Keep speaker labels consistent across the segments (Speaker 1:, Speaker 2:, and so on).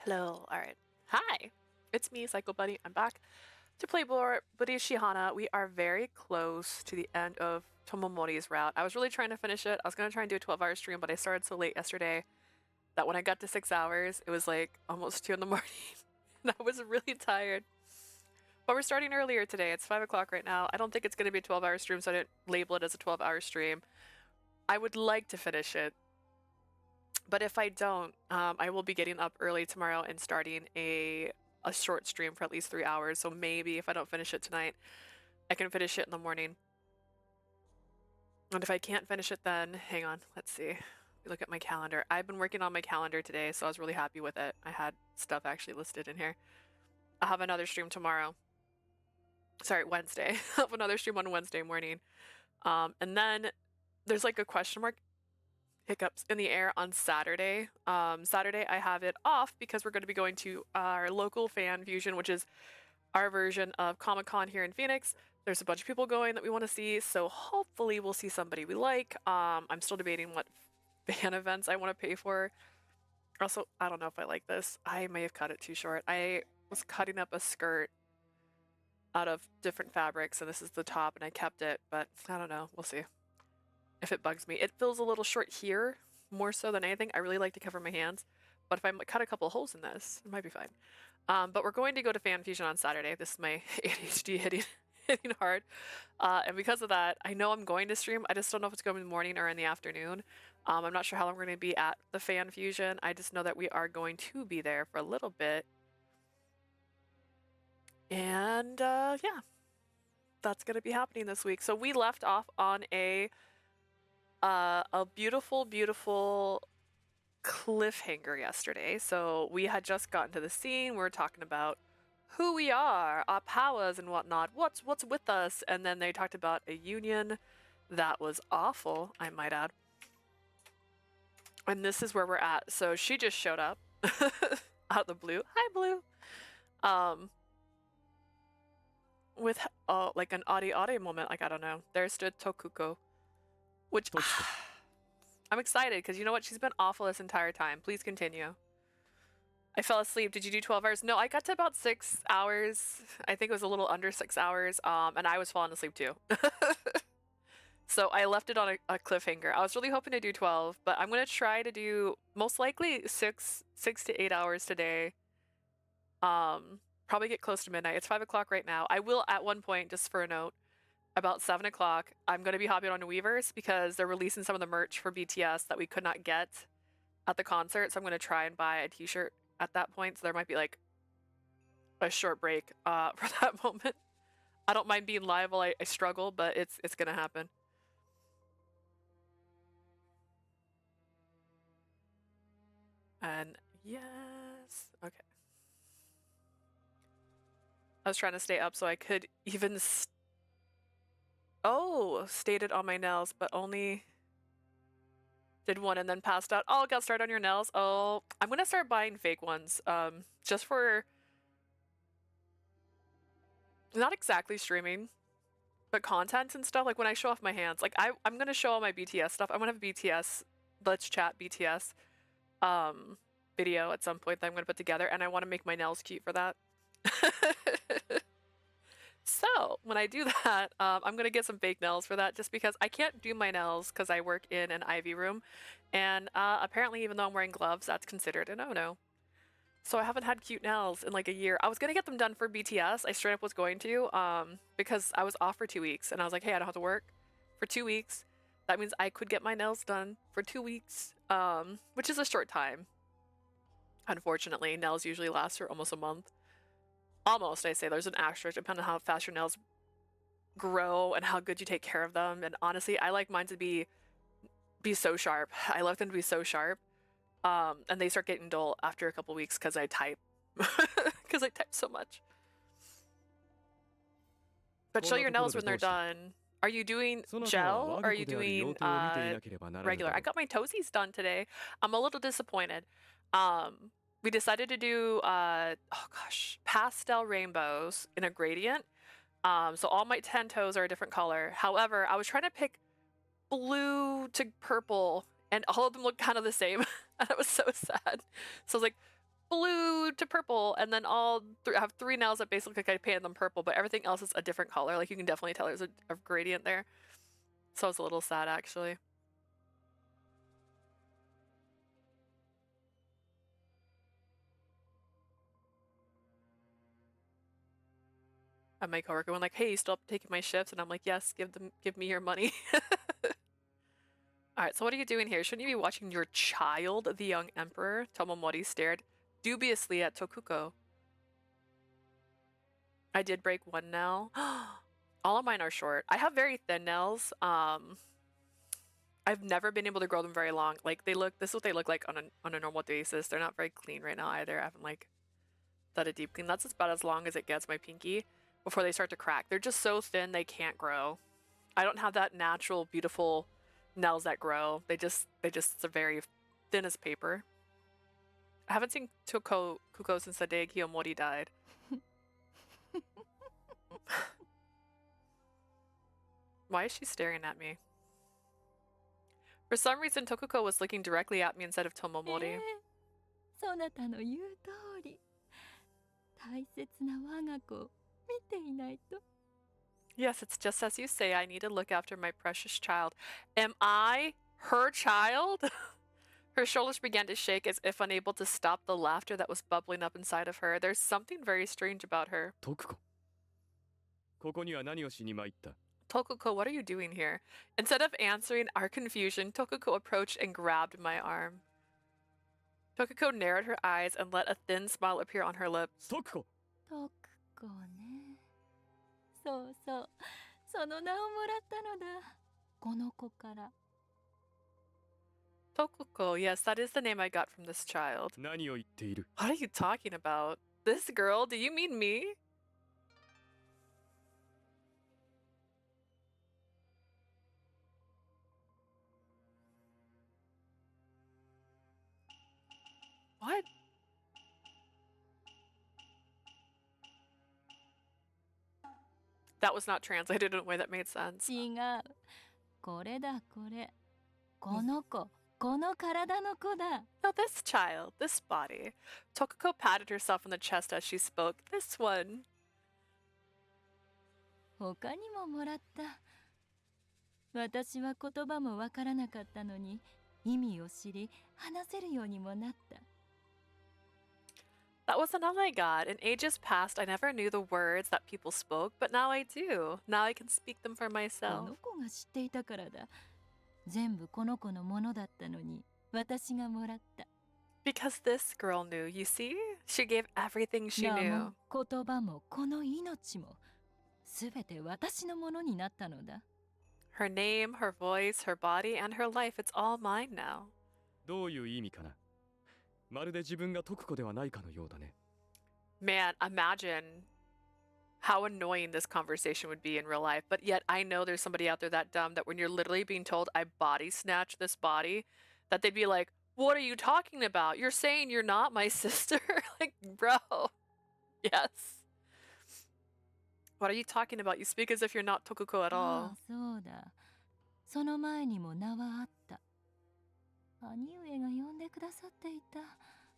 Speaker 1: Hello. All right. Hi. It's me, Psycho Buddy. I'm back to play Birushana. We are very close to the end of Tomomori's route. I was really trying to finish it. I was going to try and do a 12-hour stream, but I started so late yesterday that when I got to 6 hours, it was like almost 2 in the morning. And I was really tired. But we're starting earlier today. It's 5 o'clock right now. I don't think it's going to be a 12-hour stream, so I didn't label it as a 12-hour stream. I would like to finish it. But if I don't, I will be getting up early tomorrow and starting a short stream for at least 3 hours. So maybe if I don't finish it tonight, I can finish it in the morning. And if I can't finish it then, hang on, let's see. Look at my calendar. I've been working on my calendar today, so I was really happy with it. I had stuff actually listed in here. I'll have another stream tomorrow. Sorry, Wednesday. I'll have another stream on Wednesday morning. And then there's like a question mark hiccups in the air on Saturday. Saturday I have it off because we're going to be going to our local fan fusion, which is our version of Comic-Con here in Phoenix. There's a bunch of people going that we want to see, so hopefully we'll see somebody we like. I'm still debating what fan events I want to pay for. Also, I don't know if I like this. I may have cut it too short. I was cutting up a skirt out of different fabrics, and this is the top, and I kept it, but I don't know. We'll see if it bugs me. It feels a little short here, more so than anything. I really like to cover my hands, but if I cut a couple holes in this, it might be fine. But we're going to go to Fan Fusion on Saturday. This is my ADHD hitting hard. And because of that, I know I'm going to stream. I just don't know if it's going to be in the morning or in the afternoon. I'm not sure how long we're going to be at the Fan Fusion. I just know that we are going to be there for a little bit. And yeah, that's going to be happening this week. So we left off on a beautiful, beautiful cliffhanger yesterday. So we had just gotten to the scene. We were talking about who we are, our powers and whatnot, what's with us, and then they talked about a union that was awful, I might add. And this is where we're at. So she just showed up out of the blue. Hi, Blue. With like an audio moment, like I don't know. There stood Tokuko, which I'm excited because you know what? She's been awful this entire time. Please continue. I fell asleep. Did you do 12 hours? No, I got to about 6 hours. I think it was a little under 6 hours. And I was falling asleep too. So I left it on a cliffhanger. I was really hoping to do 12, but I'm gonna try to do most likely 6 to 8 hours today. Probably get close to midnight. It's 5 o'clock right now. I will at one point, just for a note, about 7 o'clock, I'm going to be hopping on Weverse because they're releasing some of the merch for BTS that we could not get at the concert. So I'm going to try and buy a t-shirt at that point. So there might be like a short break for that moment. I don't mind being live while I struggle, but it's going to happen. And yes, okay. I was trying to stay up so I could even stated on my nails, but only did one and then passed out. Oh, got started on your nails. Oh, I'm gonna start buying fake ones. Just for not exactly streaming, but content and stuff. Like when I show off my hands, like I'm gonna show all my BTS stuff. I'm gonna have a BTS Let's Chat BTS video at some point that I'm gonna put together, and I want to make my nails cute for that. So when I do that, I'm gonna get some fake nails for that just because I can't do my nails because I work in an IV room, and apparently even though I'm wearing gloves, that's considered a no-no. So I haven't had cute nails in like a year. I was gonna get them done for BTS. I straight up was going to because I was off for 2 weeks and I was like, hey, I don't have to work for 2 weeks. That means I could get my nails done for 2 weeks, which is a short time. Unfortunately, nails usually last for almost a month. Almost, I say. There's an asterisk depending on how fast your nails grow and how good you take care of them. And honestly, I like mine to be so sharp. I like them to be so sharp. And they start getting dull after a couple weeks because I type. Because I type so much. But show your nails when they're done. Are you doing gel or are you doing regular? I got my toesies done today. I'm a little disappointed. We decided to do pastel rainbows in a gradient. So all my 10 toes are a different color. However, I was trying to pick blue to purple and all of them look kind of the same. And it was so sad. So I was like, blue to purple, and then I have 3 nails that basically look like I painted them purple, but everything else is a different color. Like you can definitely tell there's a gradient there. So it's a little sad actually. And my coworker went like, "Hey, you still taking my shifts?" And I'm like, "Yes, give me your money." All right, so what are you doing here? Shouldn't you be watching your child, the young emperor? Tomomori stared dubiously at Tokuko. I did break 1 nail. All of mine are short. I have very thin nails. I've never been able to grow them very long. Like this is what they look like on a normal basis. They're not very clean right now either. I haven't like done a deep clean. That's about as long as it gets, my pinky, before they start to crack. They're just so thin they can't grow. I don't have that natural, beautiful nails that grow. It's a very thin as paper. I haven't seen Kuko since the day Kiyomori died. Why is she staring at me? For some reason, Tokuko was looking directly at me instead of Tomomori.
Speaker 2: そなたの言う通り、大切な我が子を見ていないと。
Speaker 1: Yes, it's just as you say. I need to look after my precious child. Am I her child? Her shoulders began to shake as if unable to stop the laughter that was bubbling up inside of her. There's something very strange about her.
Speaker 3: Tokuko. ここには何をしに参った?
Speaker 1: Tokuko, what are you doing here? Instead of answering our confusion, Tokuko approached and grabbed my arm. Tokuko narrowed her eyes and let a thin smile appear on her lips.
Speaker 3: Tokuko!
Speaker 2: トクコね。そうそう、その名をもらったのだ。この子から。
Speaker 1: Tokuko, yes, that is the name I got from this child.
Speaker 3: 何を言っている?
Speaker 1: What are you talking about? This girl? Do you mean me? What? That was not translated in a way that made sense.
Speaker 2: 違う。これだこれ。この子。この体の子だ。
Speaker 1: No, this child, this body. Tokuko patted herself on the chest as she spoke. This one.
Speaker 2: 他にももらった。私は言葉もわからなかったのに、意味を知り、話せるようにもなった。
Speaker 1: That wasn't all I got. In ages past, I never knew the words that people spoke, but now I do. Now I can speak them for
Speaker 2: こ
Speaker 1: myself.
Speaker 2: の子が知っていたからだ。全部この子のものだったのに、私がもらった。
Speaker 1: Because this girl knew, you see? She gave everything she
Speaker 2: 名
Speaker 1: knew.
Speaker 2: も言葉もこの命も、すべて私のものになったのだ。
Speaker 1: Her name, her voice, her body, and her life, it's all mine now.
Speaker 3: どういう意味かな? まるで自分がトクコではないかのようだね。
Speaker 1: Man, imagine how annoying this conversation would be in real life. But yet I know there's somebody out there that dumb that when you're literally being told I body snatched this body, that they'd be like, what are you talking about? You're saying you're not my sister? Like, bro. Yes. What are you talking about? You speak as if you're not Tokuko at
Speaker 2: あ
Speaker 1: all.
Speaker 2: あ、そうだ。その前にも名はあった。兄上が呼んでくださっていた。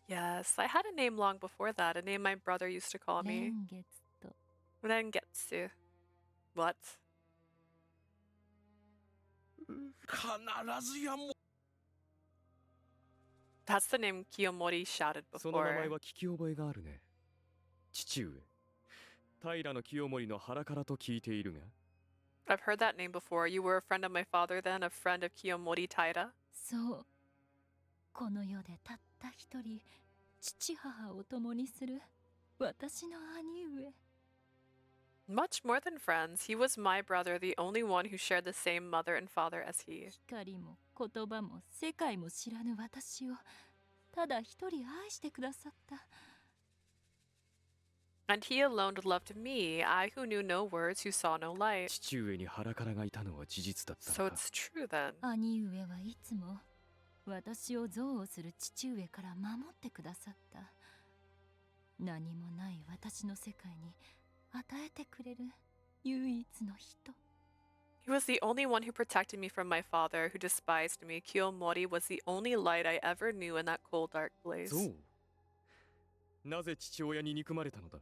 Speaker 1: Yes, I had a name long before that, a name my brother used to call me.
Speaker 2: 年月と。
Speaker 1: Rengetsu. What?
Speaker 4: 必ずやも
Speaker 1: That's the name Kiyomori shouted
Speaker 3: その名前
Speaker 1: before.
Speaker 3: は聞き覚えがあるね。父上。平清盛の腹からと聞いているが。
Speaker 1: I've heard that name before. You were a friend of my father then, a friend of Kiyomori Taira?
Speaker 2: そう。この世でたった一人、父母を共にする私の兄上。
Speaker 1: Much more than friends. He was my brother, the only one who shared the same mother and father as he.
Speaker 2: 光も言葉も世界も知らぬ私をただ一人愛してくださった。
Speaker 1: And he alone loved me, I who knew no words, who saw no light.
Speaker 3: 父上に腹からがいたのは事実だった
Speaker 1: So
Speaker 3: のか。
Speaker 1: it's true then.
Speaker 2: 兄上はいつも私を憎悪する父上から守ってくださった。何もない私の世界に与えてくれる唯一の人。
Speaker 1: He was the only one who protected me from my father, who despised me. Kiyomori was the only light I ever knew in that cold, dark place.
Speaker 3: そう。なぜ父親に憎まれたのだ？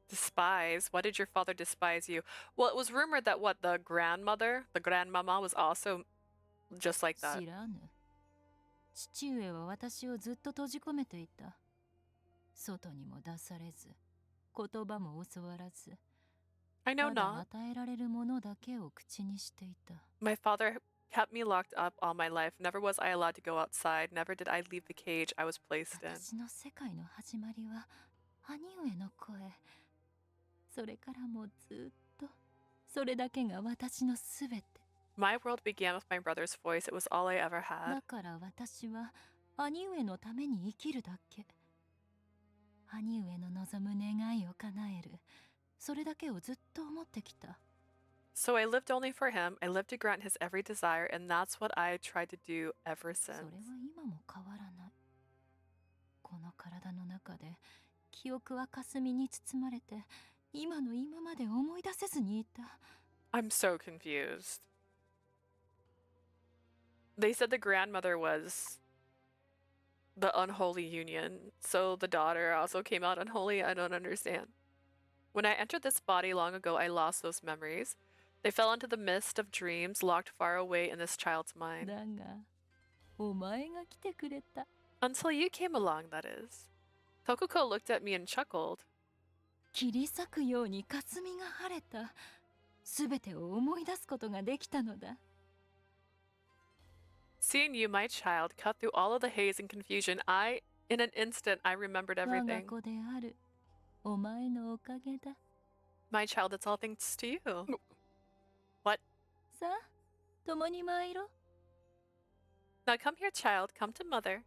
Speaker 1: Despise? Why did your father despise you? Well, it was rumored that what, the grandmama was also just like that.
Speaker 2: 知らぬ。父上は私をずっと閉じ込めていた。外にも出されず、言葉も教わらず、
Speaker 1: I know
Speaker 2: ただ
Speaker 1: not.
Speaker 2: 与えられるものだけを口にしていた。
Speaker 1: My father kept me locked up all my life. Never was I allowed to go outside. Never did I leave the cage I was placed in.
Speaker 2: 私の世界の始まりは兄上の声。それからもずっとそれだけが私のすべて。
Speaker 1: My world began with my brother's voice. It was all I ever
Speaker 2: だ
Speaker 1: had.
Speaker 2: から私は兄上のために生きるだけ。兄上の望む願いを叶える。それだけをずっと思ってきた。
Speaker 1: So I lived only for him. I lived to grant his every desire, and that's what I tried to do ever
Speaker 2: それ
Speaker 1: since.
Speaker 2: は今も変わらない。この体の中で記憶は霞に包まれて、今の今まで思い出せずにいた。
Speaker 1: I'm so confused. They said the grandmother was the unholy union, so the daughter also came out unholy. I don't understand. When I entered this body long ago, I lost those memories. They fell into the mist of dreams locked far away in this child's mind.
Speaker 2: だが、お前が来てくれた。
Speaker 1: Until you came along, that is. Tokuko looked at me and chuckled.
Speaker 2: 切り裂くように霞が晴れた。すべてを思い出すことができたのだ。
Speaker 1: Seeing you, my child, cut through all of the haze and confusion, in an instant, I remembered
Speaker 2: 我が
Speaker 1: everything.
Speaker 2: 子である。お前のおかげだ。
Speaker 1: My child, it's all thanks to you. What?
Speaker 2: さあ、共に参ろう。
Speaker 1: Now come here, child. Come to mother.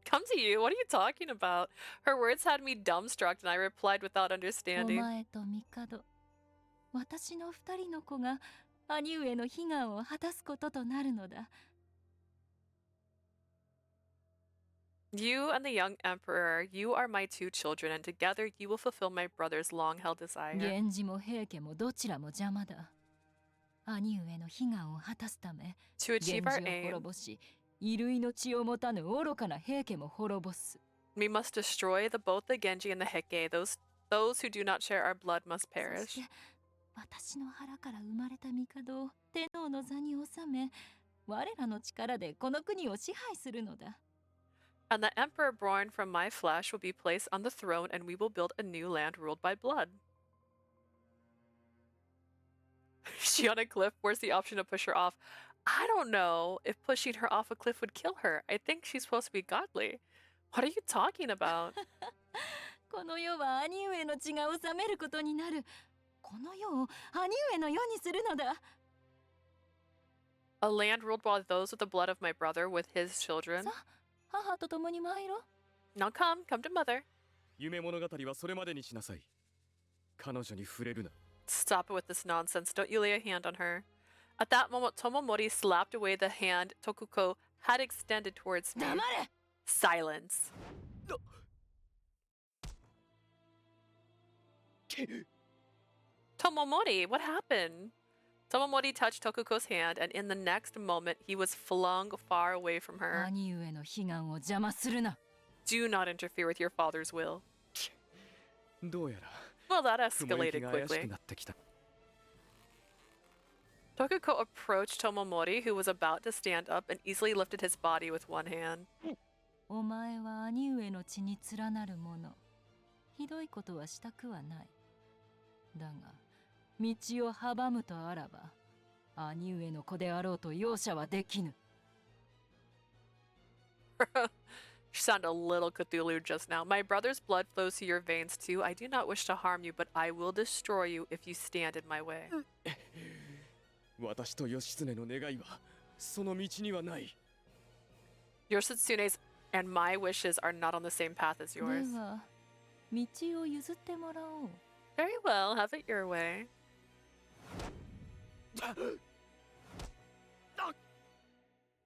Speaker 1: Come to you? What are you talking about? Her words had me dumbstruck, and I replied without
Speaker 2: お
Speaker 1: understanding.
Speaker 2: 前と帝。私の二人の子が兄上の悲願を果たすこととなるのだ。
Speaker 1: You and the young emperor, you are my two children, and together you will fulfill my brother's long-held desire.
Speaker 2: 源氏も平家もどちらも邪魔だ。兄上の悲願を果たすため、
Speaker 1: To achieve
Speaker 2: 源
Speaker 1: our
Speaker 2: 氏を
Speaker 1: aim,
Speaker 2: 滅ぼし、衣類の血を持たぬ愚かな平家も滅ぼす。
Speaker 1: we must destroy both the Genji and the Heike. Those who do not share our blood must
Speaker 2: そ
Speaker 1: perish.
Speaker 2: して、私の腹から生まれた帝を天皇の座に収め、我らの力でこの国を支配するのだ。
Speaker 1: And the emperor born from my flesh will be placed on the throne, and we will build a new land ruled by blood. Is she on a cliff? Where's the option to push her off? I don't know if pushing her off a cliff would kill her. I think she's supposed to be godly. What are you talking about?
Speaker 2: この世は兄上の血が治めることになる。この世を兄上の世にするのだ。
Speaker 1: A land ruled by those with the blood of my brother, with his children.
Speaker 2: さあ、母と共に参ろう。
Speaker 1: Now come to mother.
Speaker 3: 夢物語はそれまでにしなさい。彼女に触れるな。
Speaker 1: Stop it with this nonsense. Don't you lay a hand on her. At that moment, Tomomori slapped away the hand Tokuko had extended towards me.
Speaker 2: 黙れ。
Speaker 1: Silence. Tomomori, what happened? Tomomori touched Tokuko's hand, and in the next moment, he was flung far away from her.
Speaker 2: 兄上の悲願を邪魔するな。
Speaker 1: Do not interfere with your father's will.
Speaker 3: どうやら
Speaker 1: Well, that
Speaker 3: 雲行き
Speaker 1: escalated
Speaker 3: が怪しく
Speaker 1: quickly.
Speaker 3: なってきた。
Speaker 1: Tokuko approached Tomomori, who was about to stand up, and easily lifted his body with one hand.
Speaker 2: お前は兄上の血に連なるもの。ひどいことはしたくはない。だが、道を阻むとあらば、兄上の子であろうと容赦はできぬ。
Speaker 1: She sounded a little Cthulhu just now. My brother's blood flows through your veins too. I do not wish to harm you, but I will destroy you if you stand in my way.
Speaker 3: 私と義経の願いはその道にはない。
Speaker 1: Your Satsune's and my wishes are not on the same path as
Speaker 2: で
Speaker 1: yours.
Speaker 2: は、道を譲ってもらおう。
Speaker 1: Very well, have it your way.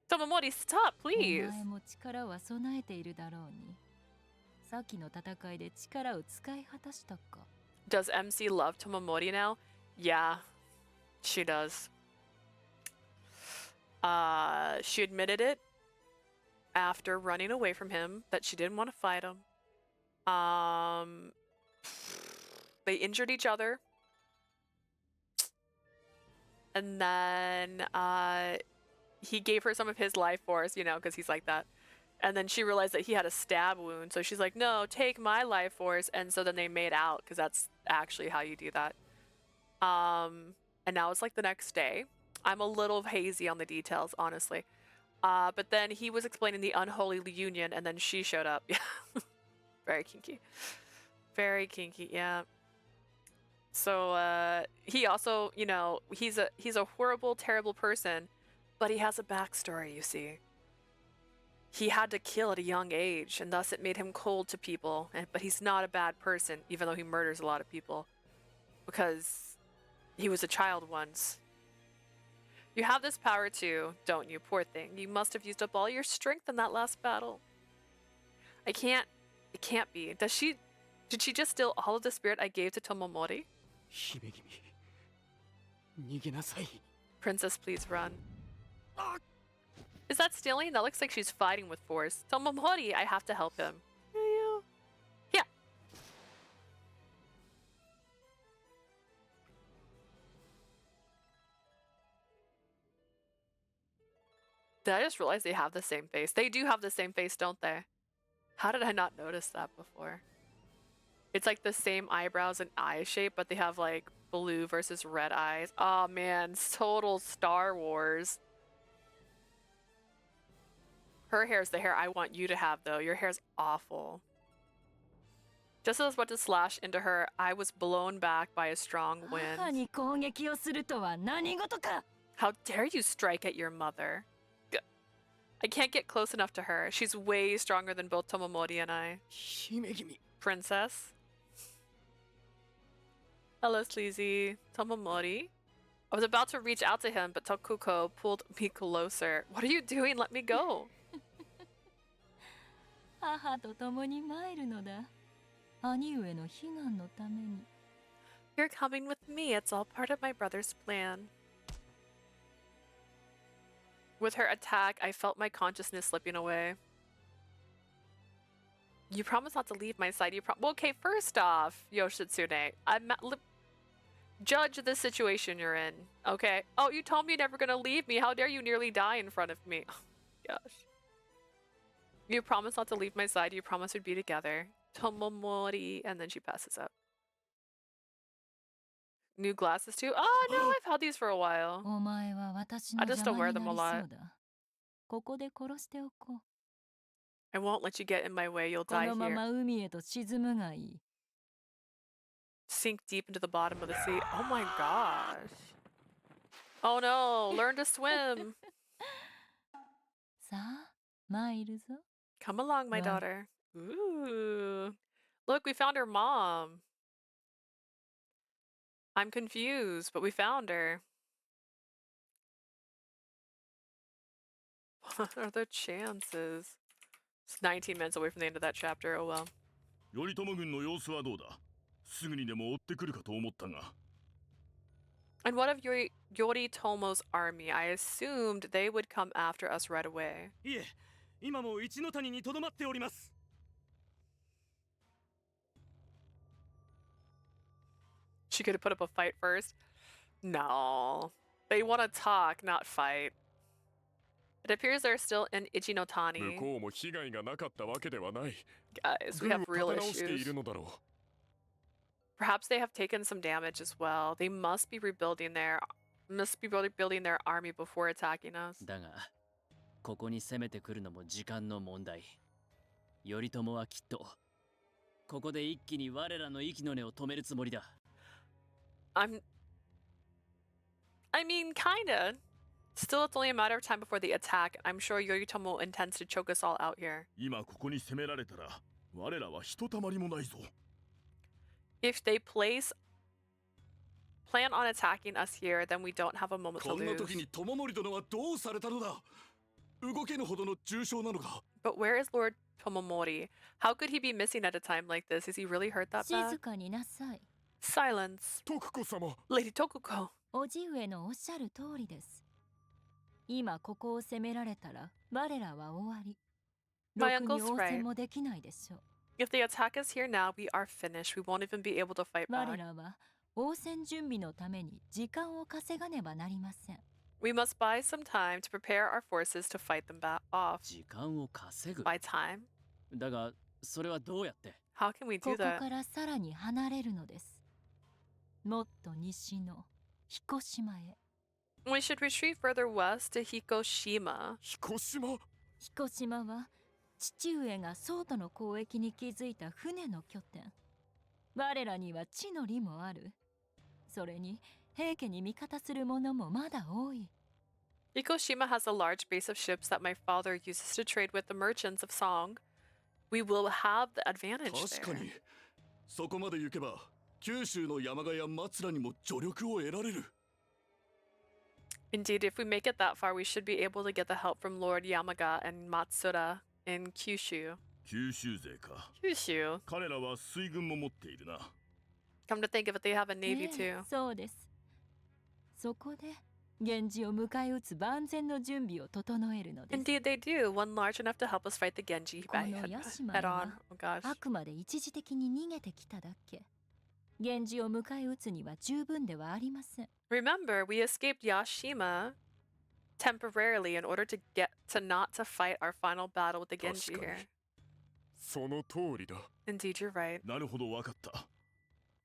Speaker 1: Tomomori, stop,
Speaker 2: お
Speaker 1: please.
Speaker 2: 前も力は備えているだろうに。さっきの戦いで力を使い果たしたか。
Speaker 1: Does MC love Tomomori now? Yeah, she does. She admitted it after running away from him that she didn't want to fight him. Um, they injured each other. And then he gave her some of his life force, you know, because he's like that. And then she realized that he had a stab wound. So she's like, no, take my life force. And so then they made out because that's actually how you do that. And now it's like the next day. I'm a little hazy on the details, honestly. But then he was explaining the unholy union and then she showed up. Yeah. Very kinky. Very kinky, yeah. So he also, you know, he's a horrible, terrible person, but he has a backstory, you see. He had to kill at a young age, and thus it made him cold to people. But he's not a bad person, even though he murders a lot of people, because he was a child once. You have this power too, don't you, poor thing? You must have used up all your strength in that last battle. It can't be. Did she just steal all of the spirit I gave to Tomomori? Princess, please run. Is that stealing? That looks like she's fighting with force. Tomomori, I have to help him. Yeah. Did I just realize they have the same face? They do have the same face, don't they? How did I not notice that before? It's like the same eyebrows and eye shape, but they have like blue versus red eyes. Oh man, total Star Wars. Her hair's the hair I want you to have, though. Your hair's awful. Just as I was about to slash into her, I was blown back by a strong wind. How dare you strike at your mother? I can't get close enough to her. She's way stronger than both Tomomori and I. Princess? Hello, Sleazy. Tomomori? I was about to reach out to him, but Tokuko pulled me closer. What are you doing? Let me go. You're coming with me. It's all part of my brother's plan. With her attack, I felt my consciousness slipping away. You promised not to leave my side. Well, okay, first off, Yoshitsune, judge the situation you're in, okay? Oh, you told me you're never gonna leave me. How dare you nearly die in front of me? Oh, gosh. You promised not to leave my side. You promised we'd be together. Tomomori, and then she passes out. New glasses too? Oh no, I've had these for a while. I just don't wear them a lot. I won't let you get in my way. You'll die here. Sink deep into the bottom of the sea. Oh my gosh. Oh no, learn to swim. Come along, my daughter. Ooh. Look, we found her mom. I'm confused, but we found her. What are the chances? It's 19 minutes away from the end of that chapter. Oh well. 頼朝軍の様子はどうだ? すぐにでも追ってくるかと思ったが. And what of Yoritomo's army? I assumed they would come after us right away. いえ、今も一の谷にとどまっております。She could have put up a fight first. No. They want to talk, not fight. It appears they're still in Ichinotani. Guys, we have real issues. Perhaps they have taken some damage as well. They must be rebuilding their army before attacking us.
Speaker 4: だが、ここに攻めてくるのも時間の問題。頼朝はきっとここで一気に我らの息の根を止めるつもりだ。
Speaker 1: I mean, kinda. Still, it's only a matter of time before the attack. I'm sure Yoritomo intends to choke us all out here. 今ここに攻められたら、我らはひとたまりもないぞ。If they plan on attacking us here, then we don't have a moment to lose. こんな時にTomomori殿はどうされたのだ? 動けぬほどの重傷なのか? But where is Lord Tomomori? How could he be missing at a time like this? Is he really hurt that bad? Silence. Tokuko-sama. Lady Tokuko.
Speaker 2: 叔父上のおっしゃる通りです。今ここを攻められたら我らは終わり。ろくに応戦もできないでしょう。
Speaker 1: If they attack us here now, we are finished. We won't even be able to fight
Speaker 2: 我
Speaker 1: back.
Speaker 2: らは応戦準備のために時間を稼がねばなりません。
Speaker 1: We must buy some time to prepare our forces to fight them off.
Speaker 4: 時間を稼ぐ。
Speaker 1: By time?
Speaker 4: だが、それはどうやって
Speaker 1: How can we
Speaker 2: こ
Speaker 1: do
Speaker 2: こ
Speaker 1: that?
Speaker 2: からさらに離れるのです。もっと西の彦島へ。
Speaker 1: We should retreat further west to Hikoshima.
Speaker 3: 彦島。
Speaker 2: 彦島は父上が宋都の交易に築いた船の拠点。我らには地の利もある。それに平家に味方する者もまだ多い。
Speaker 1: Hikoshima has a large base of ships that my father uses to trade with the merchants of Song. We will have the advantage
Speaker 3: 確か
Speaker 1: there.
Speaker 3: に。そこまで行けば、九州の山鹿や松浦にも助力を得られる。
Speaker 1: Indeed, if we make it that far, we should be able to get the help from Lord Yamaga and Matsura in Kyushu.
Speaker 3: 九州勢か。
Speaker 1: Kyushu.
Speaker 3: 彼らは水軍も持っているな。
Speaker 1: Come to think of it, they have a
Speaker 2: え
Speaker 1: navy
Speaker 2: え
Speaker 1: too.
Speaker 2: そうです。そこで源氏を迎え撃つ万全の準備を整えるのです。
Speaker 1: Indeed, they do. One large enough to help us fight the Genji
Speaker 2: この
Speaker 1: head
Speaker 2: 屋島
Speaker 1: on.
Speaker 2: へは
Speaker 1: Oh gosh.
Speaker 2: あくまで一時的に逃げてきただけ。源氏を迎え撃つには十分ではありません。
Speaker 1: Remember, we escaped Yashima temporarily in order to get to not to fight our final battle with the Genji
Speaker 3: 確かに。
Speaker 1: here.
Speaker 3: その通りだ。
Speaker 1: Indeed, you're right.
Speaker 3: なるほど、わかった。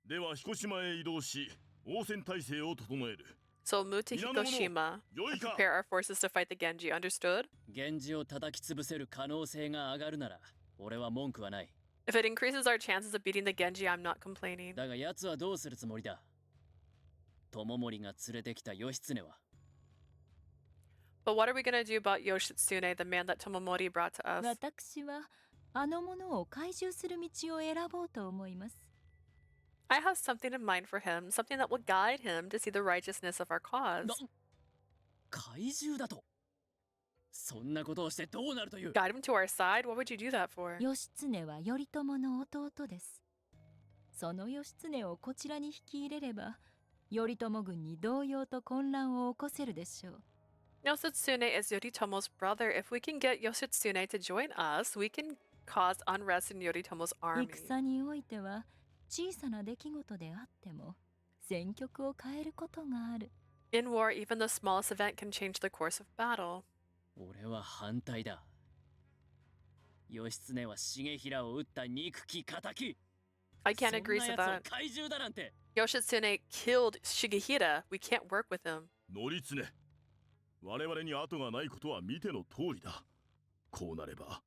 Speaker 3: では彦島へ移動し、応戦態勢を整える。
Speaker 1: So we'll move to Hikoshima
Speaker 3: 良い
Speaker 1: and
Speaker 3: か。
Speaker 1: prepare our forces to fight the Genji. Understood?
Speaker 4: 源氏を叩き潰せる可能性が上がるなら、俺は文句はない。
Speaker 1: If it increases our chances of beating the Genji, I'm not complaining.
Speaker 4: だが奴はどうするつもりだ。友森が連れてきた義経は。
Speaker 1: But what are we gonna do about Yoshitsune, the man that Tomomori brought to us?
Speaker 2: 私はあの者を懐柔する道を選ぼうと思います。
Speaker 1: I have something in mind for him, something that will guide him to see the righteousness of our cause.
Speaker 4: 怪獣だと。そんなことをしてどうなるという。
Speaker 1: Guide him to our side? What would you do that for?
Speaker 2: 義経は頼朝の弟です。その義経をこちらに引き入れれば、頼朝軍に動揺と混乱を起こせるでしょう。
Speaker 1: Yoshitsune is Yoritomo's brother. If we can get Yoshitsune to join us, we can cause unrest in Yoritomo's army.
Speaker 2: 戦においては小さな出来事であっても戦局を変えることがある。
Speaker 1: In war, even the smallest event can change the course of battle.
Speaker 4: 俺は反対だ。義経は重衡を撃った憎き敵。
Speaker 1: I can't agree
Speaker 4: そん
Speaker 1: to
Speaker 4: な奴を
Speaker 1: that.
Speaker 4: 怪獣だなんて。
Speaker 1: Yoshitsune killed Shigehira. We can't work with him.
Speaker 3: 乗常。我々に後がないことは見ての通りだ。こうなれば、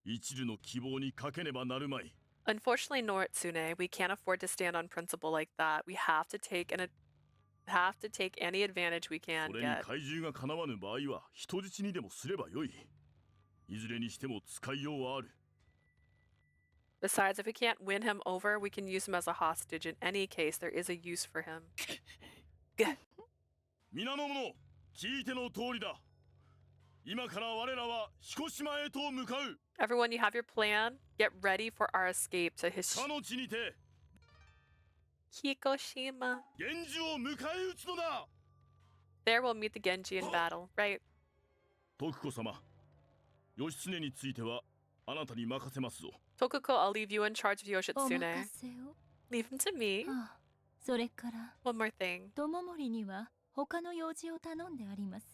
Speaker 3: 一縷の希望にかけねばなるまい。
Speaker 1: Unfortunately, Noritsune, we can't afford to stand on principle like that. We have to take any advantage we
Speaker 3: そ
Speaker 1: can
Speaker 3: れに
Speaker 1: get.
Speaker 3: 怪獣がかなわぬ場合は人質にでもすればよい。いずれにしても使いようはある。
Speaker 1: Besides, if we can't win him over, we can use him as a hostage. In any case, there is a use for him.
Speaker 3: 皆の者、聞いての通りだ。今から我らは彦島へと向かう。
Speaker 1: Everyone, you have your plan. Get ready for our escape to
Speaker 3: かの地にて
Speaker 1: Hikoshima.
Speaker 3: 源氏を迎え撃つのだ。
Speaker 1: There we'll meet the Genji in battle, right?
Speaker 3: 徳子様、義経についてはあなたに任せますぞ。
Speaker 1: Tokuko, I'll leave you in charge of
Speaker 2: お
Speaker 1: Yoshitsune.
Speaker 2: 任せを。
Speaker 1: Leave him to me.
Speaker 2: ああ、それから
Speaker 1: One more thing.
Speaker 2: 友森には他の用事を頼んであります。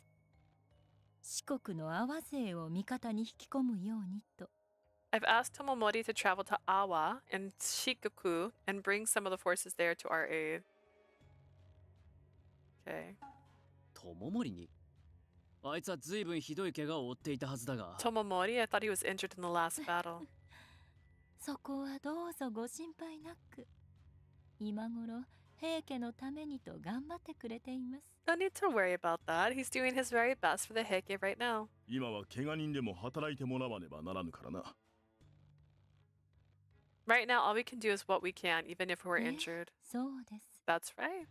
Speaker 2: 四国の阿波勢を味方に引き込むようにと。
Speaker 1: I've asked Tomomori to travel to Awa and Shikoku and bring some of the forces there to our aid. Okay.
Speaker 4: 友森にあいつは随分ひどい怪我を負っていたはずだが。
Speaker 1: Tomomori, I thought he was injured in the last battle.
Speaker 2: そこはどうぞご心配なく。今頃平家のためにと頑張ってくれています。
Speaker 1: No need to worry about that. He's doing his very best for the Heike right now.
Speaker 3: 今は怪我人でも働いてもらわねばならぬからな。
Speaker 1: Right now, all we can do is what we can, even if we're
Speaker 2: ええ
Speaker 1: injured.
Speaker 2: そうです。
Speaker 1: That's right.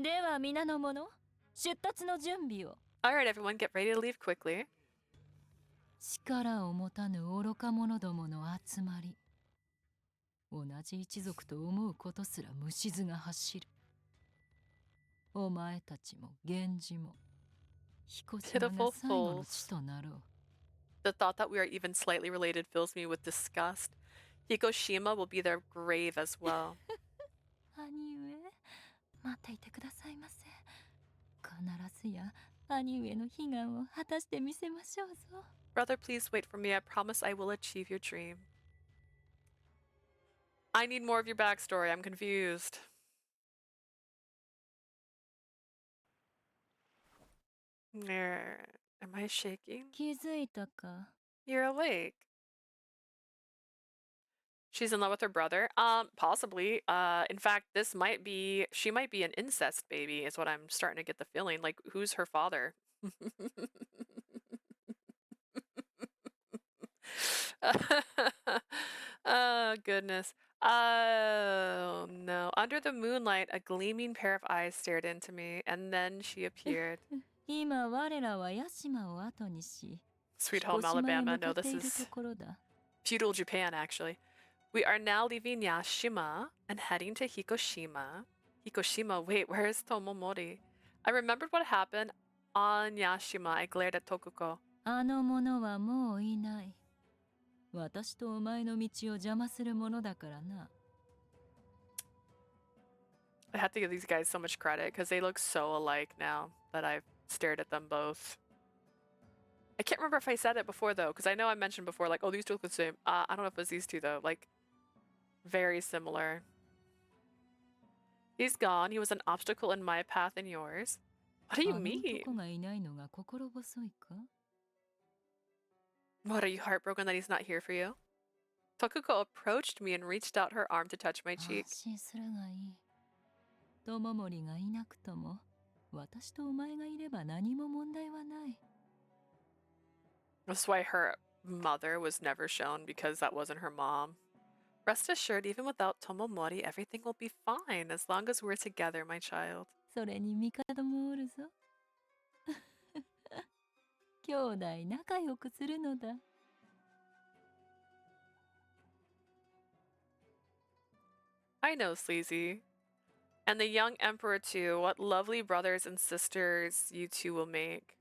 Speaker 2: では皆の者、出立の準備を。
Speaker 1: Alright, everyone, get ready to leave quickly.
Speaker 2: 力を持たぬ愚か者どもの集まり。同じ一族と思うことすら虫唾が走る。お前たちも源氏も彦島が
Speaker 1: Pitiful
Speaker 2: 最後の
Speaker 1: fools.
Speaker 2: 地となろう。
Speaker 1: The thought that we are even slightly related fills me with disgust. Hikoshima will be their grave as well.
Speaker 2: 兄上、待っていてくださいませ。必ずや兄上の悲願を果たしてみせましょうぞ。
Speaker 1: Brother, please wait for me. I promise I will achieve your dream. I need more of your backstory. I'm confused. Am I shaking?
Speaker 2: 気づいたか？
Speaker 1: You're awake. She's in love with her brother. Possibly. In fact, she might be an incest baby, is what I'm starting to get the feeling. Like, who's her father? Oh, goodness. Oh, no. Under the moonlight, a gleaming pair of eyes stared into me, and then she appeared.
Speaker 2: 今我らは屋島を後にし、
Speaker 1: Sweet home
Speaker 2: 彦島へ
Speaker 1: Alabama.
Speaker 2: 向か
Speaker 1: No,
Speaker 2: って
Speaker 1: this
Speaker 2: いると
Speaker 1: is
Speaker 2: ころだ。
Speaker 1: feudal Japan, actually. We are now leaving Yashima and heading to Hikoshima. Hikoshima, wait, where is Tomomori? I remembered what happened on Yashima. I glared at Tokuko.
Speaker 2: あの者はもういない。私とお前の道を邪魔するものだからな。
Speaker 1: I have to give these guys so much credit because they look so alike now that I've stared at them both. I can't remember if I said it before though, because I know I mentioned before, like, oh, these two look the same. I don't know if it was these two though, like, very similar. He's gone. He was an obstacle in my path and yours. What do you
Speaker 2: あの
Speaker 1: mean?
Speaker 2: 男がいないのが心細いか？
Speaker 1: What, are you heartbroken that he's not here for you? Tokuko approached me and reached out her arm to touch my
Speaker 2: 安
Speaker 1: cheek.
Speaker 2: 心するがいい。友森がいなくとも、私とお前がいれば何も問題はない。
Speaker 1: That's why her mother was never shown, because that wasn't her mom. Rest assured, even without Tomomori, everything will be fine as long as we're together, my child.
Speaker 2: それに帝もおるぞ。兄弟仲良くするのだ。
Speaker 1: I know, Sleazy. And the young emperor too. What lovely brothers and sisters you two will make.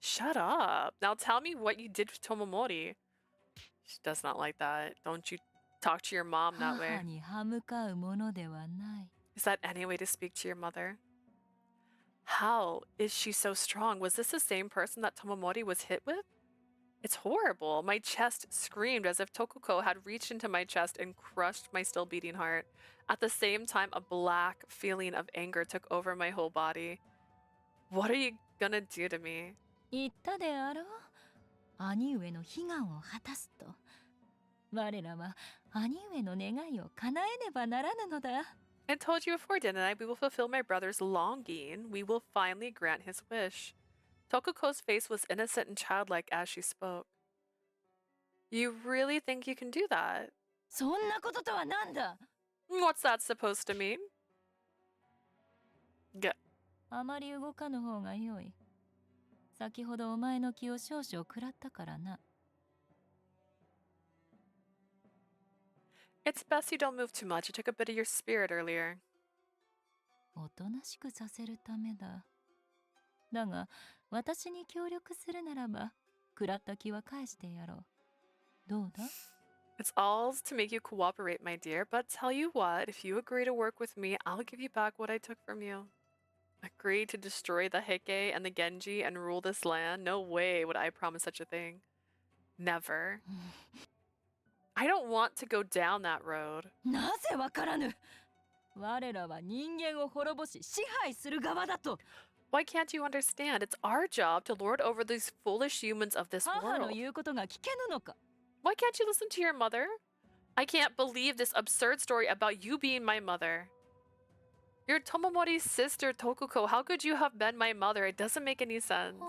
Speaker 1: Shut up. Now tell me what you did with Tomomori. She does not like that. Don't you talk to your mom that
Speaker 2: 母
Speaker 1: way.
Speaker 2: に歯向かうものではない。
Speaker 1: Is that any way to speak to your mother? How is she so strong? Was this the same person that Tomomori was hit with? It's horrible. My chest screamed as if Tokuko had reached into my chest and crushed my still beating heart. At the same time, a black feeling of anger took over my whole body. What are you gonna do to me?
Speaker 2: 言ったであろう。兄上の悲願を果たすと。我らは兄上の願いを叶えねばならぬのだ。
Speaker 1: I told you before, didn't I? We will fulfill my brother's longing. We will finally grant his wish. Tokuko's face was innocent and childlike as she spoke. You really think you can do that?
Speaker 2: そんなこととはなんだ。
Speaker 1: What's that supposed to mean? Get.
Speaker 2: あまり動かぬ方が良い。先ほどお前の気を少々食らったからな。
Speaker 1: It's best you don't move too much. I took a bit of your spirit earlier.
Speaker 2: おとなしくさせるためだ。だが、私に協力するならば、食らった気は返してやろう。どうだ？
Speaker 1: It's all to make you cooperate, my dear, but tell you what, if you agree to work with me, I'll give you back what I took from you. Agree to destroy the Heike and the Genji and rule this land? No way would I promise such a thing. Never. I don't want to go down that road.
Speaker 2: なぜわからぬ。我らは人間を滅ぼし支配する側だと。
Speaker 1: Why can't you understand? It's our job to lord over these foolish humans of this
Speaker 2: 母の
Speaker 1: world.
Speaker 2: 言うことが聞けぬのか。
Speaker 1: Why can't you listen to your mother? I can't believe this absurd story about you being my mother. You're Tomomori's sister, Tokuko. How could you have been my mother? It doesn't make any sense.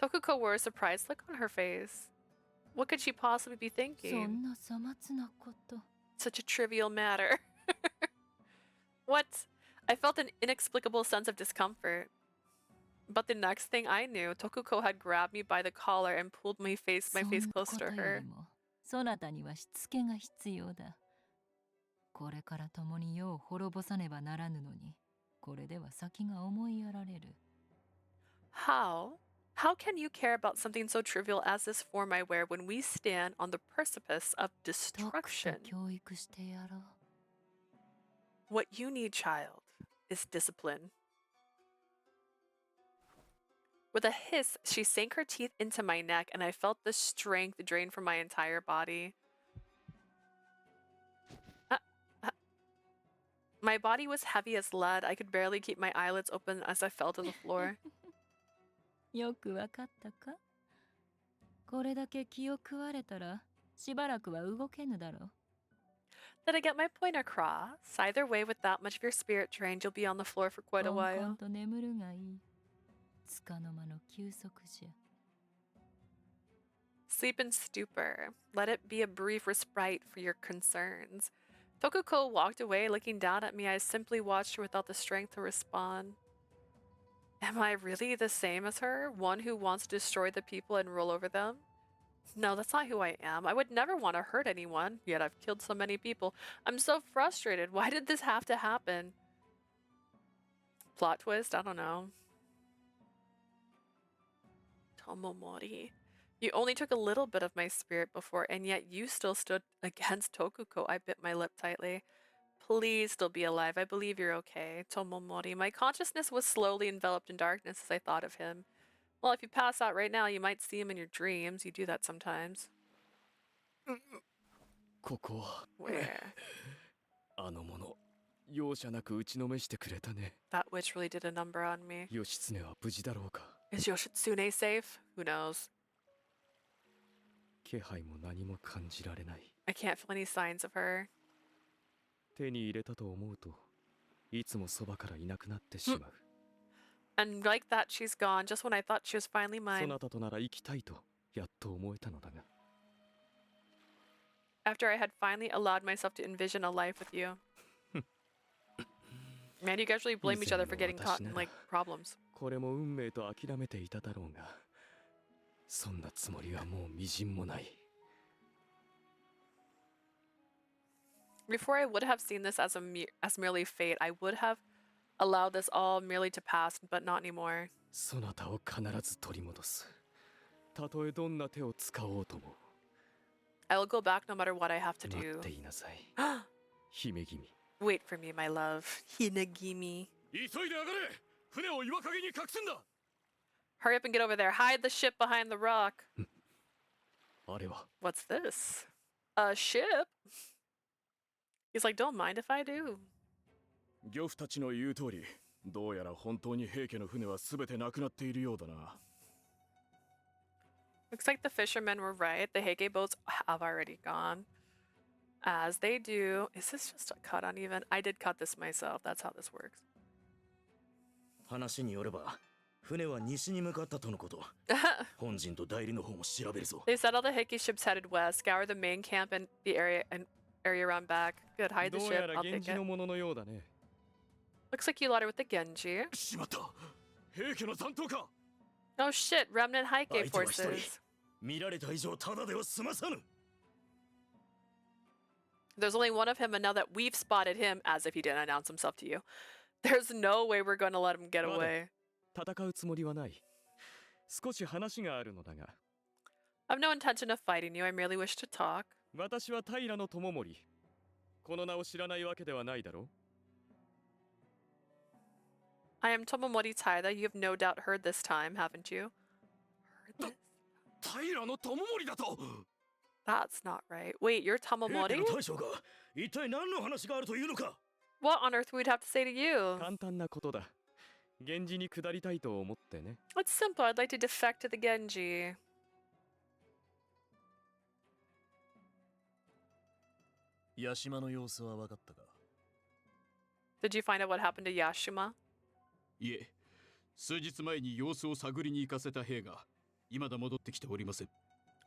Speaker 1: Tokuko wore a surprised look on her face. What could she possibly be
Speaker 2: そ
Speaker 1: thinking?
Speaker 2: んなさまつなこと。
Speaker 1: Such a trivial matter. What? I felt an inexplicable sense of discomfort. But the next thing I knew, Tokuko had grabbed me by the collar and pulled my face
Speaker 2: そんな
Speaker 1: close
Speaker 2: こ
Speaker 1: to
Speaker 2: とよ
Speaker 1: her.
Speaker 2: りも、そなたにはしつけが必要だ。これから共に世を滅ぼさねばならぬのに、これでは先が思いやられる。
Speaker 1: How? How can you care about something so trivial as this form I wear when we stand on the precipice of
Speaker 2: とくと
Speaker 1: destruction?
Speaker 2: 教育してやろう。
Speaker 1: What you need, child, is discipline. With a hiss, she sank her teeth into my neck, and I felt the strength drain from my entire body. My body was heavy as lead. I could barely keep my eyelids open as I fell to the floor.
Speaker 2: よくわかったか？これだけ気を食われたらしばらくは動けぬだろう。
Speaker 1: Did I get my point across? Either way, with that much of your spirit drained, you'll be on the floor for quite a
Speaker 2: こんこ
Speaker 1: while.
Speaker 2: んと眠るがいい。つかの間の休息じゃ。
Speaker 1: Sleep in stupor. Let it be a brief respite for your concerns. Tokuko walked away, looking down at me. I simply watched her without the strength to respond. Am I really the same as her? One who wants to destroy the people and rule over them? No, that's not who I am. I would never want to hurt anyone, yet I've killed so many people. I'm so frustrated. Why did this have to happen? Plot twist? I don't know. Tomomori. You only took a little bit of my spirit before, and yet you still stood against Tokuko. I bit my lip tightly. Please still be alive. I believe you're okay. Tomomori. My consciousness was slowly enveloped in darkness as I thought of him. Well, if you pass out right now, you might see him in your dreams. You do that sometimes.
Speaker 5: ここは
Speaker 1: Where?
Speaker 5: あの者容赦なく打ちのめしてくれたね。
Speaker 1: That witch really did a number on me.
Speaker 5: 義経は無事だろうか。
Speaker 1: Is Yoshitsune safe? Who knows?
Speaker 5: 気配も何も感じられない。
Speaker 1: I can't feel any signs of her.
Speaker 5: 手に入れたと思うといつもそばからいなくなってしまう。
Speaker 1: And like that, she's gone just when I thought she was finally
Speaker 5: そ
Speaker 1: mine.
Speaker 5: なたとなら生きたいとやっと思えたのだが。
Speaker 1: After I had finally allowed myself to envision a life with you. Man, you guys really blame each other for getting caught in like problems.
Speaker 5: これも運命と諦めていただろうが、そんなつもりはもうみじんもない。
Speaker 1: Before I would have seen this as as merely fate, I would have allowed this all merely to pass, but not anymore.
Speaker 5: そなたを必ず取り戻す。たとえどんな手を使おうとも。
Speaker 1: I will go back no matter what I have to
Speaker 5: 待
Speaker 1: do.
Speaker 5: っていなさい。姫君。
Speaker 1: Wait for me, my love. Hinagimi.
Speaker 3: 急いで上がれ。船を岩陰に隠すんだ。
Speaker 1: Hurry up and get over there. Hide the ship behind the rock.
Speaker 5: あれは
Speaker 1: What's this? A ship? He's like, don't mind if I do.
Speaker 3: 漁夫たちの言う通り、どうやら本当に平家の船は全てなくなっているようだな。
Speaker 1: Looks like the fishermen were right. The Heike boats have already gone. As they do. Is this just a cut uneven? I did cut this myself. That's how this works.
Speaker 6: 話によれば船は西に向かったとのこと。本陣と代理の方も調べるぞ。
Speaker 1: They said all the Heike ships headed west. Scour the main camp and the area around back. Good, hide the
Speaker 5: どう
Speaker 1: ship.
Speaker 5: やら
Speaker 1: I'll
Speaker 5: 源
Speaker 1: take
Speaker 5: 氏
Speaker 1: it.
Speaker 5: のもののようだね。
Speaker 1: Looks like you lotted with the Genji.
Speaker 3: しまった。平家の残党か。
Speaker 1: Oh shit, remnant Heike
Speaker 6: 相手は一人。
Speaker 1: forces.
Speaker 6: 見られた以上ただでは済まさぬ。
Speaker 1: There's only one of him, and now that we've spotted him, as if he didn't announce himself to you, there's no way we're going to let him get away.
Speaker 5: 戦うつもりはない。少し話があるのだが。
Speaker 1: I have no intention of fighting you. I merely wish to talk.
Speaker 5: 私はch.12 Tomomori。この名を知らないわけではないだろう。
Speaker 1: I am Tomomori Taida. You have no doubt heard this time, haven't you? Heard this?
Speaker 3: 平の友森だと。
Speaker 1: That's not right. Wait, you're
Speaker 6: 平家
Speaker 1: Tomomori?
Speaker 6: の大将が一体何の話があるというのか。
Speaker 1: What on earth would we have to say to you?
Speaker 5: 簡単なことだ。源氏に下りたいと思ってね。
Speaker 1: It's simple. I'd like to defect to the Genji.
Speaker 6: 八島の様子は分かったか。
Speaker 1: Did you find out what happened to Yashima?
Speaker 3: いえ、数日前に様子を探りに行かせた兵が未だ戻ってきておりません。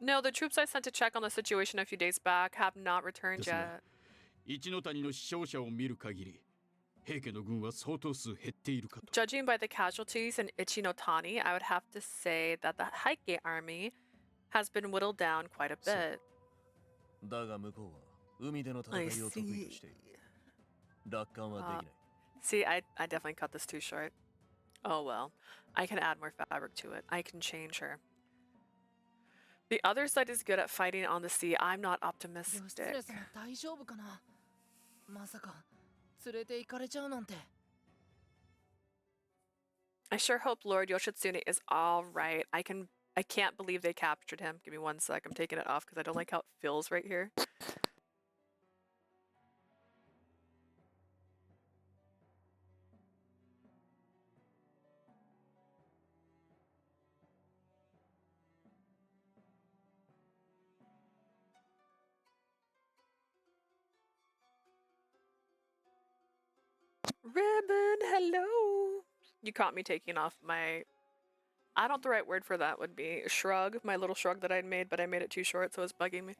Speaker 1: No, the troops I sent to check on the situation a few days back have not returned
Speaker 3: ですが
Speaker 1: yet.
Speaker 3: 一ノ谷の死傷者を見る限り、平家の軍は相当数減っているかと。
Speaker 1: Judging by the casualties in Ichinotani, I would have to say that the Heike army has been whittled down quite a bit.
Speaker 6: だが向こうは海での戦いを得意としている。楽観はできない。
Speaker 1: See, I definitely cut this too short. Oh well. I can add more fabric to it. I can change her. The other side is good at fighting on the sea. I'm not
Speaker 7: 義
Speaker 1: optimistic.
Speaker 7: 経様大丈夫かな。まさか連れて行かれちゃうなんて。
Speaker 1: I sure hope Lord Yoshitsune is alright. I can't believe they captured him. Give me one sec. I'm taking it off because I don't like how it feels right here. Ribbon, hello. You caught me taking off my... I don't know the right word for that would be shrug. My little shrug that I'd made, but I made it too short, so it's bugging me.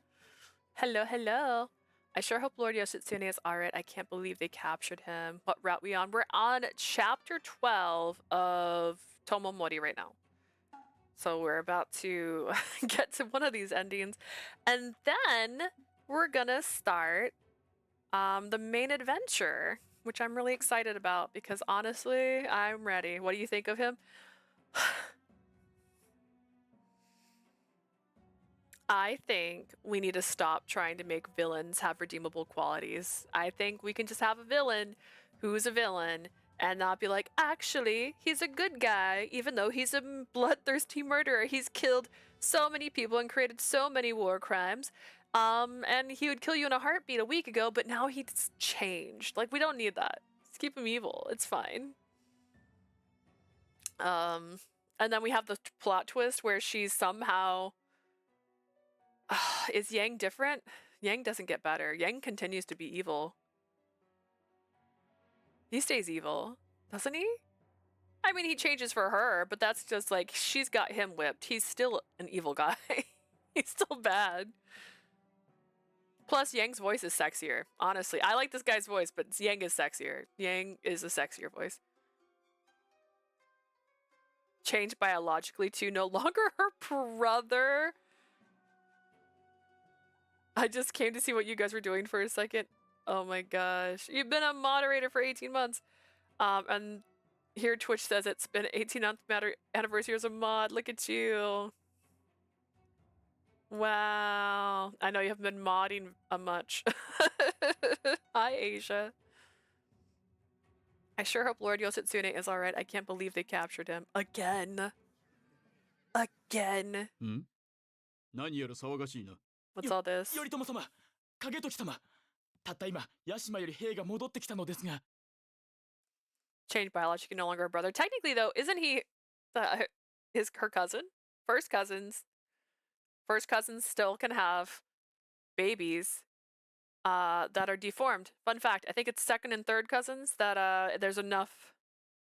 Speaker 1: Hello, hello. I sure hope Lord Yoshitsune is alright. I can't believe they captured him. What route we on? We're on chapter 12 of Tomomori right now. So we're about to get to one of these endings. And then we're gonna start the main adventure, which I'm really excited about because honestly, I'm ready. What do you think of him? I think we need to stop trying to make villains have redeemable qualities. I think we can just have a villain who's a villain and not be like, actually, he's a good guy, even though he's a bloodthirsty murderer. He's killed so many people and created so many war crimes. And he would kill you in a heartbeat a week ago, but now he's changed. Like, we don't need that. Just keep him evil. It's fine. And then we have the plot twist where she's somehow... is Yang different? Yang doesn't get better. Yang continues to be evil. He stays evil, doesn't he? I mean, he changes for her, but that's just like, she's got him whipped. He's still an evil guy. He's still bad. Plus, Yang's voice is sexier. Honestly, I like this guy's voice, but Yang is sexier. Yang is a sexier voice. Changed biologically to no longer her brother. I just came to see what you guys were doing for a second. Oh my gosh. You've been a moderator for 18 months. And here Twitch says it's been 18th anniversary as a mod. Look at you. Wow. I know you haven't been modding much. Hi, Asia. I sure hope Lord Yoshitsune is alright. I can't believe they captured him. Again. Again.
Speaker 3: 何やら騒がしいな。
Speaker 1: What's all this?
Speaker 6: 頼朝様、景時様。たった今、屋島より兵が戻ってきたのですが。
Speaker 1: Changed biologically, no longer a brother. Technically, though, isn't he her cousin? First cousins still can have babies that are deformed. Fun fact, I think it's second and third cousins that there's enough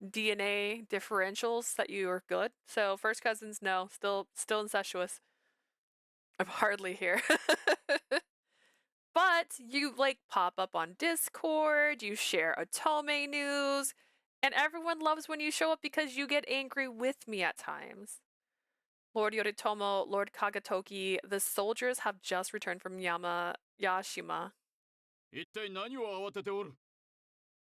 Speaker 1: DNA differentials that you are good. So first cousins, no, still incestuous. I'm hardly here. But you like pop up on Discord, you share Otome news, and everyone loves when you show up because you get angry with me at times. Lord Yoritomo, Lord Kagetoki, the soldiers have just returned from Yashima.
Speaker 3: 一体何を慌てておる？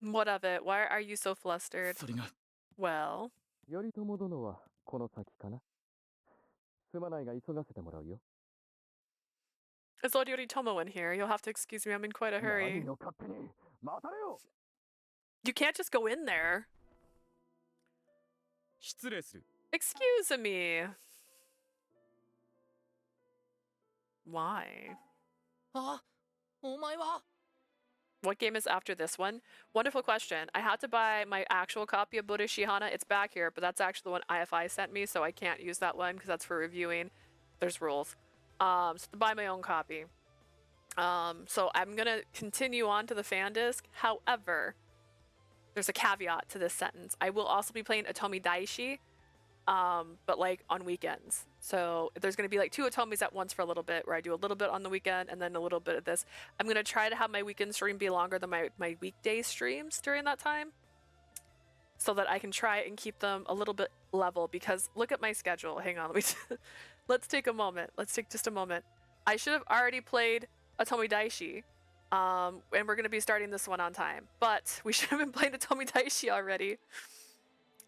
Speaker 1: What of it? Why are you so flustered?
Speaker 6: それが。
Speaker 1: Well,
Speaker 5: 頼朝殿はこの先かな。すまないが急がせてもらうよ。
Speaker 1: is Lord Yoritomo in here? You'll have to excuse me, I'm in quite a hurry.
Speaker 5: 何を勝手に待たれよ。
Speaker 1: You can't just go in there.
Speaker 5: 失礼する。
Speaker 1: Excuse me. Why?
Speaker 7: あ、お前は。
Speaker 1: What game is after this one? Wonderful question. I had to buy my actual copy of Birushana. It's back here, but that's actually the one IFI sent me, so I can't use that one because that's for reviewing. There's rules. So to buy my own copy. So I'm gonna continue on to the fan disc. However, there's a caveat to this sentence. I will also be playing Otome Daishi, but like on weekends. So there's going to be like 2 Otomes at once for a little bit where I do a little bit on the weekend and then a little bit of this. I'm going to try to have my weekend stream be longer than my weekday streams during that time so that I can try and keep them a little bit level because look at my schedule. Hang on, let's take a moment. Let's take just a moment. I should have already played Otome Daishi. And we're going to be starting this one on time, but we should have been playing Otome Daishi already.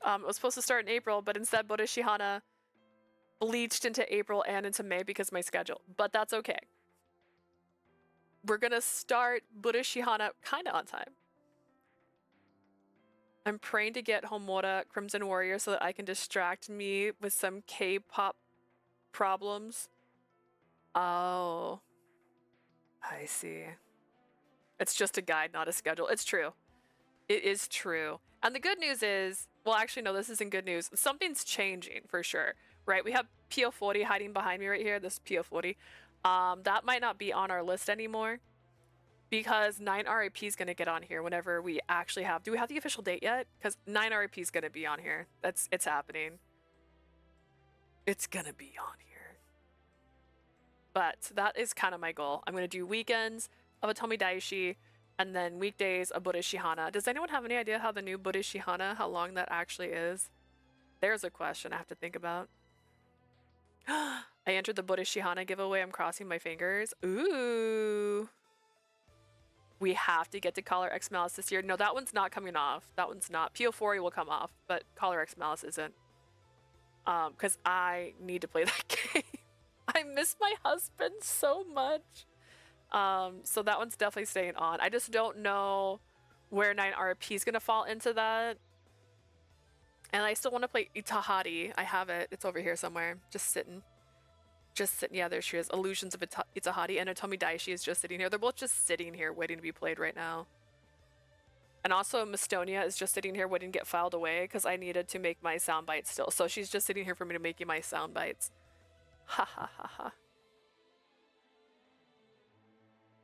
Speaker 1: It was supposed to start in April, but instead Birushana bleached into April and into May because of my schedule. But that's okay. We're gonna start Birushana kind of on time. I'm praying to get Homura Crimson Warrior so that I can distract me with some K-pop problems. Oh. I see. It's just a guide, not a schedule. It's true. It is true. And the good news is, well, actually, no, this isn't good news. Something's changing for sure, right? We have Ch.40 hiding behind me right here. This Ch.40. That might not be on our list anymore because 9 RIP is going to get on here whenever we actually have. Do we have the official date yet? Because 9 RIP is going to be on here. It's happening. It's going to be on here. But that is kind of my goal. I'm going to do weekends of a Tomidaishi and then weekdays of Birushana. Does anyone have any idea how the new Birushana, how long that actually is? There's a question I have to think about. I entered the Birushana giveaway. I'm crossing my fingers. Ooh. We have to get to Collar X Malice this year. No, that one's not coming off. That one's not. Ch.4 will come off, but Collar X Malice isn't. Because I need to play that game. I miss my husband so much. So that one's definitely staying on. I just don't know where 9 RP is going to fall into that. And I still want to play Itahari. I have it. It's over here somewhere. Just sitting. Just sitting. Yeah, there she is. Illusions of Itahari. And Atomi Daishi is just sitting here. They're both just sitting here waiting to be played right now. And also Mistonia is just sitting here waiting to get filed away because I needed to make my sound bites still. So she's just sitting here for me to make my sound bites. Ha ha ha ha.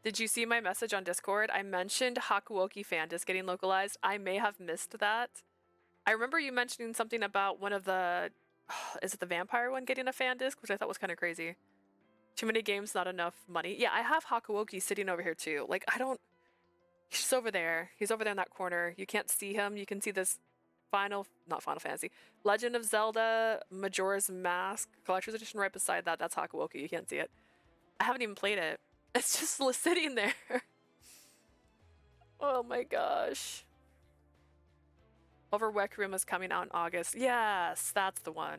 Speaker 1: Did you see my message on Discord? I mentioned Hakuoki fan disc getting localized. I may have missed that. I remember you mentioning something about one of the... is it the vampire one getting a fan disc? Which I thought was kind of crazy. Too many games, not enough money. Yeah, I have Hakuoki sitting over here too. Like, I don't... He's over there. He's over there in that corner. You can't see him. You can see this not Final Fantasy. Legend of Zelda Majora's Mask Collector's Edition right beside that. That's Hakuoki. You can't see it. I haven't even played it. It's just sitting there. Oh my gosh. Over Requiem is coming out in August. Yes, that's the one.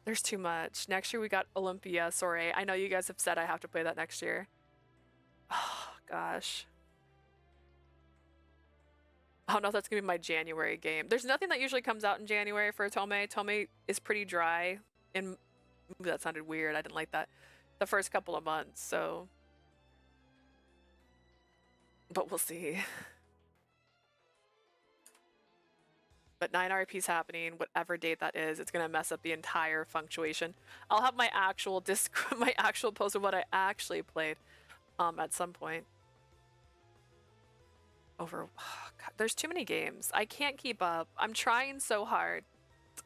Speaker 1: There's too much. Next year we got Olympia Soiree. I know you guys have said I have to play that next year. Oh gosh. Oh no, that's gonna be my January game. There's nothing that usually comes out in January for Tome. Tome is pretty dry. And that sounded weird. I didn't like that. The first couple of months, so. But we'll see. But 9 RP's happening, whatever date that is. It's gonna mess up the entire punctuation. I'll have my actual my actual post of what I actually played at some point. Over, oh God, there's too many games. I can't keep up. I'm trying so hard.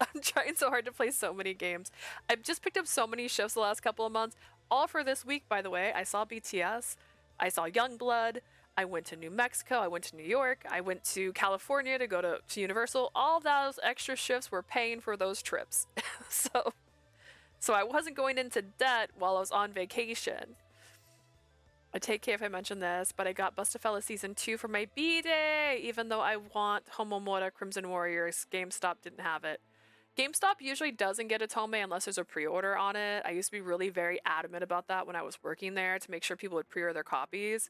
Speaker 1: I'm trying so hard to play so many games. I've just picked up so many shifts the last couple of months. All for this week, by the way. I saw BTS. I saw Youngblood. I went to New Mexico. I went to New York. I went to California to go to Universal. All those extra shifts were paying for those trips. So I wasn't going into debt while I was on vacation. I take care if I mention this, but I got Bustafella Season 2 for my B-Day, even though I want Homomura Crimson Warriors. GameStop didn't have it. GameStop usually doesn't get a Tome unless there's a pre-order on it. I used to be really very adamant about that when I was working there to make sure people would pre-order their copies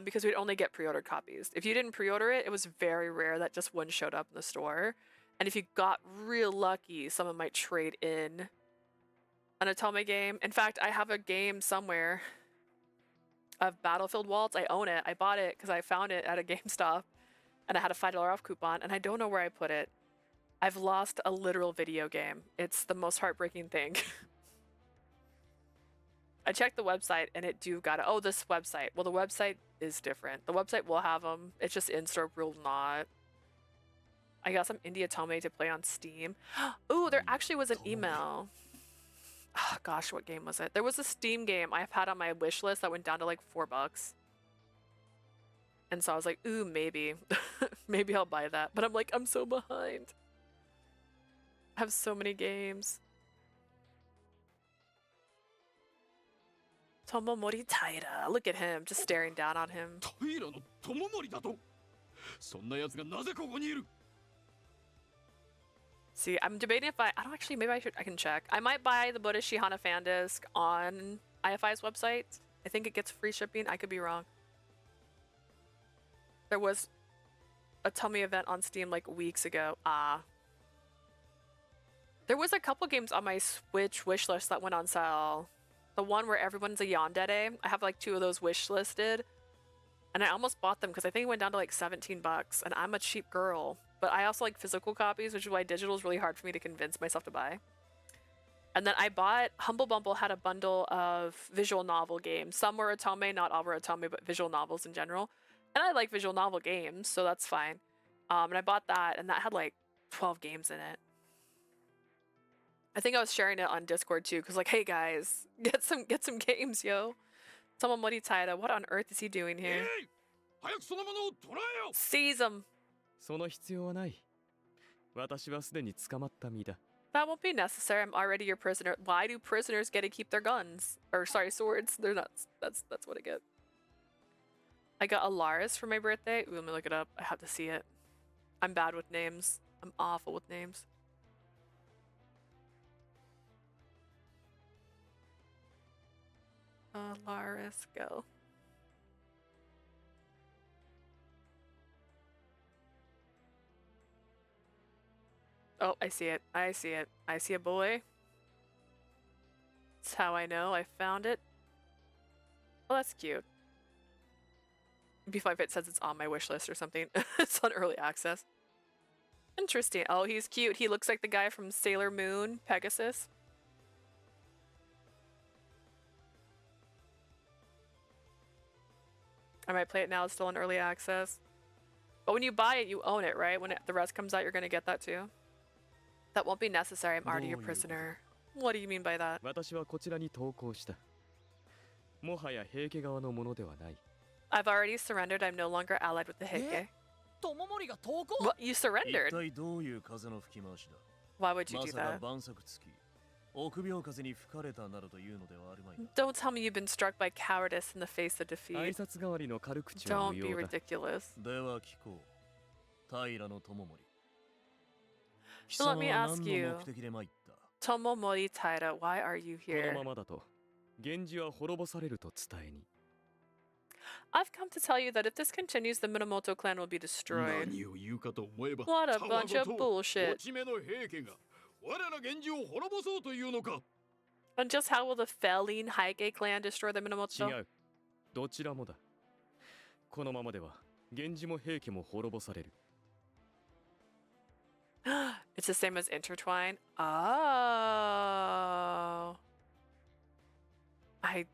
Speaker 1: because we'd only get pre-ordered copies. If you didn't pre-order it, it was very rare that just one showed up in the store. And if you got real lucky, someone might trade in an Atome game. In fact, I have a game somewhere of Battlefield Waltz. I own it. I bought it because I found it at a GameStop and I had a $5 off coupon and I don't know where I put it. I've lost a literal video game. It's the most heartbreaking thing. I checked the website and it got it. Oh, this website. Well, the website is different. The website will have them. It's just in-store will not. I got some Indie Atome to play on Steam. Ooh, there actually was an email. Oh, gosh, what game was it? There was a Steam game I've had on my wish list that went down to like $4. And so I was like, ooh, maybe. Maybe I'll buy that. But I'm like, I'm so behind. I have so many games. Tomomori Taira. Look at him, just staring down on him.
Speaker 3: 平の Tomomori だとそんな奴がなぜここにいる
Speaker 1: See, I'm debating if I don't actually, maybe I can check. I might buy the Birushana Hana fan disc on IFI's website. I think it gets free shipping. I could be wrong. There was a Tummy event on Steam like weeks ago. There was a couple games on my Switch wishlist that went on sale. The one where everyone's a yandere. I have like 2 of those wishlisted. And I almost bought them because I think it went down to like 17 bucks. And I'm a cheap girl. But I also like physical copies, which is why digital is really hard for me to convince myself to buy. And then I bought, Humble Bumble had a bundle of visual novel games. Some were otome, not all were otome, but visual novels in general. And I like visual novel games, so that's fine. And I bought that, and that had like 12 games in it. I think I was sharing it on Discord too, because like, hey guys, get some games, yo. Tomomori Taira, what on earth is he doing here? Seize him.
Speaker 5: その必要はない。私はすでに捕まった身だ。
Speaker 1: That won't be necessary. I'm already your prisoner. Why do prisoners get to keep their guns? Or sorry, swords. They're nuts. That's what I get. I got Alaris for my birthday. Ooh, let me look it up. I have to see it. I'm bad with names. I'm awful with names. Alaris, go. Oh, I see it. I see it. I see a boy. That's how I know I found it. Oh, that's cute. It'd be fun if it says it's on my wish list or something. It's on early access. Interesting. Oh, he's cute. He looks like the guy from Sailor Moon, Pegasus. I might play it now. It's still in early access. But when you buy it, you own it, right? When the rest comes out, you're going to get that too. That won't be necessary. I'm already your prisoner. What do you mean by that?
Speaker 5: 私はこちらに投降した。もはや平家側のものではない。
Speaker 1: I've already surrendered. I'm no longer allied with the Heike.
Speaker 7: トモモリが投降
Speaker 1: What? You surrendered?
Speaker 3: 一体どういう風の吹き回しだ。
Speaker 1: Why would you do
Speaker 3: まさか
Speaker 1: that?
Speaker 3: 晩作付き、臆病風に吹かれたなどというのではあるまいな。
Speaker 1: Don't tell me you've been struck by cowardice in the face of
Speaker 5: 挨
Speaker 1: defeat.
Speaker 5: 拶代わりの軽口は
Speaker 1: Don't
Speaker 5: 無
Speaker 1: be
Speaker 5: 用だ。
Speaker 1: ridiculous.
Speaker 3: では聞こう。平の友森。貴
Speaker 1: So
Speaker 3: 様
Speaker 1: let me
Speaker 3: は
Speaker 1: ask
Speaker 3: 何
Speaker 1: you.
Speaker 3: の目的で参った。
Speaker 1: Tomomori Taira, why are you
Speaker 5: この
Speaker 1: here?
Speaker 5: ままだと源氏は滅ぼされると伝えに。
Speaker 1: I've come to tell you that if this continues, the Minamoto clan will be destroyed.
Speaker 8: 何を言うかと思えば
Speaker 1: What a bunch of
Speaker 8: たわ
Speaker 1: bullshit.
Speaker 8: ごと落ち目の平家が我ら源氏を滅ぼそうというのか。
Speaker 1: And just how will the Feline Heike clan destroy the
Speaker 5: 違
Speaker 1: Minamoto?
Speaker 5: う。どちらもだ。このままでは源氏も平家も滅ぼされる。
Speaker 1: It's the same as Intertwine. Oh. I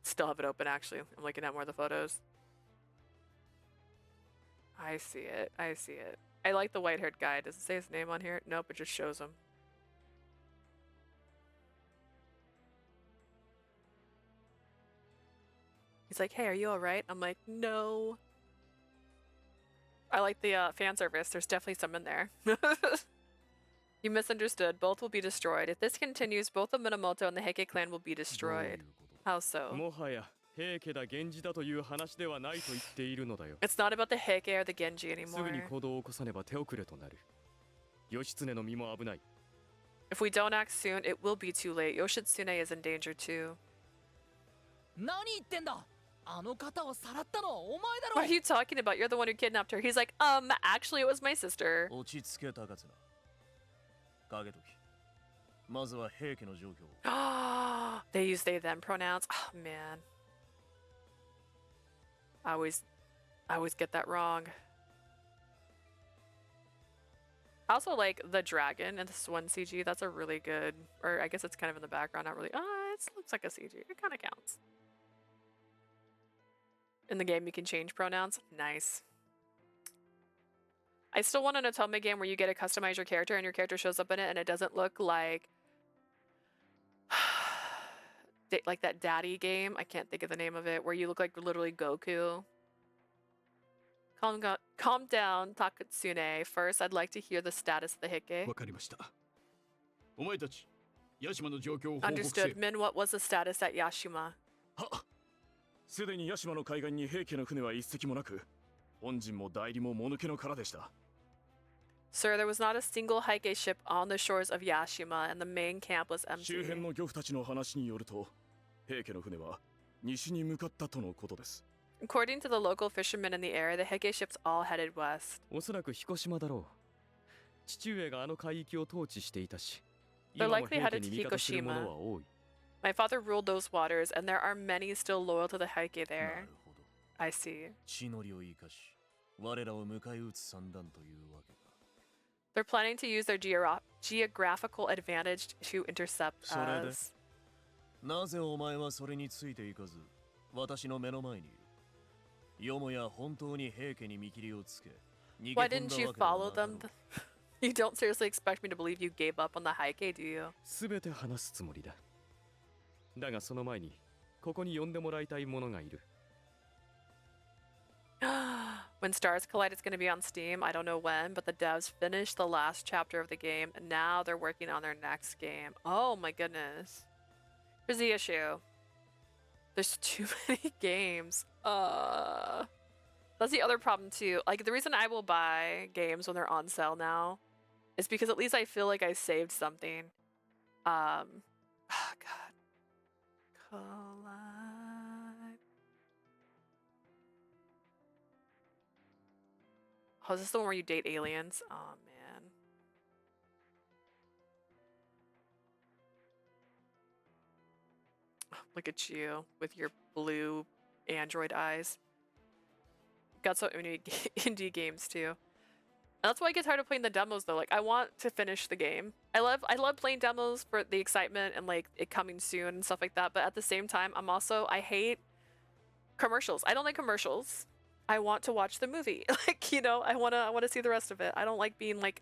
Speaker 1: still have it open, actually. I'm looking at more of the photos. I see it. I see it. I like the white-haired guy. Does it say his name on here? Nope, it just shows him. He's like, hey, are you alright? I'm like, no. I like the fan service. There's definitely some in there. You misunderstood. Both will be destroyed. If this continues, both the Minamoto and the Heike clan will be
Speaker 3: どういう
Speaker 1: destroyed.
Speaker 3: ことだ。
Speaker 1: How so?
Speaker 5: もはや平家だ源氏だという話ではないと言っているのだよ。
Speaker 1: It's not about the Heike or the Genji
Speaker 5: すぐに
Speaker 1: anymore.
Speaker 5: 行動を起こさねば手遅れとなる。義経の身も危ない。
Speaker 1: If we don't act soon, it will be too late. Yoshitsune is in danger too.
Speaker 7: 何言ってんだあの方をさらったのはお前だ
Speaker 1: What
Speaker 7: ろ
Speaker 1: are you talking about? You're the one who kidnapped her. He's like, actually it was my sister.
Speaker 3: 落ち着け高綱。影時。まずは平家の状況を。
Speaker 1: They use they them pronouns. Oh man. I always get that wrong. I also like the dragon in this one CG. That's a really good, or I guess it's kind of in the background, not really. It looks like a CG. It kind of counts. In the game, you can change pronouns. Nice. I still want an Otome game where you get to customize your character and your character shows up in it and it doesn't look like like that daddy game. I can't think of the name of it, where you look like literally Goku. Calm down, Takatsune. First, I'd like to hear the status of the Heike.
Speaker 8: わかりました。お前たち、屋島の状況を報告せ
Speaker 1: Understood. Min, what was the status at Yashima?
Speaker 3: すでに屋島の海岸に平家の船は一隻もなく、本陣も代理ももぬけの殻でした。
Speaker 1: Sir, there was not a single Heike ship on the shores of Yashima, and the main camp was
Speaker 3: 周
Speaker 1: empty.
Speaker 3: 辺の漁夫たちの話によると、平家の船は西に向かったとのことです。
Speaker 1: According to the local fishermen in the area, the Heike ships all headed west.
Speaker 5: おそらく彦島だろう。父上があの海域を統治していたし、
Speaker 1: They're
Speaker 5: 今も
Speaker 1: likely
Speaker 5: 平家
Speaker 1: headed
Speaker 5: に
Speaker 1: to
Speaker 5: 味方する
Speaker 1: Hikoshima.
Speaker 5: 者は多い。
Speaker 1: My father ruled those waters, and there are many still loyal to the Heike
Speaker 6: な
Speaker 1: there.
Speaker 6: るほど。
Speaker 1: I see.
Speaker 6: 地の利を生かし、我らを迎え撃つ算段というわけか。
Speaker 1: They're planning to use their geographical advantage to intercept
Speaker 6: それで
Speaker 1: us.
Speaker 6: なぜお前はそれについていかず、私の目の前にいる。よもや本当に平家に見切りをつけ、逃げ
Speaker 1: Why
Speaker 6: 込ん
Speaker 1: didn't
Speaker 6: だ
Speaker 1: you
Speaker 6: わけでは
Speaker 1: follow
Speaker 6: なかろ
Speaker 1: them?
Speaker 6: う。
Speaker 1: You don't seriously expect me to believe you gave up on the Heike, do you?
Speaker 5: すべて話すつもりだ。だがその前に、ここに呼んでもらいたい者がいる。
Speaker 1: When Stars Collide is going to be on Steam, I don't know when, but the devs finished the last chapter of the game, and now they're working on their next game. Oh my goodness. Here's the issue. There's too many games. That's the other problem too. Like, the reason I will buy games when they're on sale now is because at least I feel like I saved something. Oh god. Collide. Oh, is this the one where you date aliens? Oh man. Look at you with your blue android eyes. Got so many indie games too. And that's why I get tired of playing the demos though. Like, I want to finish the game. I love playing demos for the excitement and like it coming soon and stuff like that. But at the same time, I hate commercials. I don't like commercials. I want to watch the movie. Like, you know, I wanna see the rest of it. I don't like being like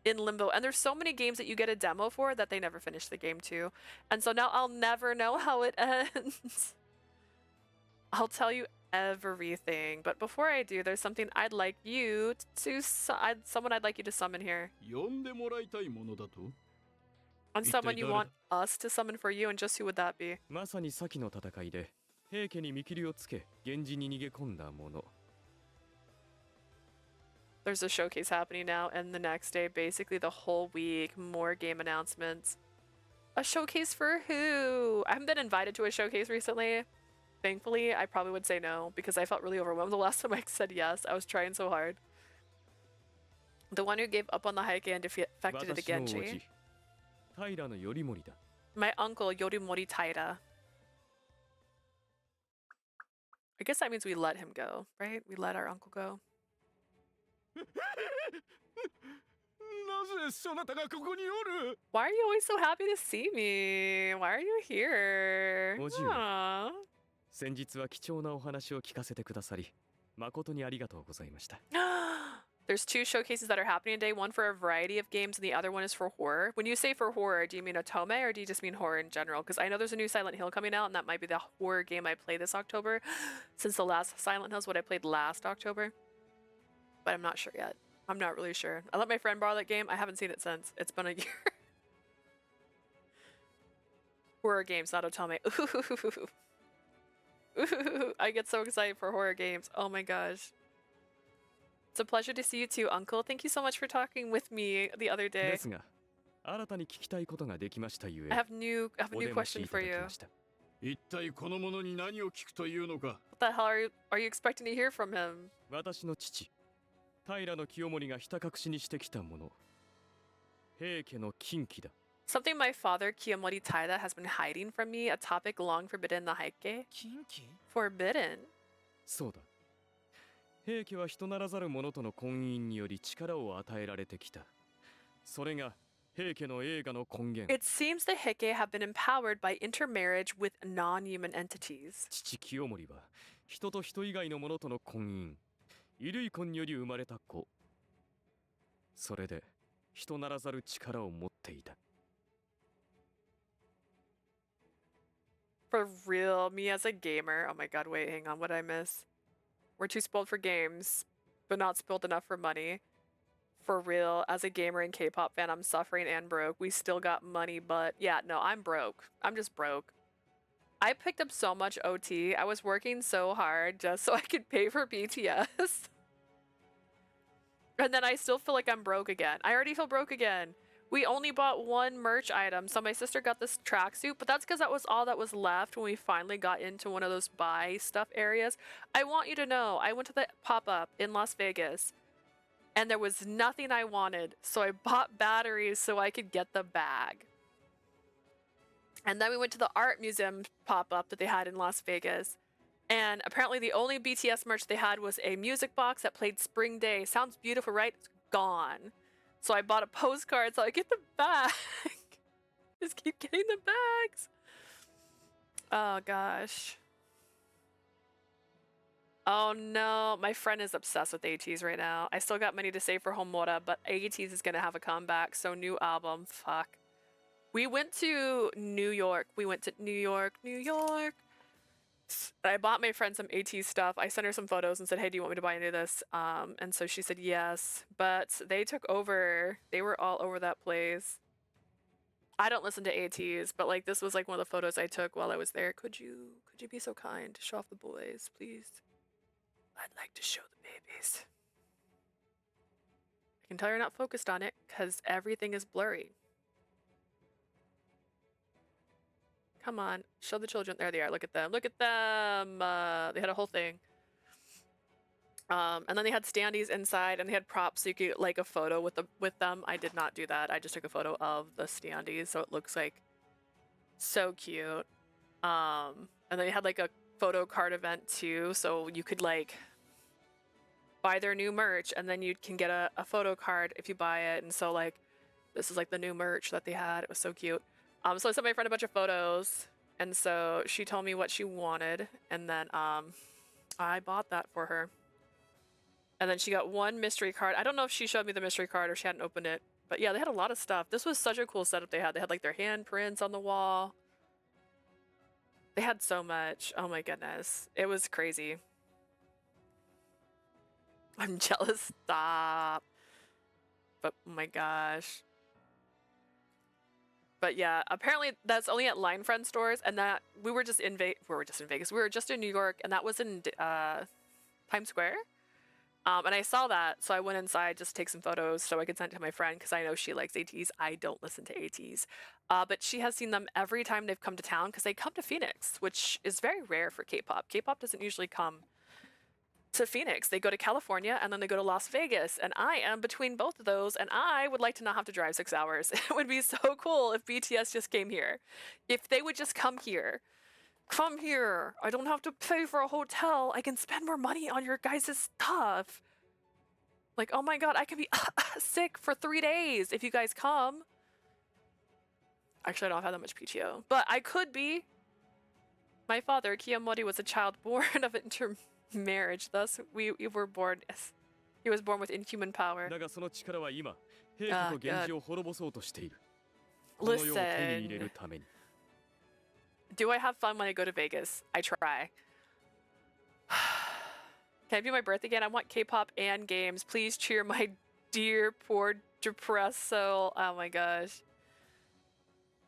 Speaker 1: in limbo. And there's so many games that you get a demo for that they never finish the game too. And so now I'll never know how it ends. I'll tell you everything. But before I do, there's something I'd like you to someone I'd like you to summon here.
Speaker 8: 呼んでもらいたいものだと
Speaker 1: And someone you want us to summon for you, and just who would that be?
Speaker 5: まさに先の戦いで、平家に見切りをつけ、源氏に逃げ込んだ者。
Speaker 1: There's a showcase happening now, and the next day, basically the whole week, more game announcements. A showcase for who? I haven't been invited to a showcase recently. Thankfully, I probably would say no because I felt really overwhelmed the last time I said yes. I was trying so hard. The one who gave up on the Heike and defected to the
Speaker 5: 私の叔
Speaker 1: Genji.
Speaker 5: 父、平頼盛だ。
Speaker 1: My uncle, Yorimori Taira. I guess that means we let him go, right? We let our uncle go.
Speaker 3: なぜそなたがここにおる？
Speaker 1: Why are you always so happy to see me? Why are you here?
Speaker 5: おじゅう。
Speaker 1: Aw.
Speaker 5: 先日は貴重なお話を聞かせてくださり、誠にありがとうございました。
Speaker 1: There's two showcases that are happening today, one for a variety of games and the other one is for horror. When you say for horror, do you mean Otome or do you just mean horror in general? Because I know there's a new Silent Hill coming out and that might be the horror game I play this October, since the last Silent Hill is what I played last October. But I'm not sure yet. I'm not really sure. I let my friend borrow that game. I haven't seen it since. It's been a year. Horror games, not Otome. Ooh, I get so excited for horror games. Oh my gosh. It's a pleasure to see you too, Uncle. Thank you so much for talking with me the other
Speaker 5: で
Speaker 1: day.
Speaker 5: すが、新たに聞きたいことができましたゆ
Speaker 1: I
Speaker 5: え、
Speaker 1: have a new
Speaker 5: お出まし
Speaker 1: question
Speaker 5: いた
Speaker 1: for
Speaker 5: だき
Speaker 1: you.
Speaker 5: ました。
Speaker 8: 一体この者に何を聞くというのか。
Speaker 1: What the hell are you expecting to hear from him?
Speaker 5: 私の父、平清盛がひた隠しにしてきたもの、平家の禁忌だ。
Speaker 1: Something my father, Kiyomori Taida, has been hiding from me, a topic long forbidden in the Heike.
Speaker 7: 近畿
Speaker 1: Forbidden?
Speaker 5: そうだ。平家は人ならざる者との婚姻により力を与えられてきた。それが平家の栄華の根源。
Speaker 1: It seems the Heike have been empowered by intermarriage with non-human entities.
Speaker 5: 父清盛は人と人以外の者との婚姻、衣類婚により生まれた子。それで人ならざる力を持っていた。
Speaker 1: For real, me as a gamer. Oh my god, wait, hang on, what did I miss? We're too spoiled for games, but not spoiled enough for money. For real, as a gamer and K-pop fan, I'm suffering and broke. We still got money, but yeah, no, I'm broke. I'm just broke. I picked up so much OT. I was working so hard just so I could pay for BTS. And then I still feel like I'm broke again. I already feel broke again. We only bought one merch item. So my sister got this tracksuit, but that's because that was all that was left when we finally got into one of those buy stuff areas. I want you to know, I went to the pop-up in Las Vegas and there was nothing I wanted. So I bought batteries so I could get the bag. And then we went to the art museum pop-up that they had in Las Vegas. And apparently the only BTS merch they had was a music box that played Spring Day. Sounds beautiful, right? It's gone. So I bought a postcard so I get the bag. Just keep getting the bags. Oh gosh. Oh no, my friend is obsessed with ATEEZ right now. I still got money to save for Homura, but ATEEZ is gonna have a comeback, so new album, fuck. We went to New York. New York. I bought my friend some ATEEZ stuff. I sent her some photos and said, hey, do you want me to buy any of this? And so she said yes, but they took over. They were all over that place. I don't listen to ATEEZ, but like this was like one of the photos I took while I was there. Could you be so kind to show off the boys, please? I'd like to show the babies. I can tell you're not focused on it because everything is blurry. Come on, show the children. There they are. Look at them. Look at them. They had a whole thing. And then they had standees inside, and they had props so you could like a photo with them. I did not do that. I just took a photo of the standees, so it looks like so cute. And then they had like a photo card event too, so you could like buy their new merch, and then you can get a photo card if you buy it. And so like this is like the new merch that they had. It was so cute. So I sent my friend a bunch of photos, and so she told me what she wanted, and then I bought that for her. And then she got one mystery card. I don't know if she showed me the mystery card or she hadn't opened it, but yeah, they had a lot of stuff. This was such a cool setup they had. They had like their handprints on the wall. They had so much. Oh my goodness. It was crazy. I'm jealous. Stop. But oh my gosh. But yeah, apparently that's only at Line Friend stores, and that we were just in Vegas. We were just in New York, and that was in Times Square. And I saw that, so I went inside just to take some photos so I could send it to my friend because I know she likes ATEEZ. I don't listen to ATEEZ. But she has seen them every time they've come to town because they come to Phoenix, which is very rare for K-pop. K-pop doesn't usually come to Phoenix. They go to California and then they go to Las Vegas, and I am between both of those, and I would like to not have to drive 6 hours. It would be so cool if BTS just came here. If they would just come here. Come here. I don't have to pay for a hotel. I can spend more money on your guys' stuff. Like, oh my god, I can be sick for 3 days if you guys come. Actually, I don't have that much PTO, but I could be. My father, Kiyomori, was a child born of intermarriage. Thus, we were born. He was born with inhuman power. Listen. Do I have fun when I go to Vegas? I try. Can it be my birthday again? I want K-pop and games. Please cheer my dear, poor, depressed soul. Oh my gosh.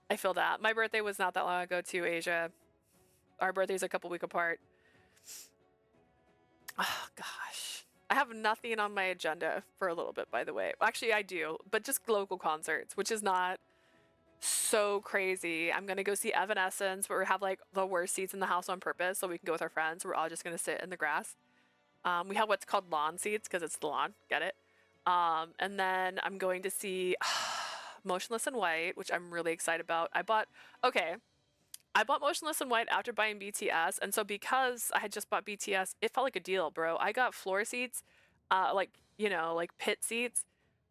Speaker 1: I feel that. My birthday was not that long ago too, Asia. Our birthday's a couple weeks apart. Oh gosh. I have nothing on my agenda for a little bit, by the way. Actually, I do, but just local concerts, which is not so crazy. I'm gonna go see Evanescence, but we have like the worst seats in the house on purpose so we can go with our friends. We're all just gonna sit in the grass. We have what's called lawn seats because it's the lawn. Get it? And then I'm going to see Motionless in White, which I'm really excited about. I bought Motionless in White after buying BTS, and so because I had just bought BTS, it felt like a deal, bro. I got floor seats, like pit seats,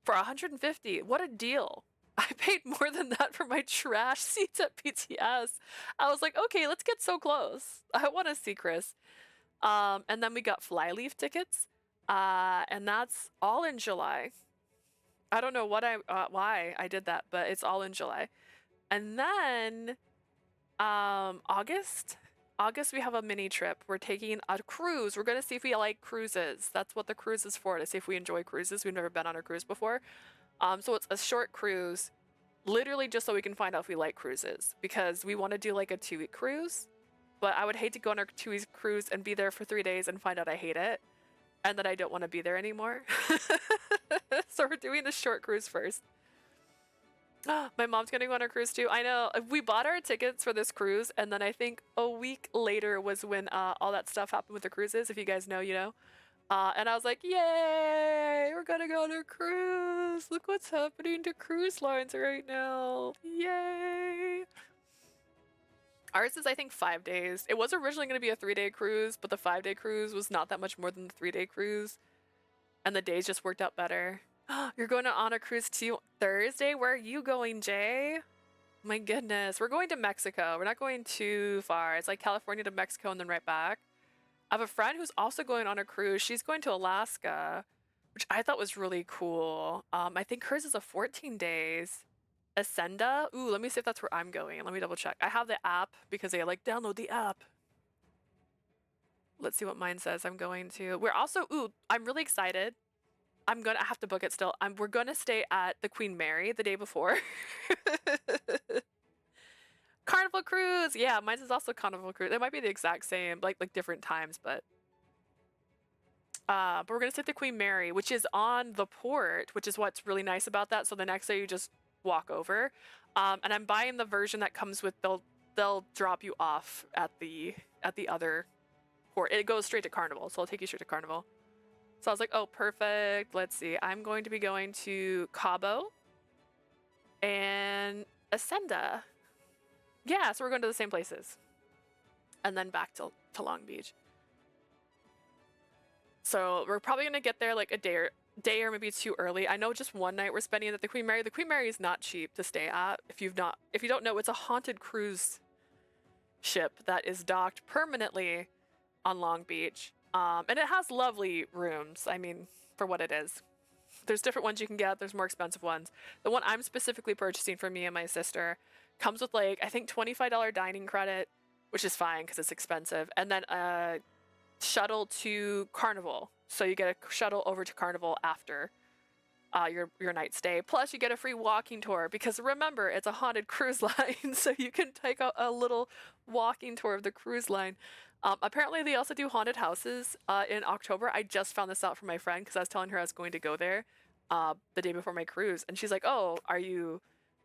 Speaker 1: for $150. What a deal! I paid more than that for my trash seats at BTS. I was like, okay, let's get so close. I want to see Chris. And then we got Flyleaf tickets, and that's all in July. I don't know why I did that, but it's all in July. And then August we have a mini trip. We're taking a cruise. We're gonna see if we like cruises. That's what the cruise is for, to see if we enjoy cruises. We've never been on a cruise before. So it's a short cruise, literally just so we can find out if we like cruises, because we want to do like a 2-week cruise. But I would hate to go on a 2-week cruise and be there for 3 days and find out I hate it. and then I don't want to be there anymore. So we're doing a short cruise first. My mom's gonna go on a cruise too. I know. We bought our tickets for this cruise, and then I think a week later was when all that stuff happened with the cruises. If you guys know, you know. And I was like, yay, we're gonna go on a cruise. Look what's happening to cruise lines right now. Yay. Ours is, I think, 5 days. It was originally going to be a 3-day cruise, but the 5-day cruise was not that much more than the 3-day cruise. And the days just worked out better. You're going on a cruise too Thursday? Where are you going, Jay? My goodness. We're going to Mexico. We're not going too far. It's like California to Mexico and then right back. I have a friend who's also going on a cruise. She's going to Alaska, which I thought was really cool. I think hers is a 14 days. Ascenda? Ooh, let me see if that's where I'm going. Let me double check. I have the app because they like download the app. Let's see what mine says. I'm going to. We're also, ooh, I'm really excited. I have to book it still. We're gonna stay at the Queen Mary the day before. Carnival cruise. Yeah, mine is also Carnival cruise. It might be the exact same, like different times, but we're gonna stay at the Queen Mary, which is on the port, which is what's really nice about that. So the next day you just walk over, and I'm buying the version that comes with they'll drop you off at the other port. It goes straight to Carnival, so I'll take you straight to Carnival. So I was like, oh, perfect. Let's see. I'm going to be going to Cabo and Ascenda. Yeah, so we're going to the same places. And then back to Long Beach. So we're probably going to get there like a day or maybe too early. I know just one night we're spending at the Queen Mary. The Queen Mary is not cheap to stay at. If you don't know, it's a haunted cruise ship that is docked permanently on Long Beach. And it has lovely rooms, I mean, for what it is. There's different ones you can get. There's more expensive ones. The one I'm specifically purchasing for me and my sister comes with like, I think $25 dining credit, which is fine because it's expensive. And then a shuttle to Carnival. So you get a shuttle over to Carnival after your night stay. Plus you get a free walking tour because remember, it's a haunted cruise line. So you can take a little walking tour of the cruise line. Apparently they also do haunted houses in October. I just found this out from my friend because I was telling her I was going to go there the day before my cruise. And she's like, oh, are you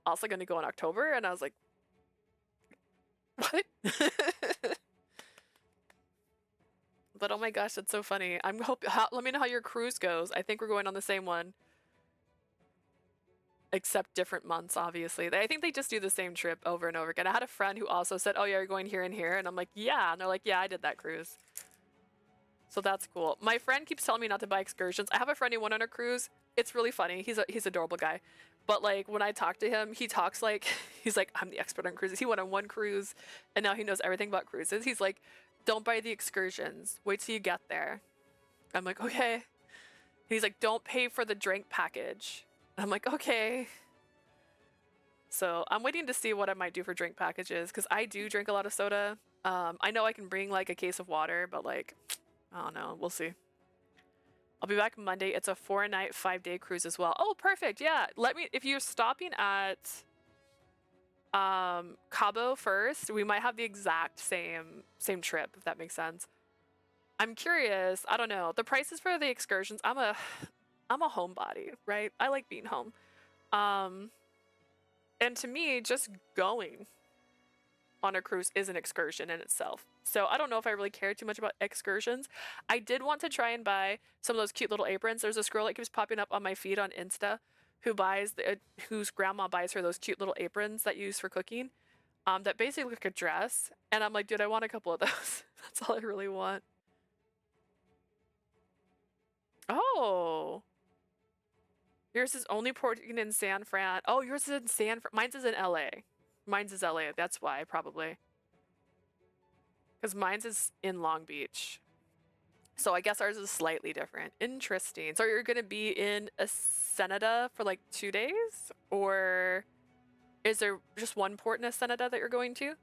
Speaker 1: also going to go in October? And I was like, what? But oh my gosh, that's so funny. Let me know how your cruise goes. I think we're going on the same one. Except different months, obviously. I think they just do the same trip over and over again. I had a friend who also said, oh yeah, you're going here and here. And I'm like, yeah. And they're like, yeah, I did that cruise. So that's cool. My friend keeps telling me not to buy excursions. I have a friend who went on a cruise. It's really funny. He's an adorable guy. But like when I talk to him, he talks like, he's like, I'm the expert on cruises. He went on one cruise and now he knows everything about cruises. He's like, don't buy the excursions. Wait till you get there. I'm like, okay. And he's like, don't pay for the drink package. I'm like, okay. So I'm waiting to see what I might do for drink packages because I do drink a lot of soda. I know I can bring like a case of water, but like, I don't know. We'll see. I'll be back Monday. It's a 4-night, 5-day cruise as well. Oh, perfect. Yeah. If you're stopping at Cabo first, we might have the exact same trip, if that makes sense. I'm curious. I don't know. The prices for the excursions, I'm a homebody, right? I like being home. And to me, just going on a cruise is an excursion in itself. So I don't know if I really care too much about excursions. I did want to try and buy some of those cute little aprons. There's a girl that keeps popping up on my feed on Insta whose grandma buys her those cute little aprons that you use for cooking. That basically look like a dress. And I'm like, dude, I want a couple of those. That's all I really want. Oh. Yours is only porting in San Fran. Oh, yours is in San Fran. Mine's is in LA. Mine's is LA. That's why, probably. Because mine's is in Long Beach. So I guess ours is slightly different. Interesting. So you're going to be in Ensenada for like 2 days? Or is there just one port in Ensenada that you're going to?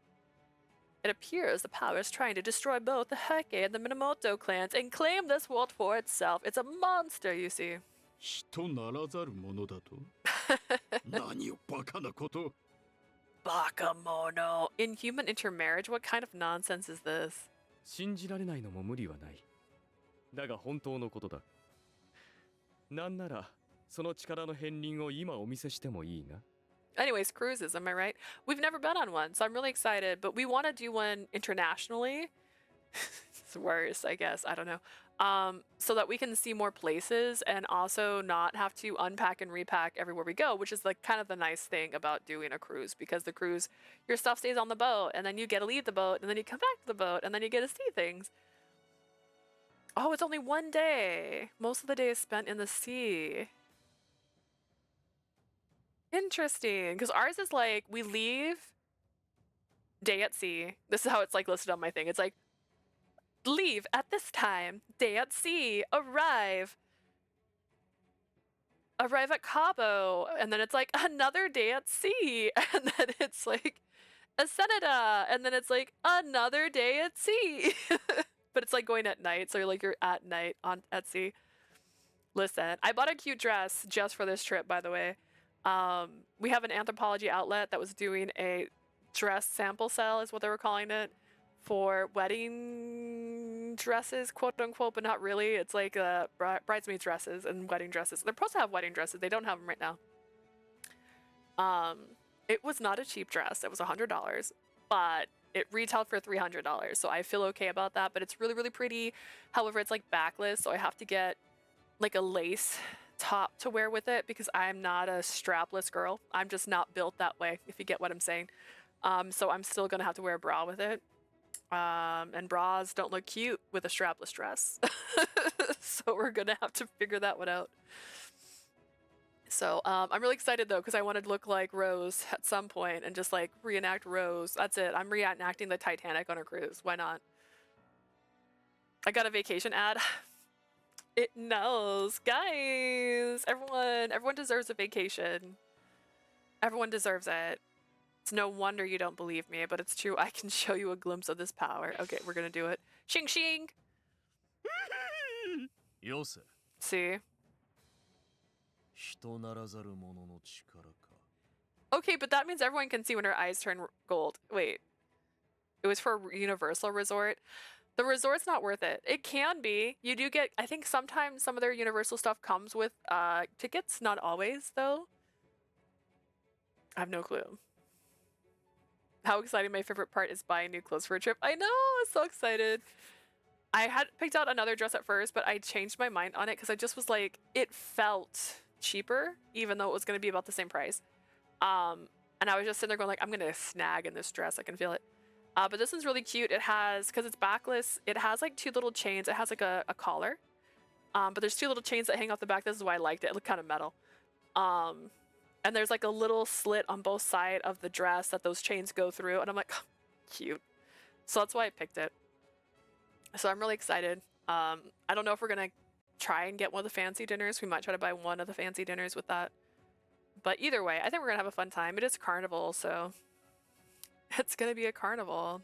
Speaker 1: It appears the power is trying to destroy both the Heike and the Minamoto clans and claim this world for itself. It's a monster, you see.
Speaker 8: 人ならざるものだと何をバカなこと
Speaker 1: Bakamono. Inhuman intermarriage? What kind of nonsense is this?
Speaker 5: 信じられないのも無理はないだが本当のことだ。なんならその力の片鱗を今お見せしてもいいな。
Speaker 1: Anyways, cruises, am I right? We've never been on one, so I'm really excited, but we want to do one internationally. It's worse, I guess. I don't know. So that we can see more places and also not have to unpack and repack everywhere we go, which is like kind of the nice thing about doing a cruise, because the cruise, your stuff stays on the boat and then you get to leave the boat and then you come back to the boat and then you get to see things. Oh, it's only one day. Most of the day is spent in the sea. Interesting, because ours is like we leave day at sea. This is how it's like listed on my thing. It's like leave at this time, day at sea, arrive at Cabo, and then it's like another day at sea, and then it's like Ensenada, and then it's like another day at sea. But it's like going at night, so you're at night at sea. Listen, I bought a cute dress just for this trip, by the way. We have an Anthropologie outlet that was doing a dress sample sale, is what they were calling it, for wedding dresses, quote unquote, but not really. It's like bridesmaid dresses and wedding dresses. They're supposed to have wedding dresses. They don't have them right now. It was not a cheap dress. It was $100, but it retailed for $300. So I feel okay about that, but it's really, really pretty. However, it's like backless, so I have to get like a lace top to wear with it because I'm not a strapless girl. I'm just not built that way, if you get what I'm saying. So I'm still gonna have to wear a bra with it. And bras don't look cute with a strapless dress. So we're gonna have to figure that one out. So I'm really excited though, because I wanted to look like Rose at some point and just like reenact Rose. That's it. I'm reenacting the Titanic on a cruise. Why not? I got a vacation ad. It knows. Guys, everyone deserves a vacation. Everyone deserves it. It's no wonder you don't believe me, but it's true. I can show you a glimpse of this power. Okay, we're gonna do it. Shing shing!
Speaker 6: Yose.
Speaker 1: See?
Speaker 6: 人ならざる者の力か。
Speaker 1: Okay, but that means everyone can see when her eyes turn gold. Wait. It was for Universal Resort. The resort's not worth it. It can be. You do get, I think sometimes some of their Universal stuff comes with tickets. Not always, though. I have no clue. How exciting my favorite part is buying new clothes for a trip. I know, I'm so excited. I had picked out another dress at first, but I changed my mind on it because I just was like, it felt cheaper, even though it was going to be about the same price. And I was just sitting there going like, I'm going to snag in this dress. I can feel it. But this one's really cute. It has, because it's backless, it has like two little chains. It has like a collar. But there's two little chains that hang off the back. This is why I liked it. It looked kind of metal. And there's like a little slit on both sides of the dress that those chains go through. And I'm like, oh, cute. So that's why I picked it. So I'm really excited. I don't know if we're going to try and get one of the fancy dinners. We might try to buy one of the fancy dinners with that. But either way, I think we're going to have a fun time. It is carnival, so it's going to be a carnival.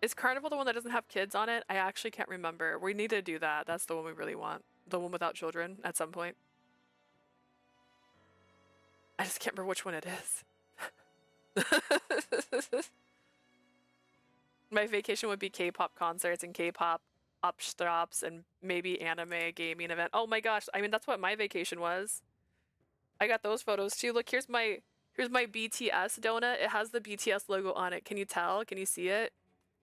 Speaker 1: Is carnival the one that doesn't have kids on it? I actually can't remember. We need to do that. That's the one we really want. The one without children at some point. I just can't remember which one it is. My vacation would be K-pop concerts and K-pop upstraps and maybe anime gaming event. Oh my gosh, I mean that's what my vacation was. I got those photos too. Look, here's my BTS donut. It has the BTS logo on it. Can you tell? Can you see it?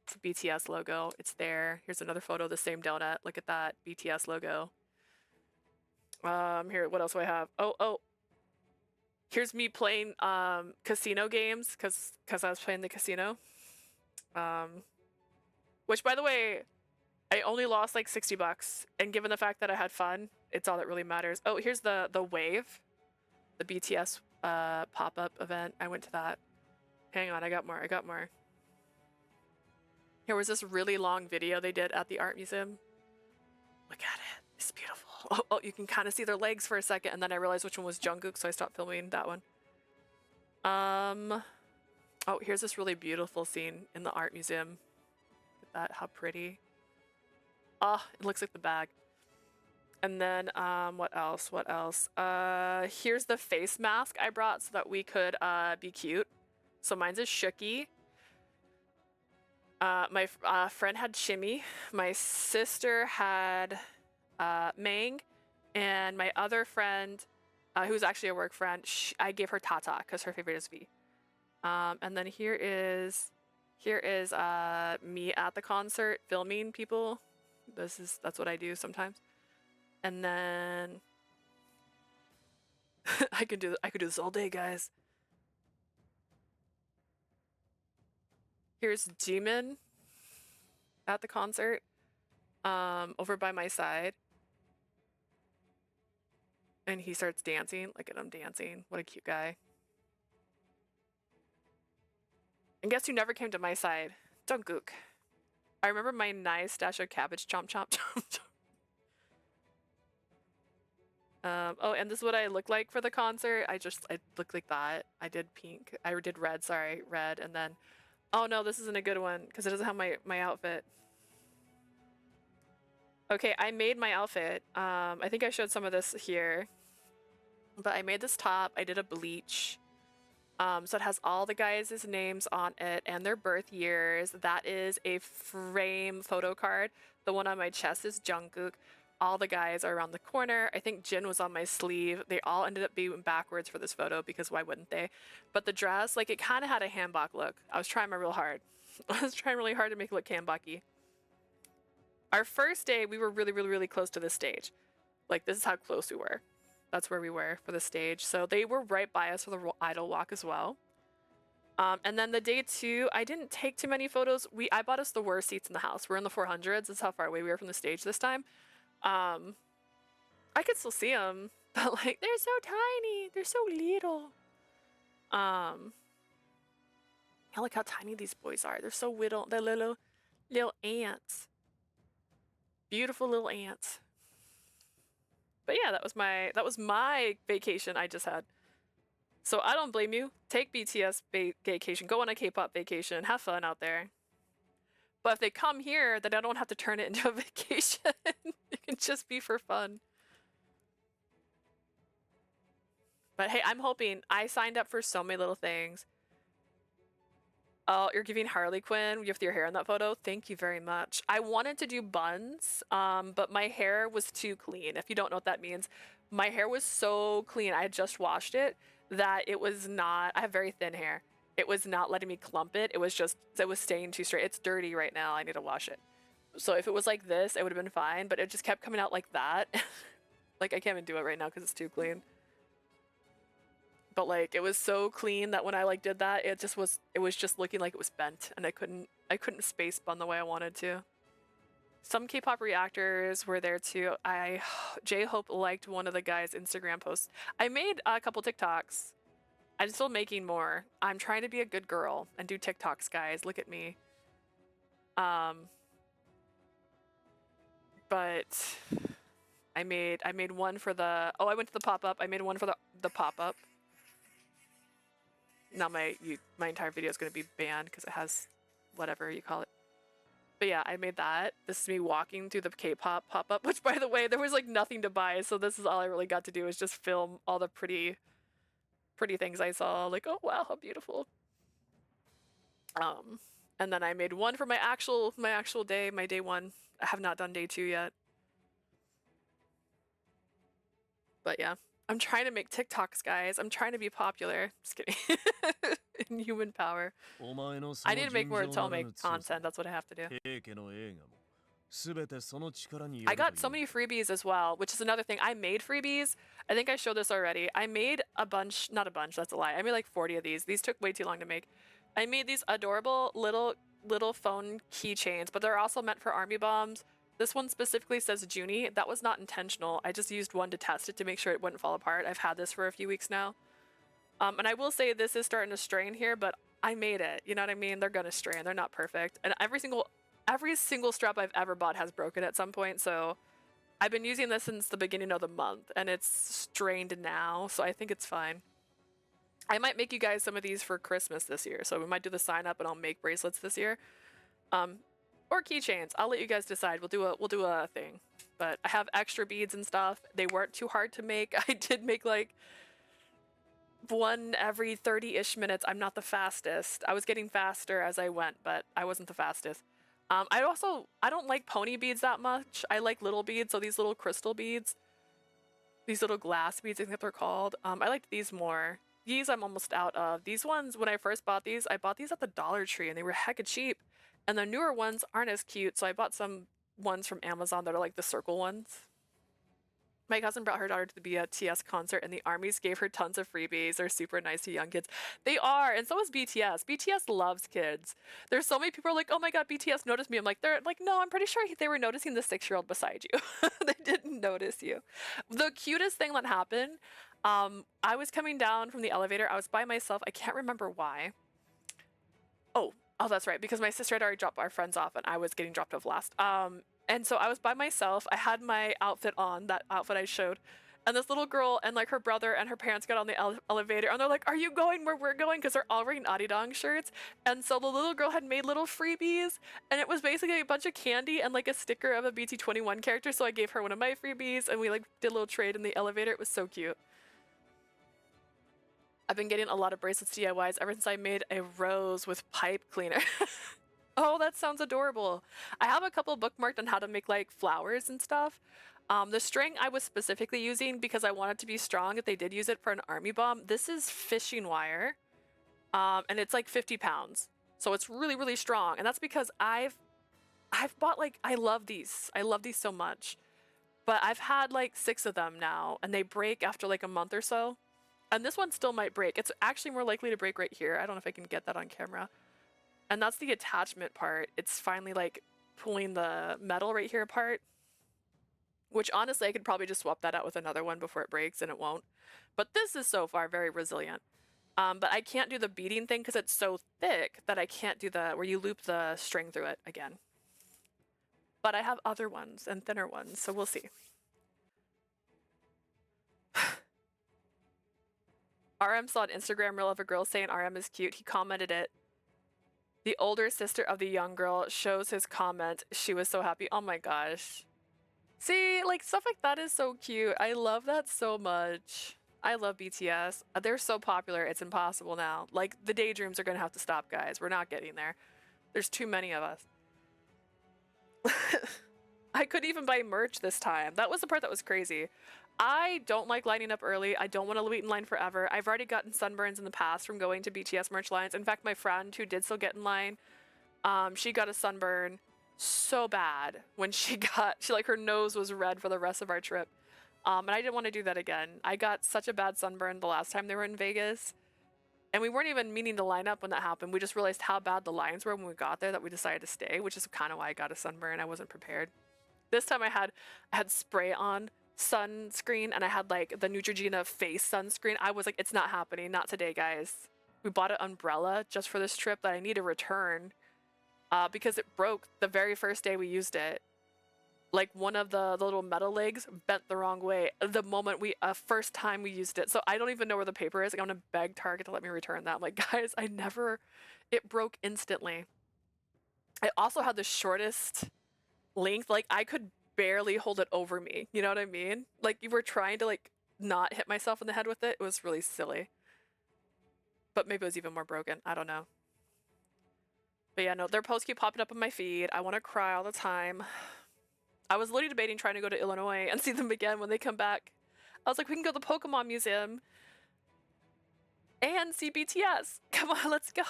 Speaker 1: It's the BTS logo. It's there. Here's another photo of the same donut. Look at that BTS logo. Here, what else do I have? Oh. Here's me playing casino games because I was playing the casino. Which by the way, I only lost like $60, and given the fact that I had fun, it's all that really matters. Oh, here's the wave, the BTS pop-up event. I went to that. Hang on, I got more. Here was this really long video they did at the art museum. Look at it. It's beautiful. Oh, you can kind of see their legs for a second, and then I realized which one was Jungkook, so I stopped filming that one. Oh, here's this really beautiful scene in the art museum. Look at that, how pretty. Oh, it looks like the bag. And then, what else? Here's the face mask I brought so that we could be cute. So mine's a Shooky. My friend had Shimmy. My sister had Mang, and my other friend, who's actually a work friend, I gave her Tata because her favorite is V. And then here is me at the concert filming people. That's what I do sometimes. And then I could do this all day, guys. Here's Jimin at the concert, over by my side. And he starts dancing. Look at him dancing. What a cute guy. And guess who never came to my side? Jungkook. I remember my nice stash of cabbage chomp chomp chomp chomp. Oh, and this is what I look like for the concert. I look like that. I did pink. I did red, sorry, red, and then oh no, this isn't a good one because it doesn't have my outfit. Okay, I made my outfit. I think I showed some of this here. But I made this top. I did a bleach. So it has all the guys' names on it and their birth years. That is a frame photo card. The one on my chest is Jungkook. All the guys are around the corner. I think Jin was on my sleeve. They all ended up being backwards for this photo because why wouldn't they? But the dress, like it kind of had a hanbok look. I was trying real hard. I was trying really hard to make it look hanboky. Our first day, we were really, really, really close to this stage. Like this is how close we were. That's where we were for the stage. So they were right by us for the idol walk as well. And then the day 2, I didn't take too many photos. I bought us the worst seats in the house. We're in the 400s. That's how far away we were from the stage this time. I could still see them, but like they're so tiny. They're so little. Yeah, look how tiny these boys are. They're so little. They're little ants. Beautiful little ants. But yeah, that was my vacation I just had. So I don't blame you. Take BTS vacation. Go on a K-pop vacation. Have fun out there. But if they come here, then I don't have to turn it into a vacation. It can just be for fun. But hey, I'm hoping. I signed up for so many little things. Oh, you're giving Harley Quinn with your hair in that photo? Thank you very much. I wanted to do buns, but my hair was too clean. If you don't know what that means, my hair was so clean. I had just washed it that it was not, I have very thin hair. It was not letting me clump it. It was staying too straight. It's dirty right now. I need to wash it. So if it was like this, it would have been fine, but it just kept coming out like that. Like I can't even do it right now because it's too clean. But like it was so clean that when I like did that, it was just looking like it was bent, and I couldn't space bun the way I wanted to. Some K-pop reactors were there too. J-Hope liked one of the guys' Instagram posts. I made a couple TikToks. I'm still making more. I'm trying to be a good girl and do TikToks, guys. Look at me. But I made one for the. Oh, I went to the pop-up. I made one for the pop-up. Now my entire video is going to be banned because it has whatever you call it. But yeah, I made that. This is me walking through the K-pop pop-up, which by the way, there was like nothing to buy, so this is all I really got to do is just film all the pretty things I saw. Like, oh wow, how beautiful. And then I made one for my actual day, my day 1. I have not done day 2 yet. But yeah. I'm trying to make TikToks, guys. I'm trying to be popular. Just kidding. In human power. I need to make more Tomei content. That's what I have to do. I got so many freebies as well, which is another thing. I made freebies. I think I showed this already. I made a bunch, not a bunch, that's a lie. I made like 40 of these. These took way too long to make. I made these adorable little phone keychains, but they're also meant for army bombs. This one specifically says Junie. That was not intentional. I just used one to test it to make sure it wouldn't fall apart. I've had this for a few weeks now. And I will say this is starting to strain here, but I made it. You know what I mean? They're gonna strain. They're not perfect. And every single strap I've ever bought has broken at some point, so I've been using this since the beginning of the month, and it's strained now, so I think it's fine. I might make you guys some of these for Christmas this year, so we might do the sign up and I'll make bracelets this year. Or keychains. I'll let you guys decide. We'll do a thing. But I have extra beads and stuff. They weren't too hard to make. I did make like one every 30-ish minutes. I'm not the fastest. I was getting faster as I went, but I wasn't the fastest. I don't like pony beads that much. I like little beads, so these little crystal beads, these little glass beads, I think they're called. I liked these more. These I'm almost out of. These ones, when I first bought these, I bought these at the Dollar Tree and they were hecka cheap. And the newer ones aren't as cute, so I bought some ones from Amazon that are like the circle ones. My cousin brought her daughter to the BTS concert and the armies gave her tons of freebies. They're super nice to young kids. They are, and so is BTS. BTS loves kids. There's so many people who are like, oh my god, BTS noticed me. I'm like, they're like, no, I'm pretty sure they were noticing the 6-year-old beside you. They didn't notice you. The cutest thing that happened, I was coming down from the elevator. I was by myself. I can't remember why. Oh, that's right, because my sister had already dropped our friends off and I was getting dropped off last. And so I was by myself. I had my outfit on, that outfit I showed. And this little girl and like her brother and her parents got on the elevator and they're like, are you going where we're going? Because they're all wearing Arirang shirts. And so the little girl had made little freebies and it was basically a bunch of candy and like a sticker of a BT21 character. So I gave her one of my freebies and we like did a little trade in the elevator. It was so cute. I've been getting a lot of bracelets DIYs ever since I made a rose with pipe cleaner. Oh, that sounds adorable. I have a couple bookmarked on how to make like flowers and stuff. The string I was specifically using because I wanted to be strong if they did use it for an army bomb. This is fishing wire, and it's like 50 pounds. So it's really, really strong. And that's because I've bought like, I love these. I love these so much. But I've had like 6 of them now and they break after like a month or so. And this one still might break. It's actually more likely to break right here. I don't know if I can get that on camera. And that's the attachment part. It's finally like pulling the metal right here apart. Which honestly, I could probably just swap that out with another one before it breaks and it won't. But this is so far very resilient. But I can't do the beading thing because it's so thick that I can't do the where you loop the string through it again. But I have other ones and thinner ones, so we'll see. RM saw an Instagram reel of a girl saying RM is cute. He commented it. The older sister of the young girl shows his comment. She was so happy. Oh my gosh. See, like stuff like that is so cute. I love that so much. I love BTS. They're so popular, it's impossible now. Like, the daydreams are gonna have to stop, guys. We're not getting there. There's too many of us. I couldn't even buy merch this time. That was the part that was crazy. I don't like lining up early. I don't want to wait in line forever. I've already gotten sunburns in the past from going to BTS merch lines. In fact, my friend who did still get in line, she got a sunburn so bad when she like her nose was red for the rest of our trip. And I didn't want to do that again. I got such a bad sunburn the last time they were in Vegas. And we weren't even meaning to line up when that happened. We just realized how bad the lines were when we got there that we decided to stay, which is kind of why I got a sunburn. I wasn't prepared. This time I had spray on sunscreen and I had like the Neutrogena face sunscreen. I was like, it's not happening. Not today, guys. We bought an umbrella just for this trip that I need to return because it broke the very first day we used it. Like one of the little metal legs bent the wrong way the moment first time we used it. So I don't even know where the paper is. Like, I'm gonna beg Target to let me return that. I'm like, guys, it broke instantly. I also had the shortest length. Like, I could barely hold it over me. You know what I mean? Like, you were trying to like not hit myself in the head with it. It was really silly. But maybe it was even more broken. I don't know. But yeah, no, their posts keep popping up on my feed. I want to cry all the time. I was literally debating trying to go to Illinois and see them again when they come back. I was like, we can go to the Pokemon Museum and see BTS. Come on, let's go.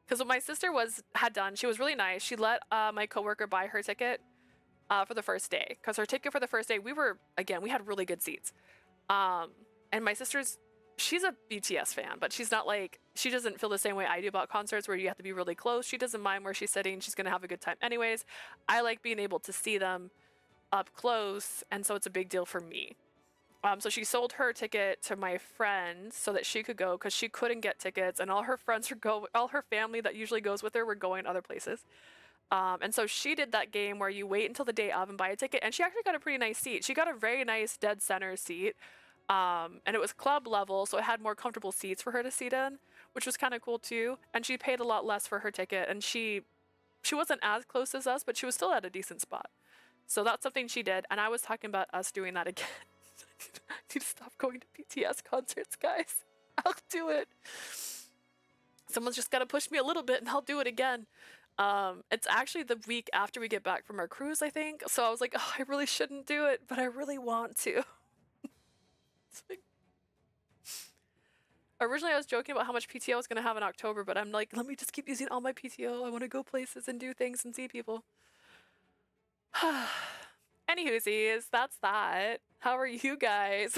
Speaker 1: Because what my sister had done, she was really nice. She let my coworker buy her ticket for the first day. Because her ticket for the first day, we had really good seats. And my she's a BTS fan, but she's not like, she doesn't feel the same way I do about concerts where you have to be really close. She doesn't mind where she's sitting. She's going to have a good time anyways. I like being able to see them up close, and so it's a big deal for me. So she sold her ticket to my friend so that she could go because she couldn't get tickets, and all her friends all her family that usually goes with her were going other places. And so she did that game where you wait until the day of and buy a ticket, and she actually got a pretty nice seat. She got a very nice dead center seat. And it was club level, so it had more comfortable seats for her to sit in, which was kind of cool too. And she paid a lot less for her ticket, and she wasn't as close as us, but she was still at a decent spot. So that's something she did, and I was talking about us doing that again. need to stop going to BTS concerts, guys. I'll do it. Someone's just gotta push me a little bit and I'll do it again. It's actually the week after we get back from our cruise, I think. So I was like, oh, I really shouldn't do it, but I really want to. It's like, originally I was joking about how much PTO I was gonna have in October, but I'm like, let me just keep using all my PTO. I want to go places and do things and see people. Anywhoosies, that's that. How are you guys?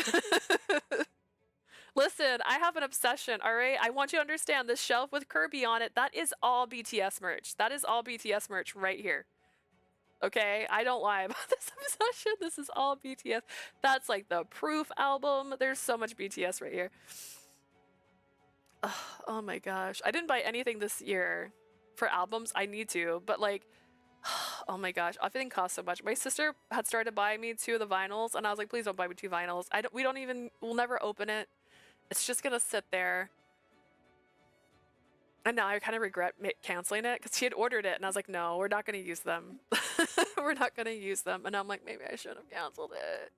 Speaker 1: Listen, I have an obsession, alright? I want you to understand this shelf with Kirby on it, that is all BTS merch. That is all BTS merch right here. Okay? I don't lie about this obsession. This is all BTS. That's like the Proof album. There's so much BTS right here. Oh my gosh. I didn't buy anything this year for albums. I need to, but like, oh my gosh, everything costs so much. My sister had started buying me 2 of the vinyls, and I was like, please don't buy me 2 vinyls. We'll never open it. It's just gonna sit there. And now I kind of regret canceling it because she had ordered it, and I was like, no, we're not gonna use them. We're not gonna use them. And I'm like, maybe I should have canceled it.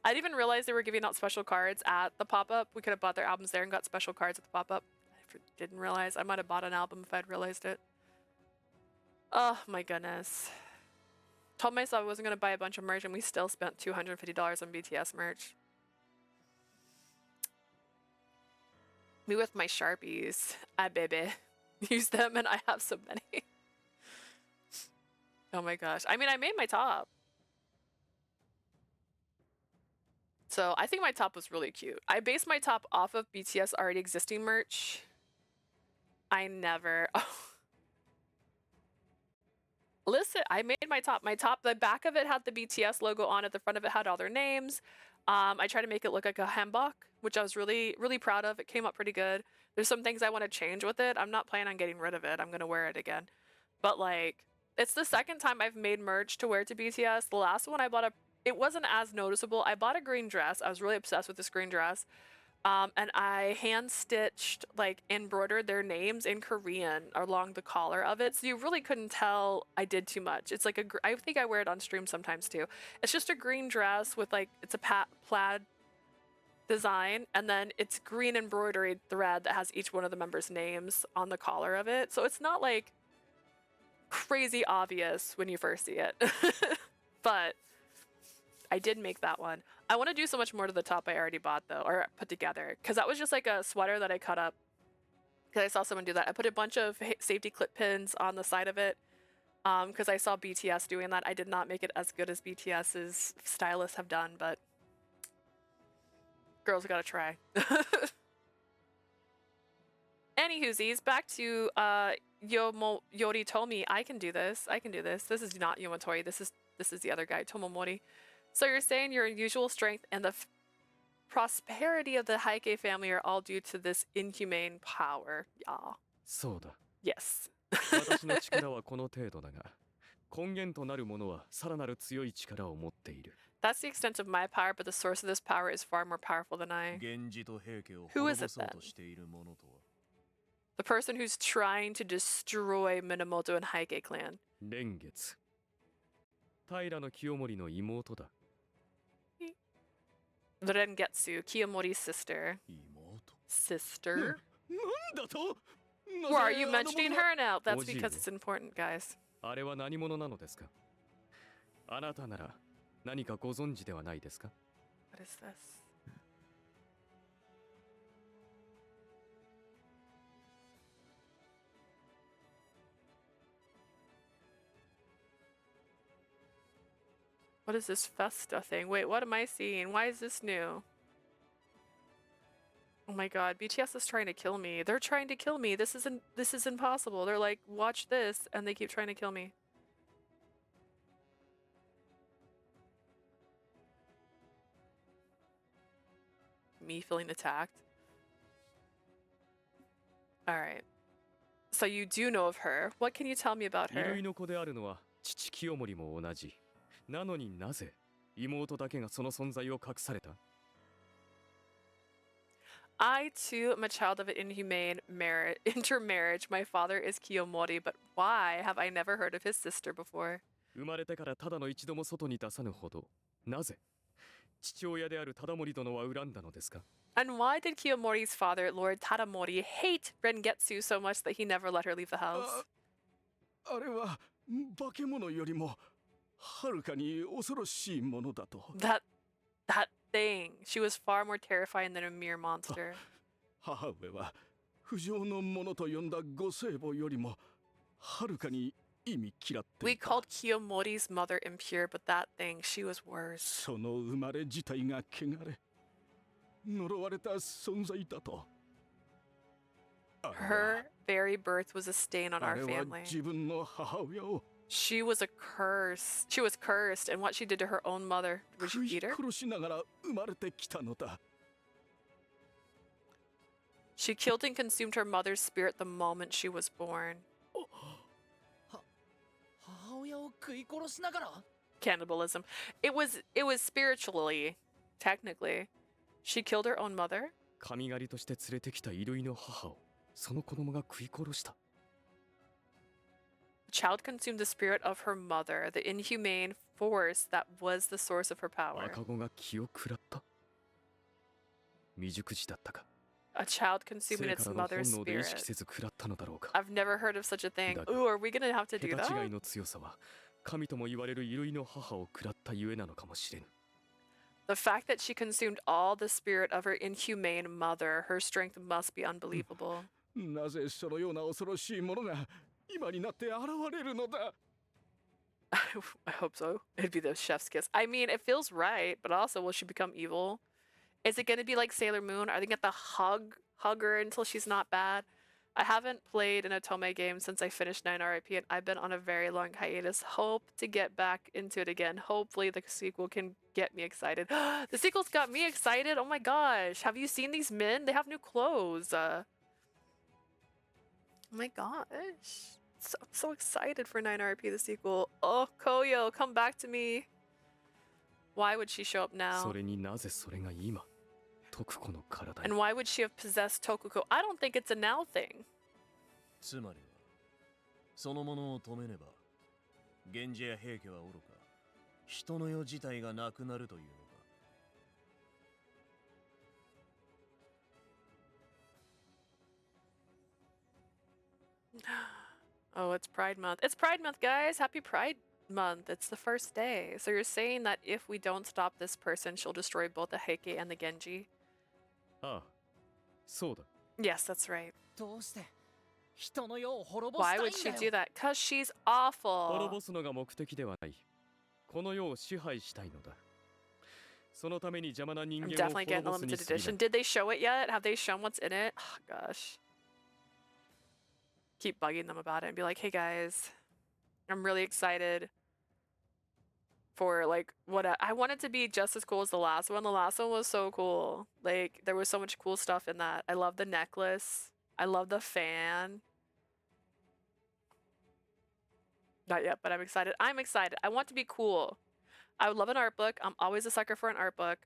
Speaker 1: I didn't even realize they were giving out special cards at the pop-up. We could have bought their albums there and got special cards at the pop-up. I didn't realize. I might have bought an album if I'd realized it. Oh my goodness. Told myself I wasn't gonna buy a bunch of merch, and we still spent $250 on BTS merch. Me with my Sharpies. I baby. Use them and I have so many. Oh my gosh. I mean, I made my top. So I think my top was really cute. I based my top off of BTS already existing merch. I never... Oh. Listen, I made my top. My top, the back of it had the BTS logo on it. The front of it had all their names. I tried to make it look like a hanbok, which I was really, really proud of. It came out pretty good. There's some things I want to change with it. I'm not planning on getting rid of it. I'm going to wear it again. But like, it's the second time I've made merch to wear to BTS. The last one I bought it wasn't as noticeable. I bought a green dress. I was really obsessed with this green dress. And I hand-stitched, like, embroidered their names in Korean along the collar of it, so you really couldn't tell I did too much. It's like I think I wear it on stream sometimes too. It's just a green dress with like, it's a plaid design, and then it's green embroidery thread that has each one of the members' names on the collar of it, so it's not like crazy obvious when you first see it. But I did make that one. I want to do so much more to the top I already bought though, or put together, because that was just like a sweater that I cut up because I saw someone do that. I put a bunch of safety clip pins on the side of it because I saw BTS doing that. I did not make it as good as BTS's stylists have done, but girls gotta try. Anywhoosies, back to Yoritomi. I can do this. I can do this. This is not Yomotori. This is the other guy, Tomomori. So you're saying your unusual strength and the prosperity of the Heike family are all due to this inhumane power. Yeah.
Speaker 5: そうだ。
Speaker 1: Yes.
Speaker 5: 私の力はこの程度だが、根源となるものはさらなる強い力を持っている。
Speaker 1: That's the extent of my power, but the source of this power is far more powerful than I. Who is it then? The person who's trying to destroy Minamoto and Heike clan.
Speaker 5: 蓮月。平清盛の妹だ。
Speaker 1: Rengetsu, Kiyomori's sister. Sister?
Speaker 5: なんだと?
Speaker 1: Why are you mentioning her now? That's because it's important, guys.
Speaker 5: あれは何者なのですか? あなたなら何かご存知ではないですか?
Speaker 1: What is this? What is this Festa thing? Wait, what am I seeing? Why is this new? Oh my god, BTS is trying to kill me. They're trying to kill me. This is impossible. They're like, watch this, and they keep trying to kill me. Me feeling attacked. Alright. So you do know of her. What can you tell me about her?
Speaker 5: 衣類の子であるのは父清盛も同じ。なのになぜ妹だけがその存在を隠された?
Speaker 1: I too am a child of an inhumane intermarriage. My father is Kiyomori, but why have I never heard of his sister before?
Speaker 5: 生まれてからただの一度も外に出さぬほどなぜ父親である忠盛殿は恨んだのですか？
Speaker 1: And why did Kiyomori's father, Lord Tadamori, hate Rengetsu so much that he never let her leave the house?
Speaker 8: あれは化け物よりもはるかに恐ろしいものだと。
Speaker 1: That thing. She was far more terrifying than a mere monster.
Speaker 8: 母上は不浄のものと呼んだご聖母よりもはるかに意味嫌ってい
Speaker 1: We
Speaker 8: た。
Speaker 1: called Kiyomori's mother impure, but that thing, she was worse.
Speaker 8: その生まれ自体が汚れ呪われた存在だと。
Speaker 1: Her very birth was a stain on
Speaker 8: あ
Speaker 1: our
Speaker 8: れは
Speaker 1: family.
Speaker 8: 自分の母親を
Speaker 1: She was a curse. She was cursed, and what she did to her own mother. Would
Speaker 8: 食
Speaker 1: you
Speaker 8: い
Speaker 1: eat her?
Speaker 8: 殺しながら生まれてきたのだ。
Speaker 1: She killed and consumed her mother's spirit the moment she was born.
Speaker 7: 母親を食い殺しながら
Speaker 1: Cannibalism. It was spiritually, technically. She killed her own mother.
Speaker 5: 神狩りとして連れてきた衣類の母をその子供が食い殺した。
Speaker 1: The child consumed the spirit of her mother, the inhumane force that was the source of her power.
Speaker 5: 赤子が気を食らった。未熟児だったか。
Speaker 1: A child
Speaker 5: 生
Speaker 1: consuming
Speaker 5: か
Speaker 1: its
Speaker 5: らの
Speaker 1: mother's
Speaker 5: 本能で意識
Speaker 1: spirit.
Speaker 5: せず食らったのだろうか。
Speaker 1: I've never heard of such a thing.
Speaker 5: だが
Speaker 1: Ooh, are we gonna have to do
Speaker 5: 桁違
Speaker 1: that?
Speaker 5: いの強さは神とも言われる衣類の母を食らったゆえなのかもしれぬ。
Speaker 1: The fact that she consumed all the spirit of her inhumane mother, her strength must be unbelievable.
Speaker 8: なぜそのような恐ろしいものが今になって現れるのだ。
Speaker 1: I hope so. It'd be the chef's kiss. I mean, it feels right, but also, will she become evil? Is it going to be like Sailor Moon? Are they going to hug her until she's not bad? I haven't played an Otome game since I finished 9 RIP, and I've been on a very long hiatus. Hope to get back into it again. Hopefully, the sequel can get me excited. The sequel's got me excited. Oh my gosh. Have you seen these men? They have new clothes. Oh my gosh. I'm so excited for 9 RP, the sequel. Oh, Koyo, come back to me. Why would she show up
Speaker 5: そ
Speaker 1: now?
Speaker 5: れになぜそれが今徳子の体に。
Speaker 1: And why would she have possessed Tokuko? I don't think it's a now thing.
Speaker 6: つまりはそのものを止めねば源氏や平家はおろか人の世自体がなくなるというのか。
Speaker 1: Oh, it's Pride Month. It's Pride Month, guys. Happy Pride Month. It's the first day. So you're saying that if we don't stop this person, she'll destroy both the Heike and the Genji?
Speaker 5: ああ、そうだ。
Speaker 1: Yes, that's right.
Speaker 7: どうして人の世を滅ぼし
Speaker 1: Why
Speaker 7: たい
Speaker 1: would
Speaker 7: ん
Speaker 1: she
Speaker 7: だ
Speaker 1: do
Speaker 7: よ
Speaker 1: that? Because she's
Speaker 5: 滅
Speaker 1: awful.
Speaker 5: ぼすのが目的ではない。この世を支配したいのだ。そのために邪魔な人
Speaker 1: I'm
Speaker 5: 間を
Speaker 1: definitely getting
Speaker 5: 滅
Speaker 1: a
Speaker 5: ぼすに
Speaker 1: limited
Speaker 5: 過ぎな
Speaker 1: edition.
Speaker 5: い。
Speaker 1: Did they show it yet? Have they shown what's in it? Oh, gosh. Keep bugging them about it and be like, hey guys, I'm really excited for like what I want it to be just as cool as the last one. The last one was so cool. Like there was so much cool stuff in that. I love the necklace. I love the fan. Not yet, but I'm excited. I'm excited. I want to be cool. I would love an art book. I'm always a sucker for an art book.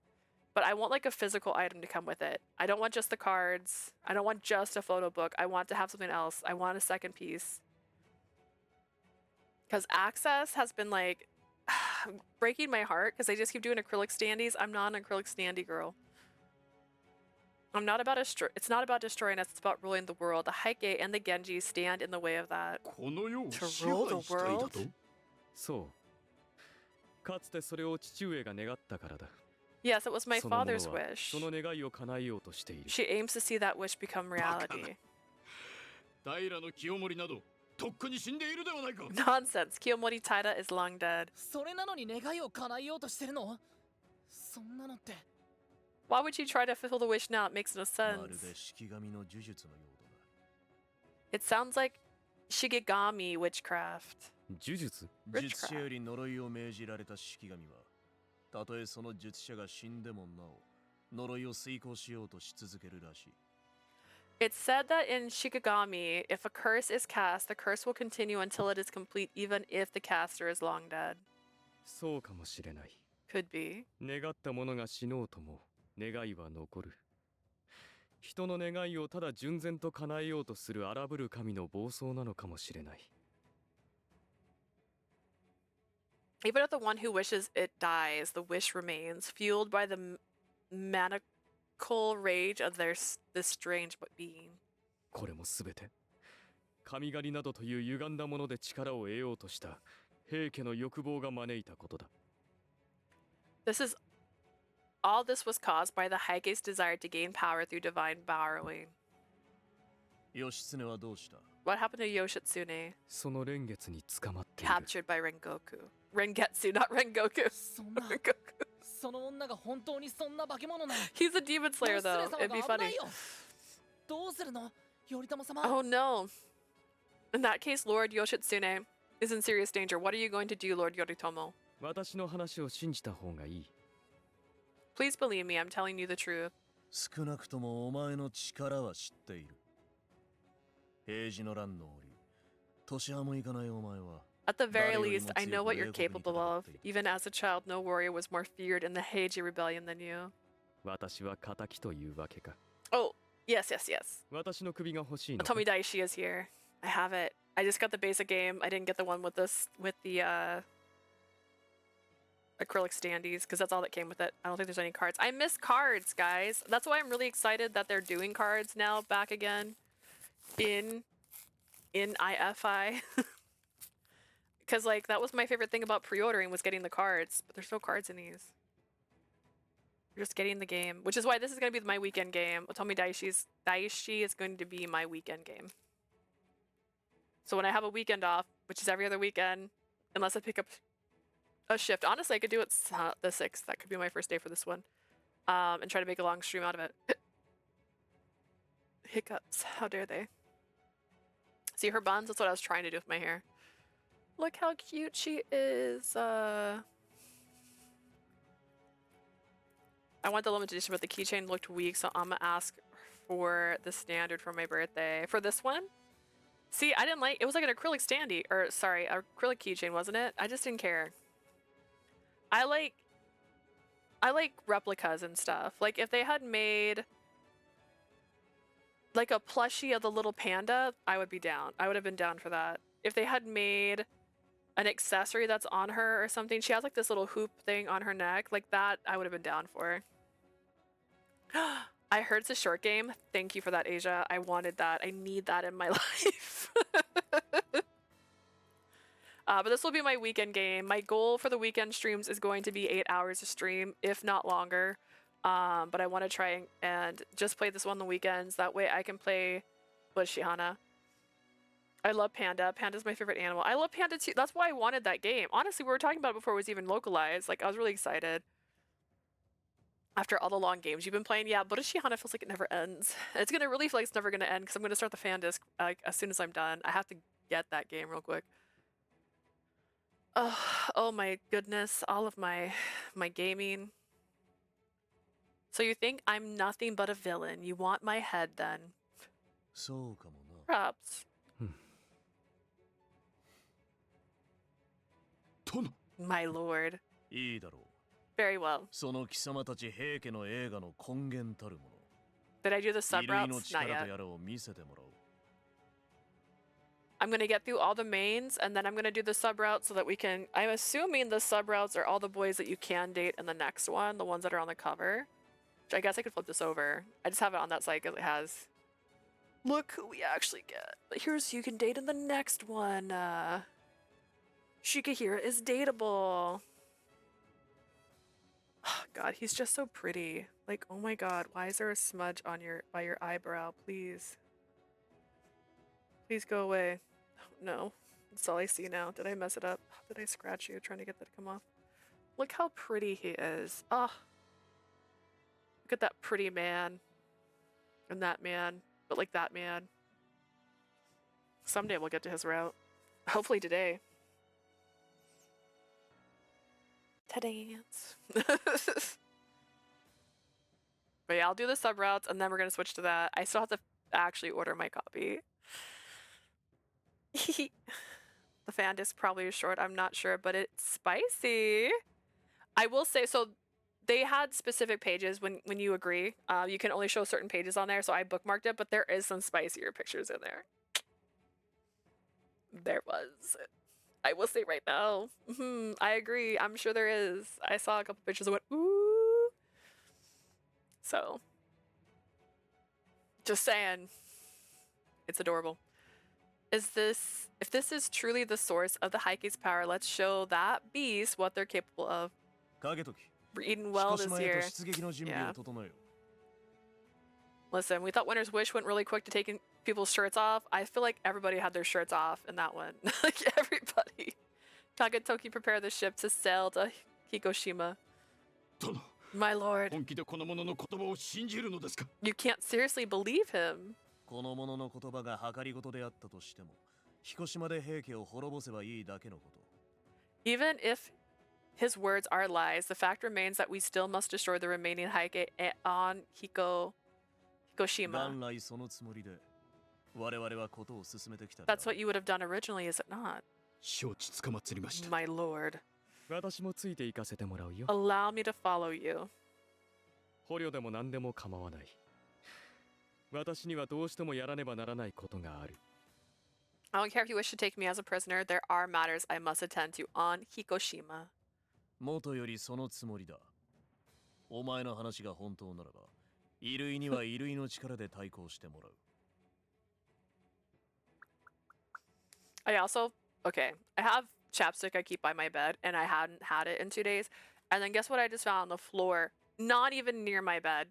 Speaker 1: But I want like a physical item to come with it. I don't want just the cards. I don't want just a photo book. I want to have something else. I want a second piece. Because Access has been like breaking my heart because they just keep doing acrylic standees. I'm not an acrylic standee girl. I'm not about it's not about destroying us. It's about ruling the world. The Heike and the Genji stand in the way of that.
Speaker 8: この世を
Speaker 1: To
Speaker 8: 支
Speaker 1: rule the
Speaker 8: 配したいだと。
Speaker 1: world?
Speaker 5: そう。かつてそれを父上が願ったからだ。
Speaker 1: Yes, it was my
Speaker 5: その者
Speaker 1: father's
Speaker 5: は
Speaker 1: wish.
Speaker 5: その願いを叶えようとしている。
Speaker 1: She aims to see that wish become reality.
Speaker 8: 平清盛などとっくに死んでいるではないか。
Speaker 1: Nonsense. Kiyomori Taira is long dead.
Speaker 7: それなのに願いを叶えようとしてるのそんなのって
Speaker 1: Why would she try to fulfill the wish now? It makes no
Speaker 6: まる
Speaker 1: sense.
Speaker 6: で式神の呪術のようだな。
Speaker 1: It sounds like Shigegami witchcraft.
Speaker 5: 呪術？
Speaker 6: 術者より呪いを命じられた式神はたとえその術者が死んでもなお呪いを遂行しようとし続けるらしい。
Speaker 1: It's said that in Shikigami, if a curse is cast, the curse will continue until it is complete, even if the caster is long dead.
Speaker 5: そうかもしれない。
Speaker 1: Could be.
Speaker 5: 願った者が死のうとも願いは残る。人の願いをただ純然と叶えようとする荒ぶる神の暴走なのかもしれない。
Speaker 1: Even if the one who wishes it dies, the wish remains, fueled by the maniacal rage of this strange being.
Speaker 5: これもすべて神狩りなどという歪んだもので力を得ようとした平家の欲望が招いたことだ。
Speaker 1: All this was caused by the Heike's desire to gain power through divine borrowing.
Speaker 6: 義経はどうした？
Speaker 1: What happened to Yoshitsune?
Speaker 5: その蓮月に捕まっている。
Speaker 1: Captured by Rengoku. Rengetsu, not Rengoku.
Speaker 7: そんな
Speaker 1: Rengoku.
Speaker 7: その女が本当にそんな化け物なの？
Speaker 1: He's a demon slayer, though.
Speaker 7: 義経
Speaker 1: It'd be
Speaker 7: 様が危な
Speaker 1: funny.
Speaker 7: いよ。どうするの？頼朝様。
Speaker 1: Oh no. In that case, Lord Yoshitsune is in serious danger. What are you going to do, Lord Yoritomo?
Speaker 5: 私の話を信じた方がいい。
Speaker 1: Please believe me, I'm telling you the truth.
Speaker 6: 少なくともお前の力は知っている。平治の乱の折、年派もいかないお前は。
Speaker 1: At the very least, I know what you're capable of. Even as a child, no warrior was more feared in the Heiji rebellion than you.
Speaker 5: 私は仇というわけか。
Speaker 1: Oh, yes, yes, yes.
Speaker 5: 私の首が欲しいの。
Speaker 1: Tomidaishi is here. I have it. I just got the basic game. I didn't get the one with the acrylic standees because that's all that came with it. I don't think there's any cards. I miss cards, guys. That's why I'm really excited that they're doing cards now back again in IFI. Because like that was my favorite thing about pre-ordering was getting the cards, but there's no cards in these. You're just getting the game, which is why this is going to be my weekend game. Otomi Daishi is going to be my weekend game. So when I have a weekend off, which is every other weekend, unless I pick up a shift, honestly, I could do it the 6th. That could be my first day for this one, and try to make a long stream out of it. Hiccups, how dare they? See her buns? That's what I was trying to do with my hair. Look how cute she is. I want the limited edition, but the keychain looked weak, so I'm gonna ask for the standard for my birthday. For this one? See, I didn't like it. Was like an acrylic standee, or sorry, acrylic keychain, wasn't it? I just didn't care. I like replicas and stuff. Like if they had made like a plushie of the little panda, I would be down. I would have been down for that. If they had made an accessory that's on her or something, she has like this little hoop thing on her neck, like that, I would have been down for. I heard it's a short game. Thank you for that, Asia. I wanted that. I need that in my life. But this will be my weekend game. My goal for the weekend streams is going to be 8 hours of stream, if not longer. But I want to try and just play this one on the weekends. That way I can play Bushihana. I love Panda. Panda's my favorite animal. I love Panda too. That's why I wanted that game. Honestly, we were talking about it before it was even localized. Like, I was really excited. After all the long games you've been playing, yeah, Bushihana feels like it never ends. It's going to really feel like it's never going to end because I'm going to start the fan disc like, as soon as I'm done. I have to get that game real quick. Oh my goodness. All of my gaming. So you think I'm nothing but a villain. You want my head then. Perhaps. My lord. Very well. Did I do the sub routes? Not yet. I'm going to get through all the mains, and then I'm going to do the sub routes so that we can... I'm assuming the sub routes are all the boys that you can date in the next one, the ones that are on the cover. Which I guess I could flip this over. I just have it on that site because it has... Look who we actually get. But here's who you can date in the next one. Shikahira is dateable. Oh, God, he's just so pretty. Like, oh my God, why is there a smudge on by your eyebrow? Please. Please go away. Oh, no. That's all I see now. Did I mess it up? Did I scratch you trying to get that to come off? Look how pretty he is. Oh. Look at that pretty man. And that man. But like that man. Someday we'll get to his route. Hopefully today. Ta-dance. But yeah, I'll do the sub routes and then we're gonna switch to that. I still have to actually order my copy. The fan disc probably is short, I'm not sure, but it's spicy. I will say, so they had specific pages when you agree. You can only show certain pages on there, so I bookmarked it, but there is some spicier pictures in there. There was. I will say right now. I agree. I'm sure there is. I saw a couple pictures and went, ooh. So, just saying. It's adorable. If this is truly the source of the Heike's power, let's show that beast what they're capable of.
Speaker 6: 影時
Speaker 1: We're eating
Speaker 6: 彦
Speaker 1: well this
Speaker 6: 島へと
Speaker 1: year.
Speaker 6: 出撃の準備
Speaker 1: Yeah.
Speaker 6: を整えよ
Speaker 1: Listen, we thought Winter's Wish went really quick to taking people's shirts off. I feel like everybody had their shirts off in that one. Like everybody. Takatoki prepared the ship to sail to Hikoshima.
Speaker 8: 殿
Speaker 1: My lord,
Speaker 8: 本気でこの者の言葉を信じるのですか
Speaker 1: you can't seriously believe him.
Speaker 6: この者の言葉が計りごとであったとしても彦島で平家を滅ぼせばいいだけのこと
Speaker 1: Even if his words are lies, the fact remains that we still must destroy the remaining Heike on Hikoshima.
Speaker 6: 元来そのつもりで我々はことを進めてきた
Speaker 1: That's what you would have done originally, is it not?
Speaker 8: 承知つかまつりました
Speaker 1: My lord.
Speaker 5: 私もついて行かせてもらうよ。
Speaker 1: Allow me to follow you.
Speaker 5: 捕虜でも何でも構わない。私にはどうしてもやらねばならないことがある。
Speaker 1: I don't care if you wish to take me as a prisoner. There are matters I must attend to on Hikoshima.
Speaker 6: 元よりそのつもりだお前の話が本当ならば衣類には衣類の力で対抗してもらう
Speaker 1: I also, okay, I have chapstick I keep by my bed, and I hadn't had it in 2 days. And then guess what I just found on the floor? Not even near my bed.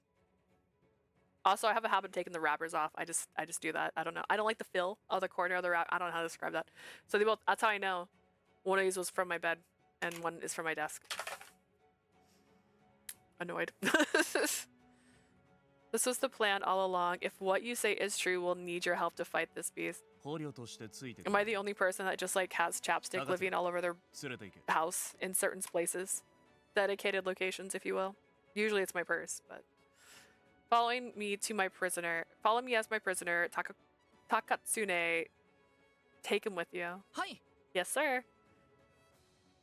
Speaker 1: Also, I have a habit of taking the wrappers off. I just do that. I don't know. I don't like the feel of the corner of the wrap. I don't know how to describe that. So they both. That's how I know. One of these was from my bed, and one is from my desk. Annoyed. This was the plan all along. If what you say is true, we'll need your help to fight this beast.
Speaker 6: 捕虜としてついて
Speaker 1: Am I the only person that just like has chapstick living all over their
Speaker 6: 連れて行け
Speaker 1: house in certain places? Dedicated locations, if you will. Usually it's my purse, but follow me as my prisoner, Takatsune. Take him with you.
Speaker 7: はい
Speaker 1: Yes, sir.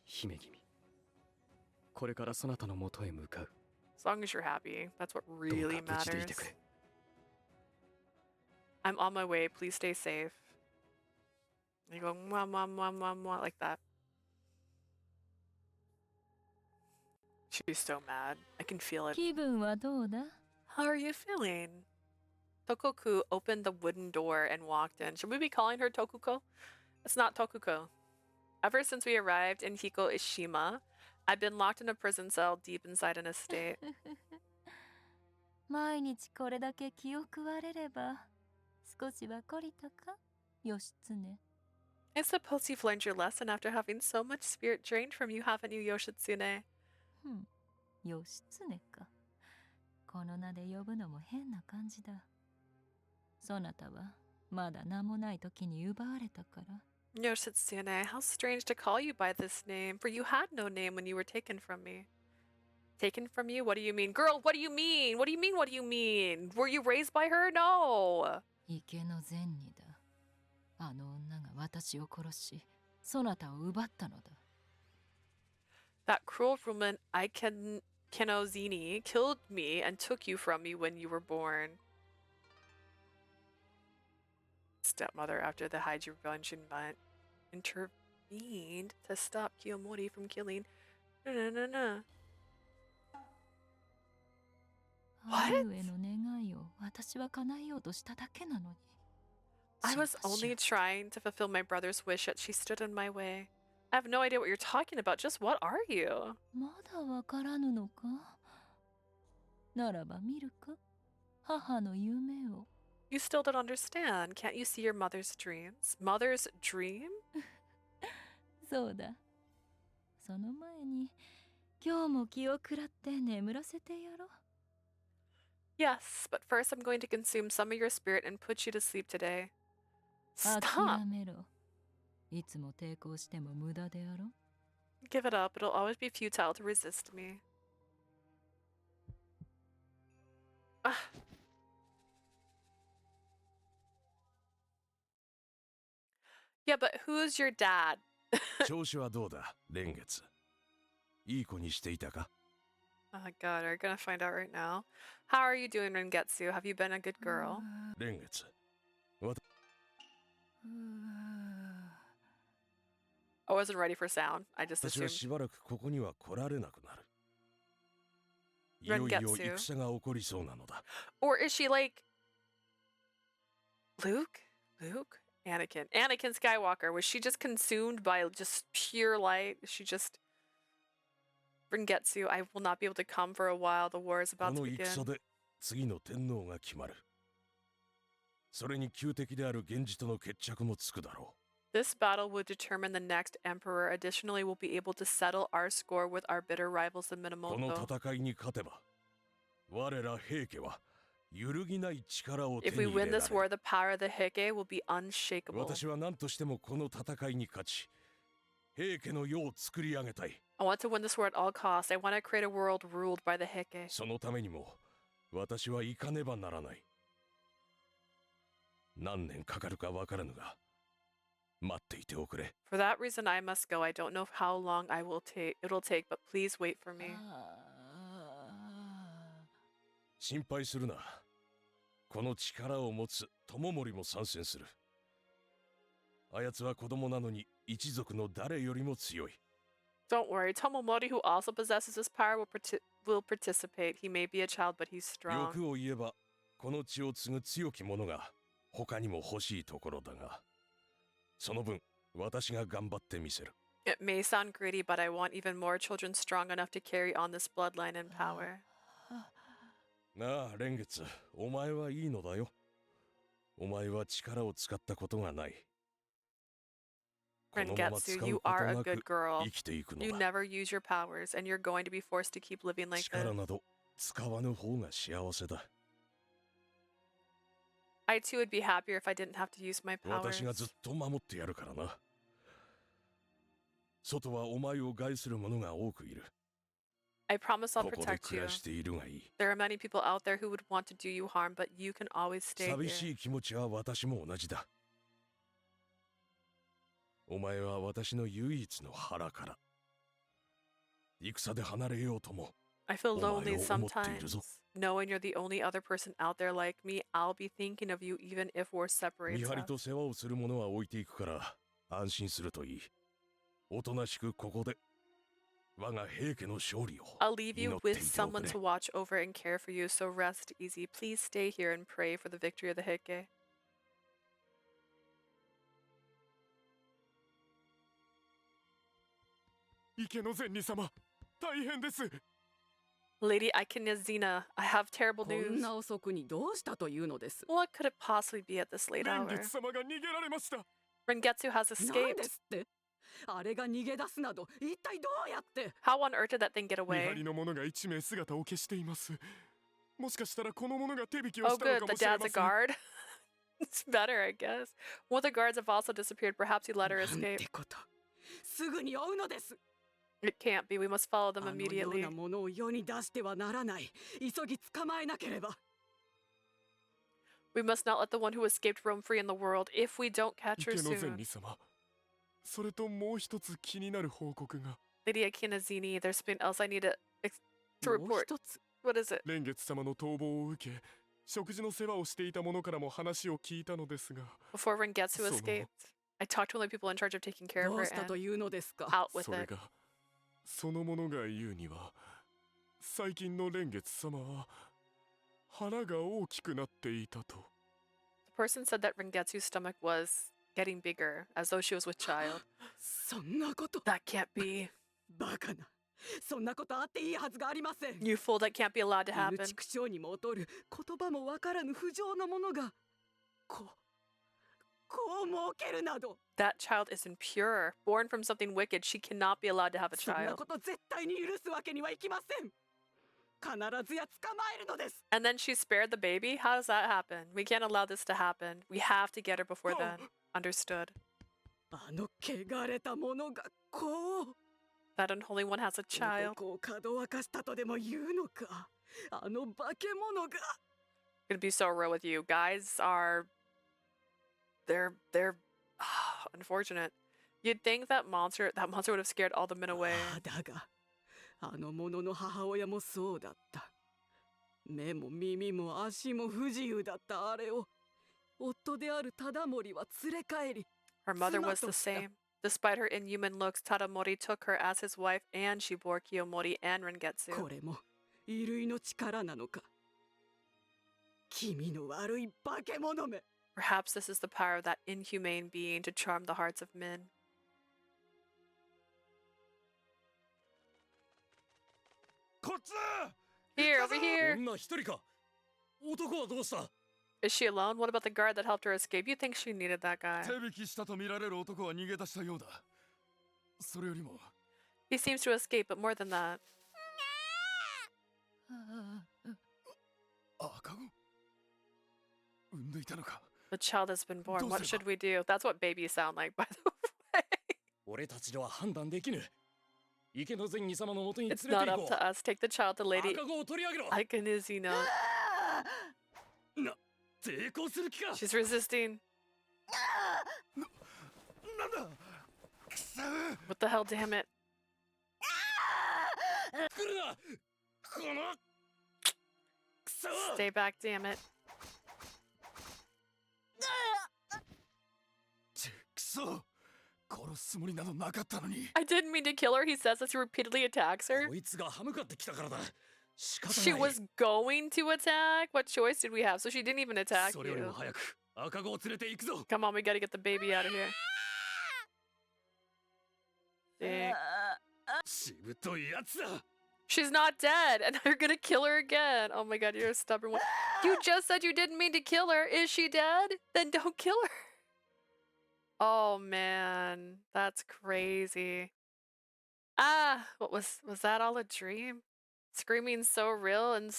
Speaker 5: 姫君。これからそなたの元へ向かう。
Speaker 1: As long as you're happy, that's what
Speaker 5: どう
Speaker 1: really
Speaker 5: か無事でい
Speaker 1: matters.
Speaker 5: てくれ。
Speaker 1: I'm on my way. Please stay safe. You go mwah, mwah, mwah, mwah, mwah, like that. She's so mad. I can feel it.
Speaker 2: 気分はどうだ
Speaker 1: How are you feeling? Tokoku opened the wooden door and walked in. Should we be calling her Tokuko? It's not Tokuko. Ever since we arrived in Hikoshima, I've been locked in a prison cell deep inside an estate.
Speaker 2: 毎日これだけ気を食われれば少しは懲りたか義経
Speaker 1: I suppose you've learned your lesson after having so much spirit drained from you, haven't you, Yoshitsune?
Speaker 2: ふん義経かこの名で呼ぶのも変な感じだそなたはまだ名もない時に奪われたから
Speaker 1: Yoshitsune, how strange to call you by this name, for you had no name when you were taken from me. Taken from you? What do you mean? Girl, what do you mean? What do you mean? What do you mean? Were you raised by her? No!
Speaker 2: 池の善にだあの女が私を殺しそなたを奪ったのだ
Speaker 1: That cruel woman Kenozini killed me and took you from me when you were born. Stepmother, after the Haiji Rebellion, intervened to stop Kiyomori from killing. No.
Speaker 2: 兄上の願いを私は叶えようとしただけなのに
Speaker 1: I was only trying to fulfill my brother's wish, yet she stood in my way. I have no idea what you're talking about. Just what are you?
Speaker 2: まだわからぬのかならば見るか母の夢を
Speaker 1: You still don't understand. Can't you see your mother's dreams? Mother's dream?
Speaker 2: そうだその前に今日も気を食らって眠らせてやろう
Speaker 1: Yes, but first I'm going to consume some of your spirit and put you to sleep today. Stop!
Speaker 2: 諦めろいつも抵抗しても無駄であろ
Speaker 1: Give it up. It'll always be futile to resist me. Ah. Yeah, but who's your dad?
Speaker 9: 調子はどうだ蓮月いい子にしていたか
Speaker 1: Oh my god, are you gonna find out right now? How are you doing, Rengetsu? Have you been a good girl?
Speaker 9: 蓮月
Speaker 1: I wasn't ready for sound. I just
Speaker 9: 私は
Speaker 1: assumed.
Speaker 9: しばらくここには来られなくなる。いよいよ戦が起こりそうなのだ。
Speaker 1: Or is she like Luke? Luke? Anakin. Anakin Skywalker. Was she just consumed by just pure light? Is she just Rengetsu? I will not be able to come for a while. The war is
Speaker 9: こ
Speaker 1: about to
Speaker 9: の
Speaker 1: begin.
Speaker 9: 戦で次の天皇が決まる。それに旧敵である源氏との決着もつくだろ
Speaker 1: This battle would determine the next emperor. Additionally, we'll be able to settle our score with our bitter rivals, the
Speaker 9: う。この
Speaker 1: Minamoto.
Speaker 9: 戦いに勝てば、我ら平家は揺るぎない力を手
Speaker 1: If
Speaker 9: に
Speaker 1: we
Speaker 9: 入れ
Speaker 1: win
Speaker 9: ら
Speaker 1: this
Speaker 9: れ
Speaker 1: war,
Speaker 9: る。
Speaker 1: the power of the Heike will be unshakable.
Speaker 9: 私は何としてもこの戦いに勝ち、平家の世を作り上げたい。
Speaker 1: I want to win this war at all costs. I want to create a world ruled by the Heike.
Speaker 9: そのためにも私は行かねばならない。何年かかるかわからぬが、待っていておくれ。
Speaker 1: For that reason, I must go. I don't know how long it'll take, but please wait for me.
Speaker 9: 心配するな。この力を持つ友森も参戦する。あやつは子供なのに一族の誰よりも強い。
Speaker 1: Don't worry, Tomomori, who also possesses this power, will participate. He may be a child, but he's strong.
Speaker 9: 欲を言えば、この血を継ぐ強き者が他にも欲しいところだが、その分、私が頑張ってみせる。
Speaker 1: It may sound greedy, but I want even more children strong enough to carry on this bloodline and power.
Speaker 9: なあ、蓮月、お前はいいのだよ。お前は力を使ったことがない。このまま使
Speaker 1: Rengetsu,
Speaker 9: う
Speaker 1: you
Speaker 9: こと
Speaker 1: are a
Speaker 9: な
Speaker 1: good
Speaker 9: く
Speaker 1: girl.
Speaker 9: 生きていくの
Speaker 1: You
Speaker 9: だ。
Speaker 1: never use your powers, and you're going to be forced to keep living like
Speaker 9: 力
Speaker 1: this.
Speaker 9: など使わぬ方が幸せだ。
Speaker 1: I too would be happier if I didn't have to use my
Speaker 9: 私がずっ
Speaker 1: powers.
Speaker 9: と守ってやるからな。外はお前を害する者が多くいる。
Speaker 1: I promise I'll
Speaker 9: ここで
Speaker 1: protect
Speaker 9: 暮
Speaker 1: you.
Speaker 9: らしているがいい。
Speaker 1: There are many people out there who would want to do you harm, but you can always stay
Speaker 9: 寂
Speaker 1: here.
Speaker 9: しい気持ちは私も同じだ。お前は私の唯一の腹から。戦で離れようとも。
Speaker 1: I feel
Speaker 9: お前を
Speaker 1: lonely
Speaker 9: 思っているぞ。
Speaker 1: sometimes. Knowing you're the only other person out there like me, I'll be thinking of you even if war
Speaker 9: 見
Speaker 1: separates
Speaker 9: 張り
Speaker 1: us.
Speaker 9: と世話をする者は置いていくから安心するといい。おとなしくここで我が平家の勝利を
Speaker 1: I'll leave you
Speaker 9: 祈ってい
Speaker 1: with
Speaker 9: てお
Speaker 1: someone
Speaker 9: くれ
Speaker 1: to。watch over and care for you, so rest easy. Please stay here and pray for the victory of the Heike.
Speaker 8: 池の善利様、大変です。
Speaker 1: Lady Ikinazina, I have terrible
Speaker 10: こん
Speaker 1: news.
Speaker 10: な遅くにどうしたというのです。
Speaker 1: What could it possibly be at this late
Speaker 8: 蓮
Speaker 1: hour?
Speaker 8: 月様が逃げられました。
Speaker 1: Rengetsu has
Speaker 10: なん
Speaker 1: escaped.
Speaker 10: ですって？あれが逃げ出すなど一体どうやって？
Speaker 1: How on earth did that thing get
Speaker 8: 見張
Speaker 1: away?
Speaker 8: りの者が1名姿を消しています。もしかしたらこの者が手引きを
Speaker 1: Oh,
Speaker 8: したの
Speaker 1: good.
Speaker 8: か
Speaker 1: The
Speaker 8: もしれ
Speaker 1: dad's
Speaker 8: ま
Speaker 1: a
Speaker 8: せん。
Speaker 1: guard. It's better, I guess. One of the guards have also disappeared. Perhaps he let her
Speaker 10: なん
Speaker 1: escape.
Speaker 10: てこと。すぐに追うのです。
Speaker 1: It can't be. We must follow
Speaker 10: あ
Speaker 1: them
Speaker 10: のよう
Speaker 1: immediately.
Speaker 10: なものを世に出してはならない。急ぎ捕まえなければ。
Speaker 1: We must not let the one who escaped roam free in the world. If we don't catch her
Speaker 8: 池の善
Speaker 1: soon.
Speaker 8: 利様。それともう一つ気になる報告が。
Speaker 1: Lady Akinazini, there's something else I need to
Speaker 10: もう
Speaker 1: report.
Speaker 10: 一つ。
Speaker 1: What is it?
Speaker 8: 蓮月様の逃亡を受け、食事の世話をしていた者からも話を聞いたのですが、
Speaker 1: Before Rengetsu
Speaker 8: その-
Speaker 1: escaped, I talked to one of the people in charge of taking care of
Speaker 10: どう
Speaker 1: her
Speaker 10: したと
Speaker 1: and
Speaker 10: いうのですか。
Speaker 1: out with
Speaker 8: それ
Speaker 1: it.
Speaker 8: が、その者が言うには、最近の蓮月様は腹が大きくなっていたと。
Speaker 1: The person said that Rengetsu's stomach was getting bigger, as though she was with child.
Speaker 10: そんなこと。
Speaker 1: That can't be.
Speaker 10: バカな。そんなことあっていいはずがありません。
Speaker 1: You fool, that can't be allowed to
Speaker 10: 犬
Speaker 1: happen.
Speaker 10: 畜生にも劣る言葉もわからぬ不浄なものがこう儲けるなど
Speaker 1: That child is impure, born from something wicked. She cannot be allowed to have a
Speaker 10: そんな
Speaker 1: child.
Speaker 10: こと絶対に許すわけにはいきません。必ずや捕まえるのです。
Speaker 1: And then she spared the baby? How does that happen? We can't allow this to happen. We have to get her before then. Understood.
Speaker 10: あの汚れたものがこう
Speaker 1: That unholy one has a child.
Speaker 10: 男をかどわかしたとでも言うのか。あの化け物が
Speaker 1: Gonna be so real with you. Guys are they're unfortunate. You'd think that monster would have scared all the men away.
Speaker 10: ああだがあの者の母親もそうだった。目も耳も足も不自由だったあれを夫である忠盛は連れ帰り
Speaker 1: Her mother was the
Speaker 10: Sumato.
Speaker 1: same. Despite her inhuman looks, Tadamori took her as his wife and she bore Kiyomori and
Speaker 10: こ
Speaker 1: Rengetsu.
Speaker 10: れも衣類の力なのか。君の悪い化け物め。
Speaker 1: Perhaps this is the power of that inhumane being to charm the hearts of men.
Speaker 9: こっち
Speaker 1: Here, over here!
Speaker 9: 女一人か。男はどうした？
Speaker 1: Is she alone? What about the guard that helped her escape? You think she needed that guy?
Speaker 3: 手引きしたと見られる男は逃げ出したようだ。それよりも
Speaker 1: He seems to escape, but more than that.
Speaker 3: 赤子産んでいたのか。
Speaker 1: The child has been born.
Speaker 3: Don't
Speaker 1: What
Speaker 3: say
Speaker 1: should we do? That's what babies sound like, by the way.
Speaker 9: 俺たちでは判断できぬ。池の善義様のもとに連れ
Speaker 1: It's
Speaker 9: て
Speaker 1: not
Speaker 9: 行
Speaker 1: up
Speaker 9: こ
Speaker 1: to us. Take the child to
Speaker 9: う。
Speaker 1: Lady
Speaker 9: 赤子を取り上げろ。
Speaker 1: Ikanizino.
Speaker 9: 抵抗する気か。
Speaker 1: She's resisting.
Speaker 3: なんだ。くそ。
Speaker 1: What the hell, damn it.
Speaker 9: 来るな。この。くそ。
Speaker 1: Stay back, damn it.
Speaker 3: くそ。殺すつもりなどなかったのに。
Speaker 1: I didn't mean to kill her, he says as he repeatedly attacks her.
Speaker 9: こいつが歯向かってきたからだ。仕方
Speaker 1: She
Speaker 9: ない。
Speaker 1: was going to attack? What choice did we have? So she didn't even attack
Speaker 9: それより
Speaker 1: you.
Speaker 9: も早く赤子を連れて行くぞ。
Speaker 1: Come on, we gotta get the baby out of here. Dang.
Speaker 9: しぶといやつだ。
Speaker 1: She's not dead, and they're gonna kill her again. Oh my god, you're a stubborn one. You just said you didn't mean to kill her. Is she dead? Then don't kill her. Oh man, that's crazy. Ah, what was that all a dream? Screaming so real and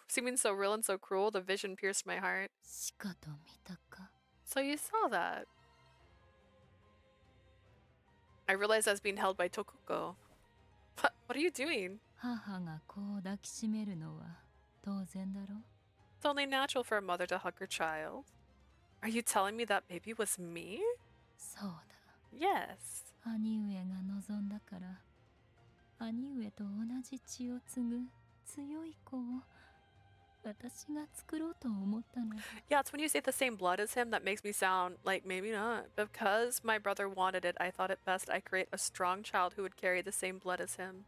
Speaker 1: seeming so real and so cruel, the vision pierced my heart.
Speaker 2: しかと見たか。
Speaker 1: So you saw that. I realized I was being held by Tokuko. What are you doing?
Speaker 2: 母が子を抱きしめるのは当然だろ。
Speaker 1: It's only natural for a mother to hug her child. Are you telling me that baby was me?
Speaker 2: そうだ。
Speaker 1: Yes.
Speaker 2: 兄上が望んだから、兄上と同じ血を継ぐ強い子を私が作ろうと思ったの。
Speaker 1: Yeah, it's when you say the same blood as him that makes me sound like maybe not. Because my brother wanted it, I thought it best I create a strong child who would carry the same blood as him.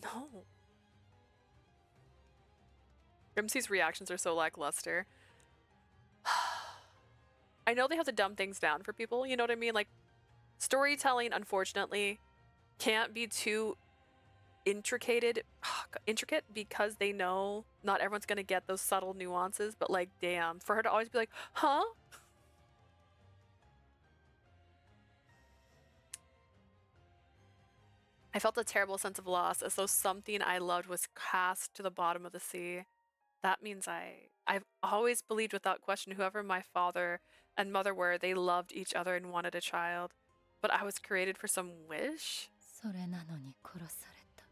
Speaker 1: No. MC's reactions are so lackluster. I know they have to dumb things down for people, you know what I mean? Like, storytelling, unfortunately, can't be too intricate because they know not everyone's gonna get those subtle nuances, but like, damn, for her to always be like, huh? I felt a terrible sense of loss, as though something I loved was cast to the bottom of the sea. That means I've always believed without question whoever my father and mother were, they loved each other and wanted a child. But I was created for some wish?
Speaker 2: それなのに殺された。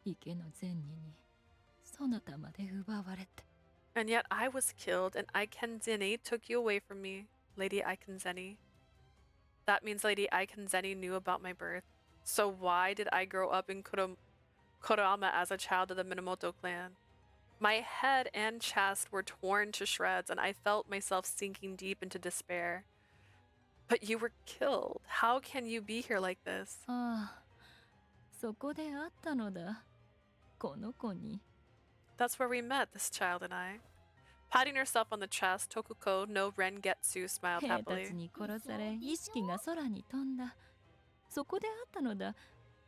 Speaker 2: 池の善人にそなたまで奪われて。
Speaker 1: And yet I was killed, and Aikenzeni took you away from me, Lady Aikenzeni. That means Lady Aikenzeni knew about my birth. So why did I grow up in Kurama as a child of the Minamoto clan? My head and chest were torn to shreds, and I felt myself sinking deep into despair. But you were killed. How can you be here like this?
Speaker 2: ああ、そこで会ったのだ。この子に。
Speaker 1: That's where we met, this child and I. Patting herself on the chest, Tokuko no Rengetsu smiled
Speaker 2: 兵た
Speaker 1: happily.
Speaker 2: ちに殺され、意識が空に飛んだ。そこで会ったのだ。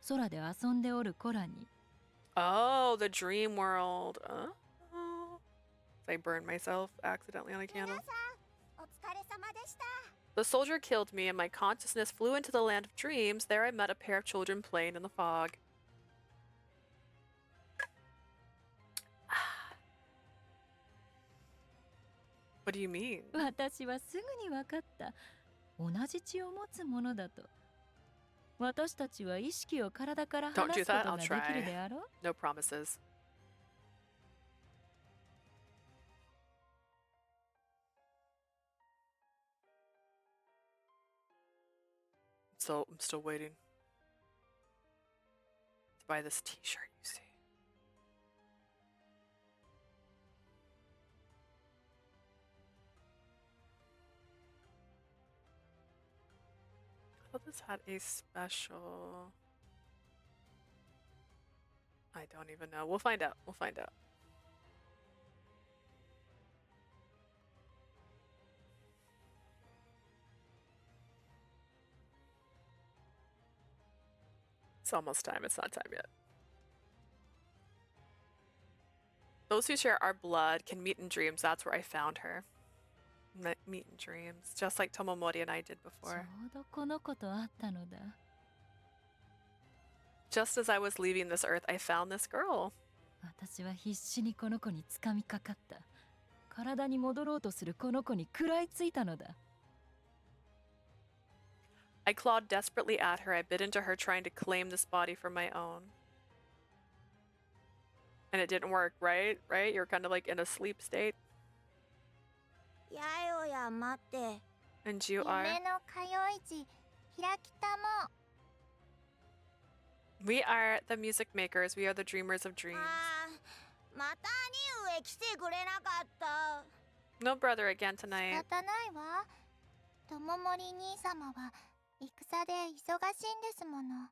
Speaker 2: 空で遊んでおる子らに。
Speaker 1: Oh, the dream world. Oh. I burned myself accidentally on a candle. The soldier killed me, and my consciousness flew into the land of dreams. There I met a pair of children playing in the fog. What do you mean?
Speaker 2: 私はすぐに分かった。同じ血を持つものだと。私たちは意識を体から
Speaker 1: Don't
Speaker 2: 離
Speaker 1: do
Speaker 2: すこと
Speaker 1: that,
Speaker 2: が
Speaker 1: I'll
Speaker 2: できる
Speaker 1: try.
Speaker 2: であろう。
Speaker 1: No promises. So I'm still waiting to buy this t-shirt, you see. thought this had a special. I don't even know. We'll find out. We'll find out. It's almost time. It's not time yet. Those who share our blood can meet in dreams. That's where I found her. Meet in dreams, just like Tomomori and I did
Speaker 2: ちょ
Speaker 1: before.
Speaker 2: うどこの子と会ったのだ。
Speaker 1: Just as I was leaving this earth, I found this girl.
Speaker 2: 私は必死にこの子につかみかかった。体に戻ろうとするこの子に食らいついたのだ。
Speaker 1: I clawed desperately at her. I bit into her, trying to claim this body for my own. And it didn't work, right? Right? You're kind of like in a sleep state.
Speaker 11: やよや待って。
Speaker 1: And you are.
Speaker 11: 夢の通い地、開きたも。
Speaker 1: We are the music makers. We are the dreamers of dreams.
Speaker 11: また兄上来てくれなかった。
Speaker 1: No brother again
Speaker 11: 仕
Speaker 1: tonight.
Speaker 11: 方ないわ。友森兄様は戦で忙しいんですもの。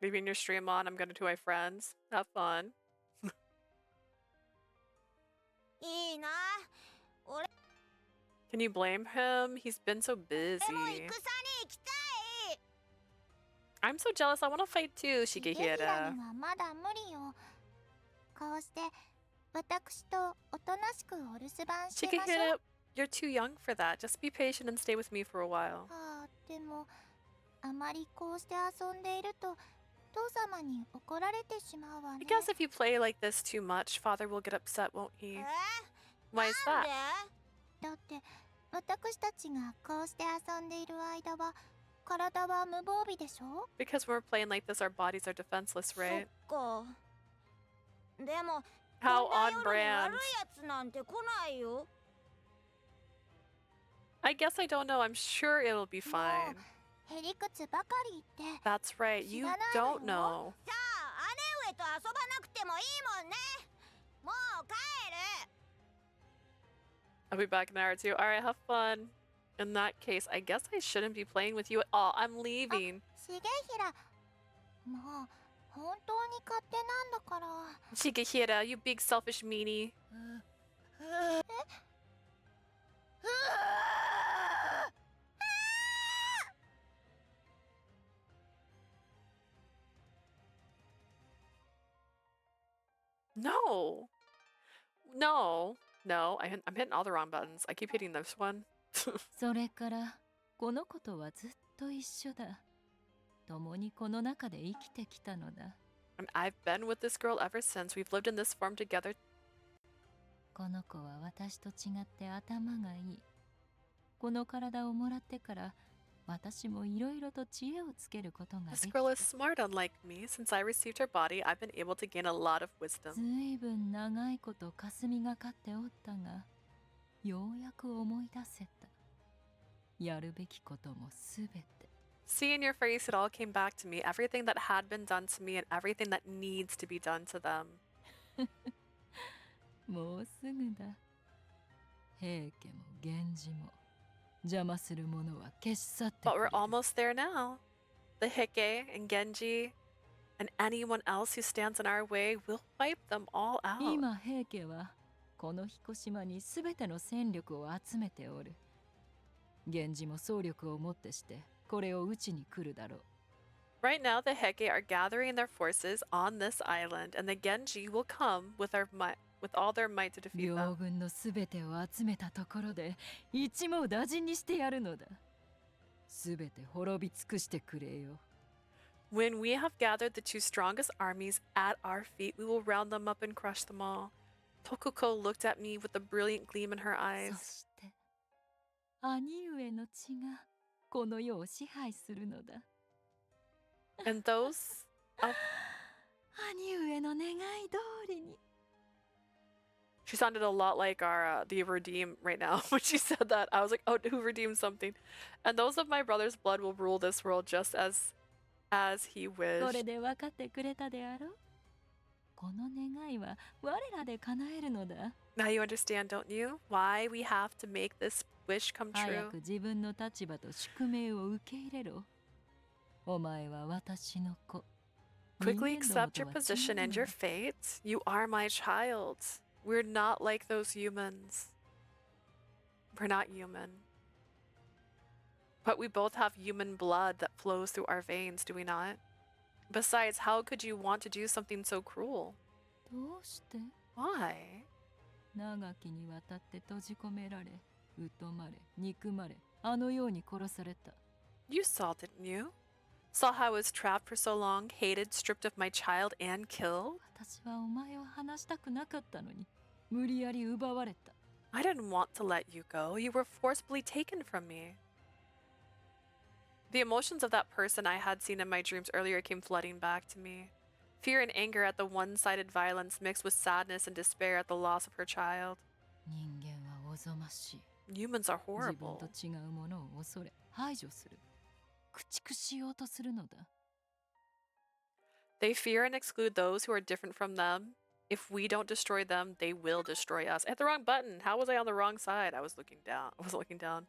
Speaker 1: Leaving your stream on. I'm gonna do my friends. Have fun.
Speaker 11: いいな。俺
Speaker 1: Can you blame him? He's been so busy.
Speaker 11: でも戦に行きたい。
Speaker 1: I'm so jealous. I want to fight too,
Speaker 11: 重衡に
Speaker 1: Shigehira.
Speaker 11: はまだ無理よ。こうして私とおとなしくお留守番してましょう。
Speaker 1: Shigehira, you're too young for that. Just be patient and stay with me for a while.
Speaker 11: でもあまりこうして遊んでいると父様に怒られてしまうわ
Speaker 1: I
Speaker 11: ね。
Speaker 1: guess if you play like this too much, father will get upset, won't he? Why is
Speaker 11: なん
Speaker 1: that?
Speaker 11: で？だって私たちがこうして遊んでいる間は体は無防備でしょ？
Speaker 1: Because when we're playing like this, our bodies are defenseless,
Speaker 11: そ
Speaker 1: right?
Speaker 11: っか。でも
Speaker 1: How
Speaker 11: こんな
Speaker 1: on
Speaker 11: 夜に
Speaker 1: brand.
Speaker 11: 悪いやつなんて来ないよ。
Speaker 1: I guess I don't know. I'm sure it'll be
Speaker 11: も
Speaker 1: fine.
Speaker 11: うへりくつばかり言って。
Speaker 1: That's right. You
Speaker 11: 知らない
Speaker 1: don't
Speaker 11: わ
Speaker 1: know.
Speaker 11: よ。じゃあ姉上と遊ばなくてもいいもんね。もう帰る。
Speaker 1: I'll be back in an hour too. Alright, have fun. In that case, I guess I shouldn't be playing with you at all. I'm leaving.
Speaker 11: 重衡、もう本当に勝手なんだから。
Speaker 1: Shigehira, you big selfish meanie. No. No. No. I'm hitting all the wrong buttons. I keep hitting this one.
Speaker 2: それからこの子とはずっと一緒だ。共にこの中で生きてきたのだ。
Speaker 1: And I've been with this girl ever since. We've lived in this form together.
Speaker 2: この子は私と違って頭がいい。この体をもらってから私もいろいろと知恵をつけることがで
Speaker 1: This
Speaker 2: きた。
Speaker 1: girl is smart, unlike me. Since I received her body, I've been able to gain a lot of
Speaker 2: ず
Speaker 1: wisdom.
Speaker 2: いぶん長いこと霞がかっておったが、ようやく思い出せた。やるべきこともすべて。
Speaker 1: See in your face, it all came back to me. Everything that had been done to me and everything that needs to be done to them.
Speaker 2: もうすぐだ。平家も源氏も邪魔する者は消し去ってく
Speaker 1: But
Speaker 2: れ
Speaker 1: we're
Speaker 2: る。
Speaker 1: almost there now. The Hike and Genji and anyone else who stands in our way, we'll wipe them all out.
Speaker 2: 今平家はこの彦島にすべての戦力を集めておる。源氏も総力をもってしてこれを討ちに来るだろう。
Speaker 1: Right now, the Heke are gathering their forces on this island, and the Genji will come with all their might to defeat
Speaker 2: 両
Speaker 1: them.
Speaker 2: 軍のすべてを集めたところで一網打尽にしてやるのだ。すべて滅び尽くしてくれよ。
Speaker 1: When we have gathered the two strongest armies at our feet, we will round them up and crush them all. Tokuko looked at me with a brilliant gleam in her
Speaker 2: そ
Speaker 1: eyes.
Speaker 2: して兄上の血がこの世を支配するのだ。
Speaker 1: And those of
Speaker 2: 兄上の願い通りに。
Speaker 1: she sounded a lot like our the redeem right now when she said that. I was like, oh, who redeemed something? And those of my brother's blood will rule this world just as he
Speaker 2: こ
Speaker 1: wished.
Speaker 2: れで分かってくれたであろう。この願いは我らで叶えるのだ。
Speaker 1: Now you understand, don't you? Why we have to make this wish come
Speaker 2: 早
Speaker 1: true.
Speaker 2: く自分の立場と宿命を受け入れろ。お前は私の子。
Speaker 1: Quickly
Speaker 2: 人間ども
Speaker 1: accept
Speaker 2: と
Speaker 1: your
Speaker 2: は違う
Speaker 1: position
Speaker 2: の
Speaker 1: and
Speaker 2: だ。
Speaker 1: your fate. You are my child. We're not like those humans. We're not human. But we both have human blood that flows through our veins, do we not? Besides, how could you want to do something so cruel?
Speaker 2: どうして
Speaker 1: Why?
Speaker 2: 長きにわたって閉じ込められ、疎まれ、憎まれ、あのように殺された。
Speaker 1: You saw, didn't you? Saw how I was trapped for so long, hated, stripped of my child, and killed?
Speaker 2: 私はお前を離したくなかったのに、無理やり奪われた。
Speaker 1: I didn't want to let you go. You were forcibly taken from me. The emotions of that person I had seen in my dreams earlier came flooding back to me. Fear and anger at the one-sided violence mixed with sadness and despair at the loss of her child.
Speaker 2: 人間はおぞましい。
Speaker 1: Humans are
Speaker 2: 自分
Speaker 1: horrible.
Speaker 2: と違うものを恐れ、排除する。駆逐しようとするのだ。
Speaker 1: They fear and exclude those who are different from them. If we don't destroy them, they will destroy us. I hit the wrong button. How was I on the wrong side? I was looking down. I wasn't looking down.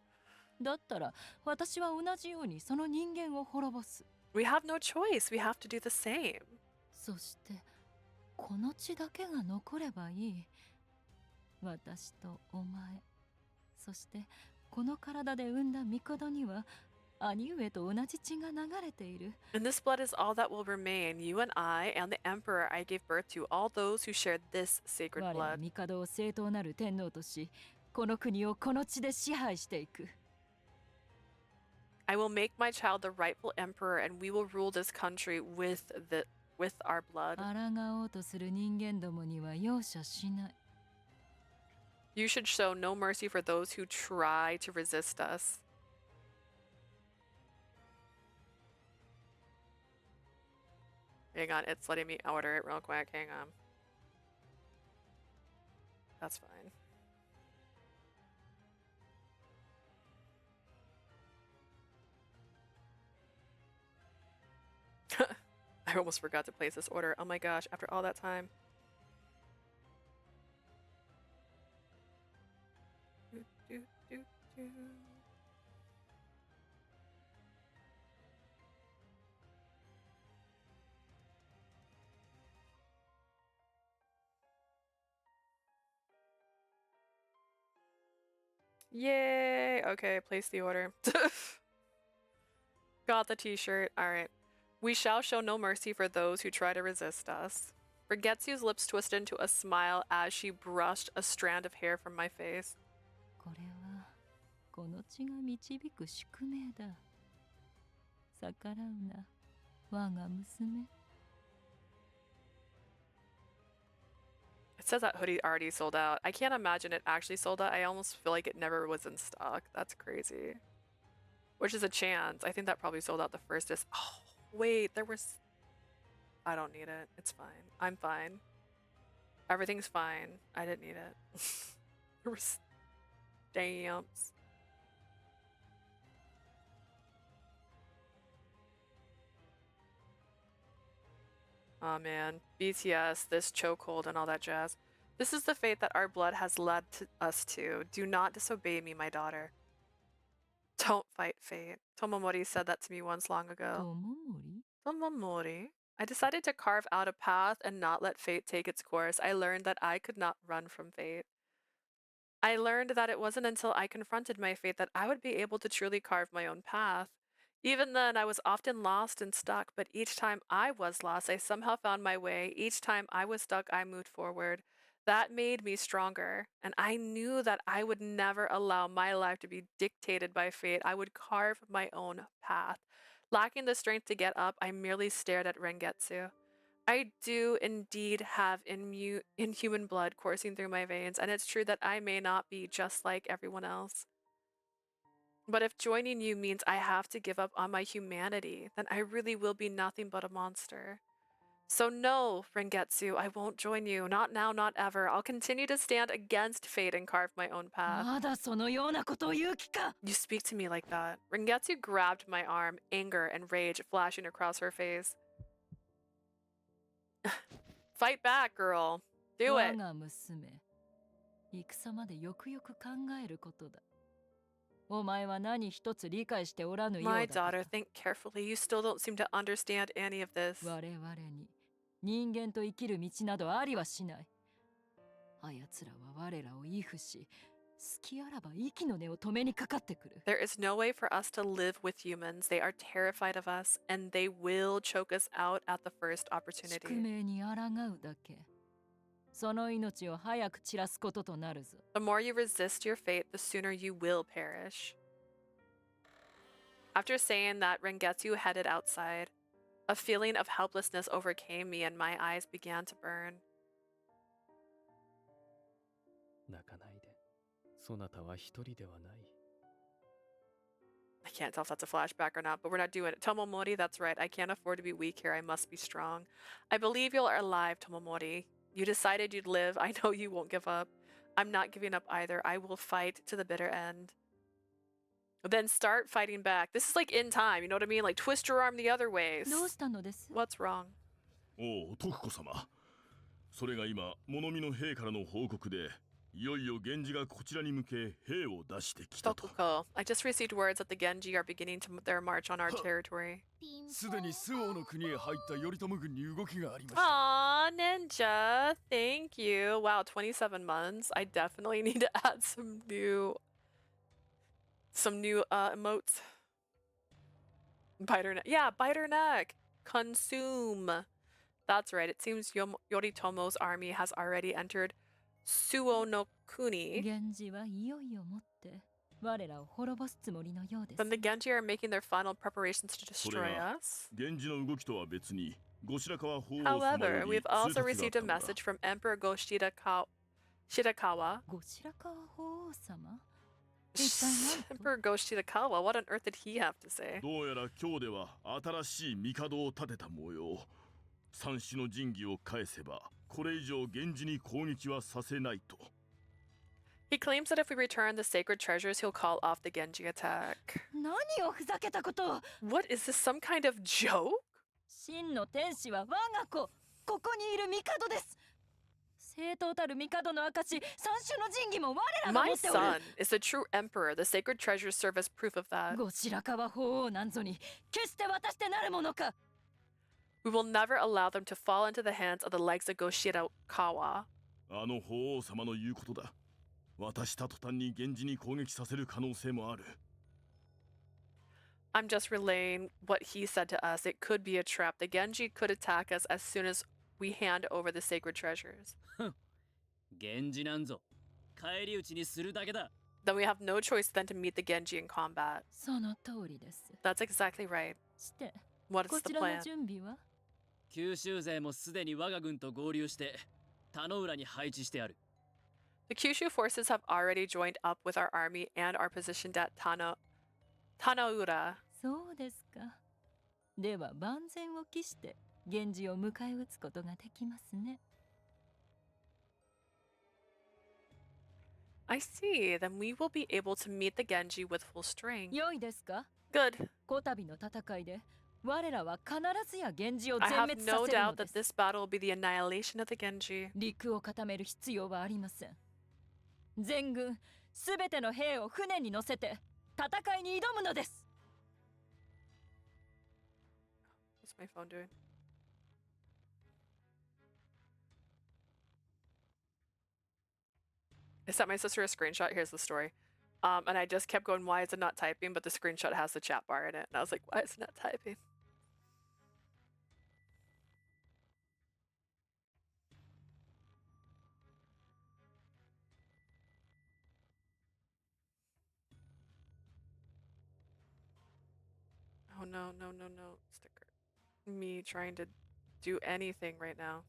Speaker 2: だったら、私は同じようにその人間を滅ぼす。
Speaker 1: We have no choice. We have to do the same.
Speaker 2: そして、この血だけが残ればいい。私とお前。そして、この体で産んだ帝には、兄上と同じ血が流れている。
Speaker 1: And this blood is all that will remain. You and I and the emperor I gave birth to, all those who shared this sacred
Speaker 2: 我は
Speaker 1: blood.
Speaker 2: 帝を正当なる天皇とし、この国をこの地で支配していく。
Speaker 1: I will make my child the rightful emperor, and we will rule this country with our blood.
Speaker 2: 抗おうとする人間どもには容赦しない。
Speaker 1: You should show no mercy for those who try to resist us. Hang on, it's letting me order it real quick. Hang on. That's fine. I almost forgot to place this order. Oh my gosh, after all that time. Do, do, do, do. Yay! Okay, place the order. Got the t-shirt. Alright. We shall show no mercy for those who try to resist us. Rigetsu's lips twisted into a smile as she brushed a strand of hair from my face.
Speaker 2: これは、この血が導く宿命だ。逆らうな、我が娘。
Speaker 1: It says that hoodie already sold out. I can't imagine it actually sold out. I almost feel like it never was in stock. That's crazy. Which is a chance. I think that probably sold out the first disc. Oh, wait, there was... I don't need it. It's fine. I'm fine. Everything's fine. I didn't need it. There were stamps. Oh man, BTS, this chokehold and all that jazz. This is the fate that our blood has led us to. Do not disobey me, my daughter. Don't fight fate. Tomomori said that to me once long ago.
Speaker 2: 友森
Speaker 1: Tomomori. I decided to carve out a path and not let fate take its course. I learned that I could not run from fate. I learned that it wasn't until I confronted my fate that I would be able to truly carve my own path. Even then, I was often lost and stuck, but each time I was lost, I somehow found my way. Each time I was stuck, I moved forward. That made me stronger, and I knew that I would never allow my life to be dictated by fate. I would carve my own path. Lacking the strength to get up, I merely stared at Rengetsu. I do indeed have inhuman blood coursing through my veins, and it's true that I may not be just like everyone else. But if joining you means I have to give up on my humanity, then I really will be nothing but a monster. So no, Rengetsu, I won't join you. Not now, not ever. I'll continue to stand against fate and carve my own path.
Speaker 2: まだそのようなことを言う気か。
Speaker 1: You speak to me like that. Rengetsu grabbed my arm, anger and rage flashing across her face. Fight back, girl. Do
Speaker 2: 我
Speaker 1: it.
Speaker 2: が娘。戦までよくよく考えることだ。お前は何一つ理解しておらぬよう
Speaker 1: My
Speaker 2: だから
Speaker 1: daughter, think carefully. You still don't seem to understand any of this.
Speaker 2: 我々に人間と生きる道などありはしない。あやつらは我らを畏怖し、好きあらば息の根を止めにかかってくる。
Speaker 1: There is no way for us to live with humans. They are terrified of us, and they will choke us out at the first
Speaker 2: 宿
Speaker 1: opportunity.
Speaker 2: 命に抗うだけ。その命を早く散らすこととなるぞ。
Speaker 1: The more you resist your fate, the sooner you will perish. After saying that, Rengetsu headed outside. A feeling of helplessness overcame me, and my eyes began to burn.
Speaker 5: 泣かないで。そなたは一人ではない。
Speaker 1: I can't tell if that's a flashback or not, but we're not doing it. Tomomori, that's right. I can't afford to be weak here. I must be strong. I believe you are alive, Tomomori. You decided you'd live. I know you won't give up. I'm not giving up either. I will fight to the bitter end. Then start fighting back. This is like in time, you know what I mean? Like twist your arm the other way.
Speaker 2: どうしたのです？
Speaker 1: What's wrong?
Speaker 3: おお、徳子様。それが今、物見の兵からの報告で、いよいよ源氏がこちらに向け兵を出してきたと。
Speaker 1: Tokuko, I just received words that the Genji are beginning their march on our territory.
Speaker 6: すでに周防の国へ入った頼朝軍に動きがありました。
Speaker 1: Aw, Ninja, thank you. Wow, 27 months. I definitely need to add some new emotes. Bite her neck. Yeah, bite her neck. Consume. That's right. It seems Yoritomo's army has already entered Suo no Kuni.
Speaker 2: 源氏はいよいよもって我らを滅ぼすつもりのようです。
Speaker 1: Then the Genji are making their final preparations to destroy us.
Speaker 3: 源氏の動きとは別に、後白河法皇様
Speaker 1: However,
Speaker 3: より
Speaker 1: we've also
Speaker 3: 通達があ
Speaker 1: received
Speaker 3: った
Speaker 1: a
Speaker 3: のだ。
Speaker 1: message from Emperor Shirakawa.
Speaker 2: 後白河法皇様？一体何と？
Speaker 1: Emperor Shirakawa, what on earth did he have to say?
Speaker 3: どうやら今日では新しい帝を立てた模様。三種の神器を返せば、これ以上源氏に攻撃はさせないと。
Speaker 1: He claims that if we return the sacred treasures, he'll call off the Genji attack.
Speaker 2: 何をふざけたことを！
Speaker 1: What is this, some kind of joke?
Speaker 2: 真の天使は我が子、ここにいる帝です。正当たる帝の証、三種の神器も我らが持
Speaker 1: My
Speaker 2: っておる。
Speaker 1: son is the true emperor. The sacred treasures serve as proof of that.
Speaker 2: 後白河法皇なんぞに決して渡してなるものか。
Speaker 1: We will never allow them to fall into the hands of the likes of Shirakawa.
Speaker 3: あの法皇様の言うことだ。渡した途端に源氏に攻撃させる可能性もある。
Speaker 1: I'm just relaying what he said to us. It could be a trap. The Genji could attack us as soon as we hand over the sacred treasures.
Speaker 4: 源氏なんぞ返り討ちにするだけだ。
Speaker 1: Then we have no choice than to meet the Genji in combat.
Speaker 2: その通りです。
Speaker 1: That's exactly right.
Speaker 2: して、
Speaker 1: What
Speaker 2: こ
Speaker 1: is the
Speaker 2: ちらの
Speaker 1: plan?
Speaker 2: 準備は？
Speaker 4: 九州勢もすでに我が軍と合流して田野浦に配置してある。
Speaker 1: The Kyushu forces have already joined up with our army and are positioned at Tanaura.
Speaker 2: そうですか。では万全を期して源氏を迎え撃つことができますね。
Speaker 1: I see. Then we will be able to meet the Genji with full strength.
Speaker 2: 良いですか？
Speaker 1: Good.
Speaker 2: こたびの戦いで我らは必ずや源氏を
Speaker 1: I
Speaker 2: 全
Speaker 1: have
Speaker 2: 滅さ
Speaker 1: no
Speaker 2: せる
Speaker 1: doubt
Speaker 2: ので
Speaker 1: that
Speaker 2: す。
Speaker 1: this battle will be the annihilation of the Genji.
Speaker 2: 陸を固める必要はありません。全軍すべての兵を船に乗せて戦いに挑むのです。
Speaker 1: What's my phone doing? I sent my sister a screenshot. Here's the story. And I just kept going, why is it not typing? But the screenshot has the chat bar in it. And I was like, why is it not typing? Oh no, no, no, no. Sticker. Me trying to do anything right now.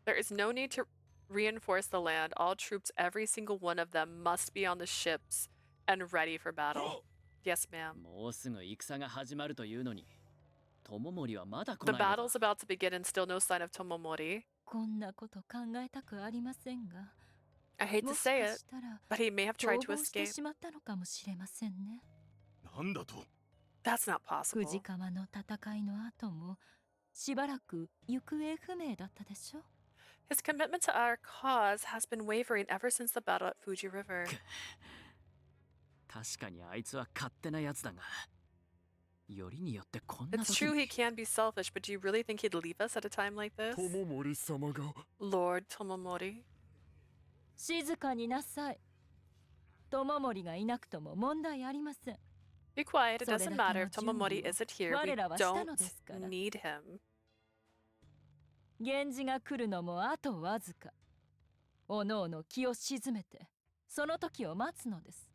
Speaker 1: There is no need to reinforce the land. All troops, every single one of them, must be on the ships and ready for battle. Yes, ma'am.
Speaker 4: もうすぐ戦が始まるというのに、友森はまだ来
Speaker 1: The
Speaker 4: ないの
Speaker 1: battle's
Speaker 4: か。
Speaker 1: about to begin and still no sign of Tomomori.
Speaker 2: こんなこと考えたくありませんが、
Speaker 1: I hate to
Speaker 2: もし
Speaker 1: say
Speaker 2: か
Speaker 1: it,
Speaker 2: したら
Speaker 1: but he may have tried
Speaker 2: 逃
Speaker 1: to
Speaker 2: 亡して
Speaker 1: escape.
Speaker 2: しまったのかもしれませんね。
Speaker 3: なんだと。
Speaker 1: That's not possible.
Speaker 2: 藤川の戦いの後もしばらく行方不明だったでしょ。
Speaker 1: His commitment to our cause has been wavering ever since the battle at Fuji River.
Speaker 4: 確かにあいつは勝手なやつだが、よりによってこんな
Speaker 1: It's
Speaker 4: 時
Speaker 1: true
Speaker 4: に
Speaker 1: he can be selfish, but do you really think he'd leave us at a time like this?
Speaker 8: 友森様が
Speaker 1: Lord Tomomori.
Speaker 2: 静かになさい。友森がいなくとも問題ありません。
Speaker 1: Be quiet, it
Speaker 2: それ
Speaker 1: doesn't
Speaker 2: だけ
Speaker 1: matter
Speaker 2: の
Speaker 1: if
Speaker 2: 準備
Speaker 1: Tomomori
Speaker 2: を
Speaker 1: isn't here. We
Speaker 2: 我らはしたの
Speaker 1: don't
Speaker 2: ですから。
Speaker 1: need him.
Speaker 2: 源氏が来るのもあとわずか。おのおの気を静めて、その時を待つのです。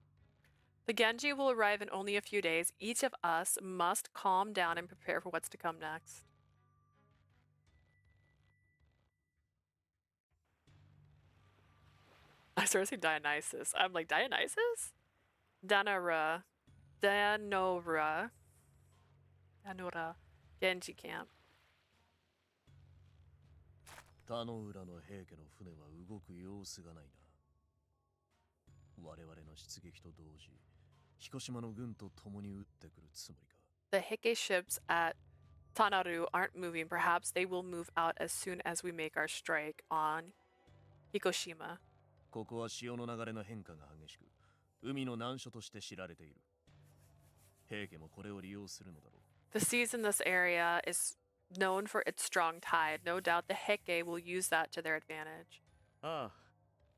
Speaker 1: The Genji will arrive in only a few days. Each of us must calm down and prepare for what's to come next. I started saying Dionysus. I'm like, Dionysus? Danora. Danora. Danora. Genji camp.
Speaker 6: 他の浦の平家の船は動く様子がないな。我々の出撃と同時、彦島の軍と共に撃ってくるつもりか。
Speaker 1: The Heike ships at Tanaru aren't moving. Perhaps they will move out as soon as we make our strike on Hikoshima.
Speaker 6: ここは潮の流れの変化が激しく、海の難所として知られている。平家もこれを利用するのだろう。
Speaker 1: The seas in this area is known for its strong tide. No doubt the Heike will use that to their advantage.
Speaker 5: ああ、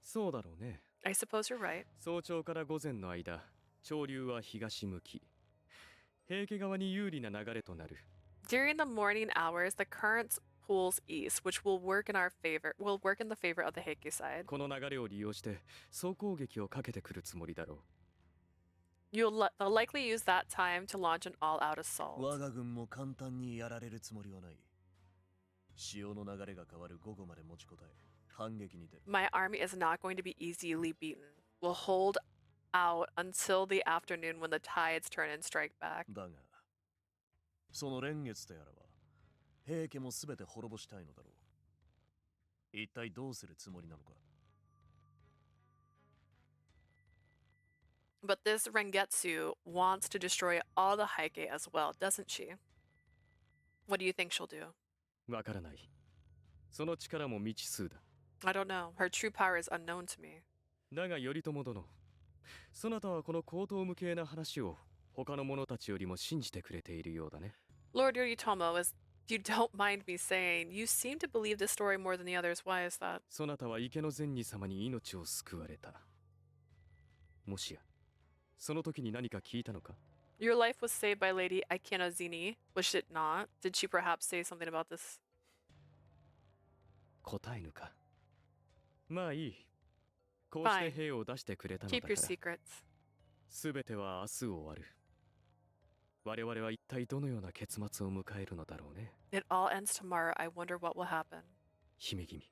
Speaker 5: そうだろうね。
Speaker 1: I suppose you're right.
Speaker 5: 早朝から午前の間、潮流は東向き。平家側に有利な流れとなる。
Speaker 1: During the morning hours, the currents pulls east, which will work in our favor. Will work in the favor of the Heike side.
Speaker 5: この流れを利用して総攻撃をかけてくるつもりだろう。
Speaker 1: They'll likely use that time to launch an all-out assault.
Speaker 6: 我が軍も簡単にやられるつもりはない。潮の流れが変わる午後まで持ちこたえ、反撃に出る。
Speaker 1: My army is not going to be easily beaten. We'll hold out until the afternoon when the tides turn and strike back.
Speaker 6: だが、その連月とやらは、平家もすべて滅ぼしたいのだろう。一体どうするつもりなのか。
Speaker 1: But this Rengetsu wants to destroy all the Heike as well, doesn't she? What do you think she'll do?
Speaker 5: わからない。その力も未知数だ。
Speaker 1: I don't know. Her true power is unknown to me.
Speaker 5: だが頼朝殿、そなたはこの高等無形な話を他の者たちよりも信じてくれているようだね。
Speaker 1: Lord Yoritomo, as you don't mind me saying, you seem to believe this story more than the others. Why is that?
Speaker 5: そなたは池の善人様に命を救われた。もしや、その時に何か聞いたのか？
Speaker 1: Your life was saved by Lady Aikenazini, was it not? Did she perhaps say something about this?
Speaker 5: 答えぬか。まあいい。こうして兵を出してくれたのだ
Speaker 1: Keep
Speaker 5: か
Speaker 1: your
Speaker 5: ら。
Speaker 1: secrets.
Speaker 5: すべては明日終わる。我々は一体どのような結末を迎えるのだろうね。
Speaker 1: It all ends tomorrow. I wonder what will happen.
Speaker 5: 姫君、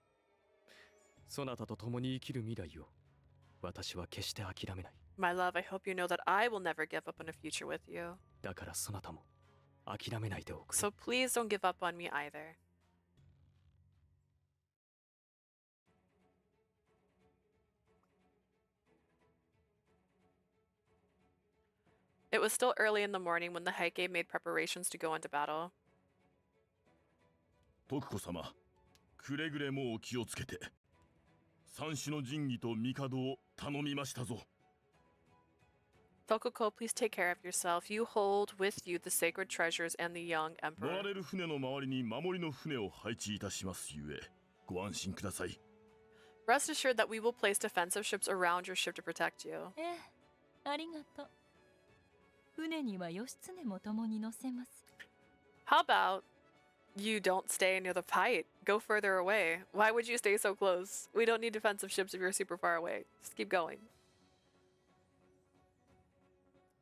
Speaker 5: そなたと共に生きる未来を私は決して諦めない。
Speaker 1: My love, I hope you know that I will never give up on a future with you.
Speaker 5: だからそなたも諦めないでおくれ。
Speaker 1: So please don't give up on me either. It was still early in the morning when the Heike made preparations to go into battle.
Speaker 3: 徳子様、くれぐれもお気をつけて。三種の神器と帝を頼みましたぞ。
Speaker 1: Tokuko, please take care of yourself. You hold with you the sacred treasures and the young
Speaker 3: 乗ら
Speaker 1: emperor.
Speaker 3: れる船の周りに守りの船を配置いたしますゆえ、ご安心ください。
Speaker 1: Rest assured that we will place defensive ships around your ship to protect you.
Speaker 2: ええ、ありがとう。船には義経も共に乗せます。
Speaker 1: How about you don't stay near the fight? Go further away. Why would you stay so close? We don't need defensive ships if you're super far away. Just keep going.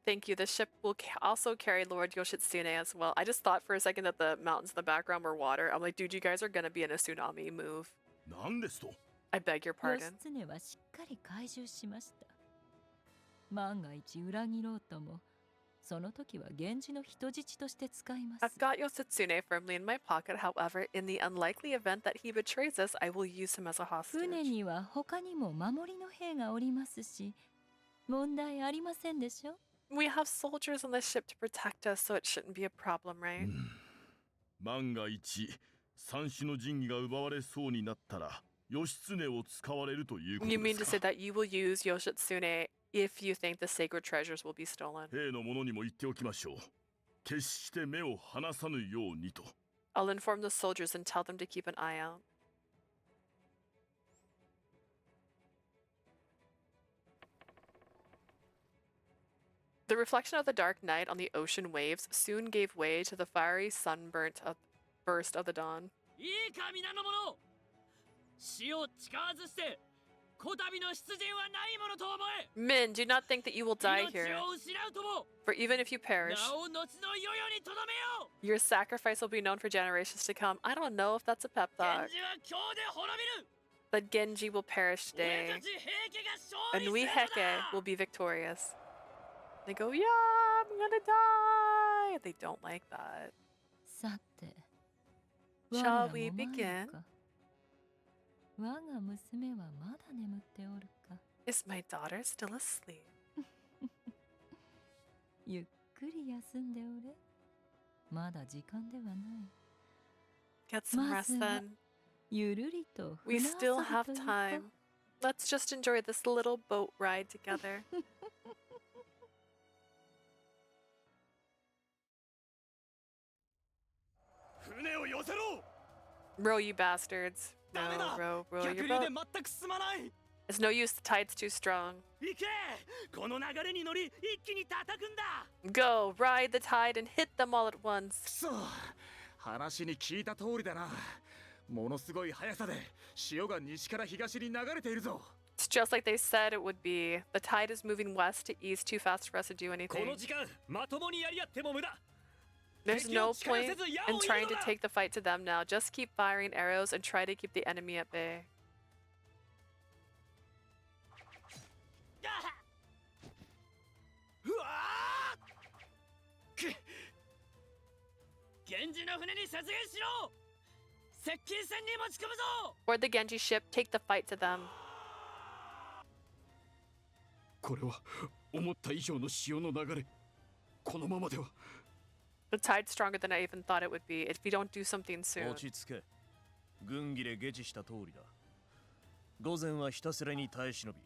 Speaker 1: Thank you. The ship will also carry Lord Yoshitsune as well. I just thought for a second that the mountains in the background were water. I'm like, dude, you guys are gonna be in a tsunami. Move.
Speaker 3: 何ですと？
Speaker 1: I beg your
Speaker 2: 義
Speaker 1: pardon.
Speaker 2: 経はしっかり懐柔しました。万が一裏切ろうとも、その時は源氏の人質として使います。
Speaker 1: I've got Yoshitsune firmly in my pocket. However, in the unlikely event that he betrays us, I will use him as a
Speaker 2: 船
Speaker 1: hostage.
Speaker 2: には他にも守りの兵がおりますし、問題ありませんでしょ？
Speaker 1: We have soldiers on the ship to protect us, so it shouldn't be a problem, right?
Speaker 3: 万が一三種の神器が奪われそうになったら義経を使われるということ
Speaker 1: You
Speaker 3: で
Speaker 1: mean
Speaker 3: す
Speaker 1: to say
Speaker 3: か
Speaker 1: that you will use Yoshitsune if you think the sacred treasures will be stolen?
Speaker 3: 兵の者にも言っておきましょう。決して目を離さぬようにと。
Speaker 1: I'll inform the soldiers and tell them to keep an eye out. The reflection of the dark night on the ocean waves soon gave way to the fiery sunburnt burst of the dawn.
Speaker 4: いいか皆の者、死を誓わずしてこたびの出陣はないものと思え。
Speaker 1: Men, do not think that you will die
Speaker 4: 命
Speaker 1: here,
Speaker 4: を失うとも
Speaker 1: for even if you perish,
Speaker 4: なお後の世々にとどめよう。
Speaker 1: your sacrifice will be known for generations to come. I don't know if that's a pep
Speaker 4: 源
Speaker 1: talk,
Speaker 4: 氏は今日で滅びる。
Speaker 1: but Genji will perish
Speaker 4: 俺
Speaker 1: today,
Speaker 4: たち平家が勝
Speaker 1: and
Speaker 4: 利
Speaker 1: we
Speaker 4: するの
Speaker 1: Heke
Speaker 4: だ。
Speaker 1: will be victorious. They go, yeah, I'm gonna die. They don't like that.
Speaker 2: さて
Speaker 1: Shall we begin?
Speaker 2: 我が娘はまだ眠っておるか
Speaker 1: Is my daughter still asleep?
Speaker 2: ゆっくり休んでおれまだ時間ではない
Speaker 1: Get some
Speaker 2: ま
Speaker 1: rest
Speaker 2: ずは
Speaker 1: then.
Speaker 2: ゆるりと
Speaker 1: We
Speaker 2: 船
Speaker 1: still
Speaker 2: 遊び
Speaker 1: have
Speaker 2: というか
Speaker 1: time. Let's just enjoy this little boat ride together.
Speaker 3: 船を寄せろ。
Speaker 1: Row, you bastards.
Speaker 5: ダメ
Speaker 1: Row,
Speaker 5: だ。
Speaker 1: row, row
Speaker 5: 逆
Speaker 1: your
Speaker 5: 流で
Speaker 1: boat.
Speaker 5: 全く進まない。
Speaker 1: It's no use, the tide's too strong.
Speaker 5: 行け。この流れに乗り一気に叩くんだ。
Speaker 1: Go, ride the tide and hit them all at once.
Speaker 5: くそ。話に聞いた通りだな。ものすごい速さで潮が西から東に流れているぞ。
Speaker 1: It's just like they said it would be. The tide is moving west to east too fast for us to do
Speaker 5: こ
Speaker 1: anything.
Speaker 5: の時間まともにやり合っても無駄。
Speaker 1: There's no point in trying to take the fight to them now. Just keep firing arrows and try to keep the enemy at bay.
Speaker 5: うわ
Speaker 4: 源氏の船に接岸しろ。接近戦に持ち込むぞ。
Speaker 1: Board the Genji ship, take the fight to them.
Speaker 3: これは思った以上の潮の流れ。このままでは。
Speaker 1: The tide's stronger than I even thought it would be if we don't do something soon.
Speaker 6: 落ち着け。軍議で下知した通りだ。午前はひたすらに耐え忍び、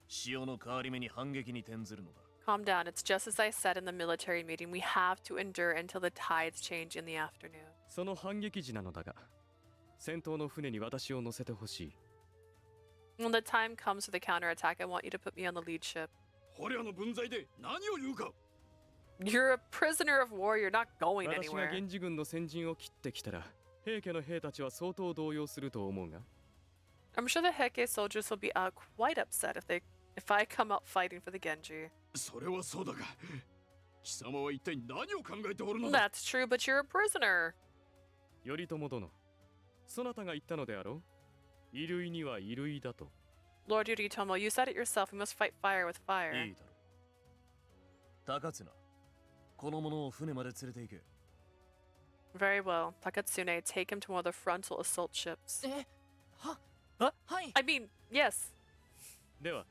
Speaker 6: 潮の変わり目に反撃に転ずるのだ。
Speaker 1: Calm down. It's just as I said in the military meeting. We have to endure until the tides change in the afternoon.
Speaker 5: その反撃時なのだが、先頭の船に私を乗せてほしい。
Speaker 1: When the time comes for the counterattack, I want you to put me on the lead ship.
Speaker 3: 捕虜の分際で何を言うか。
Speaker 1: You're a prisoner of war. You're not going
Speaker 5: 私が
Speaker 1: anywhere.
Speaker 5: 源氏軍の先陣を切ってきたら、平家の兵たちは相当動揺すると思うが。
Speaker 1: I'm sure the Heke soldiers will be quite upset if I come out fighting for the Genji.
Speaker 3: それはそうだが、貴様は一体何を考えておるのだ。
Speaker 1: That's true, but you're a prisoner.
Speaker 5: 頼朝殿、そなたが言ったのであろう。衣類には衣類だと。
Speaker 1: Lord Yoritomo, you said it yourself. We must fight fire with
Speaker 6: い
Speaker 1: fire.
Speaker 6: いだろう。高綱、この者を船まで連れて行け。
Speaker 1: Very well. Takatsune, take him to one of the frontal assault ships.
Speaker 7: はい
Speaker 1: I mean, yes.
Speaker 5: では、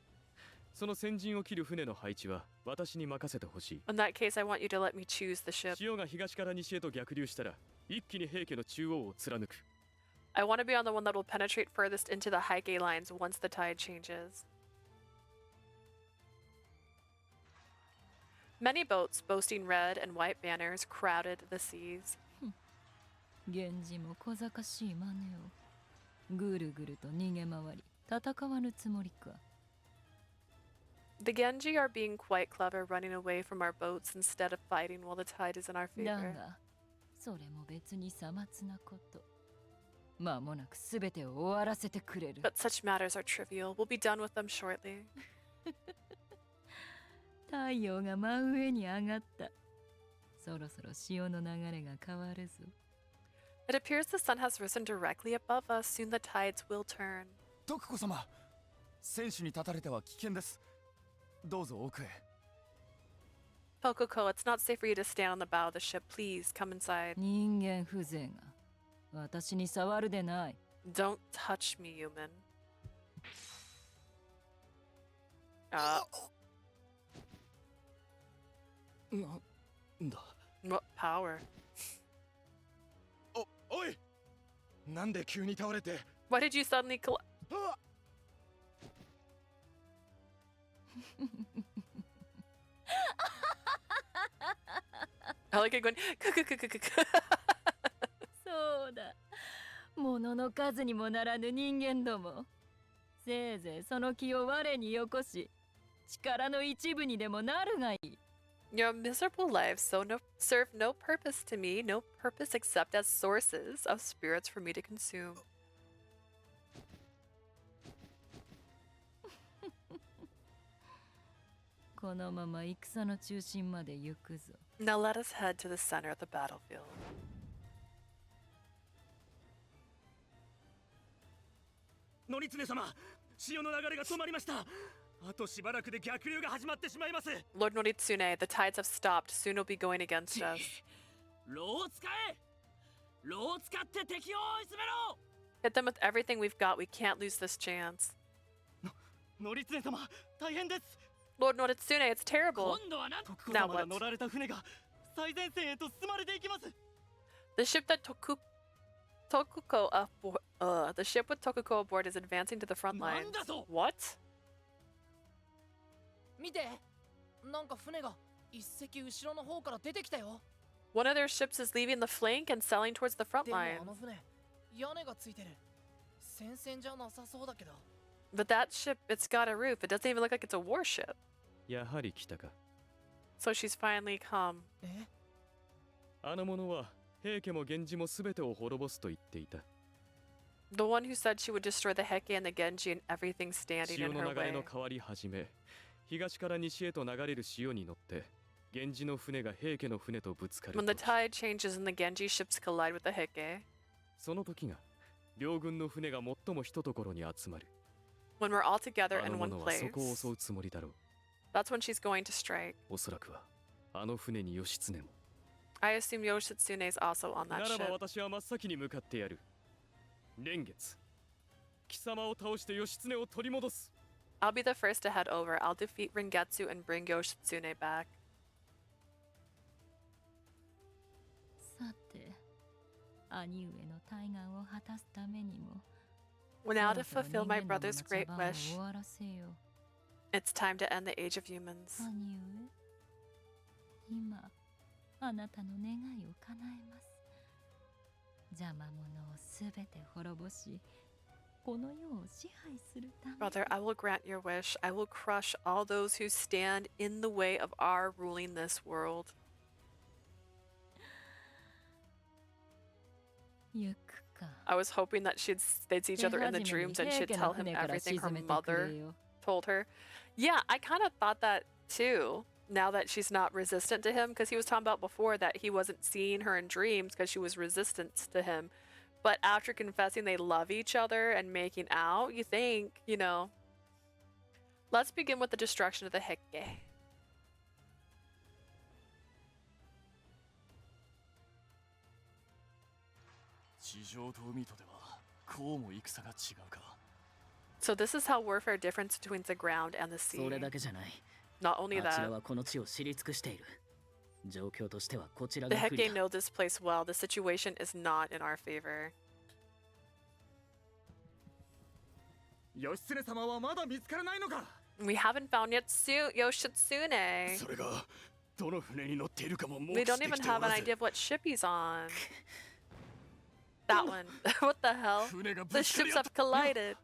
Speaker 5: その先陣を切る船の配置は私に任せてほしい。
Speaker 1: In that case, I want you to let me choose the ship.
Speaker 5: 潮が東から西へと逆流したら、一気に平家の中央を貫く。
Speaker 1: I want to be on the one that will penetrate furthest into the Heike lines once the tide changes. Many boats boasting red and white banners crowded the seas.
Speaker 2: 源氏も小賢しい真似をぐるぐると逃げ回り戦わぬつもりか
Speaker 1: The Genji are being quite clever, running away from our boats instead of fighting while the tide is in our
Speaker 2: だ
Speaker 1: favor.
Speaker 2: がそれも別にさまつなこと間もなく全てを終わらせてくれる
Speaker 1: But such matters are trivial. We'll be done with them shortly.
Speaker 2: 太陽が真上に上がったそろそろ潮の流れが変わるぞ
Speaker 1: It appears the sun has risen directly above us. Soon the tides will turn.
Speaker 12: 徳子様、船首に立たれては危険です。どうぞ奥へ。
Speaker 1: Pokoko, it's not safe for you to stand on the bow of the ship. Please come inside.
Speaker 2: 人間風情が私に触るでない
Speaker 1: Don't touch me, human.
Speaker 5: なんだ
Speaker 1: What power?
Speaker 12: おい、なんで急に倒れて。
Speaker 1: Why did you suddenly I like it going.
Speaker 2: そうだ。物の数にもならぬ人間ども。せいぜいその気を我によこし、力の一部にでもなるがいい。
Speaker 1: Your miserable lives serve no purpose to me, no purpose except as sources of spirits for me to consume.
Speaker 2: このまま戦の中心まで行くぞ。
Speaker 1: Now let us head to the center of the battlefield.
Speaker 3: 乗常様、潮の流れが止まりました。あとしばらくで逆流が始まってしまいます。
Speaker 1: Lord Noritsune, the tides have stopped. Soon we'll be going against us.
Speaker 4: 炉を使え。炉を使って敵を追い詰めろ。
Speaker 1: Hit them with everything we've got. We can't lose this chance.
Speaker 3: 乗常様、大変です。
Speaker 1: Lord Noritsune, it's terrible.
Speaker 4: 今度は何？
Speaker 3: 徳子
Speaker 1: Now
Speaker 3: 様が
Speaker 1: what?
Speaker 3: 乗られた船が最前線へと進まれていきます。
Speaker 1: The ship that the ship with Tokuko aboard is advancing to the front lines.
Speaker 4: なんだと？
Speaker 1: What?
Speaker 7: 見て、なんか船が一隻後ろの方から出てきたよ。
Speaker 1: One of their ships is leaving the flank and sailing towards the front
Speaker 7: でも
Speaker 1: lines.
Speaker 7: あの船、屋根がついてる。戦線じゃなさそうだけど。
Speaker 1: But that ship, it's got a roof. It doesn't even look like it's a warship.
Speaker 5: やはり来たか。
Speaker 1: So she's finally come.
Speaker 7: え？
Speaker 5: あの者は平家も源氏も全てを滅ぼすと言っていた。
Speaker 1: The one who said she would destroy the Heike and the Genji and everything standing
Speaker 5: 潮
Speaker 1: in
Speaker 5: の
Speaker 1: her
Speaker 5: 流れ
Speaker 1: way.
Speaker 5: の変わり始め、東から西へと流れる潮に乗って源氏の船が平家の船とぶつかる
Speaker 1: When the
Speaker 5: 時、
Speaker 1: tide changes and the Genji ships collide with the Heike,
Speaker 5: その時が両軍の船が最も一ところに集まる。
Speaker 1: when we're all together
Speaker 5: あの
Speaker 1: in one
Speaker 5: 者はそこを
Speaker 1: place,
Speaker 5: 襲うつもりだろう。
Speaker 1: that's when she's going to strike.
Speaker 5: おそらくはあの船に義経も。
Speaker 1: I assume Yoshitsune is also on
Speaker 5: な
Speaker 1: that
Speaker 5: らば
Speaker 1: ship.
Speaker 5: 私は真っ先に向かってやる。蓮月、貴様を倒して義経を取り戻す。
Speaker 1: I'll be the first to head over. I'll defeat Rengetsu and bring Yoshitsune back.
Speaker 2: さて、兄上の大願を果たすためにも、
Speaker 1: Well, now to
Speaker 2: そろそろ
Speaker 1: fulfill my
Speaker 2: 人間どもの
Speaker 1: brother's
Speaker 2: 茶
Speaker 1: great
Speaker 2: 番を
Speaker 1: wish,
Speaker 2: 終わらせよう。
Speaker 1: it's time to end the Age of Humans.
Speaker 2: 兄上、今、あなたの願いを叶えます。邪魔者をすべて滅ぼし、この世を支配するため。
Speaker 1: Brother, I will grant your wish. I will crush all those who stand in the way of our ruling this world.
Speaker 2: 行くか。
Speaker 1: I was hoping that they'd see each other in the dreams and she'd tell him everything her mother told her. Yeah, I kind of thought that too. Now that she's not resistant to him, because he was talking about before that he wasn't seeing her in dreams because she was resistant to him. But after confessing they love each other and making out, you think, you know. Let's begin with the destruction of the Heike.
Speaker 12: 地上と海とではこうも戦が違うか。
Speaker 1: So this is how warfare differs between the ground and the
Speaker 4: そ
Speaker 1: sea.
Speaker 4: れだけじゃない。
Speaker 1: Not only
Speaker 4: あちら
Speaker 1: that,
Speaker 4: はこの地を知り尽くしている。状況としてはこちら
Speaker 1: the
Speaker 4: が不利
Speaker 1: Heike
Speaker 4: だ。
Speaker 1: know this place well. The situation is not in our favor.
Speaker 12: 義経様はまだ見つからないのか。
Speaker 1: We haven't found yet Yoshitsune.
Speaker 12: それがどの船に乗っているかももう
Speaker 1: We
Speaker 12: 知
Speaker 1: don't
Speaker 12: って
Speaker 1: even
Speaker 12: きてお
Speaker 1: have an
Speaker 12: らず
Speaker 1: idea of what ship he's on. That one. What the hell?
Speaker 12: 船がぶ
Speaker 1: The
Speaker 12: つかり
Speaker 1: ships
Speaker 12: 合っ
Speaker 1: have collided.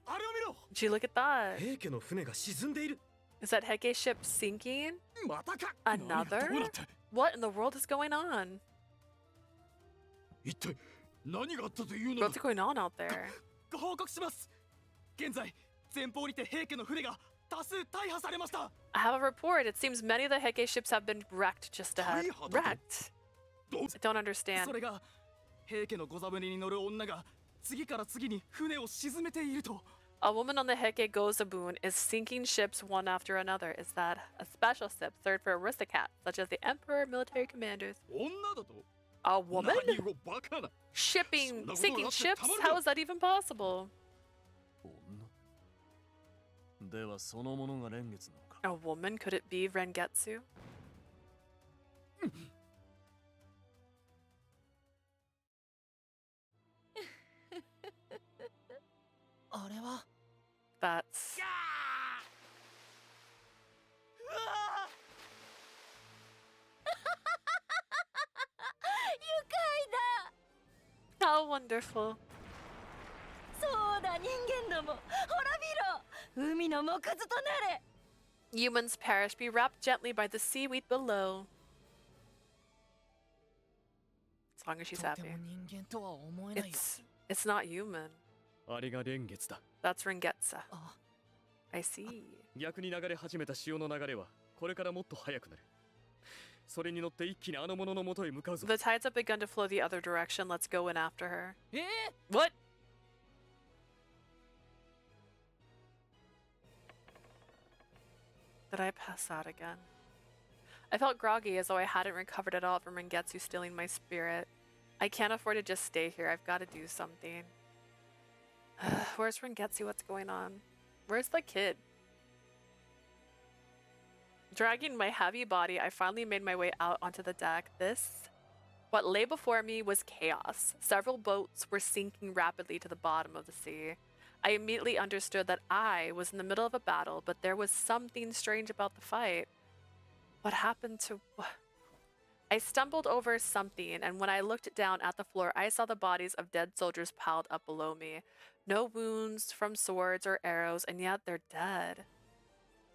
Speaker 12: あれを見ろ。
Speaker 1: Did you look at that?
Speaker 6: 平家の船が沈んでいる。
Speaker 1: Is that Heike ship sinking?
Speaker 12: またか。
Speaker 1: Another?
Speaker 12: 何がどうなって。
Speaker 1: What in the world is going on?
Speaker 12: 一体何があったというのだ。
Speaker 1: What's going on out there?
Speaker 6: ご報告します。現在前方にて平家の船が多数大破されました。
Speaker 1: I have a report. It seems many of the Heike ships have been wrecked just ahead. Wrecked? I don't understand.
Speaker 6: それが平家の御座船に乗る女が次から次に船を沈めていると。
Speaker 1: A woman on the Heike Gozaboon is sinking ships one after another. Is that a special ship served for aristocrats, such as the emperor, military commanders?
Speaker 12: 女だと。
Speaker 1: A woman?
Speaker 12: 何をバカな。
Speaker 1: Shipping,
Speaker 12: そんなことがあって
Speaker 1: sinking ships?
Speaker 12: たまるか。
Speaker 1: How is that even possible?
Speaker 6: 女ではそのものが蓮月なのか。
Speaker 1: A woman? Could it be Rengetsu?
Speaker 7: あれは
Speaker 1: That's... How wonderful.
Speaker 2: そうだ人間どもほら見ろ海の木図となれ
Speaker 1: Humans perish, be wrapped gently by the seaweed below. As long as she's
Speaker 7: とて
Speaker 1: happy.
Speaker 7: も人間とは思えないよ
Speaker 1: It's not human.
Speaker 5: あれが蓮月だ
Speaker 1: That's Rengetsa.
Speaker 7: あ
Speaker 1: I see.
Speaker 5: 逆に流れ始めた潮の流れはこれからもっと速くなるそれに乗って一気にあの者の元へ向かうぞ
Speaker 1: The tides have begun to flow the other direction. Let's go in after her.
Speaker 7: え
Speaker 1: What? Did I pass out again? I felt groggy as though I hadn't recovered at all from Rengetsu stealing my spirit. I can't afford to just stay here. I've got to do something. Where's Rengetsu? What's going on? Where's the kid? Dragging my heavy body, I finally made my way out onto the deck. What lay before me was chaos. Several boats were sinking rapidly to the bottom of the sea. I immediately understood that I was in the middle of a battle, but there was something strange about the fight. What happened to... I stumbled over something, and when I looked down at the floor, I saw the bodies of dead soldiers piled up below me. No wounds from swords or arrows, and yet they're dead.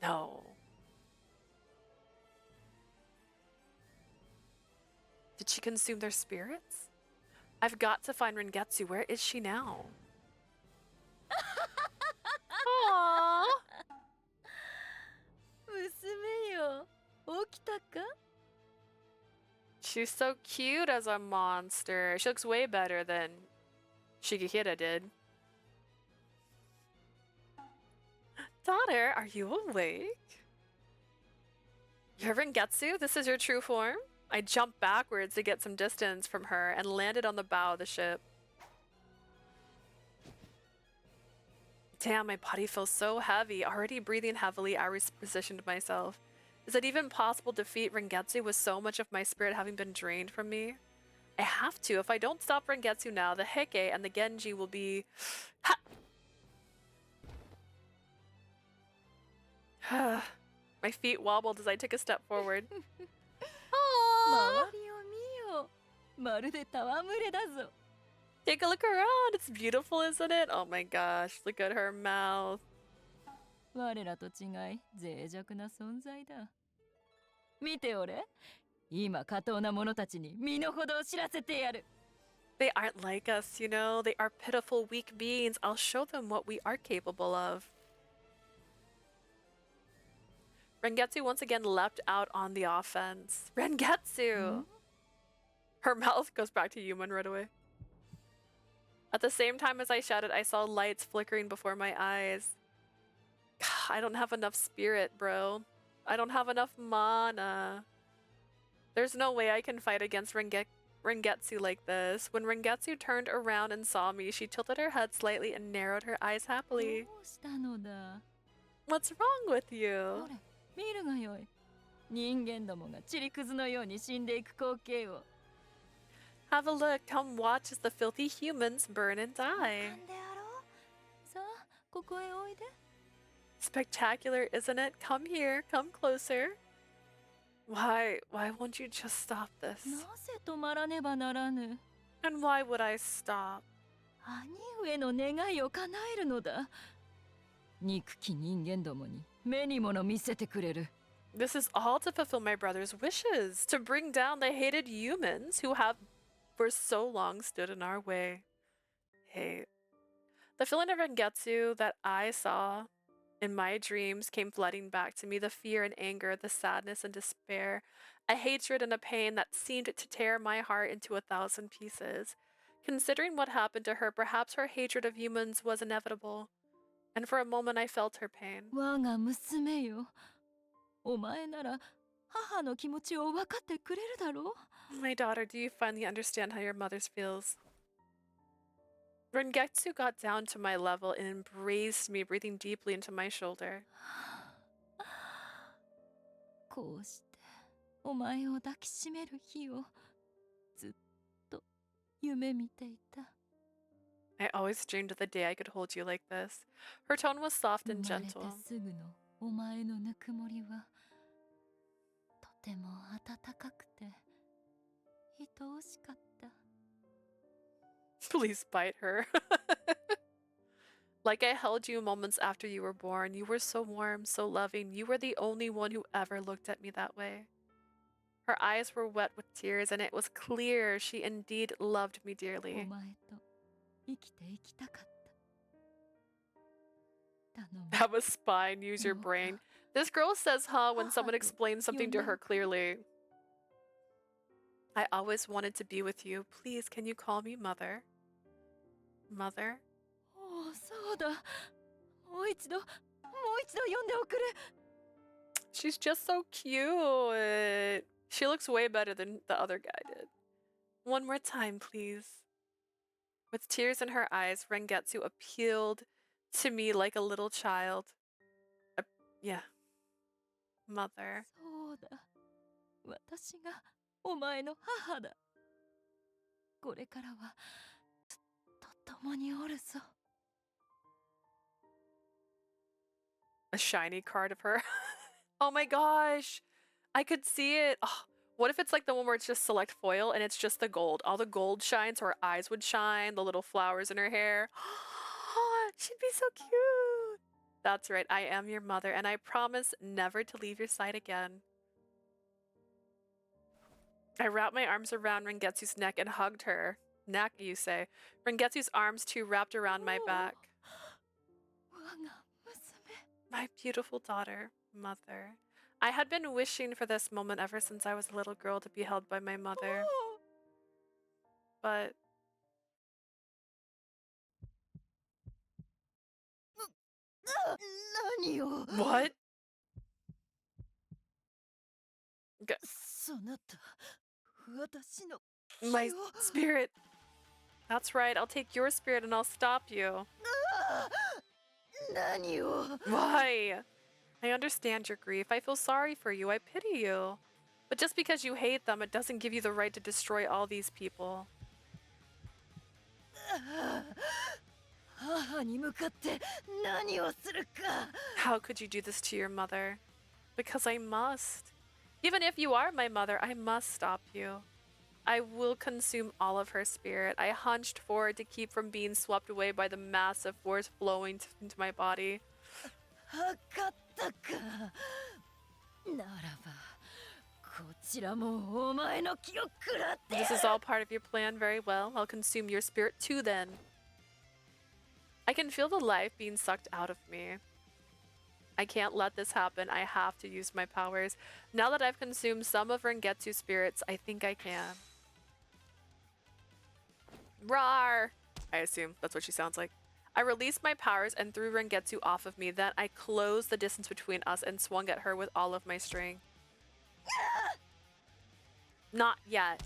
Speaker 1: No. Did she consume their spirits? I've got to find Rengetsu. Where is she now? Aww.
Speaker 2: 娘よ起きたか
Speaker 1: She's so cute as a monster. She looks way better than Shigehira did. Daughter, are you awake? You're Rengetsu? This is your true form? I jumped backwards to get some distance from her and landed on the bow of the ship. Damn, my body feels so heavy. Already breathing heavily, I repositioned myself. Is it even possible to defeat Rengetsu with so much of my spirit having been drained from me? I have to. If I don't stop Rengetsu now, the Heike and the Genji will be... My feet wobbled as I took a step forward.
Speaker 2: 周りを見よまるで戯れだぞ
Speaker 1: Take a look around. It's beautiful, isn't it? Oh my gosh, look at her mouth.
Speaker 2: 我らと違い脆弱な存在だ見ておれ今過当な者たちに身の程を知らせてやる
Speaker 1: They aren't like us, you know? They are pitiful, weak beings. I'll show them what we are capable of. Rengetsu once again leapt out on the offense. Rengetsu! Her mouth goes back to human right away. At the same time as I shouted, I saw lights flickering before my eyes. I don't have enough spirit, bro. I don't have enough mana. There's no way I can fight against Rengetsu like this. When Rengetsu turned around and saw me, she tilted her head slightly and narrowed her eyes happily.
Speaker 2: どうしたのだ
Speaker 1: What's wrong with you?
Speaker 2: ほれ見るがよい人間どもが塵くずのように死んでいく光景を
Speaker 1: Have a look. Come watch as the filthy humans burn and die.
Speaker 2: さあここへおいで
Speaker 1: Spectacular, isn't it? Come here. Come closer. Why won't you just stop this?
Speaker 2: なぜ止まらねばならぬ
Speaker 1: And why would I stop?
Speaker 2: 兄上の願いを叶えるのだ憎き人間どもに目に物見せてくれる
Speaker 1: This is all to fulfill my brother's wishes, to bring down the hated humans who have for so long stood in our way. Hey. The feeling of Rengetsu that I saw in my dreams came flooding back to me, the fear and anger, the sadness and despair, a hatred and a pain that seemed to tear my heart into 1,000 pieces. Considering what happened to her, perhaps her hatred of humans was inevitable. And for a moment I felt her pain.
Speaker 2: 我が娘よお前なら母の気持ちを分かってくれるだろう
Speaker 1: My daughter, do you finally understand how your mother feels? Rengetsu got down to my level and embraced me, breathing deeply into my shoulder.
Speaker 2: こうしてお前を抱きしめる日をずっと夢見ていた
Speaker 1: I always dreamed of the day I could hold you like this. Her tone was soft and
Speaker 2: 生まれて
Speaker 1: gentle.
Speaker 2: すぐのお前のぬくもりはとても温かくて愛おしかった。
Speaker 1: Please bite her. Like I held you moments after you were born. You were so warm, so loving. You were the only one who ever looked at me that way. Her eyes were wet with tears, and it was clear she indeed loved me
Speaker 2: お
Speaker 1: dearly.
Speaker 2: 前と生きていきたかった。頼む。
Speaker 1: Have a spine, use your brain. This girl says huh when someone explains something to her clearly. I always wanted to be with you. Please, can you call me mother? Mother?
Speaker 2: おお、そうだ。もう一度呼んでおくれ。
Speaker 1: She's just so cute. She looks way better than the other guy did. One more time, please. With tears in her eyes, Rengetsu appealed to me like a little child. Yeah. Mother.
Speaker 2: そうだ。私がお前の母だ。これからはずっと共におるぞ。
Speaker 1: A shiny card of her. Oh my gosh. I could see it. Oh, what if it's like the one where it's just select foil and it's just the gold? All the gold shines, so her eyes would shine, the little flowers in her hair. She'd be so cute. That's right. I am your mother, and I promise never to leave your side again. I wrapped my arms around Rengetsu's neck and hugged her. Neck, you say. Rengetsu's arms too wrapped around my back. My beautiful daughter, mother. I had been wishing for this moment ever since I was a little girl to be held by my mother. But... What? My spirit. That's right, I'll take your spirit and I'll stop you. Why? I understand your grief. I feel sorry for you. I pity you. But just because you hate them, it doesn't give you the right to destroy all these people. How could you do this to your mother? Because I must. Even if you are my mother, I must stop you. I will consume all of her spirit. I hunched forward to keep from being swept away by the massive force flowing into my body. This is all part of your plan. Very well. I'll consume your spirit too then. I can feel the life being sucked out of me. I can't let this happen. I have to use my powers. Now that I've consumed some of Rengetsu's spirits, I think I can. Rawr! I assume that's what she sounds like. I released my powers and threw Rengetsu off of me. Then I closed the distance between us and swung at her with all of my strength. Not yet.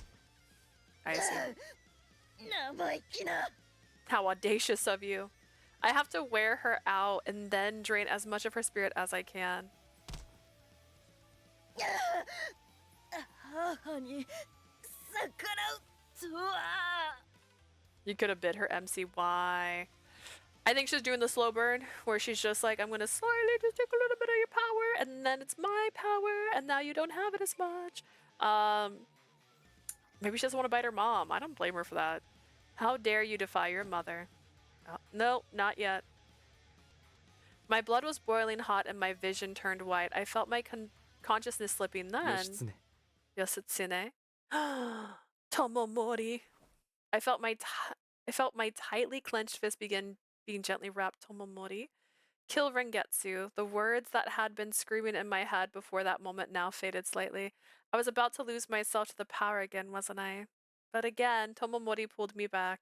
Speaker 1: I assume. How audacious of you. I have to wear her out and then drain as much of her spirit as I can. You could have bid her MCY. I think she's doing the slow burn where she's just like, I'm gonna slightly just take a little bit of your power and then it's my power and now you don't have it as much. Maybe she doesn't want to bite her mom. I don't blame her for that. How dare you defy your mother? Oh, no, not yet. My blood was boiling hot and my vision turned white. I felt my consciousness slipping then. Yoshitsune. Tomomori. I felt my tightly clenched fist begin being gently wrapped. Tomomori. Kill Rengetsu. The words that had been screaming in my head before that moment now faded slightly. I was about to lose myself to the power again, wasn't I? But again, Tomomori pulled me back.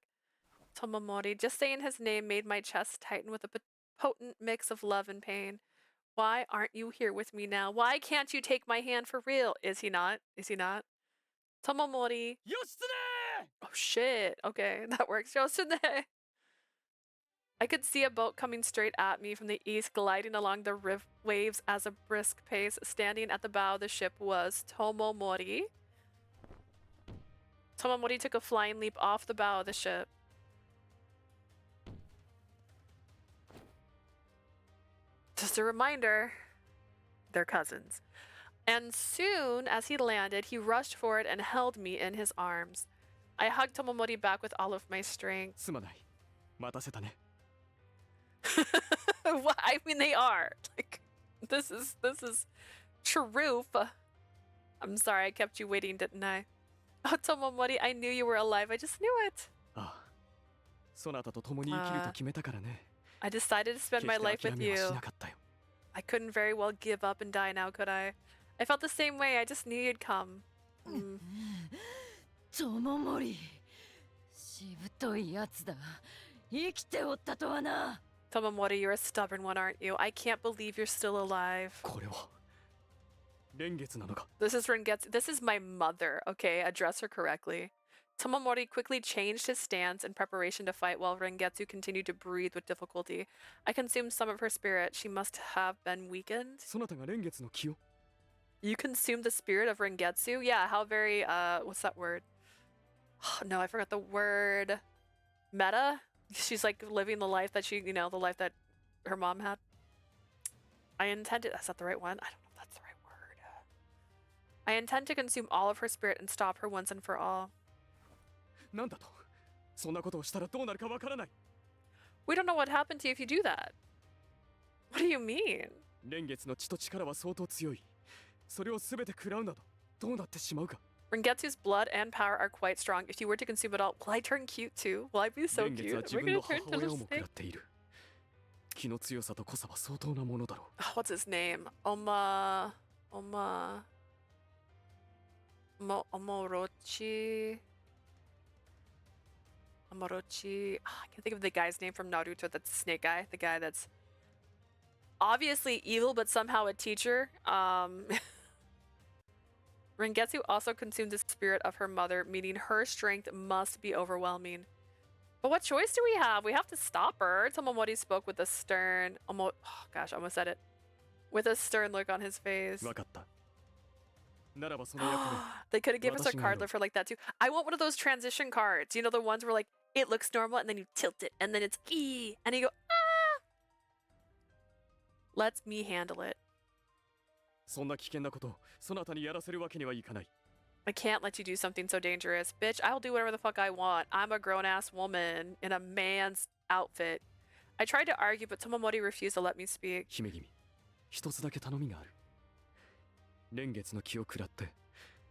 Speaker 1: Tomomori. Just saying his name made my chest tighten with a potent mix of love and pain. Why aren't you here with me now? Why can't you take my hand for real? Is he not? Is he not? Tomomori.
Speaker 5: Yoshitsune!
Speaker 1: Oh shit. Okay, that works. Yoshitsune. I could see a boat coming straight at me from the east, gliding along the waves as a brisk pace. Standing at the bow of the ship was Tomomori. Tomomori took a flying leap off the bow of the ship. Just a reminder, they're cousins. And soon as he landed, he rushed forward and held me in his arms. I hugged Tomomori back with all of my strength.
Speaker 5: すまない。待たせたね。
Speaker 1: What? I mean, they are. Like, this is truth. I'm sorry I kept you waiting, didn't I? Oh, Tomomori, I knew you were alive. I just knew it.
Speaker 5: ああ。そなたと共に生きると決めたからね。
Speaker 1: I decided to spend my
Speaker 5: 決して
Speaker 1: life
Speaker 5: 諦
Speaker 1: with
Speaker 5: めは
Speaker 1: you.
Speaker 5: しなかったよ。
Speaker 1: I couldn't very well give up and die now, could I? I felt the same way. I just knew you'd come.
Speaker 2: Tomomori しぶといやつだ。生きておったとはな。
Speaker 1: Tomomori, you're a stubborn one, aren't you? I can't believe you're still alive.
Speaker 5: これは蓮月なのか。
Speaker 1: This is Rengetsu. This is my mother, okay? Address her correctly. Tomomori quickly changed his stance in preparation to fight while Rengetsu continued to breathe with difficulty. I consumed some of her spirit. She must have been weakened.
Speaker 5: そなたが蓮月の気を。
Speaker 1: You consumed the spirit of Rengetsu? Yeah, how very, what's that word? No, I forgot the word. Meta? She's like living the life that she, the life that her mom had. I intended, is that the right one? I don't know if that's the right word. I intend to consume all of her spirit and stop her once and for all.
Speaker 5: なんだと。そんなことをしたらどうなるかわからない。
Speaker 1: We don't know what happened to you if you do that. What do you mean?
Speaker 5: 蓮月の血と力は相当強い。それを全て食らうなどどうなってしまうか。
Speaker 1: Rengetsu's blood and power are quite strong. If you were to consume it all, will I turn cute too? Will I be so
Speaker 5: 蓮月は
Speaker 1: cute?
Speaker 5: 自
Speaker 1: Am I
Speaker 5: 分の
Speaker 1: gonna turn
Speaker 5: 母
Speaker 1: to
Speaker 5: 親を
Speaker 1: this
Speaker 5: も食
Speaker 1: thing?
Speaker 5: らっている。気の強さと濃さは相当なものだろう。
Speaker 1: What's his name? Omorochi. Omorochi. I can't think of the guy's name from Naruto. That's the snake guy. The guy that's obviously evil, but somehow a teacher. Rengetsu also consumed the spirit of her mother, meaning her strength must be overwhelming. But what choice do we have? We have to stop her. Tomomori spoke with a stern... oh gosh, I almost said it. With a stern look on his face.
Speaker 5: わかった。ならばその役目。
Speaker 1: They could have given us a
Speaker 5: 私が
Speaker 1: card
Speaker 5: やろう。
Speaker 1: lift for like that too. I want one of those transition cards. You know, the ones where like it looks normal and then you tilt it and then it's and you go ah. Let me handle it.
Speaker 5: そんな危険なことをそなたにやらせるわけにはいかない。
Speaker 1: I can't let you do something so dangerous. Bitch, I'll do whatever the fuck I want. I'm a grown-ass woman in a man's outfit. I tried to argue, but Tomomori refused to let me speak.
Speaker 5: 姫君、一つだけ頼みがある。蓮月の気を食らって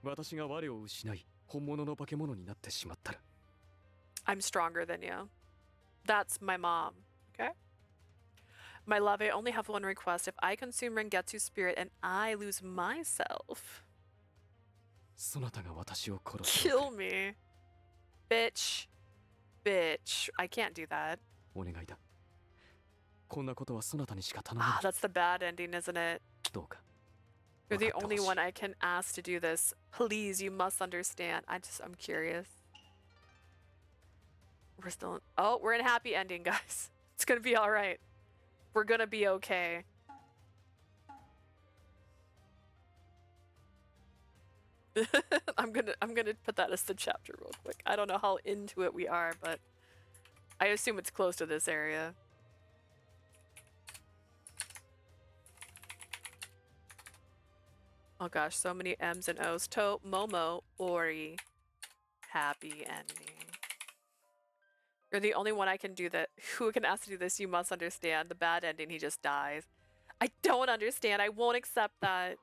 Speaker 5: 私が我を失い本物の化け物になってしまったら。
Speaker 1: I'm stronger than you. That's my mom, okay? My love, I only have one request. If I consume Rengetsu's spirit and I lose myself,
Speaker 5: そなたが私を殺す。
Speaker 1: kill me. Bitch. Bitch. I can't do that.
Speaker 5: お願いだ。こんなことはそなたにしか頼めな
Speaker 1: Ah,
Speaker 5: い。
Speaker 1: that's the bad ending, isn't it?
Speaker 5: どうか。
Speaker 1: You're the
Speaker 5: 分かってほ
Speaker 1: only
Speaker 5: しい。
Speaker 1: one I can ask to do this. Please, you must understand. I'm curious. We're still in, oh, we're in a happy ending, guys. It's gonna be all right. We're gonna be okay. I'm gonna put that as the chapter real quick. I don't know how into it we are, but I assume it's close to this area. Oh gosh, so many M's and O's. Tomomori. Happy ending. You're the only one I can do that. Who can ask to do this? You must understand. The bad ending, he just dies. I don't understand. I won't accept that.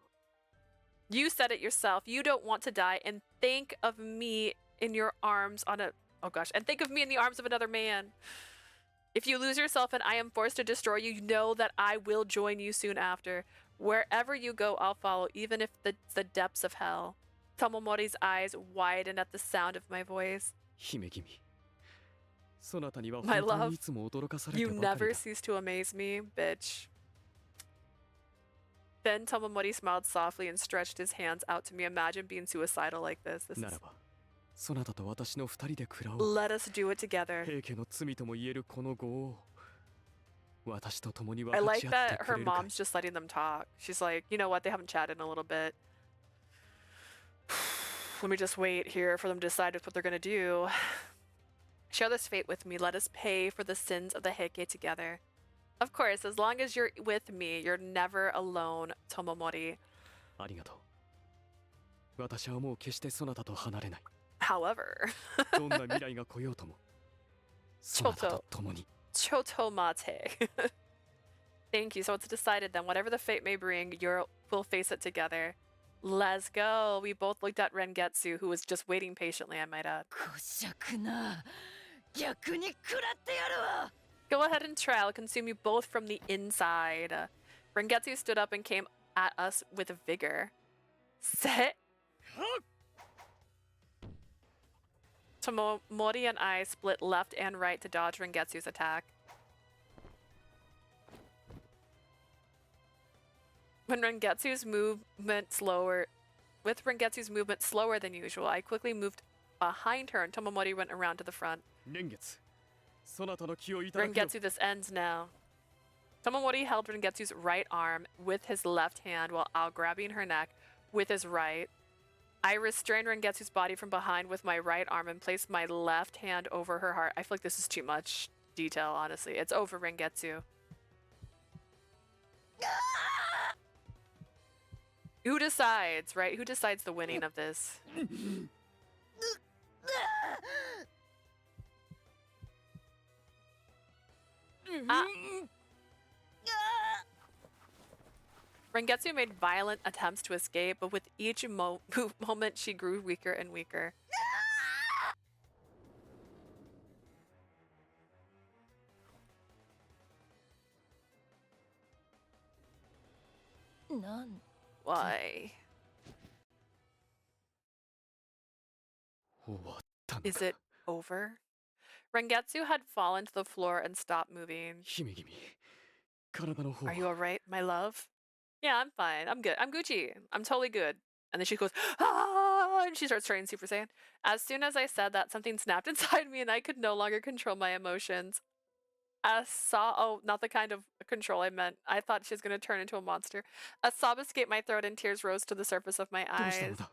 Speaker 1: You said it yourself. You don't want to die. And think of me in your arms on a... oh gosh. And think of me in the arms of another man. If you lose yourself and I am forced to destroy you, know that I will join you soon after. Wherever you go, I'll follow, even if the depths of hell. Tomomori's eyes widened at the sound of my voice.
Speaker 5: 姫君。そなたには
Speaker 1: My
Speaker 5: 本当
Speaker 1: love,
Speaker 5: にいつも驚かされて
Speaker 1: You
Speaker 5: ばかり
Speaker 1: never
Speaker 5: だ。
Speaker 1: cease to amaze me, bitch. Then Tomomori smiled softly and stretched his hands out to me. Imagine being suicidal like this. This
Speaker 5: なら
Speaker 1: is...
Speaker 5: ば、そなたと私の二人で食らおう。
Speaker 1: Let us do it together.
Speaker 5: 平家の罪とも言えるこの業を私と共に
Speaker 1: I
Speaker 5: 分か
Speaker 1: like
Speaker 5: ち合って
Speaker 1: that
Speaker 5: く
Speaker 1: her
Speaker 5: れるかい。
Speaker 1: mom's just letting them talk. She's like, you know what? They haven't chatted in a little bit. Let me just wait here for them to decide what they're gonna do. Share this fate with me. Let us pay for the sins of the Heike together. Of course, as long as you're with me, you're never alone, Tomomori.
Speaker 5: ありがとう。私はもう決してそなたと離れない。
Speaker 1: However,
Speaker 5: どんな未来が来ようとも、そなたと共に。
Speaker 1: Chotomate. Thank you. So it's decided then. Whatever the fate may bring, we'll face it together. Let's go. We both looked at Rengetsu, who was just waiting patiently, I might add.
Speaker 2: こしゃくな。逆に食らってやるわ。
Speaker 1: Go ahead and try. I'll consume you both from the inside. Rengetsu stood up and came at us with vigor. Set. Tomomori and I split left and right to dodge Rengetsu's attack. With Rengetsu's movement slower than usual, I quickly moved behind her and Tomomori went around to the front.
Speaker 5: 年月、そなたの気をいただくよ。
Speaker 1: Rengetsu, this ends now. Tomomori held Rengetsu's right arm with his left hand while grabbing her neck with his right. I restrained Rengetsu's body from behind with my right arm and placed my left hand over her heart. I feel like this is too much detail, honestly. It's over Rengetsu. Who decides, right? Who decides the winning of this? Rengetsu made violent attempts to escape, but with each moment she grew weaker and weaker.
Speaker 2: None.
Speaker 1: Why? Is it over? Rengetsu had fallen to the floor and stopped moving.
Speaker 5: 姫君、体の方
Speaker 1: Are you
Speaker 5: は。
Speaker 1: alright, my love? Yeah, I'm fine. I'm good. I'm Gucci. I'm totally good. And then she goes, ah, and she starts turning Super Saiyan. As soon as I said that, something snapped inside me and I could no longer control my emotions. Not the kind of control I meant. I thought she was going to turn into a monster. A sob escaped my throat and tears rose to the surface of my
Speaker 5: どうしたの
Speaker 1: eyes.
Speaker 5: だ。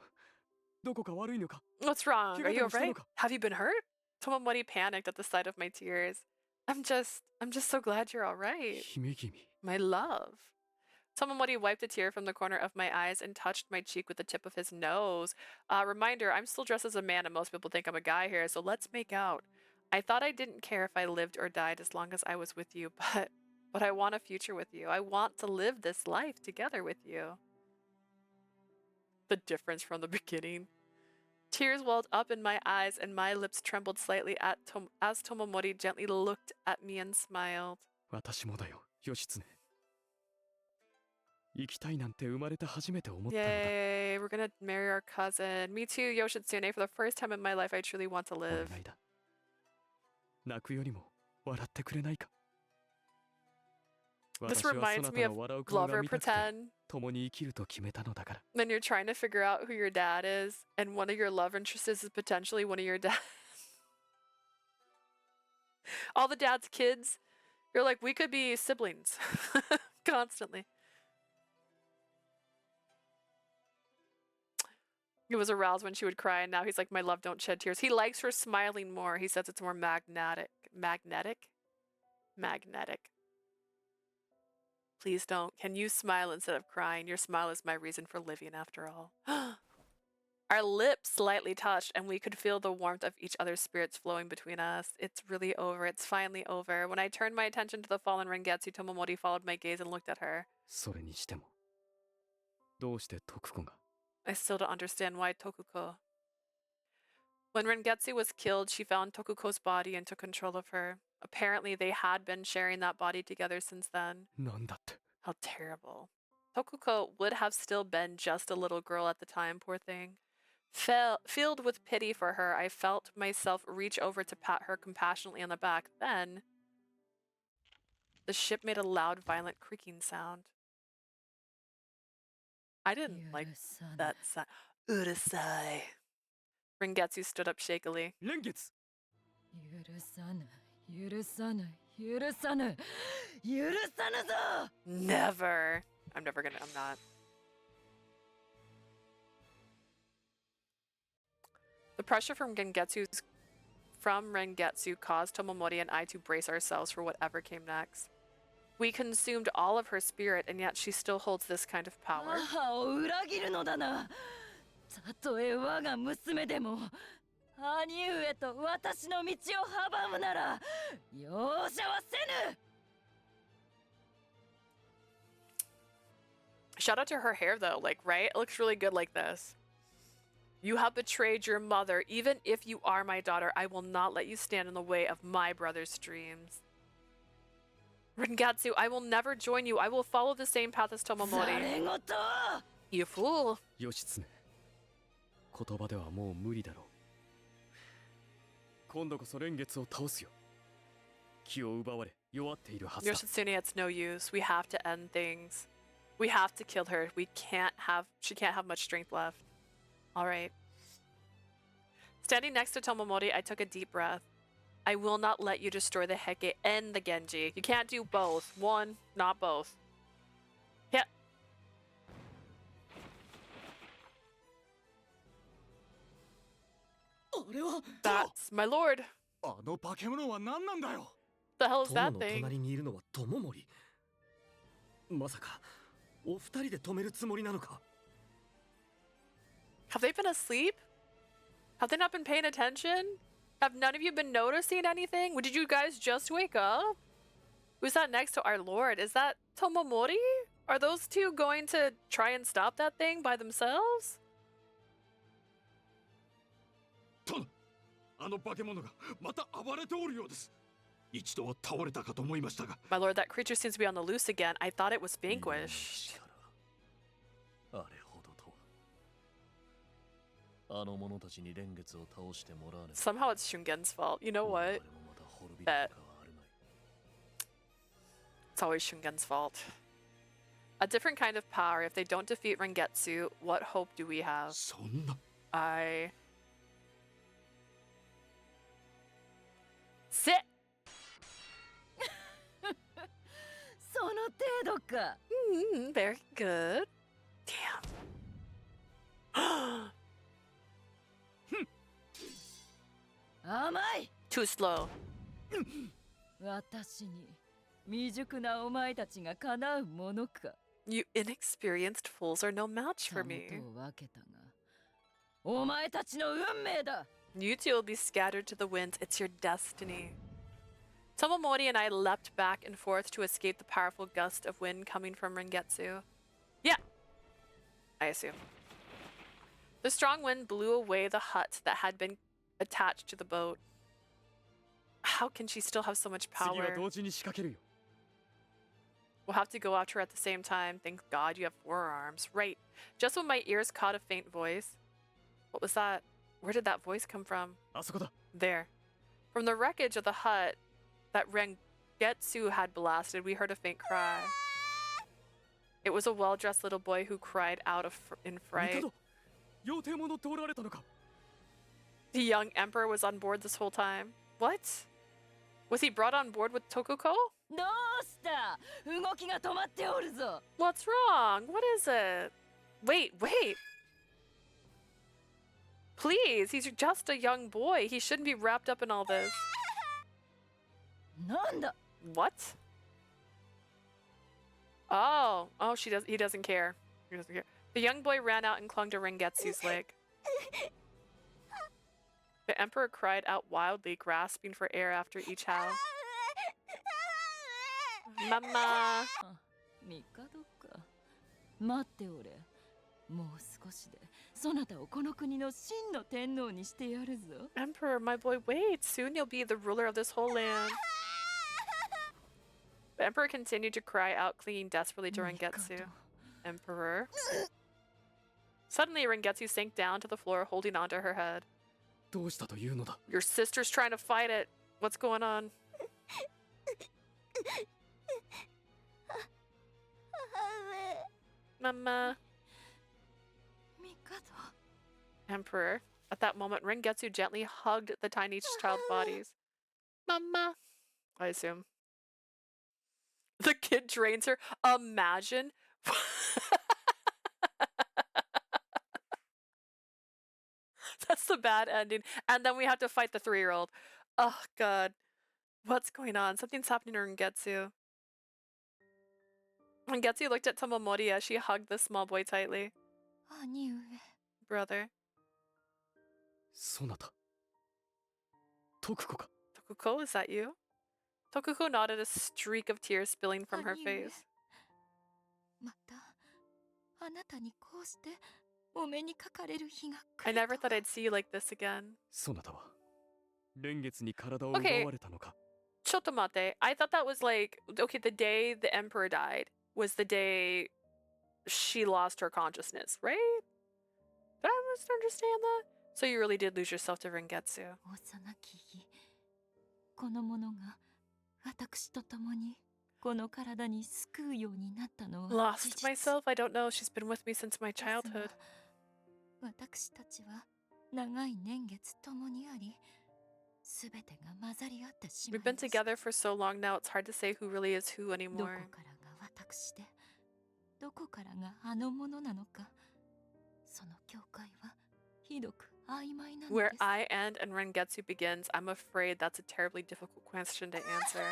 Speaker 5: どこか悪いのか。
Speaker 1: What's wrong? Are you
Speaker 5: 怪我でもしたの
Speaker 1: alright?
Speaker 5: か。
Speaker 1: Have you been hurt? Tomomori panicked at the sight of my tears. I'm just so glad you're alright.
Speaker 5: 姫君。
Speaker 1: My love. Tomomori wiped a tear from the corner of my eyes and touched my cheek with the tip of his nose. Reminder, I'm still dressed as a man and most people think I'm a guy here, so let's make out. I thought I didn't care if I lived or died as long as I was with you, but I want a future with you. I want to live this life together with you. The difference from the beginning. Tears welled up in my eyes and my lips trembled slightly as Tomomori gently looked at me and smiled.
Speaker 5: 私もだよ、義経。生きたいなんて生まれて初めて思ったのだ。
Speaker 1: Yay, we're gonna marry our cousin. Me too, Yoshitsune. For the first time in my life, I truly want to
Speaker 5: お
Speaker 1: live.
Speaker 5: 願いだ。泣くよりも笑ってくれないか。
Speaker 1: This
Speaker 5: 私はそ
Speaker 1: reminds
Speaker 5: な
Speaker 1: me
Speaker 5: た
Speaker 1: of
Speaker 5: の笑う顔が
Speaker 1: Lover
Speaker 5: 見たくて
Speaker 1: Pretend.
Speaker 5: 共に生きると決めたのだから。
Speaker 1: Then you're trying to figure out who your dad is, and one of your love interests is potentially one of your dads. All the dad's kids, you're like, we could be siblings. Constantly. He was aroused when she would cry, and now he's like, my love, don't shed tears. He likes her smiling more. He says it's more magnetic. Magnetic? Magnetic. Please don't. Can you smile instead of crying? Your smile is my reason for living after all. Our lips slightly touched, and we could feel the warmth of each other's spirits flowing between us. It's really over. It's finally over. When I turned my attention to the fallen Rengetsu, Tomomori followed my gaze and looked at her.
Speaker 5: それにしても、どうして徳子が。
Speaker 1: I still don't understand why Tokuko. When Rengetsu was killed, she found Tokuko's body and took control of her. Apparently, they had been sharing that body together since then.
Speaker 5: なんだって。
Speaker 1: How terrible. Tokuko would have still been just a little girl at the time, poor thing. Filled with pity for her, I felt myself reach over to pat her compassionately on the back. Then, the ship made a loud, violent creaking sound. I didn't like that sound. Urusai. Rengetsu stood up shakily.
Speaker 5: 蓮月。
Speaker 2: 許さない、許さない、許さぬ、許さぬぞ。
Speaker 1: Never. I'm not. The pressure from Rengetsu caused Tomomori and I to brace ourselves for whatever came next. We consumed all of her spirit, and yet she still holds this kind of power.
Speaker 2: 母を裏切るのだな。たとえ我が娘でも兄上と私の道を阻むなら容赦はせぬ。
Speaker 1: Shout out to her hair though, like, right? It looks really good like this. You have betrayed your mother. Even if you are my daughter, I will not let you stand in the way of my brother's dreams. Rengatsu, I will never join you. I will follow the same path as Tomomori. You fool.
Speaker 5: 義経、言葉ではもう無理だろう。今度こそ蓮月を倒すよ。気を奪われ弱っているはずだ。
Speaker 1: Yoshitsune, it's no use. We have to end things. We have to kill her. She can't have much strength left. All right. Standing next to Tomomori, I took a deep breath. I will not let you destroy the Heke and the Genji. You can't do both. One, not both. Yeah. That's my lord.
Speaker 12: あの化け物は何なんだよ。
Speaker 1: The hell is
Speaker 6: 友
Speaker 1: that
Speaker 6: の
Speaker 1: thing?
Speaker 6: 隣にいるのは友森。まさかお二人で止めるつもりなのか。
Speaker 1: Have they been asleep? Have they not been paying attention? Have none of you been noticing anything? Did you guys just wake up? Who's that next to our lord? Is that Tomomori? Are those two going to try and stop that thing by themselves?
Speaker 3: 殿、あの化け物がまた暴れておるようです。一度は倒れたかと思いましたが。
Speaker 1: My lord, that creature seems to be on the loose again. I thought it was vanquished.
Speaker 6: あれほどとは。あの者たちに蓮月を倒してもらわねば。
Speaker 1: Somehow it's Shungen's fault. You know what? Bet. It's always Shungen's fault. A different kind of power. If they don't defeat Rengetsu, what hope do we have?
Speaker 3: そんな。
Speaker 1: Sit!
Speaker 2: その程度か。
Speaker 1: Very good. Damn.
Speaker 2: 甘い。
Speaker 1: Too slow.
Speaker 2: 私に未熟なお前たちがかなうものか。
Speaker 1: You inexperienced fools are no match for me.
Speaker 2: たもとを分けたが、お前たちの運命だ。
Speaker 1: You two will be scattered to the winds. It's your destiny. Tomomori and I leapt back and forth to escape the powerful gust of wind coming from Rengetsu. Yeah, I assume. The strong wind blew away the hut that had been attached to the boat. How can she still have so much
Speaker 5: 次は
Speaker 1: power?
Speaker 5: 同時に仕掛けるよ。
Speaker 1: We'll have to go after her at the same time. Thank God you have 4 arms. Right. Just when my ears caught a faint voice. What was that? Where did that voice come from?
Speaker 5: あそこだ。
Speaker 1: There. From the wreckage of the hut that Rengetsu had blasted, we heard a faint cry. It was a well-dressed little boy who cried out in fright.
Speaker 5: 妖帝者通られたのか。
Speaker 1: The young emperor was on board this whole time. What? Was he brought on board with Tokuko?
Speaker 2: どうした？動きが止まっておるぞ。
Speaker 1: What's wrong? What is it? Wait. Please, he's just a young boy. He shouldn't be wrapped up in all this.
Speaker 2: なんだ？
Speaker 1: What? Oh, he doesn't care. He doesn't care. The young boy ran out and clung to Rengetsu's leg. The emperor cried out wildly, grasping for air after each howl. Mama!
Speaker 2: 帝か。待っておれ。もう少しでそなたをこの国の真の天皇にしてやるぞ。
Speaker 1: Emperor, my boy, wait. Soon you'll be the ruler of this whole land. The emperor continued to cry out, clinging desperately to Rengetsu. Emperor? Suddenly, Rengetsu sank down to the floor, holding onto her head.
Speaker 5: どうしたというのだ。
Speaker 1: Your sister's trying to fight it. What's going on? Mama. Emperor. At that moment, Rengetsu gently hugged the tiny child's bodies. Mama. I assume. The kid drains her. Imagine. That's the bad ending. And then we have to fight the 3-year-old. Oh, God. What's going on? Something's happening to Rengetsu. When Getsu looked at Tomomori as she hugged the small boy tightly.
Speaker 2: 兄上
Speaker 1: Brother.
Speaker 5: そなた徳子か
Speaker 1: Tokuko, is that you? Tokuko nodded, a streak of tears spilling from her
Speaker 2: 兄上
Speaker 1: face.
Speaker 2: またあなたにこうしてお目にかかれる日が
Speaker 1: I
Speaker 2: 来る
Speaker 1: never
Speaker 2: と
Speaker 1: thought
Speaker 2: は
Speaker 1: I'd see you like this again.
Speaker 5: そなたは蓮月に体を
Speaker 1: Okay.
Speaker 5: 奪われたのか
Speaker 1: Chotomate, I thought that was like, okay, the day the emperor died was the day she lost her consciousness, right? Did I misunderstand that? So you really did lose yourself to Rengetsu.
Speaker 2: 幼き日この者が私と共にこの体に救うようになったのは事
Speaker 1: Lost
Speaker 2: 実
Speaker 1: myself? I don't know. She's been with me since my
Speaker 2: ですが
Speaker 1: childhood.
Speaker 2: 私たちは長い年月ともにありすべてが混ざり合ってしま
Speaker 1: We've
Speaker 2: い
Speaker 1: been
Speaker 2: ました
Speaker 1: together for so long now, it's hard to say who really is who
Speaker 2: どこ
Speaker 1: anymore.
Speaker 2: からが私でどこからがあのものなのかその境界はひどく曖昧なの
Speaker 1: Where
Speaker 2: です
Speaker 1: I end and Rengetsu begins, I'm afraid that's a terribly difficult question to answer.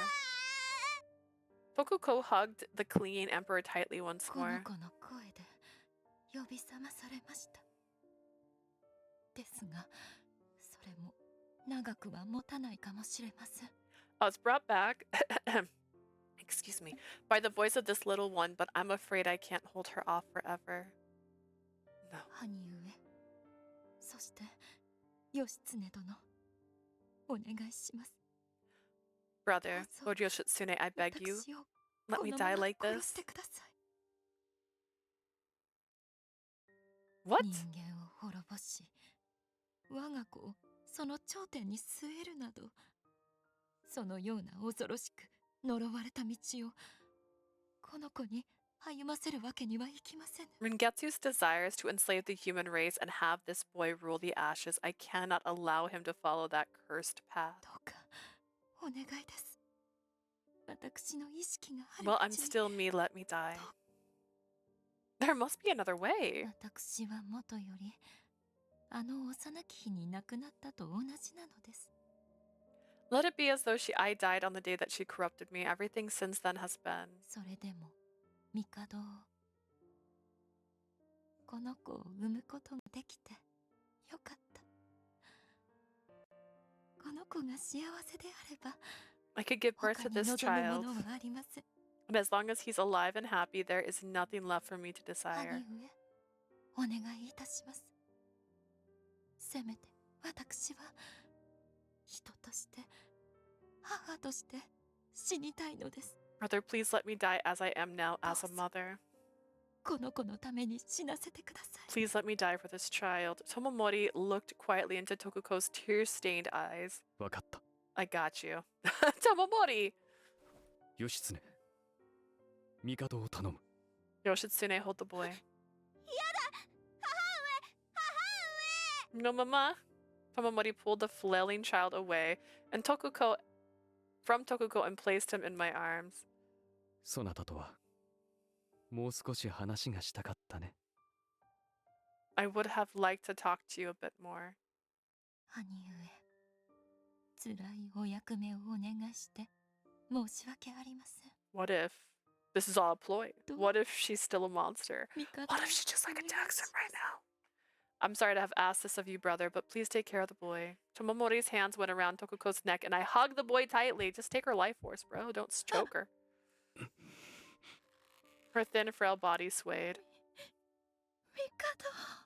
Speaker 1: Tokuko hugged the clinging emperor tightly once
Speaker 2: この
Speaker 1: more.
Speaker 2: 子の声で呼び覚まされましたですがそれも長くは持たないかもしれません
Speaker 1: I was brought back, excuse me, by the voice of this little one, but I'm afraid I can't hold her off forever. No.
Speaker 2: 兄上そして義経殿お願いします
Speaker 1: Brother,
Speaker 2: どうぞ
Speaker 1: Lord Yoshitsune, I beg you,
Speaker 2: 私を
Speaker 1: let
Speaker 2: こ
Speaker 1: me
Speaker 2: の
Speaker 1: die
Speaker 2: まま
Speaker 1: like
Speaker 2: 殺
Speaker 1: this.
Speaker 2: してください
Speaker 1: What?
Speaker 2: 人間を滅ぼし我が子をその頂点に据えるなどそのような恐ろしく呪われた道をこの子に歩ませるわけにはいきません
Speaker 1: Rengetsu's desires to enslave the human race and have this boy rule the ashes. I cannot allow him to follow that cursed path.
Speaker 2: どうかお願いです私の意識がある
Speaker 1: Well, I'm
Speaker 2: うちに
Speaker 1: still me, let me die. There must be another way.
Speaker 2: 私はもとよりあの幼き日に亡くなったと同じなのです
Speaker 1: Let it be as though I died on the day that she corrupted me. Everything since then has been.
Speaker 2: それでも帝をこの子を産むことができてよかったこの子が幸せであれば
Speaker 1: I could give birth
Speaker 2: 他
Speaker 1: to
Speaker 2: に
Speaker 1: this
Speaker 2: 望む
Speaker 1: child,
Speaker 2: ものはありません
Speaker 1: and as long as he's alive and happy, there is nothing left for me to
Speaker 2: 兄
Speaker 1: desire.
Speaker 2: 上お願いいたしますせめて私は人として母として死にたいのです
Speaker 1: Brother, please let me die as I am now, as a mother.
Speaker 2: この子のために死なせてください
Speaker 1: Please let me die for this child. Tomomori looked quietly into Tokuko's tear-stained eyes.
Speaker 5: 分かった
Speaker 1: I got you. Tomomori!
Speaker 5: 義経帝を頼む
Speaker 1: Yoshitsune, hold the boy. No, mama. Tomomori pulled the flailing child away and from Tokuko and placed him in my arms.
Speaker 5: そなたとはもう少し話がしたかったね
Speaker 1: I would have liked to talk to you a bit more.
Speaker 2: 兄上辛いお役目をお願いして申し訳ありません
Speaker 1: What if this is all a ploy? What if she's still a monster? What if she just like attacks him right now? I'm sorry to have asked this of you, brother, but please take care of the boy. Tomomori's hands went around Tokuko's neck and I hugged the boy tightly. Just take her life force, bro. Don't choke her. Her thin, frail body swayed.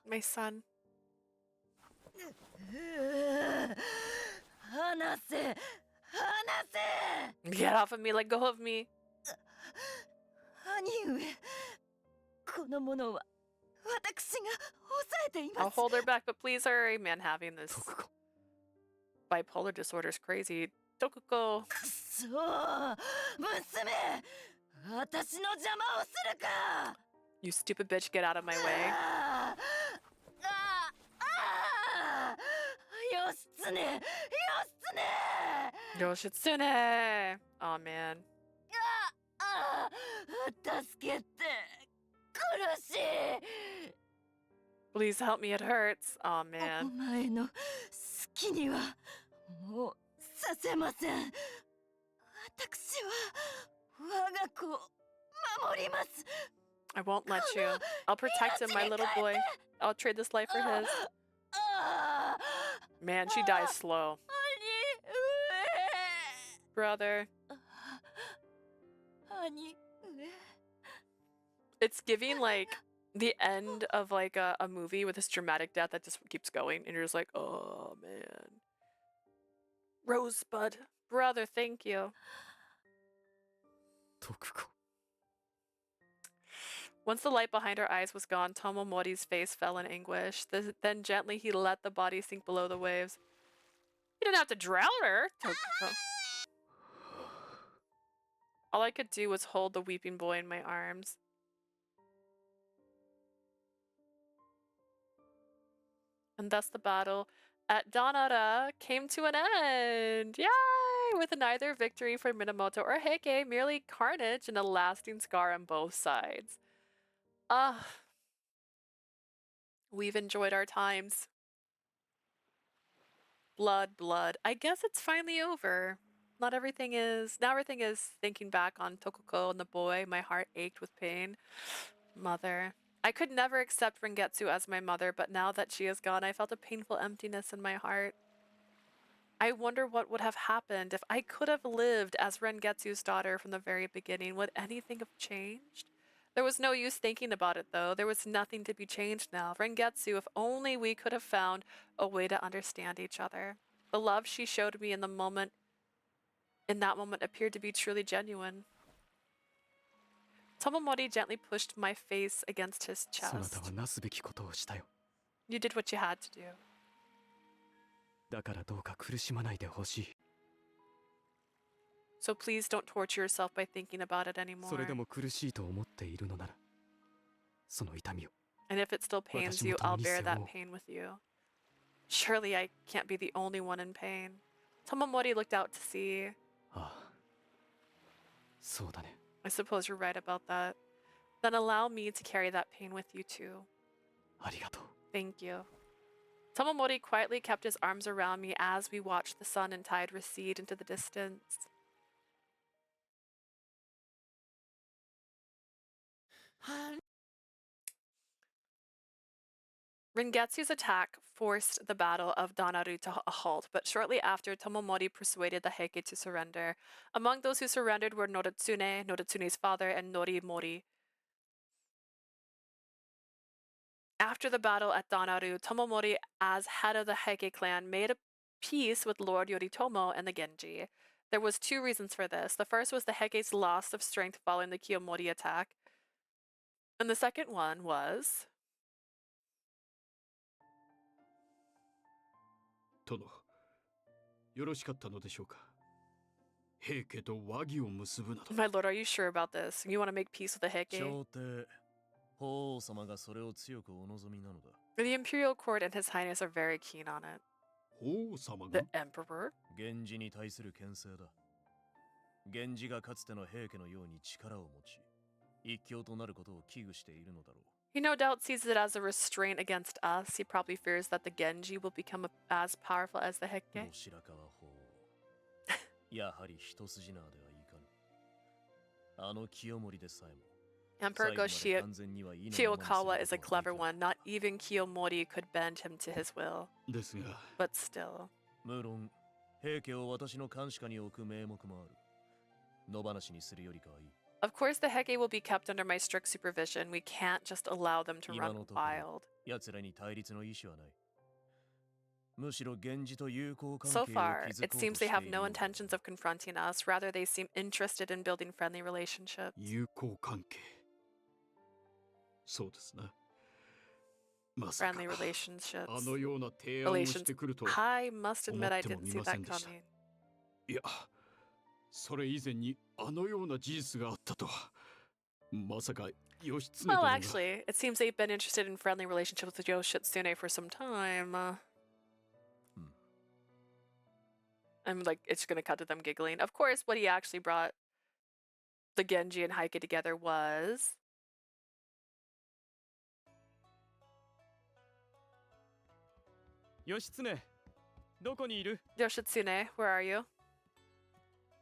Speaker 1: My son.
Speaker 2: 離せ離せ
Speaker 1: Get off of me, let go of me.
Speaker 2: 兄上この者は私が抑えてい
Speaker 1: I'll
Speaker 2: ます
Speaker 1: hold her back, but please hurry. Man, having this bipolar disorder is crazy. Tokuko.
Speaker 2: くそ娘私の邪魔をするか
Speaker 1: You stupid bitch, get out of my way.
Speaker 2: ああ義経義経
Speaker 1: Yoshitsune! Oh man.
Speaker 2: あ助けて苦しい
Speaker 1: Please help me, it hurts. Oh
Speaker 2: お
Speaker 1: man.
Speaker 2: 前の好きにはもうさせません私は我が子を守ります。
Speaker 1: I won't let you. I'll protect him, my little boy. I'll trade this life for his. Man, she dies slow. Brother. It's giving like the end of like a movie with this dramatic death that just keeps going, and you're just like, oh man. Rosebud. Brother, thank you. Once the light behind her eyes was gone, Tomomori's face fell in anguish. Then gently he let the body sink below the waves. You didn't have to drown her, Tokuko. All I could do was hold the weeping boy in my arms. And thus the battle at Danara came to an end. Yay! With neither victory for Minamoto or Heike, merely carnage and a lasting scar on both sides. We've enjoyed our times. Blood, blood. I guess it's finally over. Now everything is thinking back on Tokuko and the boy. My heart ached with pain. Mother. I could never accept Rengetsu as my mother, but now that she is gone, I felt a painful emptiness in my heart. I wonder what would have happened if I could have lived as Rengetsu's daughter from the very beginning. Would anything have changed? There was no use thinking about it, though. There was nothing to be changed now. Rengetsu, if only we could have found a way to understand each other. The love she showed me in that moment appeared to be truly genuine. Tomomori gently pushed my face against his chest. You did what you had to do. So please don't torture yourself by thinking about it anymore. And if it still pains you, I'll bear that pain with you. Surely I can't be the only one in pain. Tomomori looked out to sea. I suppose you're right about that. Then allow me to carry that pain with you too. Thank you. Tomomori quietly kept his arms around me as we watched the sun and tide recede into the distance. Rengetsu's attack forced the Battle of Danaru to a halt, but shortly after, Tomomori persuaded the Heike to surrender. Among those who surrendered were Noritsune, Noritsune's father, and Norimori. After the battle at Danaru, Tomomori, as head of the Heike clan, made a peace with Lord Yoritomo and the Genji. There was two reasons for this. The first was the Heike's loss of strength following the Kiyomori attack. And the second one was...
Speaker 3: 殿、よろしかったのでしょうか。平家と和議を結ぶなど。
Speaker 1: My lord, are you sure about this? You want to make peace with the Heike?
Speaker 6: 朝廷、法皇様がそれを強くお望みなのだ。
Speaker 1: The imperial court and his highness are very keen on it.
Speaker 3: 法皇様が
Speaker 1: The emperor?
Speaker 6: 源氏に対する牽制だ。源氏がかつての平家のように力を持ち、一強となることを危惧しているのだろう。
Speaker 1: He no doubt sees it as a restraint against us. He probably fears that the Genji will become as powerful as the Heike.
Speaker 6: 白河法皇。やはり一筋縄ではいかぬ。あの清盛でさえも。
Speaker 1: Emperor Shiokawa is a clever one. Not even Kiyomori could bend him to his will.
Speaker 3: ですが。
Speaker 1: But still.
Speaker 6: 無論、平家を私の監視下に置く名目もある。野放しにするよりかはいい。
Speaker 1: Of course, the Heike will be kept under my strict supervision. We can't just allow them to run wild. So far, it seems they have no intentions of confronting us. Rather, they seem interested in building friendly relationships.
Speaker 3: 友好関係。そうですな。まさか
Speaker 1: Friendly relationships.
Speaker 3: あのような提案をしてくると
Speaker 1: I must admit I
Speaker 3: 思っても
Speaker 1: didn't
Speaker 3: み
Speaker 1: see
Speaker 3: ませ
Speaker 1: that
Speaker 3: んでした。
Speaker 1: coming.
Speaker 3: いや、それ以前にあのような事実があったとは。まさか義経殿
Speaker 1: Well,
Speaker 3: が。
Speaker 1: actually, it seems they've been interested in friendly relationships with Yoshitsune for some time. I'm like, it's gonna cut to them giggling. Of course, what he actually brought the Genji and Heike together was...
Speaker 5: Yoshitsune, どこにいる?
Speaker 1: Yoshitsune, where are you?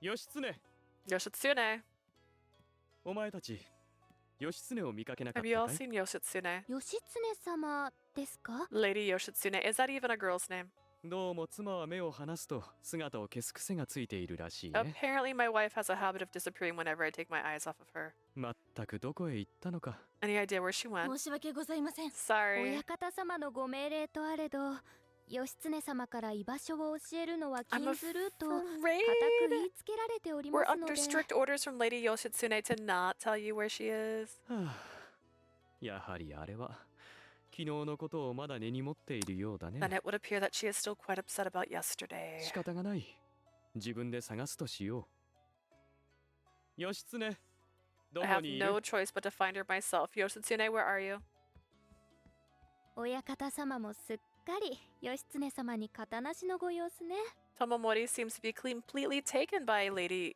Speaker 5: Yoshitsune.
Speaker 1: Yoshitsune.
Speaker 5: お前たち義経を見かけなかっ
Speaker 1: Have you
Speaker 5: た
Speaker 1: all
Speaker 5: かい
Speaker 1: seen Yoshitsune?
Speaker 2: 義経様ですか？
Speaker 1: Lady Yoshitsune. Is that even a girl's name?
Speaker 5: どうも妻は目を離すと姿を消す癖がついているらしいね。
Speaker 1: Apparently, my wife has a habit of disappearing whenever I take my eyes off of her.
Speaker 5: まったくどこへ行ったのか。
Speaker 1: Any idea where she went?
Speaker 2: 申し訳ございません。
Speaker 1: Sorry.
Speaker 2: 親方様のご命令とあれど、義経様から居場所を教えるのは禁
Speaker 1: I'm
Speaker 2: ずると固く
Speaker 1: afraid
Speaker 2: 言いつけられており
Speaker 1: we're
Speaker 2: ますの
Speaker 1: under
Speaker 2: で。
Speaker 1: strict orders from Lady Yoshitsune to not tell you where she is.
Speaker 5: はあ、やはりあれは昨日のことをまだ根に持っているようだね。
Speaker 1: Then it would appear that she is still quite upset about yesterday.
Speaker 5: 仕方がない。自分で探すとしよう。義経、ど
Speaker 1: I
Speaker 5: こ
Speaker 1: have
Speaker 5: にいる？
Speaker 1: no choice but to find her myself. Yoshitsune, where are you?
Speaker 2: 親方様もすっかり義経様に型なしのご様子ね。
Speaker 1: Tomomori seems to be completely taken by Lady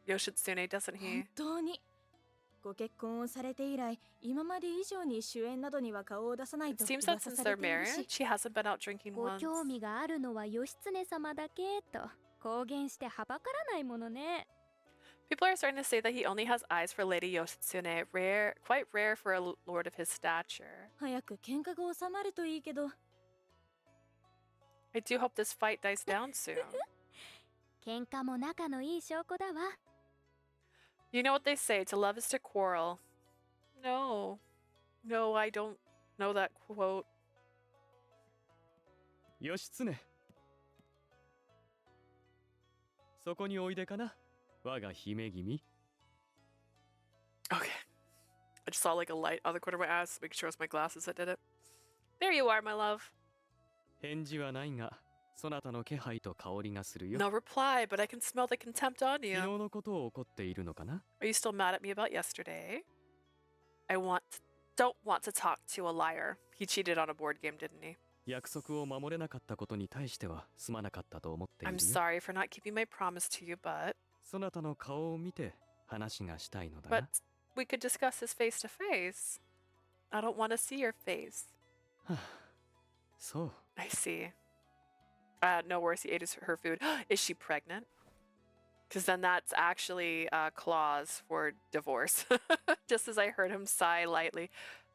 Speaker 1: Yoshitsune, doesn't he?
Speaker 13: 本当にご結婚をされて以来、今まで以上に主演などには顔を出さない
Speaker 1: It
Speaker 13: と
Speaker 1: seems that
Speaker 13: 噂
Speaker 1: since
Speaker 13: さ
Speaker 1: their
Speaker 13: れている
Speaker 1: marriage,
Speaker 13: し、
Speaker 1: she hasn't been out drinking
Speaker 2: ご
Speaker 1: once.
Speaker 2: 興味があるのは義経様だけと公言してはばからないものね。
Speaker 1: People are starting to say that he only has eyes for Lady Yoshitsune, quite rare for a lord of his stature.
Speaker 13: 早く喧嘩が収まるといいけど。
Speaker 1: I do hope this fight dies down soon.
Speaker 2: 喧嘩も仲のいい証拠だわ。
Speaker 1: You know what they say, to love is to quarrel. No. No, I don't know that quote.
Speaker 5: 義経、そこにおいでかな、我が姫君。
Speaker 1: Okay. I just saw like a light on the corner of my eyes, making sure it was my glasses that did it. There you are, my love.
Speaker 5: 返事はないが、そなたの気配と香りがするよ。
Speaker 1: No reply, but I can smell the contempt on
Speaker 5: 昨
Speaker 1: you.
Speaker 5: 日のことを怒っているのかな？
Speaker 1: Are you still mad at me about yesterday? Don't want to talk to a liar. He cheated on a board game, didn't he?
Speaker 5: 約束を守れなかったことに対してはすまなかったと思っている
Speaker 1: I'm
Speaker 5: よ。
Speaker 1: sorry for not keeping my promise to you, but
Speaker 5: そなたの顔を見て話がしたいのだ
Speaker 1: but
Speaker 5: な。
Speaker 1: we could discuss this face to face. I don't want to see your face.
Speaker 5: はあ、そう。
Speaker 1: I see. No worries, he ate her food. Is she pregnant? Because then that's actually a clause for divorce. Just as I heard him sigh lightly,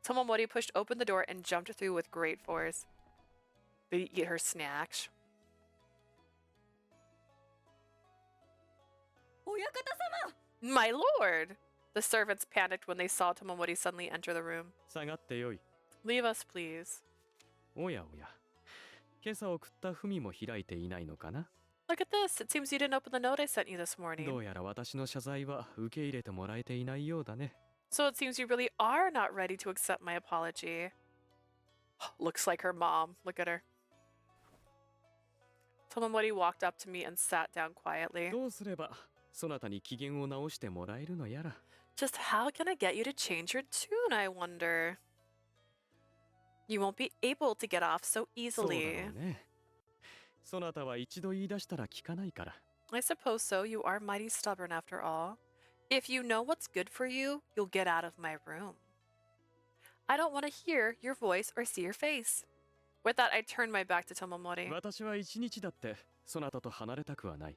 Speaker 1: Tomomori pushed open the door and jumped through with great force. Did he eat her snacks?
Speaker 13: 親方様！
Speaker 1: My lord! The servants panicked when they saw Tomomori suddenly enter the room.
Speaker 5: 下がってよい。
Speaker 1: Leave us, please.
Speaker 5: おやおや。今朝送った文も開いていないのかな？
Speaker 1: Look at this. It seems you didn't open the note I sent you this
Speaker 5: ど
Speaker 1: morning.
Speaker 5: うやら私の謝罪は受け入れてもらえていないようだね。
Speaker 1: So it seems you really are not ready to accept my apology. Looks like her mom. Look at her. Tomomori walked up to me and sat down quietly.
Speaker 5: どうすればそなたに機嫌を直してもらえるのやら。
Speaker 1: Just how can I get you to change your tune, I wonder? You won't be able to get off so
Speaker 5: そうだろ
Speaker 1: easily.
Speaker 5: うね。そなたは一度言い出したら聞かないから。
Speaker 1: I suppose so. You are mighty stubborn after all. If you know what's good for you, you'll get out of my room. I don't want to hear your voice or see your face. With that, I turned my back to Tomomori.
Speaker 5: 私は一日だってそなたと離れたくはない。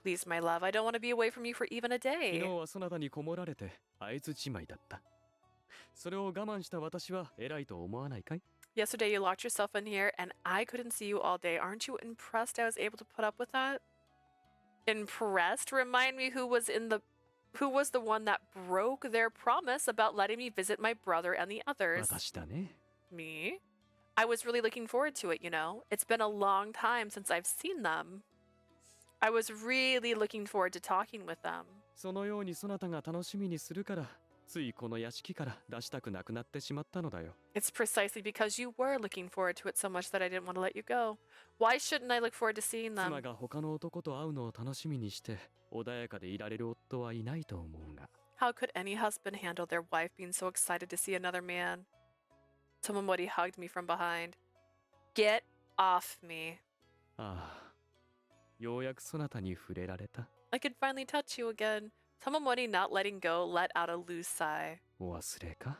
Speaker 1: Please, my love, I don't want to be away from you for even a
Speaker 5: 昨
Speaker 1: day.
Speaker 5: 日はそなたにこもられて相づちまいだった。それを我慢した私は偉いと思わないかい？
Speaker 1: Yesterday, you locked yourself in here, and I couldn't see you all day. Aren't you impressed I was able to put up with that? Impressed? Remind me who was the one that broke their promise about letting me visit my brother and the others.
Speaker 5: 私だね。
Speaker 1: Me? I was really looking forward to it, you know. It's been a long time since I've seen them. I was really looking forward to talking with them.
Speaker 5: そのようにそなたが楽しみにするからついこの屋敷から出したくなくなってしまったのだよ。
Speaker 1: It's precisely because you were looking forward to it so much that I didn't want to let you go. Why shouldn't I look forward to seeing
Speaker 5: 妻
Speaker 1: them?
Speaker 5: が他の男と会うのを楽しみにして穏やかでいられる夫はいないと思うが。
Speaker 1: How could any husband handle their wife being so excited to see another man? Tomomori hugged me from behind. Get off me.
Speaker 5: ああ、ようやくそなたに触れられた。
Speaker 1: I could finally touch you again. Tomomori, not letting go, let out a loose sigh.
Speaker 5: お忘れか？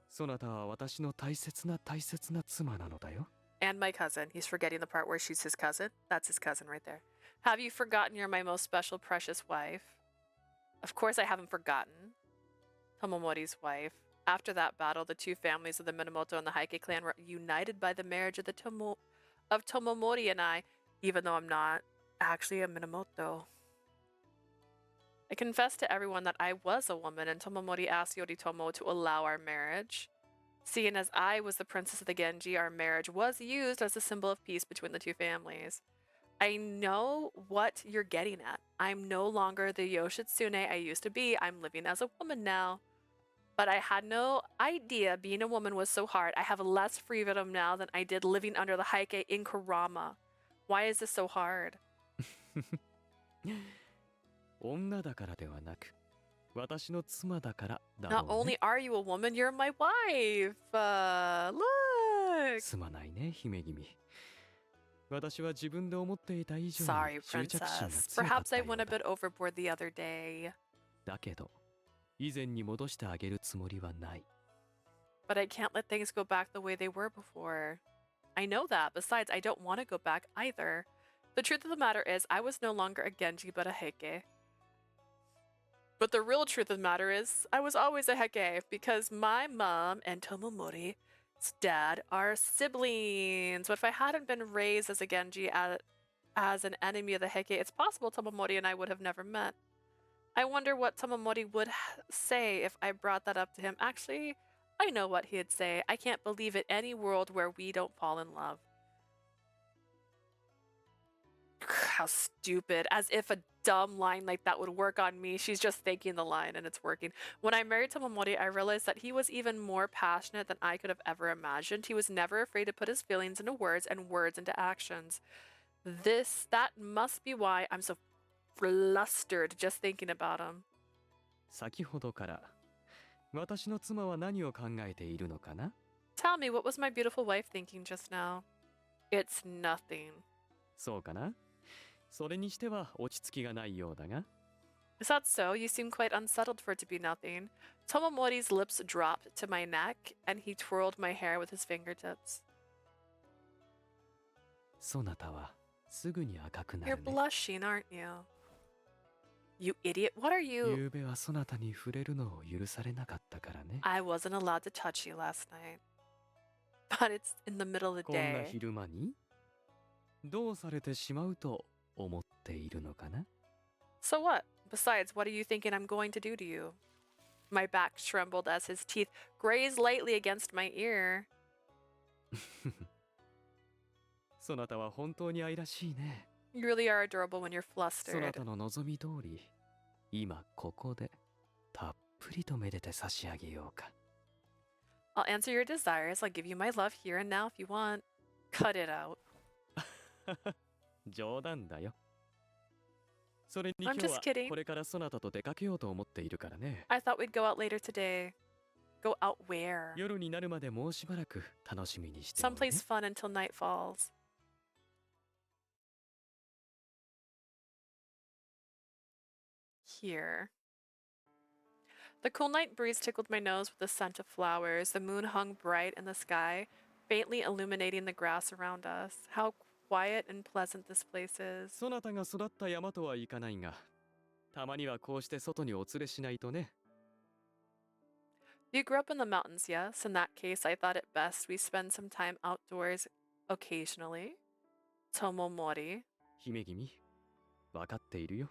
Speaker 5: そなたは私の大切な大切な妻なのだよ。
Speaker 1: And my cousin. He's forgetting the part where she's his cousin. That's his cousin right there. Have you forgotten you're my most special, precious wife? Of course I haven't forgotten. Tomomori's wife. After that battle, the two families of the Minamoto and the Heike clan were united by the marriage of Tomomori and I, even though I'm not actually a Minamoto. I confessed to everyone that I was a woman, and Tomomori asked Yoritomo to allow our marriage. Seeing as I was the princess of the Genji, our marriage was used as a symbol of peace between the two families. I know what you're getting at. I'm no longer the Yoshitsune I used to be. I'm living as a woman now. But I had no idea being a woman was so hard. I have less freedom now than I did living under the Heike in Kurama. Why is this so hard?
Speaker 5: 女だからではなく、私の妻だからだ
Speaker 1: Not
Speaker 5: ろうね。
Speaker 1: only are you a woman, you're my wife. Look.
Speaker 5: すまないね、姫君。私は自分で思っていた以上に
Speaker 1: Sorry,
Speaker 5: 執着心が
Speaker 1: princess.
Speaker 5: 強かっ
Speaker 1: Perhaps
Speaker 5: た
Speaker 1: I
Speaker 5: よう
Speaker 1: went a
Speaker 5: だ。
Speaker 1: bit overboard the other day.
Speaker 5: だけど、以前に戻してあげるつもりはない。
Speaker 1: But I can't let things go back the way they were before. I know that. Besides, I don't want to go back either. The truth of the matter is, I was no longer a Genji but a Heike. But the real truth of the matter is, I was always a Heike because my mom and Tomomori's dad are siblings. But if I hadn't been raised as a Genji as an enemy of the Heike, it's possible Tomomori and I would have never met. I wonder what Tomomori would say if I brought that up to him. Actually, I know what he'd say. I can't believe it. Any world where we don't fall in love. How stupid. As if a dumb line like that would work on me. She's just faking the line and it's working. When I married Tomomori, I realized that he was even more passionate than I could have ever imagined. He was never afraid to put his feelings into words and words into actions. That must be why I'm so flustered just thinking about him.
Speaker 5: 先ほどから私の妻は何を考えているのかな？
Speaker 1: Tell me, what was my beautiful wife thinking just now? It's nothing.
Speaker 5: そうかな？それにしては落ち着きがないようだが。
Speaker 1: Is that so? You seem quite unsettled for it to be nothing. Tomomori's lips dropped to my neck, and he twirled my hair with his fingertips.
Speaker 5: そなたはすぐに赤くな
Speaker 1: You're
Speaker 5: るね。
Speaker 1: blushing, aren't you? You idiot. What are you?
Speaker 5: ゆうべはそなたに触れるのを許されなかったからね。
Speaker 1: I wasn't allowed to touch you last night. But it's in the middle of the
Speaker 5: こんな
Speaker 1: day.
Speaker 5: 昼間にどうされてしまうと思っているのかな？
Speaker 1: So what? Besides, what are you thinking I'm going to do to you? My back trembled as his teeth grazed lightly against my ear.
Speaker 5: そなたは本当に愛らしいね。
Speaker 1: You really are adorable when you're
Speaker 5: そな
Speaker 1: flustered.
Speaker 5: たの望み通り、今ここでたっぷりとめでて差し上げようか。
Speaker 1: I'll answer your desires. I'll give you my love here and now if you want. Cut it out.
Speaker 5: 冗談だよ。それに
Speaker 1: I'm
Speaker 5: 今日
Speaker 1: just
Speaker 5: は
Speaker 1: kidding.
Speaker 5: これからそなたと出かけようと思っているからね。
Speaker 1: I thought we'd go out later today. Go out where?
Speaker 5: 夜になるまでもうしばらく楽しみにしておいて。
Speaker 1: Someplace fun until night falls. Here. The cool night breeze tickled my nose with the scent of flowers. The moon hung bright in the sky, faintly illuminating the grass around us. How quiet and pleasant this place is.
Speaker 5: そなたが育った山とはいかないが、たまにはこうして外にお連れしないとね。
Speaker 1: You grew up in the mountains, yes? In that case, I thought it best we spend some time outdoors occasionally. Tomomori.
Speaker 5: 姫君、わかっているよ。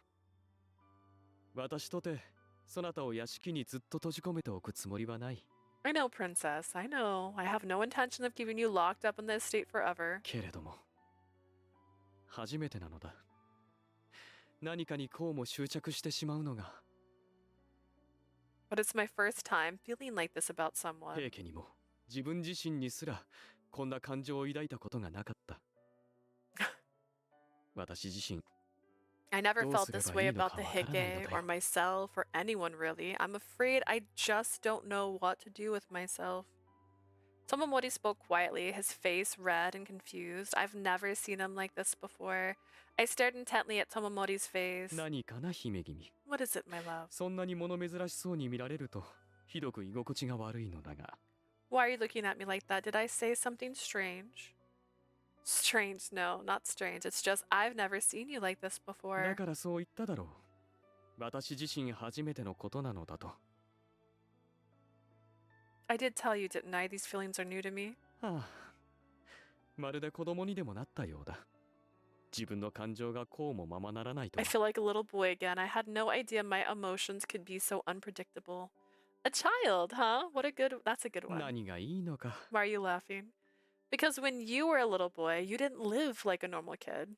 Speaker 5: 私とて、そなたを屋敷にずっと閉じ込めておくつもりはない。
Speaker 1: I know, princess. I know. I have no intention of keeping you locked up in this state forever.
Speaker 5: けれども、初めてなのだ。何かにこうも執着してしまうのが。
Speaker 1: But it's my first time feeling like this about someone.
Speaker 5: 平家にも自分自身にすらこんな感情を抱いたことがなかった。私自身。
Speaker 1: I never felt this way about the Hige or myself or anyone really. I'm afraid I just don't know what to do with myself. Tomomori spoke quietly, his face red and confused. I've never seen him like this before. I stared intently at Tomomori's face.
Speaker 5: 何かな、姫君。
Speaker 1: What is it, my love?
Speaker 5: そんなに物珍しそうに見られると、ひどく居心地が悪いのだが。
Speaker 1: Why are you looking at me like that? Did I say something strange? Strange, no, not strange. It's just I've never seen you like this
Speaker 5: だ
Speaker 1: before.
Speaker 5: からそう言っただろう。私自身初めてのことなのだと。
Speaker 1: I did tell you, didn't I? These feelings are new to me.
Speaker 5: はあ、まるで子供にでもなったようだ。自分の感情がこうもままならないと
Speaker 1: I
Speaker 5: は。
Speaker 1: feel like a little boy again. I had no idea my emotions could be so unpredictable. A child, huh? That's a good one.
Speaker 5: 何がいいのか。
Speaker 1: Why are you laughing? Because when you were a little boy, you didn't live like a normal kid.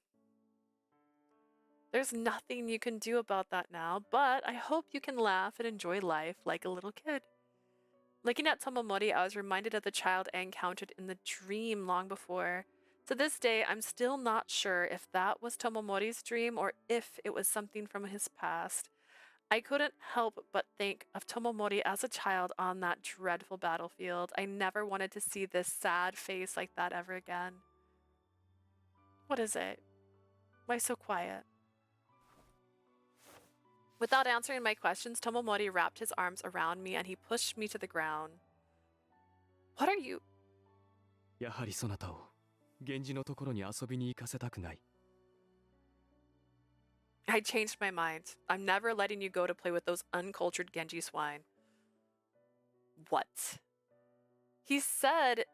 Speaker 1: There's nothing you can do about that now, but I hope you can laugh and enjoy life like a little kid. Looking at Tomomori, I was reminded of the child I encountered in the dream long before. To this day, I'm still not sure if that was Tomomori's dream or if it was something from his past. I couldn't help but think of Tomomori as a child on that dreadful battlefield. I never wanted to see this sad face like that ever again. What is it? Why so quiet? Without answering my questions, Tomomori wrapped his arms around me and he pushed me to the ground. What are you?
Speaker 5: やはりそなたを源氏のところに遊びに行かせたくない。
Speaker 1: I changed my mind. I'm never letting you go to play with those uncultured Genji swine. What? You said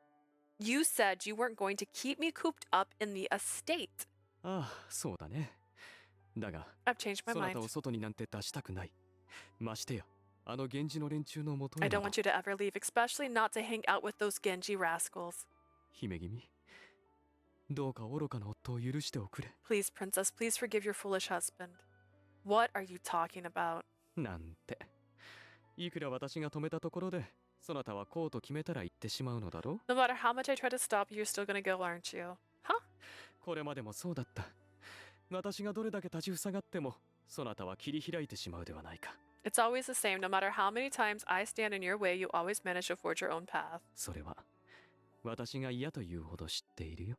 Speaker 1: you weren't going to keep me cooped up in the estate.
Speaker 5: ああ、そうだね。だが、
Speaker 1: I've changed my
Speaker 5: そなた
Speaker 1: mind.
Speaker 5: を外になんて出したくない。ましてや、あの源氏の連中のもと
Speaker 1: I
Speaker 5: へな
Speaker 1: don't
Speaker 5: ど。
Speaker 1: want you to ever leave, especially not to hang out with those Genji rascals.
Speaker 5: 姫君、どうか愚かな夫を許しておくれ。
Speaker 1: Please, princess, please forgive your foolish husband. What are you talking about?
Speaker 5: なんて。いくら私が止めたところで、そなたはこうと決めたら行ってしまうのだろう。
Speaker 1: No matter how much I try to stop you, you're still gonna go, aren't you? Huh?
Speaker 5: これまでもそうだった。私がどれだけ立ちふさがっても、そなたは切り開いてしまうではないか。
Speaker 1: It's always the same. No matter how many times I stand in your way, you always manage to forge your own path.
Speaker 5: それは、私が嫌というほど知っているよ。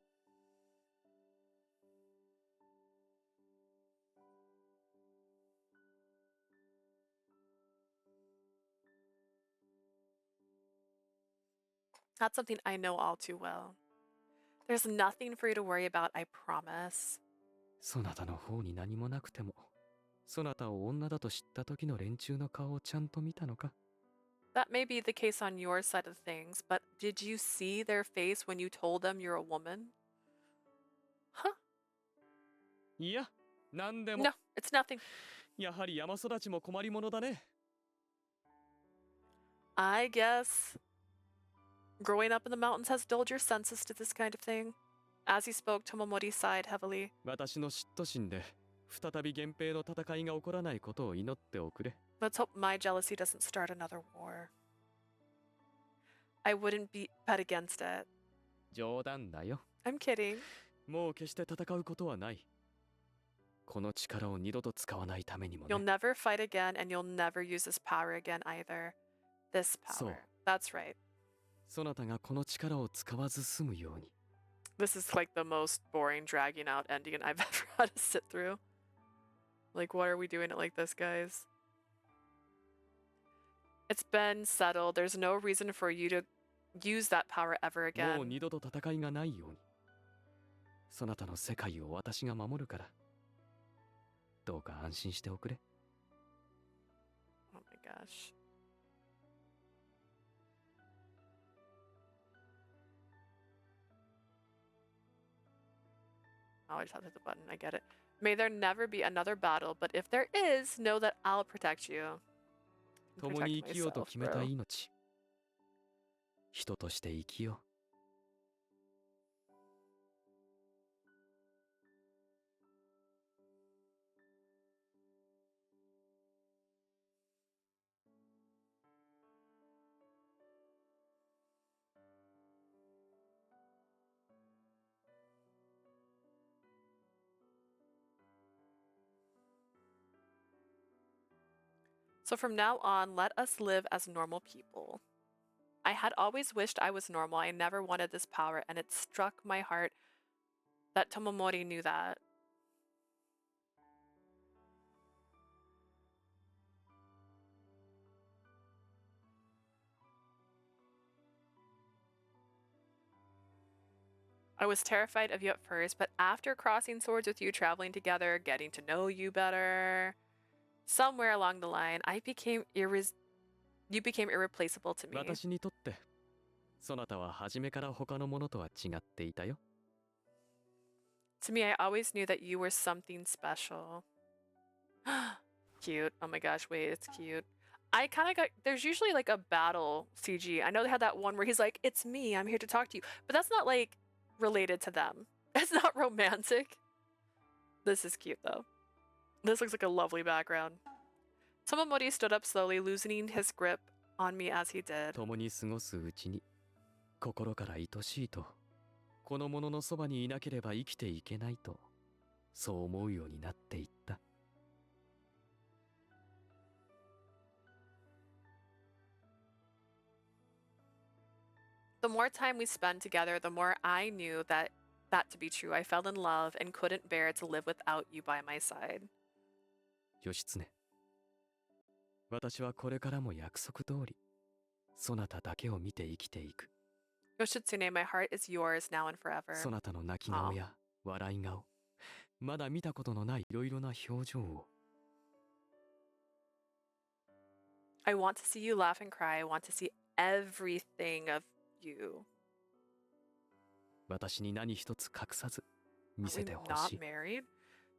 Speaker 1: That's something I know all too well. There's nothing for you to worry about, I promise.
Speaker 5: そなたの方に何もなくても、そなたを女だと知った時の連中の顔をちゃんと見たのか。
Speaker 1: That may be the case on your side of things, but did you see their face when you told them you're a woman? Huh?
Speaker 5: いや、なんでも。
Speaker 1: No, it's nothing.
Speaker 5: やはり山育ちも困りものだね。
Speaker 1: I guess growing up in the mountains has dulled your senses to this kind of thing. As he spoke, Tomomori sighed heavily.
Speaker 5: 私の嫉妬心で、再び源平の戦いが起こらないことを祈っておくれ。
Speaker 1: Let's hope my jealousy doesn't start another war. I wouldn't bet against it.
Speaker 5: 冗談だよ。
Speaker 1: I'm kidding.
Speaker 5: もう決して戦うことはない。この力を二度と使わないためにもね。
Speaker 1: You'll never fight again, and you'll never use this power again either. This power. That's right.
Speaker 5: そなたがこの力を使わず済むように。
Speaker 1: This is like the most boring, dragging out ending I've ever had to sit through. Like, what are we doing it like this, guys? It's been settled. There's no reason for you to use that power ever
Speaker 5: もう
Speaker 1: again.
Speaker 5: 二度と戦いがないように。そなたの世界を私が守るから。どうか安心しておくれ。
Speaker 1: Oh my gosh. Oh, I just have to hit the button. I get it. May there never be another battle, but if there is, know that I'll protect you.
Speaker 5: 共に生きようと決めた命。人として生きよう。
Speaker 1: So from now on, let us live as normal people. I had always wished I was normal. I never wanted this power, and it struck my heart that Tomomori knew that. I was terrified of you at first, but after crossing swords with you, traveling together, getting to know you better, somewhere along the line, I became You became irreplaceable to me.
Speaker 5: 私にとってそなたは初めから他のものとは違っていたよ。
Speaker 1: To me, I always knew that you were something special. Cute. Oh my gosh, wait, it's cute. I kind of got, there's usually like a battle CG. I know they had that one where he's like, it's me, I'm here to talk to you. But that's not like related to them. It's not romantic. This is cute though. This looks like a lovely background. Tomomori stood up slowly, loosening his grip on me as he did.
Speaker 5: 共に過ごすうちに心から愛しいと、この者のそばにいなければ生きていけないと、そう思うようになっていった。
Speaker 1: The more time we spent together, the more I knew that to be true. I fell in love and couldn't bear to live without you by my side.
Speaker 5: 義経、私はこれからも約束通り、そなただけを見て生きていく。
Speaker 1: Yoshitsune, my heart is yours now and forever.
Speaker 5: そなたの泣き顔や笑い顔、まだ見たことのないいろいろな表情を。
Speaker 1: I want to see you laugh and cry. I want to see everything of you.
Speaker 5: 私に何一つ隠さず見せてほ
Speaker 1: Not
Speaker 5: しい。
Speaker 1: married?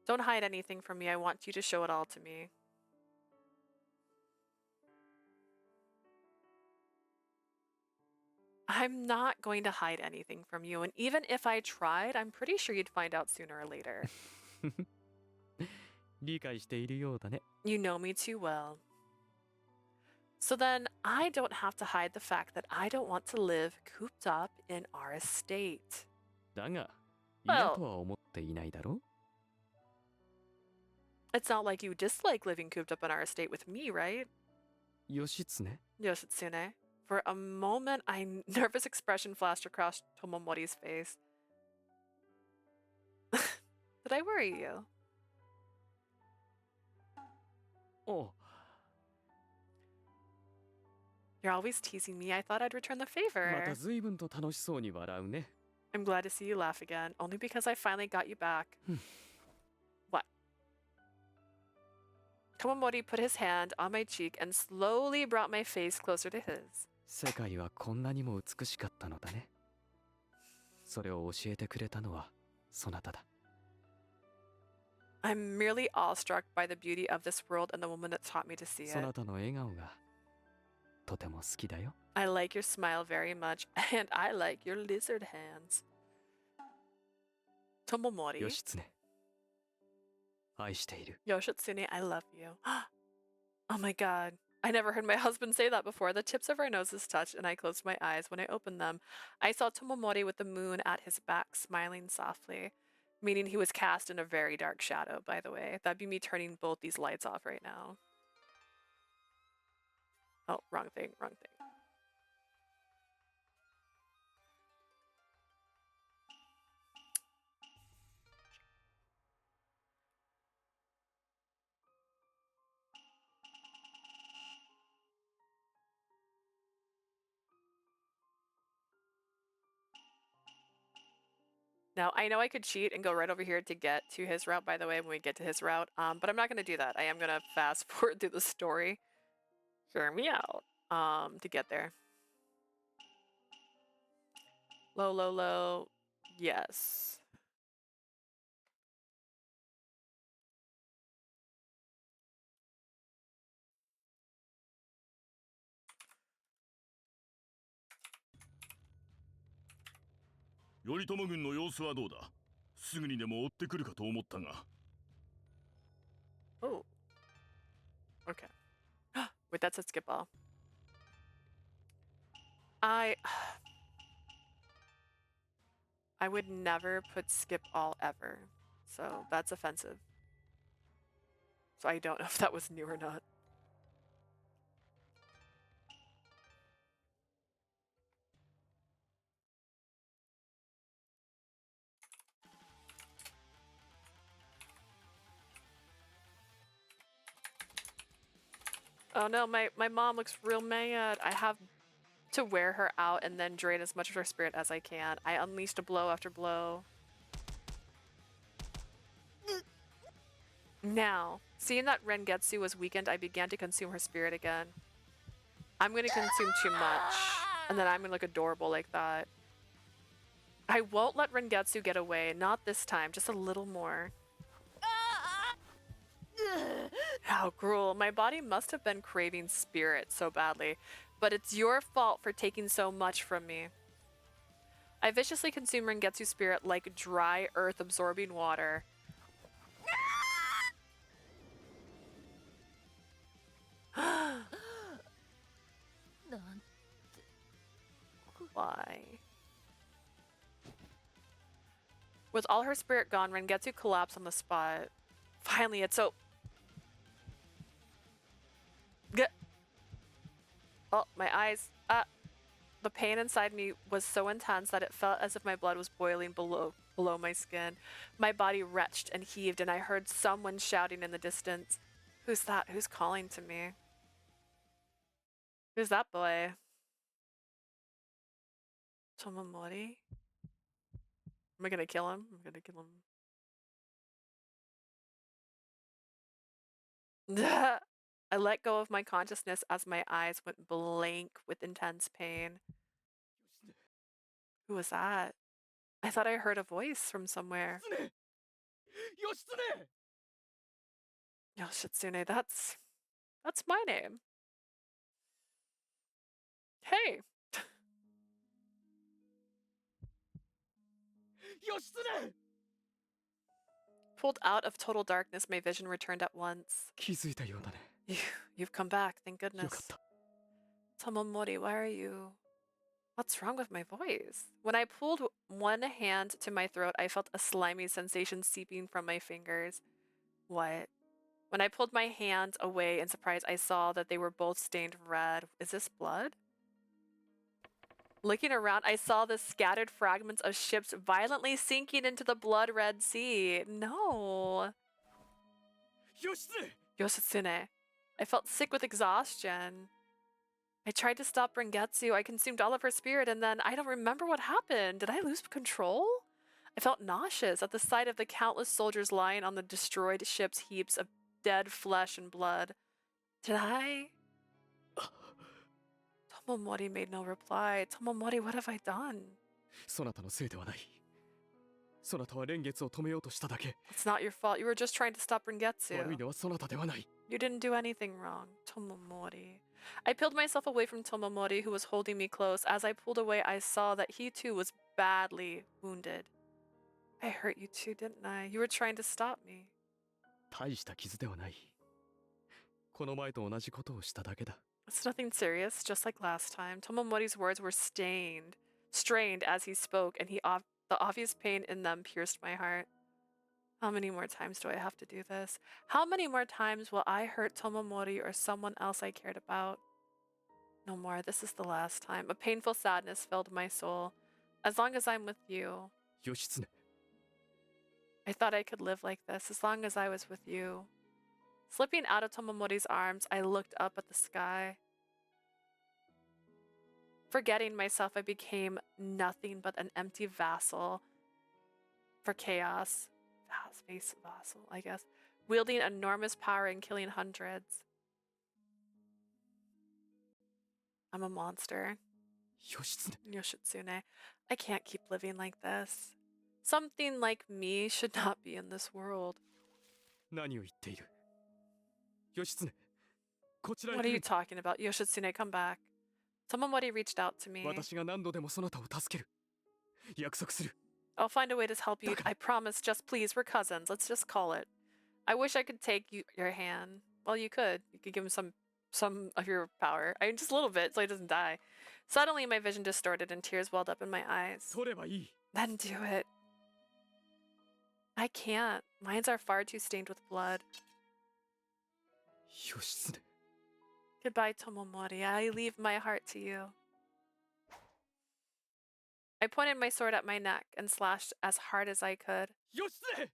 Speaker 1: Don't hide anything from me. I want you to show it all to me. I'm not going to hide anything from you, and even if I tried, I'm pretty sure you'd find out sooner or later.
Speaker 5: 理解しているようだね。
Speaker 1: You know me too well. So then, I don't have to hide the fact that I don't want to live cooped up in our estate.
Speaker 5: だが、嫌とは思っていないだろう。
Speaker 1: It's not like you dislike living cooped up in our estate with me, right?
Speaker 5: 義経、
Speaker 1: Yoshitsune. For a moment, a nervous expression flashed across Tomomori's face. Did I worry you?
Speaker 5: おう。
Speaker 1: You're always teasing me. I thought I'd return the
Speaker 5: ま
Speaker 1: favor.
Speaker 5: た随分と楽しそうに笑うね。
Speaker 1: I'm glad to see you laugh again, only because I finally got you back. What? Tomomori put his hand on my cheek and slowly brought my face closer to his.
Speaker 5: 世界はこんなにも美しかったのだね。それを教えてくれたのはそなただ。
Speaker 1: I'm merely awestruck by the beauty of this world and the woman that taught me to see
Speaker 5: そ
Speaker 1: it.
Speaker 5: なたの笑顔がとても好きだよ。
Speaker 1: I like your smile very much, and I like your lizard hands. Tomomori.
Speaker 5: 義経、愛している。
Speaker 1: Yoshitsune, I love you. Oh my god. I never heard my husband say that before. The tips of our noses touched, and I closed my eyes. When I opened them, I saw Tomomori with the moon at his back, smiling softly. Meaning he was cast in a very dark shadow, by the way. That'd be me turning both these lights off right now. Oh, wrong thing, wrong thing. Now, I know I could cheat and go right over here to get to his route, by the way, when we get to his route, but I'm not going to do that. I am going to fast forward through the story. Hear me out, to get there. Low, low, low. Yes.
Speaker 3: Yoritomo 軍の様子はどうだ。すぐにでも追ってくるかと思ったが。
Speaker 1: Oh. Okay. Wait, that's a skip all. I would never put skip all ever. So that's offensive. So I don't know if that was new or not. Oh no, my mom looks real mad. I have to wear her out and then drain as much of her spirit as I can. I unleashed a blow after blow. Now, seeing that Rengetsu was weakened, I began to consume her spirit again. I'm gonna consume too much, and then I'm gonna look adorable like that. I won't let Rengetsu get away. Not this time. Just a little more. How cruel. My body must have been craving spirit so badly, but it's your fault for taking so much from me. I viciously consume Rengetsu's spirit like dry earth absorbing water. Why? With all her spirit gone, Rengetsu collapsed on the spot. Finally, it's so... Oh, my eyes. The pain inside me was so intense that it felt as if my blood was boiling below my skin. My body retched and heaved, and I heard someone shouting in the distance. Who's that? Who's calling to me? Who's that boy? Tomomori? Am I gonna kill him? I'm gonna kill him. I let go of my consciousness as my eyes went blank with intense pain. Who was that? I thought I heard a voice from somewhere. Yoshitsune, that's my name. Hey!
Speaker 5: Yoshitsune!
Speaker 1: Pulled out of total darkness, my vision returned at once. You've come back, thank goodness. Tomomori, why are you... What's wrong with my voice? When I pulled one hand to my throat, I felt a slimy sensation seeping from my fingers. What? When I pulled my hand away in surprise, I saw that they were both stained red. Is this blood? Looking around, I saw the scattered fragments of ships violently sinking into the blood-red sea. No. Yoshitsune. I felt sick with exhaustion. I tried to stop Rengetsu. I consumed all of her spirit, and then I don't remember what happened. Did I lose control? I felt nauseous at the sight of the countless soldiers lying on the destroyed ship's heaps of dead flesh and blood. Did I? Tomomori made no reply. Tomomori, what have I done? It's not your fault. You were just trying to stop Rengetsu. You didn't do anything wrong, Tomomori. I peeled myself away from Tomomori, who was holding me close. As I pulled away, I saw that he too was badly wounded. I hurt you too, didn't I? You were trying to stop me. It's nothing serious, just like last time. Tomomori's words were strained as he spoke, and the obvious pain in them pierced my heart. How many more times do I have to do this? How many more times will I hurt Tomomori or someone else I cared about? No more. This is the last time. A painful sadness filled my soul. As long as I'm with you.
Speaker 5: Yoshitsune.
Speaker 1: I thought I could live like this as long as I was with you. Slipping out of Tomomori's arms, I looked up at the sky. Forgetting myself, I became nothing but an empty vassal for chaos. Space vassal, I guess. Wielding enormous power and killing hundreds. I'm a monster. Yoshitsune. I can't keep living like this. Something like me should not be in this world. What are you talking about? Yoshitsune, come back. Tomomori reached out to me. I'll find a way to help you. I promise. Just please, we're cousins. Let's just call it. I wish I could take your hand. Well, you could. You could give him some of your power. I mean, just a little bit so he doesn't die. Suddenly, my vision distorted and tears welled up in my eyes. Then do it. I can't. Mines are far too stained with blood. Goodbye, Tomomori. I leave my heart to you. I pointed my sword at my neck and slashed as hard as I could. Yoshitsune!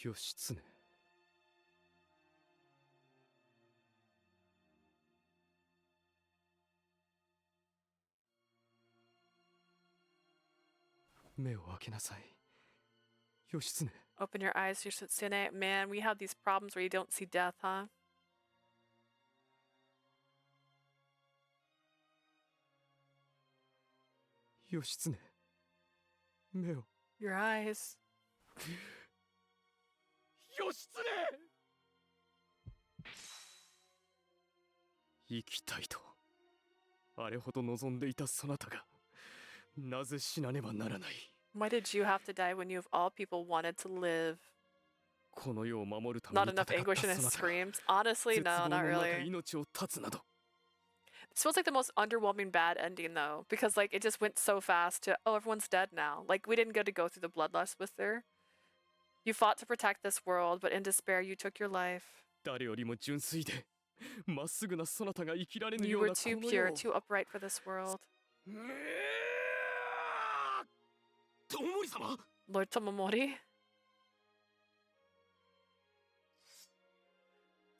Speaker 5: Yoshitsune. 目を開けなさい。義経。
Speaker 1: Open your eyes, Yoshitsune. Man, we have these problems where you don't see death, huh?
Speaker 5: 義経。目を。
Speaker 1: Your eyes.
Speaker 5: 義経。生きたいとあれほど望んでいたそなたがなぜ死なねばならない。
Speaker 1: Why did you have to die when you of all people wanted to live?
Speaker 5: この世を守るため
Speaker 1: Not
Speaker 5: に
Speaker 1: enough
Speaker 5: 戦っ
Speaker 1: anguish
Speaker 5: た
Speaker 1: in
Speaker 5: そ
Speaker 1: his
Speaker 5: なたが
Speaker 1: screams. Honestly,
Speaker 5: 絶
Speaker 1: no,
Speaker 5: 望
Speaker 1: not
Speaker 5: の中
Speaker 1: really.
Speaker 5: 命を絶つなど。
Speaker 1: This feels like the most underwhelming bad ending, though, because like it just went so fast to everyone's dead now. Like we didn't get to go through the bloodlust with her. You fought to protect this world, but in despair, you took your life.
Speaker 5: 誰よりも純粋でまっすぐなそなたが生きられぬ
Speaker 1: You
Speaker 5: よう
Speaker 1: were
Speaker 5: なこ
Speaker 1: too
Speaker 5: の
Speaker 1: pure,
Speaker 5: 世を。
Speaker 1: too upright for this world.
Speaker 9: 友森様。
Speaker 1: Lord Tomomori?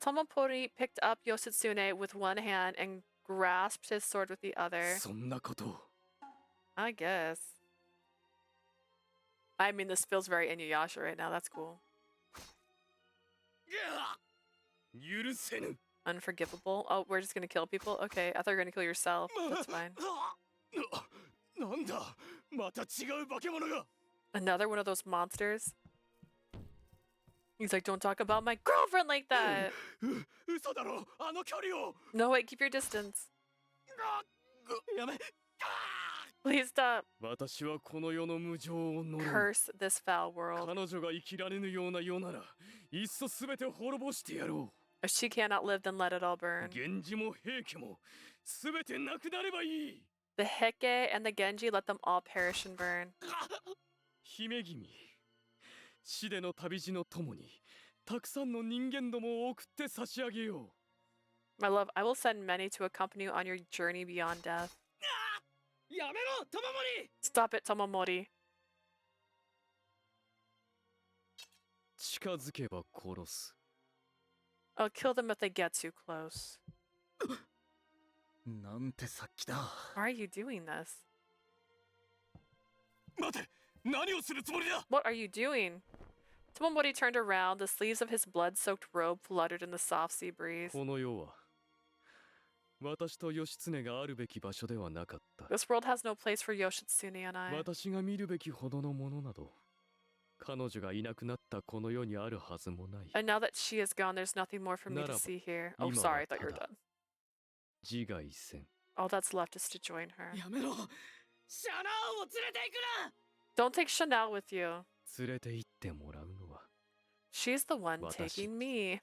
Speaker 1: Tomomori picked up Yoshitsune with one hand and grasped his sword with the other.
Speaker 5: そんなことを。
Speaker 1: I guess. I mean, this feels very Inuyasha right now. That's cool.
Speaker 5: 許せぬ。
Speaker 1: Unforgivable. Oh, we're just gonna kill people? Okay, I thought you were gonna kill yourself. That's fine.
Speaker 9: なんだ、また違う化け物が。
Speaker 1: Another one of those monsters? He's like, don't talk about my girlfriend like that!
Speaker 9: 嘘だろ、あの距離を。
Speaker 1: No, wait, keep your distance.
Speaker 9: やめ。
Speaker 1: Please stop.
Speaker 5: 私はこの世の無情を呪う。
Speaker 1: Curse this foul world.
Speaker 5: 彼女が生きられぬような世ならいっそすべて滅ぼしてやろ
Speaker 1: If she cannot live, then let it all
Speaker 5: う。
Speaker 1: burn.
Speaker 5: 源氏も平家もすべてなくなればいい。
Speaker 1: The Heike and the Genji, let them all perish and burn.
Speaker 5: 姫君、死での旅路の友にたくさんの人間どもを送って差し上げよ
Speaker 1: My love, I will send many to accompany you on your journey beyond death.
Speaker 5: う。やめろ、友森。
Speaker 1: Stop it, Tomomori.
Speaker 5: 近づけば殺す。
Speaker 1: I'll kill them if they get too close.
Speaker 12: なんて殺気だ。
Speaker 1: Why are you doing this?
Speaker 9: 待て、何をするつもりだ。
Speaker 1: What are you doing? Tomomori turned around. The sleeves of his blood-soaked robe fluttered in the soft sea breeze.
Speaker 5: この世は私と義経があるべき場所ではなかった。
Speaker 1: This world has no place for Yoshitsune and I.
Speaker 5: 私が見るべきほどのものなど彼女がいなくなったこの世にあるはずもない。
Speaker 1: And now that she is gone, there's nothing more for me to see here. Oh, sorry, I thought you were done.
Speaker 5: 自害せん。
Speaker 1: All that's left is to join her.
Speaker 10: やめろ。シャナーを連れて行くな。
Speaker 1: Don't take Chanel with you.
Speaker 5: 連れて行ってもらうのは
Speaker 1: She's the one
Speaker 5: 私。
Speaker 1: taking me.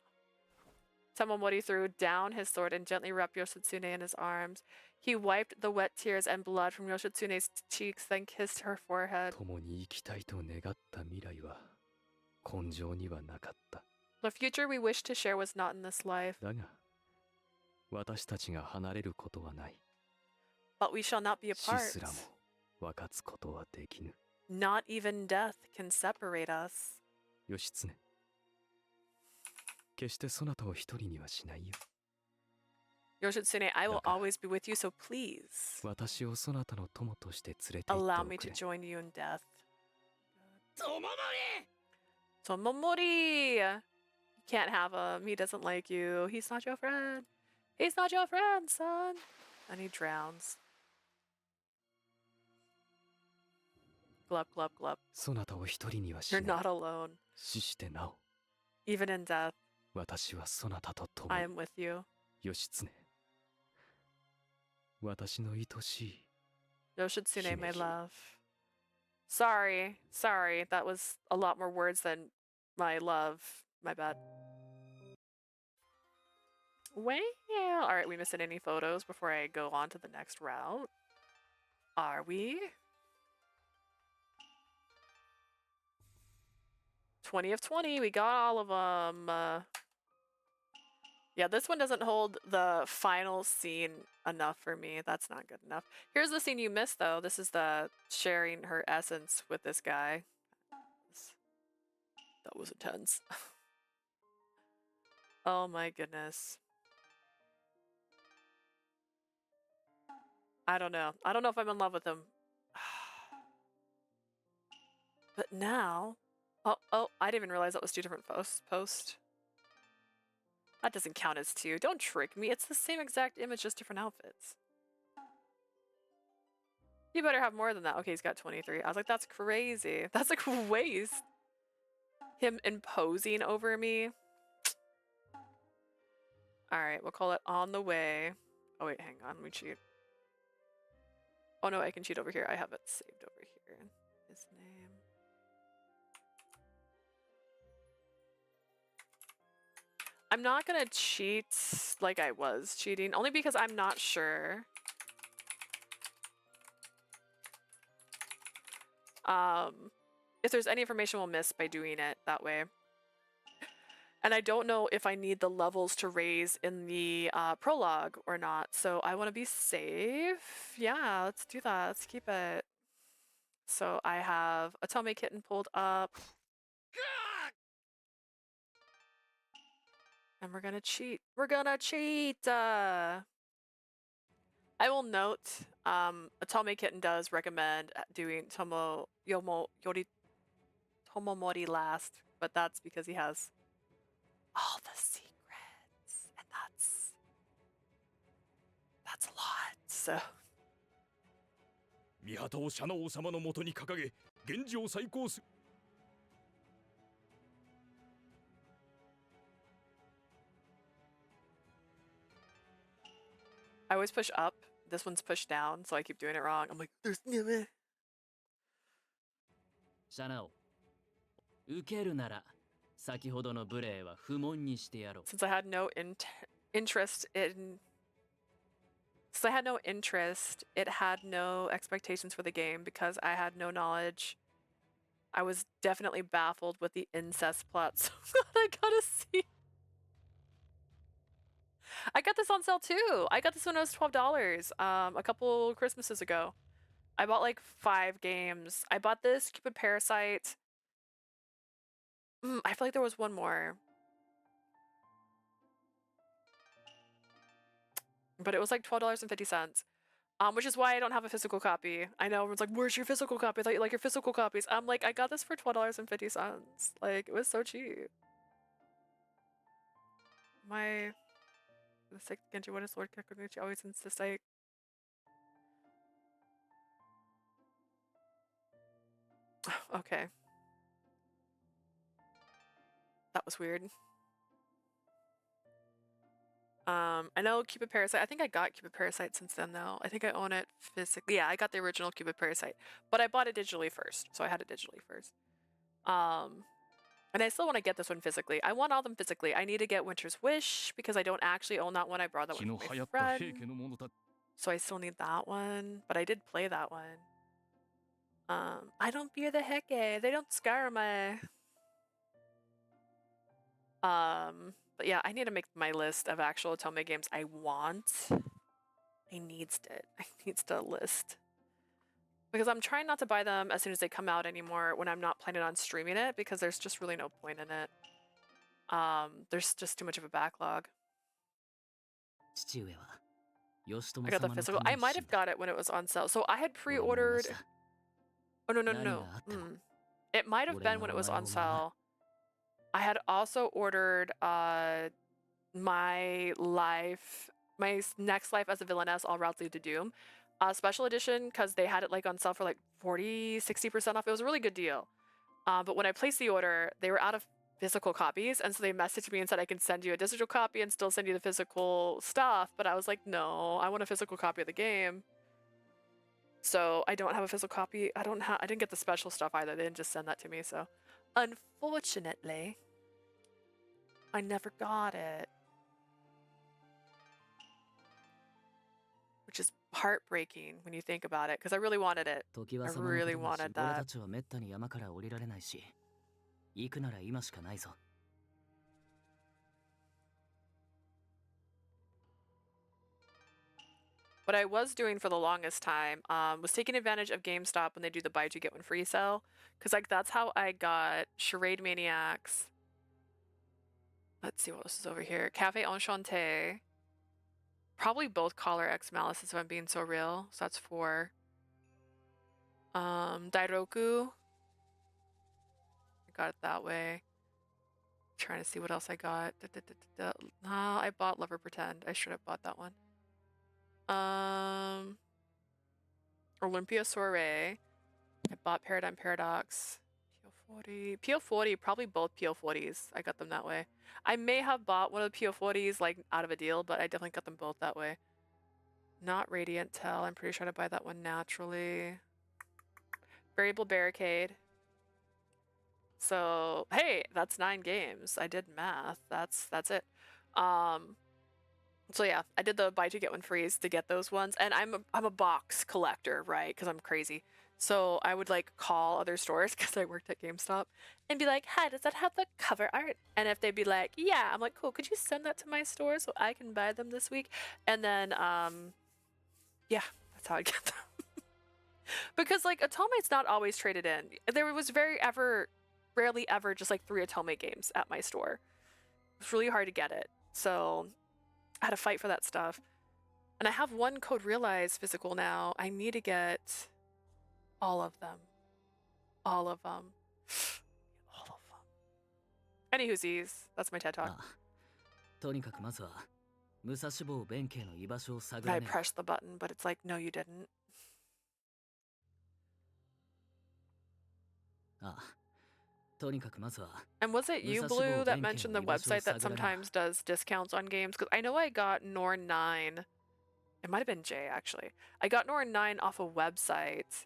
Speaker 1: Tomomori threw down his sword and gently wrapped Yoshitsune in his arms. He wiped the wet tears and blood from Yoshitsune's cheeks, then kissed her forehead.
Speaker 5: 共に生きたいと願った未来は根性にはなかった。
Speaker 1: The future we wished to share was not in this life,
Speaker 5: だが私たちが離れることはない。
Speaker 1: but we shall not be
Speaker 5: 死
Speaker 1: apart.
Speaker 5: すらも分かつことはできぬ。
Speaker 1: Not even death can separate us.
Speaker 5: 義経、決してそなたを一人にはしないよ。
Speaker 1: Yoshitsune, I will always be with you, so please
Speaker 5: 私をそなたの友として連れて行
Speaker 1: allow
Speaker 5: って
Speaker 1: me
Speaker 5: おく
Speaker 1: to
Speaker 5: れ。
Speaker 1: join you in death.
Speaker 10: 友森。
Speaker 1: Tomomori! You can't have him. He doesn't like you. He's not your friend. He's not your friend, son. And he drowns. Glub, glub, glub.
Speaker 5: そなたを一人にはし
Speaker 1: You're
Speaker 5: ない。
Speaker 1: not alone.
Speaker 5: 死してなお
Speaker 1: Even in death,
Speaker 5: 私はそなたと共
Speaker 1: I
Speaker 5: に。
Speaker 1: am with you.
Speaker 5: 義経、私の愛しい。
Speaker 1: Yoshitsune, my love. Sorry. Sorry. That was a lot more words than my love. My bad. Well, alright, we missing any photos before I go on to the next route? Are we? 20 of 20, we got all of them. Yeah, this one doesn't hold the final scene enough for me. That's not good enough. Here's the scene you missed, though. This is the sharing her essence with this guy. That was intense. Oh my goodness. I don't know. I don't know if I'm in love with him. But now, oh, I didn't even realize that was 2 different posts. That doesn't count as 2. Don't trick me. It's the same exact image, just different outfits. You better have more than that. Okay, he's got 23. I was like, that's crazy. That's like a waste. Him imposing over me. Alright, we'll call it on the way. Oh wait, hang on, let me cheat. Oh no, I can cheat over here. I have it saved over here. His name. I'm not gonna cheat like I was cheating, only because I'm not sure. If there's any information we'll miss by doing it that way. And I don't know if I need the levels to raise in the prologue or not, so I want to be safe. Yeah, let's do that. Let's keep it. So I have a Otome Kitten pulled up. And we're gonna cheat. We're gonna cheat! I will note, Otome Kitten does recommend doing Tomomori last, but that's because he has all the secrets, and that's a lot, so.
Speaker 3: 御旗をシャノ王様のもとに掲げ、源氏を再興す。
Speaker 1: I always push up. This one's pushed down, so I keep doing it wrong. I'm like, there's no way.
Speaker 4: シャナオ、受けるなら先ほどの無礼は不問にしてやろう。
Speaker 1: Since I had no interest, it had no expectations for the game because I had no knowledge. I was definitely baffled with the incest plot, so I gotta see. I got this on sale too. I got this when it was $12 a couple Christmases ago. I bought like 5 games. I bought this, Cupid Parasite. I feel like there was one more. But it was like $12.50. Which is why I don't have a physical copy. I know everyone's like, where's your physical copy? I thought you like your physical copies. I'm like, I got this for $12.50. Like, it was so cheap. The sick Genji, what is Lord Kekunuchi always insists I... Okay. That was weird. I know Cupid Parasite. I think I got Cupid Parasite since then, though. I think I own it physically. Yeah, I got the original Cupid Parasite, but I bought it digitally first, so I had it digitally first. And I still want to get this one physically. I want all of them physically. I need to get Winter's Wish because I don't actually own that one. I brought that one from my friend, so I still need that one. But I did play that one. I don't fear the Heke. They don't scare me. But yeah, I need to make my list of actual Otome games I want. I needs to list. Because I'm trying not to buy them as soon as they come out anymore when I'm not planning on streaming it because there's just really no point in it. There's just too much of a backlog. I got the physical. I might have got it when it was on sale. So I had pre-ordered... Oh, no. It might have been when it was on sale. I had also ordered my next life as a villainess, All Routes Lead to Doom, special edition, because they had it like on sale for like 40-60% off. It was a really good deal. But when I placed the order, they were out of physical copies, and so they messaged me and said I can send you a digital copy and still send you the physical stuff. But I was like, no, I want a physical copy of the game. So I don't have a physical copy. I didn't get the special stuff either. They didn't just send that to me. So unfortunately, I never got it. Which is heartbreaking when you think about it, because I really wanted it. I really wanted that. What I was doing for the longest time was taking advantage of GameStop when they do the buy two get one free sale, because like that's how I got Charade Maniacs. Let's see what else is over here. Cafe Enchanté. Probably both Collar X Malice if I'm being so real. So that's 4. Dairoku. got it that way. Trying to see what else I got. No, I bought Lover Pretend. I should have bought that one. Olympia Soiree. I bought Paradigm Paradox. PO40. PO40, probably both PO40s. I got them that way. I may have bought one of the PO40s like out of a deal, but I definitely got them both that way. Not Radiant Tell. I'm pretty sure I buy that one naturally. Variable Barricade. So, hey, that's 9 games. I did math. That's it. So yeah, I did the buy two get one freeze to get those ones, and I'm a box collector, right? Because I'm crazy. So I would like call other stores because I worked at GameStop and be like, "Hi, does that have the cover art?" And if they'd be like, "Yeah," I'm like, "Cool. Could you send that to my store so I can buy them this week?" And then yeah, that's how I get them. Because like Atome's not always traded in. There was rarely ever just like 3 Atome games at my store. It's really hard to get it. So I had to fight for that stuff. And I have one Code Realize physical now. I need to get all of them. All of them. All of them. Anywhoosies, that's my TED Talk. I pressed the button, but it's like, no, you didn't. And was it you, Blue, that mentioned the website that sometimes does discounts on games? Because I know I got Norn 9. It might have been Jay, actually. I got Norn 9 off a website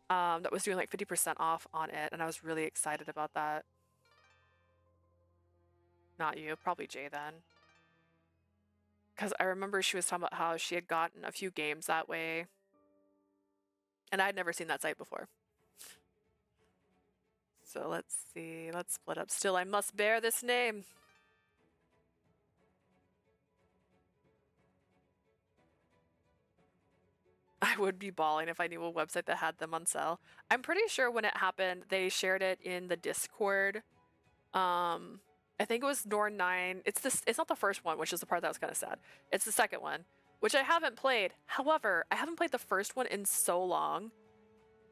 Speaker 1: that was doing like 50% off on it, and I was really excited about that. Not you, probably Jay then. Because I remember she was talking about how she had gotten a few games that way, and I had never seen that site before. So let's see. Let's split up. Still, I must bear this name. I would be bawling if I knew a website that had them on sale. I'm pretty sure when it happened, they shared it in the Discord. I think it was Norn 9. It's not the first one, which is the part that was kind of sad. It's the second one, which I haven't played. However, I haven't played the first one in so long.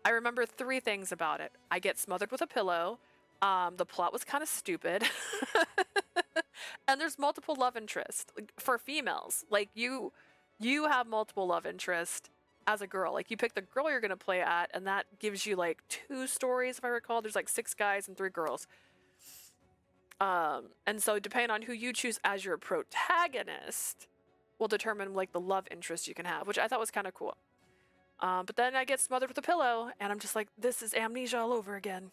Speaker 1: I remember 3 things about it. I get smothered with a pillow. The plot was kind of stupid. And there's multiple love interests for females. Like you have multiple love interests as a girl. Like you pick the girl you're going to play at, and that gives you like 2 stories, if I recall. There's like 6 guys and 3 girls. And so depending on who you choose as your protagonist will determine like the love interest you can have, which I thought was kind of cool. But then I get smothered with a pillow, and I'm just like, this is amnesia all over again.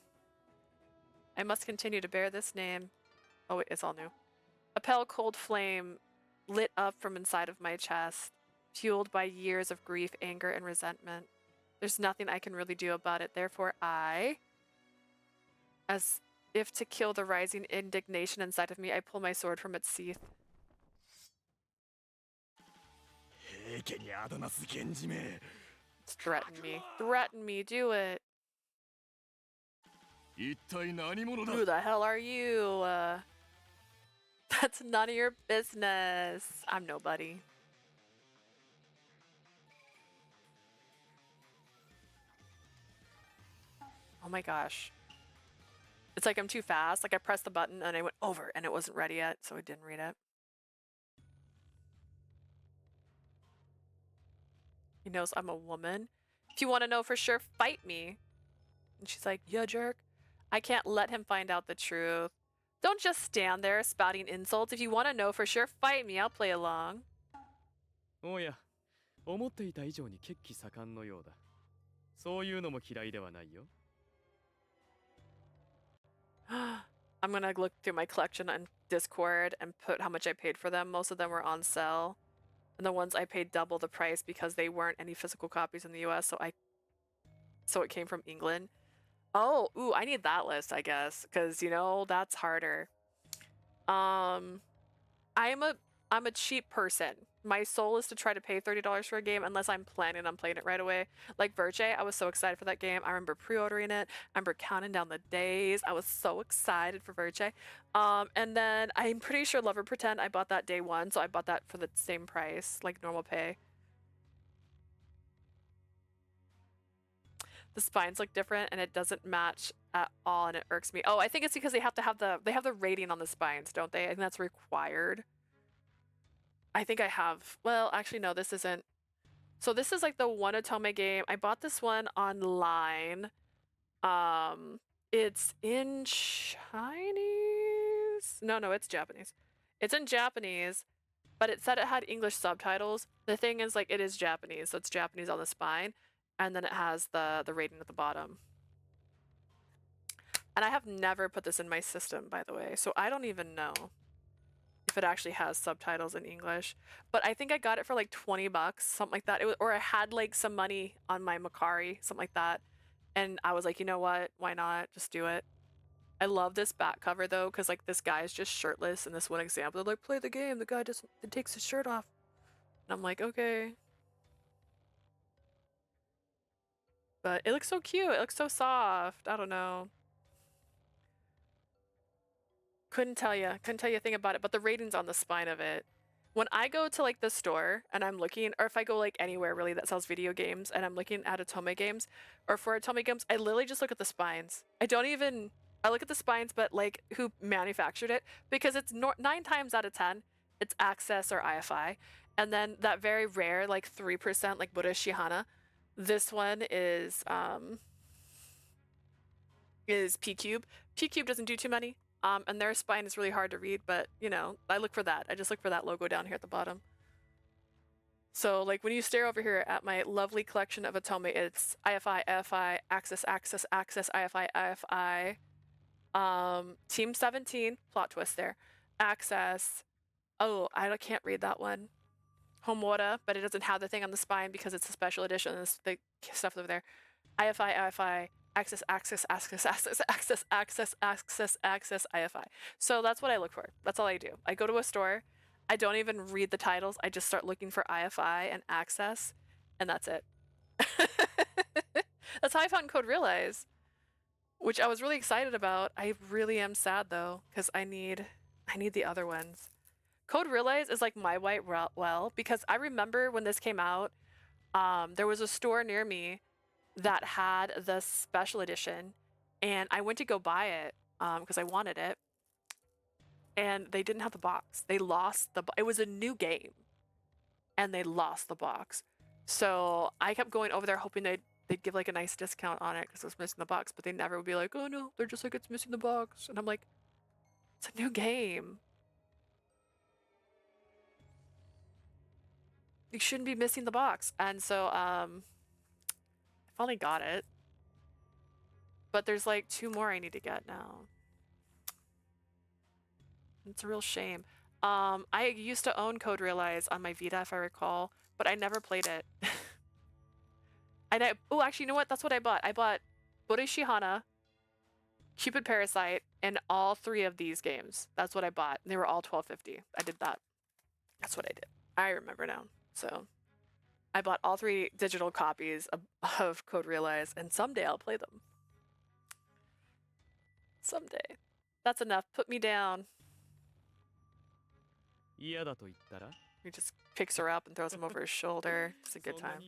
Speaker 1: I must continue to bear this name. Oh, wait, it's all new. A pale cold flame lit up from inside of my chest, fueled by years of grief, anger, and resentment. There's nothing I can really do about it. Therefore, as if to kill the rising indignation inside of me, I pull my sword from its sheath. Threaten me. Threaten me. Do it. Who the hell are you? That's none of your business. I'm nobody. Oh my gosh. It's like I'm too fast. Like I pressed the button and I went over and it wasn't ready yet, so I didn't read it. He knows I'm a woman. If you want to know for sure, fight me. And she's like, yeah, jerk. I can't let him find out the truth. Don't just stand there spouting insults. If you want to know for sure, fight me. I'll play along.
Speaker 5: Oh yeah. 思っていた以上に血気盛んのようだ。そういうのも嫌いではないよ。
Speaker 1: I'm gonna look through my collection on Discord and put how much I paid for them. Most of them were on sale. And the ones I paid double the price because they weren't any physical copies in the US, so it came from England. Oh, ooh, I need that list, I guess, because you know that's harder. I'm a cheap person. My soul is to try to pay $30 for a game unless I'm planning on playing it right away. Like Verge, I was so excited for that game. I remember pre-ordering it. I remember counting down the days. I was so excited for Verge. And then I'm pretty sure Lover Pretend, I bought that day 1, so I bought that for the same price, like normal pay. The spines look different and it doesn't match at all, and it irks me. Oh, I think it's because they have the rating on the spines, don't they? I think that's required. I think I have. Well, actually, no, this isn't. So this is like the one Otome game. I bought this one online. It's in Chinese. No, it's Japanese. It's in Japanese, but it said it had English subtitles. The thing is, like, it is Japanese, so it's Japanese on the spine, and then it has the rating at the bottom. And I have never put this in my system, by the way, so I don't even know if it actually has subtitles in English. But I think I got it for like 20 bucks, something like that. Or I had like some money on my Macari, something like that. And I was like, you know what? Why not? Just do it. I love this back cover though, because like this guy is just shirtless in this one example. They're like, play the game. The guy just takes his shirt off. And I'm like, okay. But it looks so cute. It looks so soft. I don't know. Couldn't tell you a thing about it, but the rating's on the spine of it. When I go to like the store and I'm looking, or if I go like anywhere really that sells video games and I'm looking at Otome games, or for Otome games, I literally just look at the spines. I look at the spines, but like who manufactured it, because it's 9 times out of 10, it's Access or IFI. And then that very rare, like 3%, like Birushana, this one is P-Cube. P-Cube doesn't do too many. And their spine is really hard to read, but you know, I look for that. I just look for that logo down here at the bottom. So like when you stare over here at my lovely collection of Otome, it's IFI, IFI, Access, Access, Access, IFI, IFI, Team 17, plot twist there, Access. Oh, I can't read that one. Homura, but it doesn't have the thing on the spine because it's a special edition. It's the stuff over there. IFI, IFI, Access, Access, Access, Access, Access, Access, Access, Access, IFI. So that's what I look for. That's all I do. I go to a store. I don't even read the titles. I just start looking for IFI and Access, and that's it. That's how I found Ch.12, which I was really excited about. I really am sad though, because I need the other ones. Ch.12 is like my white well, because I remember when this came out, there was a store near me that had the special edition, and I went to go buy it because I wanted it, and they didn't have the box. They lost it was a new game, and they lost the box. So I kept going over there hoping they'd give like a nice discount on it because it was missing the box, but they never would be like, oh no, they're just like, it's missing the box. And I'm like, it's a new game. You shouldn't be missing the box. And so I finally got it. But there's like 2 more I need to get now. It's a real shame. I used to own Ch.12 on my Vita, if I recall, but I never played it. Oh, actually, you know what? That's what I bought. I bought Birushana, Cupid Parasite, and all 3 of these games. That's what I bought. They were all $12.50. I did that. That's what I did. I remember now. So I bought all 3 digital copies of Ch.12, and someday I'll play them. Someday. That's enough. Put me down. He just picks her up and throws him over his shoulder. It's a good time.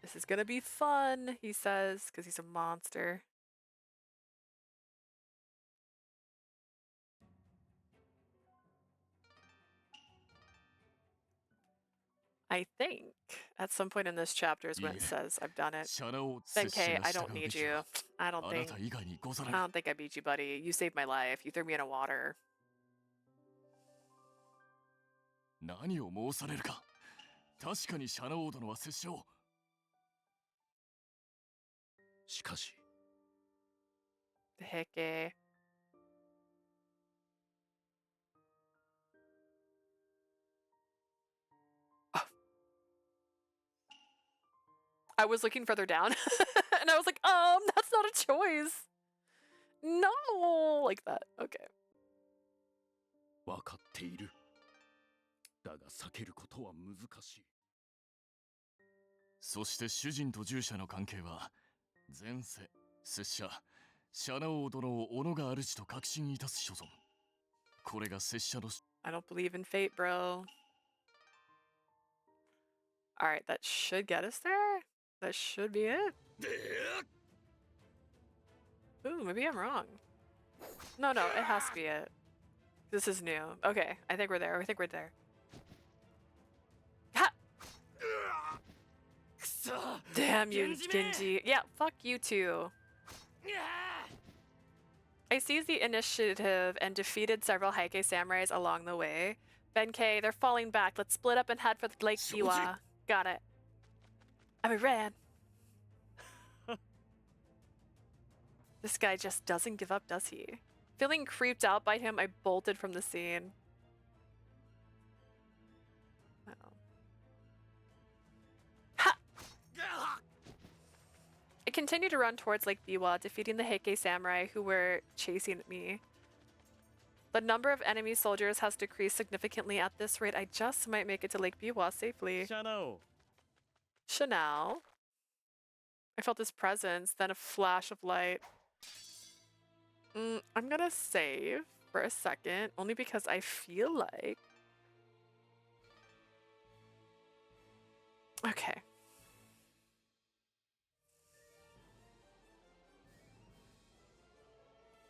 Speaker 1: This is gonna be fun, he says, because he's a monster. I think at some point in this chapter is when it says I've done it. Then Kay, I don't need you. I don't think I beat you, buddy. You saved my life. You threw me in a water.
Speaker 3: 何を申されるか。確かにシャナオー殿は拙者を。しかし。
Speaker 1: The heck, eh? I was looking further down and I was like, that's not a choice. No, like that. Okay.
Speaker 3: わかっている。だが避けることは難しい。そして主人と従者の関係は前世、拙者、シャナオー殿を斧が主と確信いたす所存。これが拙者の。
Speaker 1: I don't believe in fate, bro. Alright, that should get us there. That should be it. Ooh, maybe I'm wrong. No, it has to be it. This is new. Okay, I think we're there. I think we're there. Ha! Damn you, Genji. Yeah, fuck you too. I seized the initiative and defeated several Heike samurais along the way. Benkei, they're falling back. Let's split up and head for Lake Biwa. Got it. And we ran. This guy just doesn't give up, does he? Feeling creeped out by him, I bolted from the scene. Uh-oh. Ha! I continued to run towards Lake Biwa, defeating the Heike samurai who were chasing me. The number of enemy soldiers has decreased significantly at this rate. I just might make it to Lake Biwa safely. Chanel. I felt his presence, then a flash of light. I'm gonna save for a second, only because I feel like... Okay.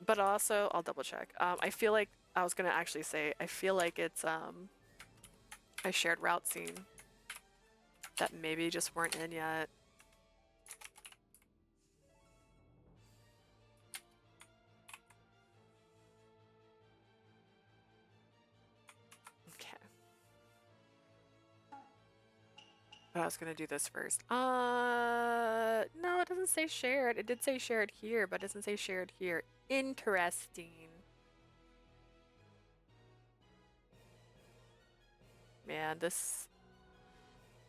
Speaker 1: But also, I'll double check. I feel like, I was gonna actually say, I feel like it's a shared route scene that maybe just weren't in yet. Okay. But I was gonna do this first. No, it doesn't say shared. It did say shared here, but it doesn't say shared here. Interesting. Man, this...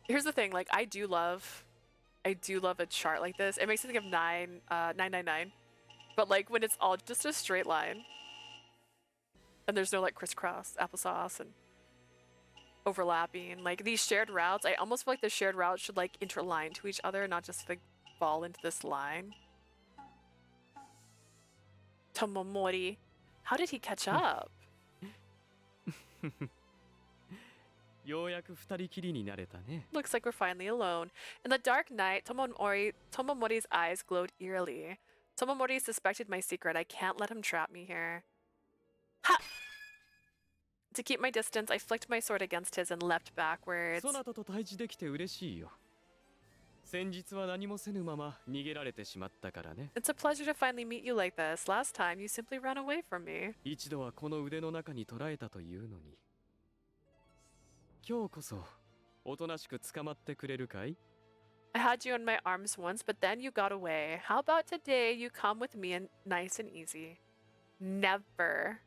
Speaker 1: Here's the thing, like, I do love a chart like this. It makes me think of 999. But like when it's all just a straight line and there's no like crisscross applesauce and overlapping, like these shared routes, I almost feel like the shared routes should like interline to each other, not just like fall into this line. Tomomori. How did he catch up? Looks like we're finally alone. In the dark night, Tomomori's eyes glowed eerily. Tomomori suspected my secret. I can't let him trap me here. Ha! To keep my distance, I flicked my sword against his and leapt backwards. It's a pleasure to finally meet you like this. Last time, you simply ran away from me. I had you in my arms once, but then you got away. How about today you come with me and nice and easy? Never.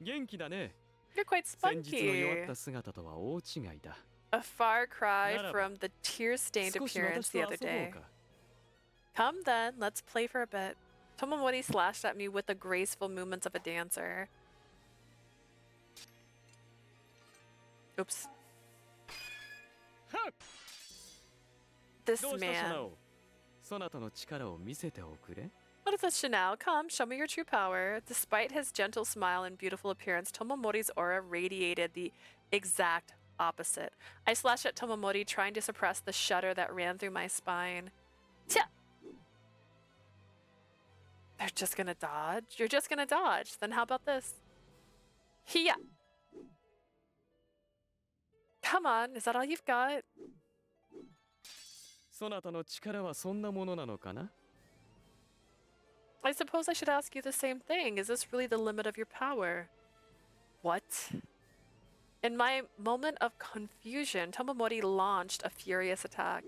Speaker 1: You're quite spunky. A far cry from the tear-stained appearance the other day. Come then, let's play for a bit. Tomomori slashed at me with the graceful movements of a dancer. Oops. This man. What is this, Chanel? Come, show me your true power. Despite his gentle smile and beautiful appearance, Tomomori's aura radiated the exact opposite. I slashed at Tomomori, trying to suppress the shudder that ran through my spine. Tja! They're just gonna dodge? You're just gonna dodge. Then how about this? Hiya! Come on, is that all you've got? I suppose I should ask you the same thing. Is this really the limit of your power? What? In my moment of confusion, Tomomori launched a furious attack.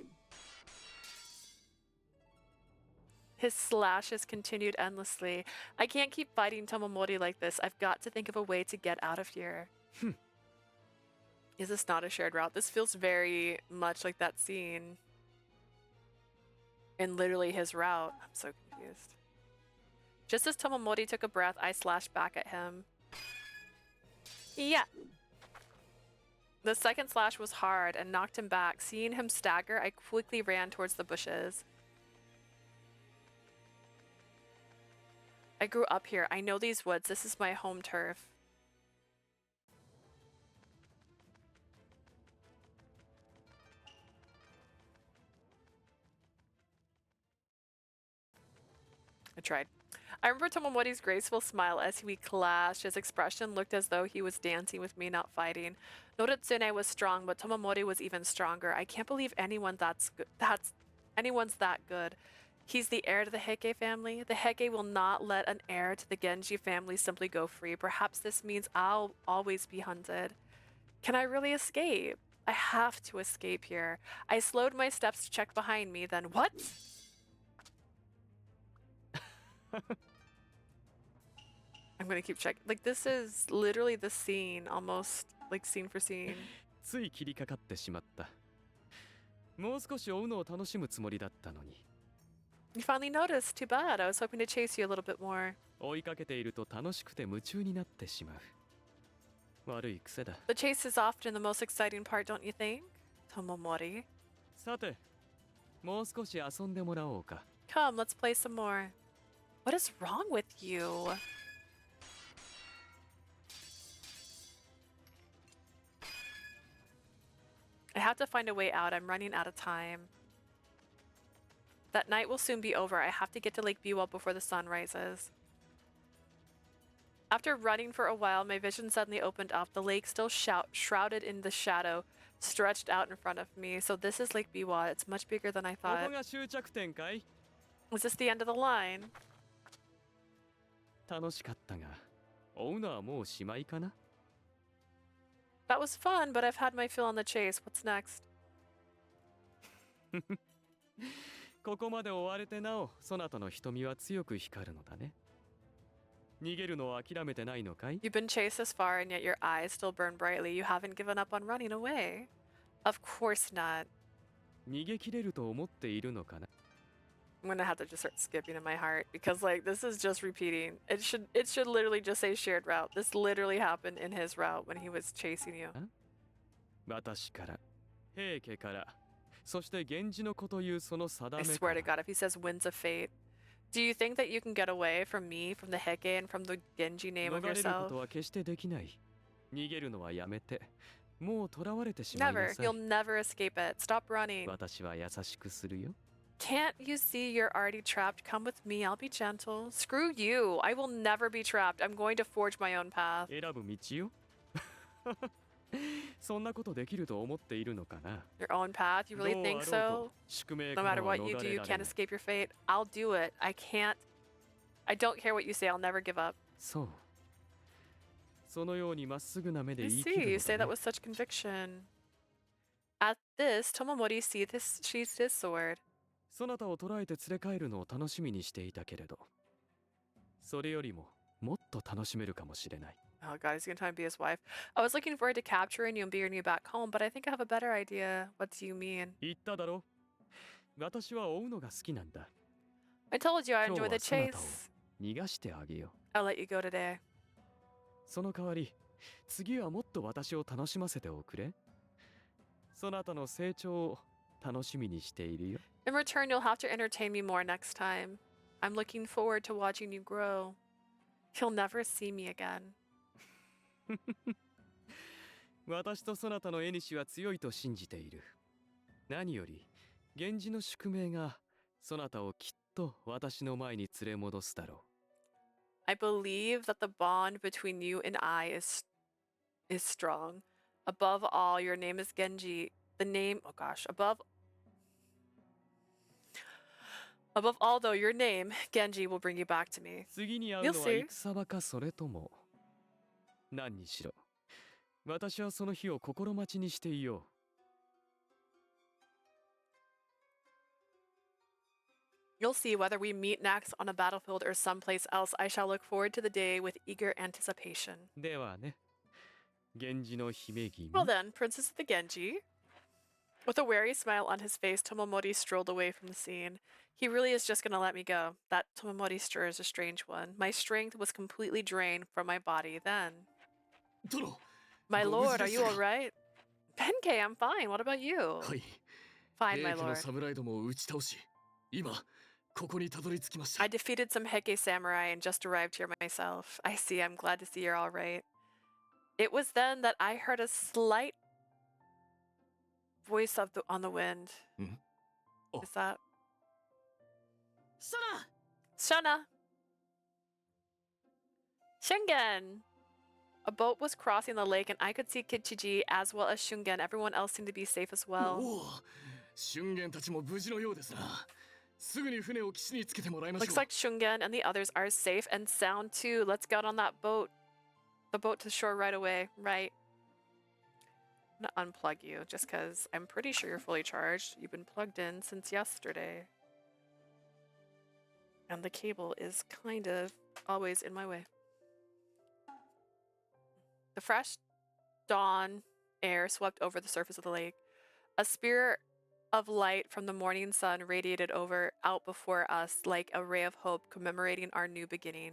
Speaker 1: His slashes continued endlessly. I can't keep fighting Tomomori like this. I've got to think of a way to get out of here. Is this not a shared route? This feels very much like that scene in literally his route. I'm so confused. Just as Tomomori took a breath, I slashed back at him. Yeah. The second slash was hard and knocked him back. Seeing him stagger, I quickly ran towards the bushes. I grew up here. I know these woods. This is my home turf. I tried. I remember Tomomori's graceful smile as we clashed. His expression looked as though he was dancing with me, not fighting. Noritsune was strong, but Tomomori was even stronger. I can't believe anyone's that good. He's the heir to the Heike family. The Heike will not let an heir to the Genji family simply go free. Perhaps this means I'll always be hunted. Can I really escape? I have to escape here. I slowed my steps to check behind me, then what? I'm gonna keep checking. Like, this is literally the scene, almost like scene for scene.
Speaker 5: つい切りかかってしまった。もう少し追うのを楽しむつもりだったのに。
Speaker 1: You finally noticed. Too bad. I was hoping to chase you a little bit more.
Speaker 5: 追いかけていると楽しくて夢中になってしまう。悪い癖だ。
Speaker 1: The chase is often the most exciting part, don't you think? Tomomori.
Speaker 5: さて、もう少し遊んでもらおうか。
Speaker 1: Come, let's play some more. What is wrong with you? I have to find a way out. I'm running out of time. That night will soon be over. I have to get to Lake Biwa before the sun rises. After running for a while, my vision suddenly opened up. The lake, still shrouded in the shadow, stretched out in front of me. So this is Lake Biwa. It's much bigger than I
Speaker 5: ここ
Speaker 1: thought.
Speaker 5: が終着点かい？
Speaker 1: Is this the end of the line?
Speaker 5: 楽しかったが、追うのはもうしまいかな？
Speaker 1: That was fun, but I've had my fill on the chase. What's next?
Speaker 5: ここまで追われてなお、そなたの瞳は強く光るのだね。逃げるのを諦めてないのかい？
Speaker 1: You've been chased this far, and yet your eyes still burn brightly. You haven't given up on running away. Of course not.
Speaker 5: 逃げ切れると思っているのかな？
Speaker 1: I'm gonna have to just start skipping in my heart because like this is just repeating. It should literally just say shared route. This literally happened in his route when he was chasing you.
Speaker 5: 私から、平家から、そして源氏の子というその定
Speaker 1: I
Speaker 5: め
Speaker 1: swear
Speaker 5: か
Speaker 1: to
Speaker 5: ら。
Speaker 1: God, if he says winds of fate, do you think that you can get away from me, from the Heike, and from the Genji name of
Speaker 5: 逃れるこ
Speaker 1: yourself?
Speaker 5: とは決してできない。逃げるのはやめて。もう囚われてしまいな
Speaker 1: Never.
Speaker 5: さい。
Speaker 1: You'll never escape it. Stop running.
Speaker 5: 私は優しくするよ。
Speaker 1: Can't you see you're already trapped? Come with me. I'll be gentle. Screw you. I will never be trapped. I'm going to forge my own path.
Speaker 5: 選ぶ道よ。そんなことできると思っているのかな？
Speaker 1: Your own path? You really
Speaker 5: どう
Speaker 1: think
Speaker 5: あろう
Speaker 1: so?
Speaker 5: と宿命
Speaker 1: No
Speaker 5: から
Speaker 1: matter
Speaker 5: は
Speaker 1: what
Speaker 5: 逃
Speaker 1: you
Speaker 5: れ
Speaker 1: do, you
Speaker 5: られ
Speaker 1: can't
Speaker 5: ない。
Speaker 1: escape your fate. I'll do it. I can't. I don't care what you say. I'll never give up.
Speaker 5: そう。そのようにまっすぐな目で
Speaker 1: I
Speaker 5: 言い
Speaker 1: see.
Speaker 5: 切る
Speaker 1: You
Speaker 5: の
Speaker 1: say
Speaker 5: だ
Speaker 1: that
Speaker 5: ね。
Speaker 1: with such conviction. At this, Tomomori sheathes his sword.
Speaker 5: そなたを捕らえて連れ帰るのを楽しみにしていたけれど、それよりももっと楽しめるかもしれない。
Speaker 1: Oh god, he's gonna try and be his wife. I was looking forward to capturing you and bringing you back home, but I think I have a better idea. What do you mean?
Speaker 5: 言っただろ。私は追うのが好きなんだ。
Speaker 1: I told you I
Speaker 5: 今日
Speaker 1: enjoy
Speaker 5: は
Speaker 1: the
Speaker 5: そなたを
Speaker 1: chase.
Speaker 5: 逃がしてあげよ
Speaker 1: I'll let you go today.
Speaker 5: う。その代わり、次はもっと私を楽しませておくれ。そなたの成長を楽しみにしているよ。
Speaker 1: In return, you'll have to entertain me more next time. I'm looking forward to watching you grow. You'll never see me again.
Speaker 5: 私とそなたの縁は強いと信じている。何より、源氏の宿命がそなたをきっと私の前に連れ戻すだろう。
Speaker 1: I believe that the bond between you and I is strong. Above all, your name is Genji. The name, oh gosh, above all, though, your name, Genji, will bring you back to me.
Speaker 5: 次に会う
Speaker 1: You'll
Speaker 5: のは
Speaker 1: see.
Speaker 5: 戦場かそれとも。何にしろ、私はその日を心待ちにしていよう。
Speaker 1: You'll see whether we meet next on a battlefield or someplace else. I shall look forward to the day with eager anticipation.
Speaker 5: ではね、源氏の姫君。
Speaker 1: Well then, Princess of the Genji. With a wary smile on his face, Tomomori strolled away from the scene. He really is just gonna let me go. That Tomomori stir is a strange one. My strength was completely drained from my body then.
Speaker 3: 殿、
Speaker 1: My
Speaker 3: ご無事
Speaker 1: lord, are
Speaker 3: です
Speaker 1: you
Speaker 3: か？
Speaker 1: alright? Benkei, I'm fine. What about you?
Speaker 3: はい。
Speaker 1: Fine,
Speaker 3: 平
Speaker 1: my
Speaker 3: 家の
Speaker 1: lord.
Speaker 3: 侍どもを打ち倒し、今ここにたどり着きました。
Speaker 1: I defeated some Heike samurai and just arrived here myself. I see. I'm glad to see you're alright. It was then that I heard a slight voice on the wind.
Speaker 3: Hmm? Oh.
Speaker 1: Is that? Shona! Shungen! A boat was crossing the lake and I could see Kichiji as well as Shungen. Everyone else seemed to be safe as well. Looks like Shungen and the others are safe and sound too. Let's get on that boat. The boat to shore right away. Right. I'm gonna unplug you just because I'm pretty sure you're fully charged. You've been plugged in since yesterday. And the cable is kind of always in my way. The fresh dawn air swept over the surface of the lake. A spear of light from the morning sun radiated out before us like a ray of hope commemorating our new beginning.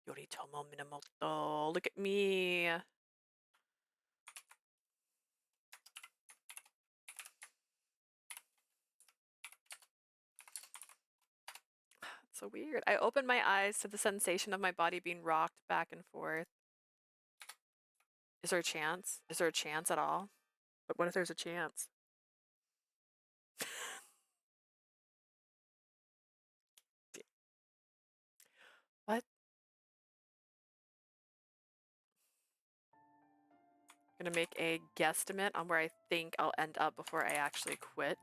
Speaker 1: Yoritomo Minamoto, look at me. So weird. I opened my eyes to the sensation of my body being rocked back and forth. Is there a chance? Is there a chance at all? But what if there's a chance? What? I'm gonna make a guesstimate on where I think I'll end up before I actually quit.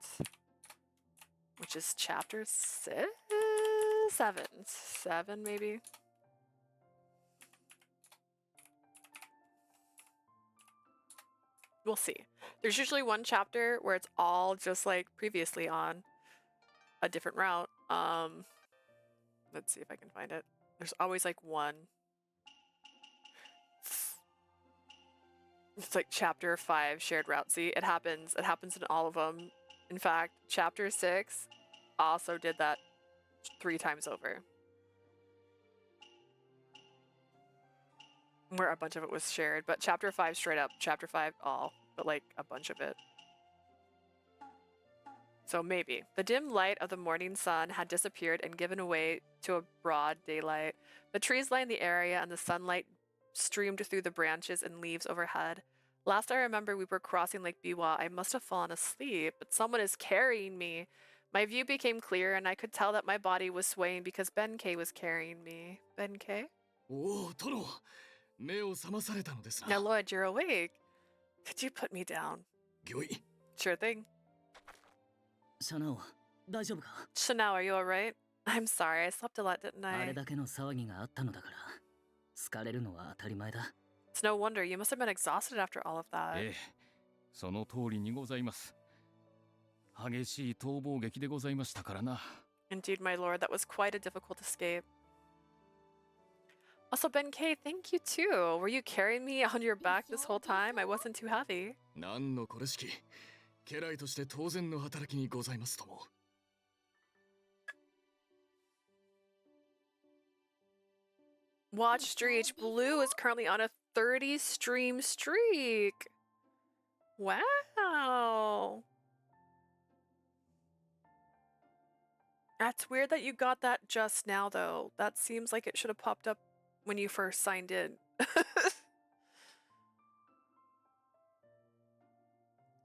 Speaker 1: Which is chapter 6? 7. 7 maybe? We'll see. There's usually one chapter where it's all just like previously on a different route. Let's see if I can find it. There's always like one. It's like chapter 5 shared route. See, it happens. It happens in all of them. In fact, chapter 6 also did that 3 times over. Where a bunch of it was shared, but chapter 5 straight up, chapter 5 all, but like a bunch of it. So maybe. The dim light of the morning sun had disappeared and given way to a broad daylight. The trees lined the area and the sunlight streamed through the branches and leaves overhead. Last I remember we were crossing Lake Biwa. I must have fallen asleep, but someone is carrying me. My view became clear and I could tell that my body was swaying because Benkei was carrying me. Benkei?
Speaker 3: Oh, Tono!
Speaker 1: Now, Lloyd, you're awake. Could you put me down? Sure thing.
Speaker 4: Shanao, 大丈夫か?
Speaker 1: Shanao, are you alright? I'm sorry, I slept a lot, didn't
Speaker 4: あ
Speaker 1: I?
Speaker 4: れだけの騒ぎがあったのだから、疲れるのは当たり前だ。
Speaker 1: It's no wonder, you must have been exhausted after all of that.
Speaker 14: その通りにございます。激しい逃亡劇でございましたからな。
Speaker 1: Indeed, my lord, that was quite a difficult escape. Also, Benkei, thank you too. Were you carrying me on your back this whole time? I wasn't too heavy.
Speaker 3: 何のこれしき、家来として当然の働きにございますとも。
Speaker 1: Watch Street Blue is currently on a 30 stream streak. Wow. That's weird that you got that just now, though. That seems like it should have popped up when you first signed in.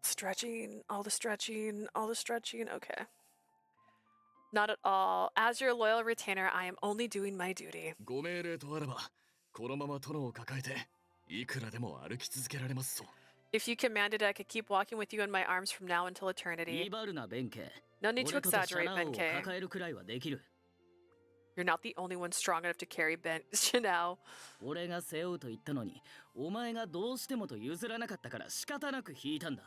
Speaker 1: Stretching, all the stretching, all the stretching. Okay. Not at all. As your loyal retainer, I am only doing my duty.
Speaker 3: ご命令とあらば、このまま殿を抱えて、いくらでも歩き続けられますと。
Speaker 1: If you commanded, I could keep walking with you in my arms from now until eternity. No need to exaggerate, Benkei. You're not the only one strong enough to carry Shanao.
Speaker 4: 俺が背負うと言ったのに、お前がどうしてもと譲らなかったから仕方なく引いたんだ。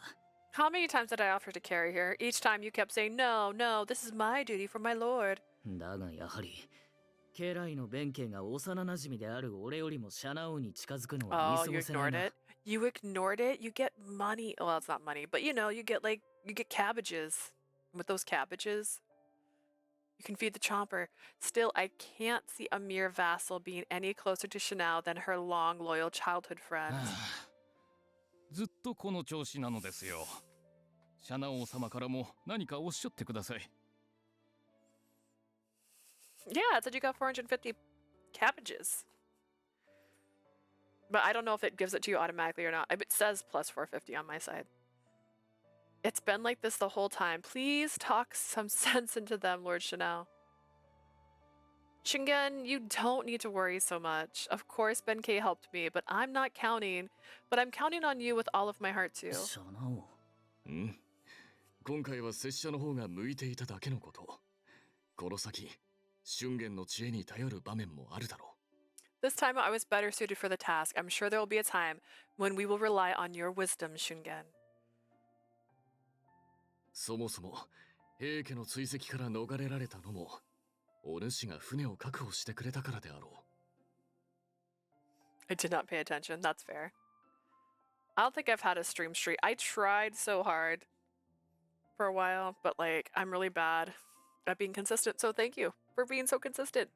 Speaker 1: How many times did I offer to carry her? Each time you kept saying, no, no, this is my duty for my lord.
Speaker 4: だがやはり、家来の弁慶が幼馴染である俺よりもシャナオに近づくのは見過ごせないな。
Speaker 1: Oh, you ignored it? You get money. Well, it's not money, but you know, you get cabbages. With those cabbages, you can feed the chomper. Still, I can't see a mere vassal being any closer to Shanao than her long, loyal childhood friend.
Speaker 14: ずっとこの調子なのですよ。シャナ王様からも何かおっしゃってください。
Speaker 1: Yeah, it said you got 450 cabbages. But I don't know if it gives it to you automatically or not. It says plus 450 on my side. It's been like this the whole time. Please talk some sense into them, Lord Chanel. Shingen, you don't need to worry so much. Of course, Benkei helped me, but I'm not counting. But I'm counting on you with all of my heart too.
Speaker 3: 今回は拙者の方が向いていただけのこと。この先、瞬間の知恵に頼る場面もあるだろう。
Speaker 1: This time I was better suited for the task. I'm sure there will be a time when we will rely on your wisdom, Shungen.
Speaker 3: そもそも、平家の追跡から逃れられたのも、お主が船を確保してくれたからであろう。
Speaker 1: I did not pay attention. That's fair. I don't think I've had a stream streak. I tried so hard for a while, but like, I'm really bad at being consistent, so thank you for being so consistent.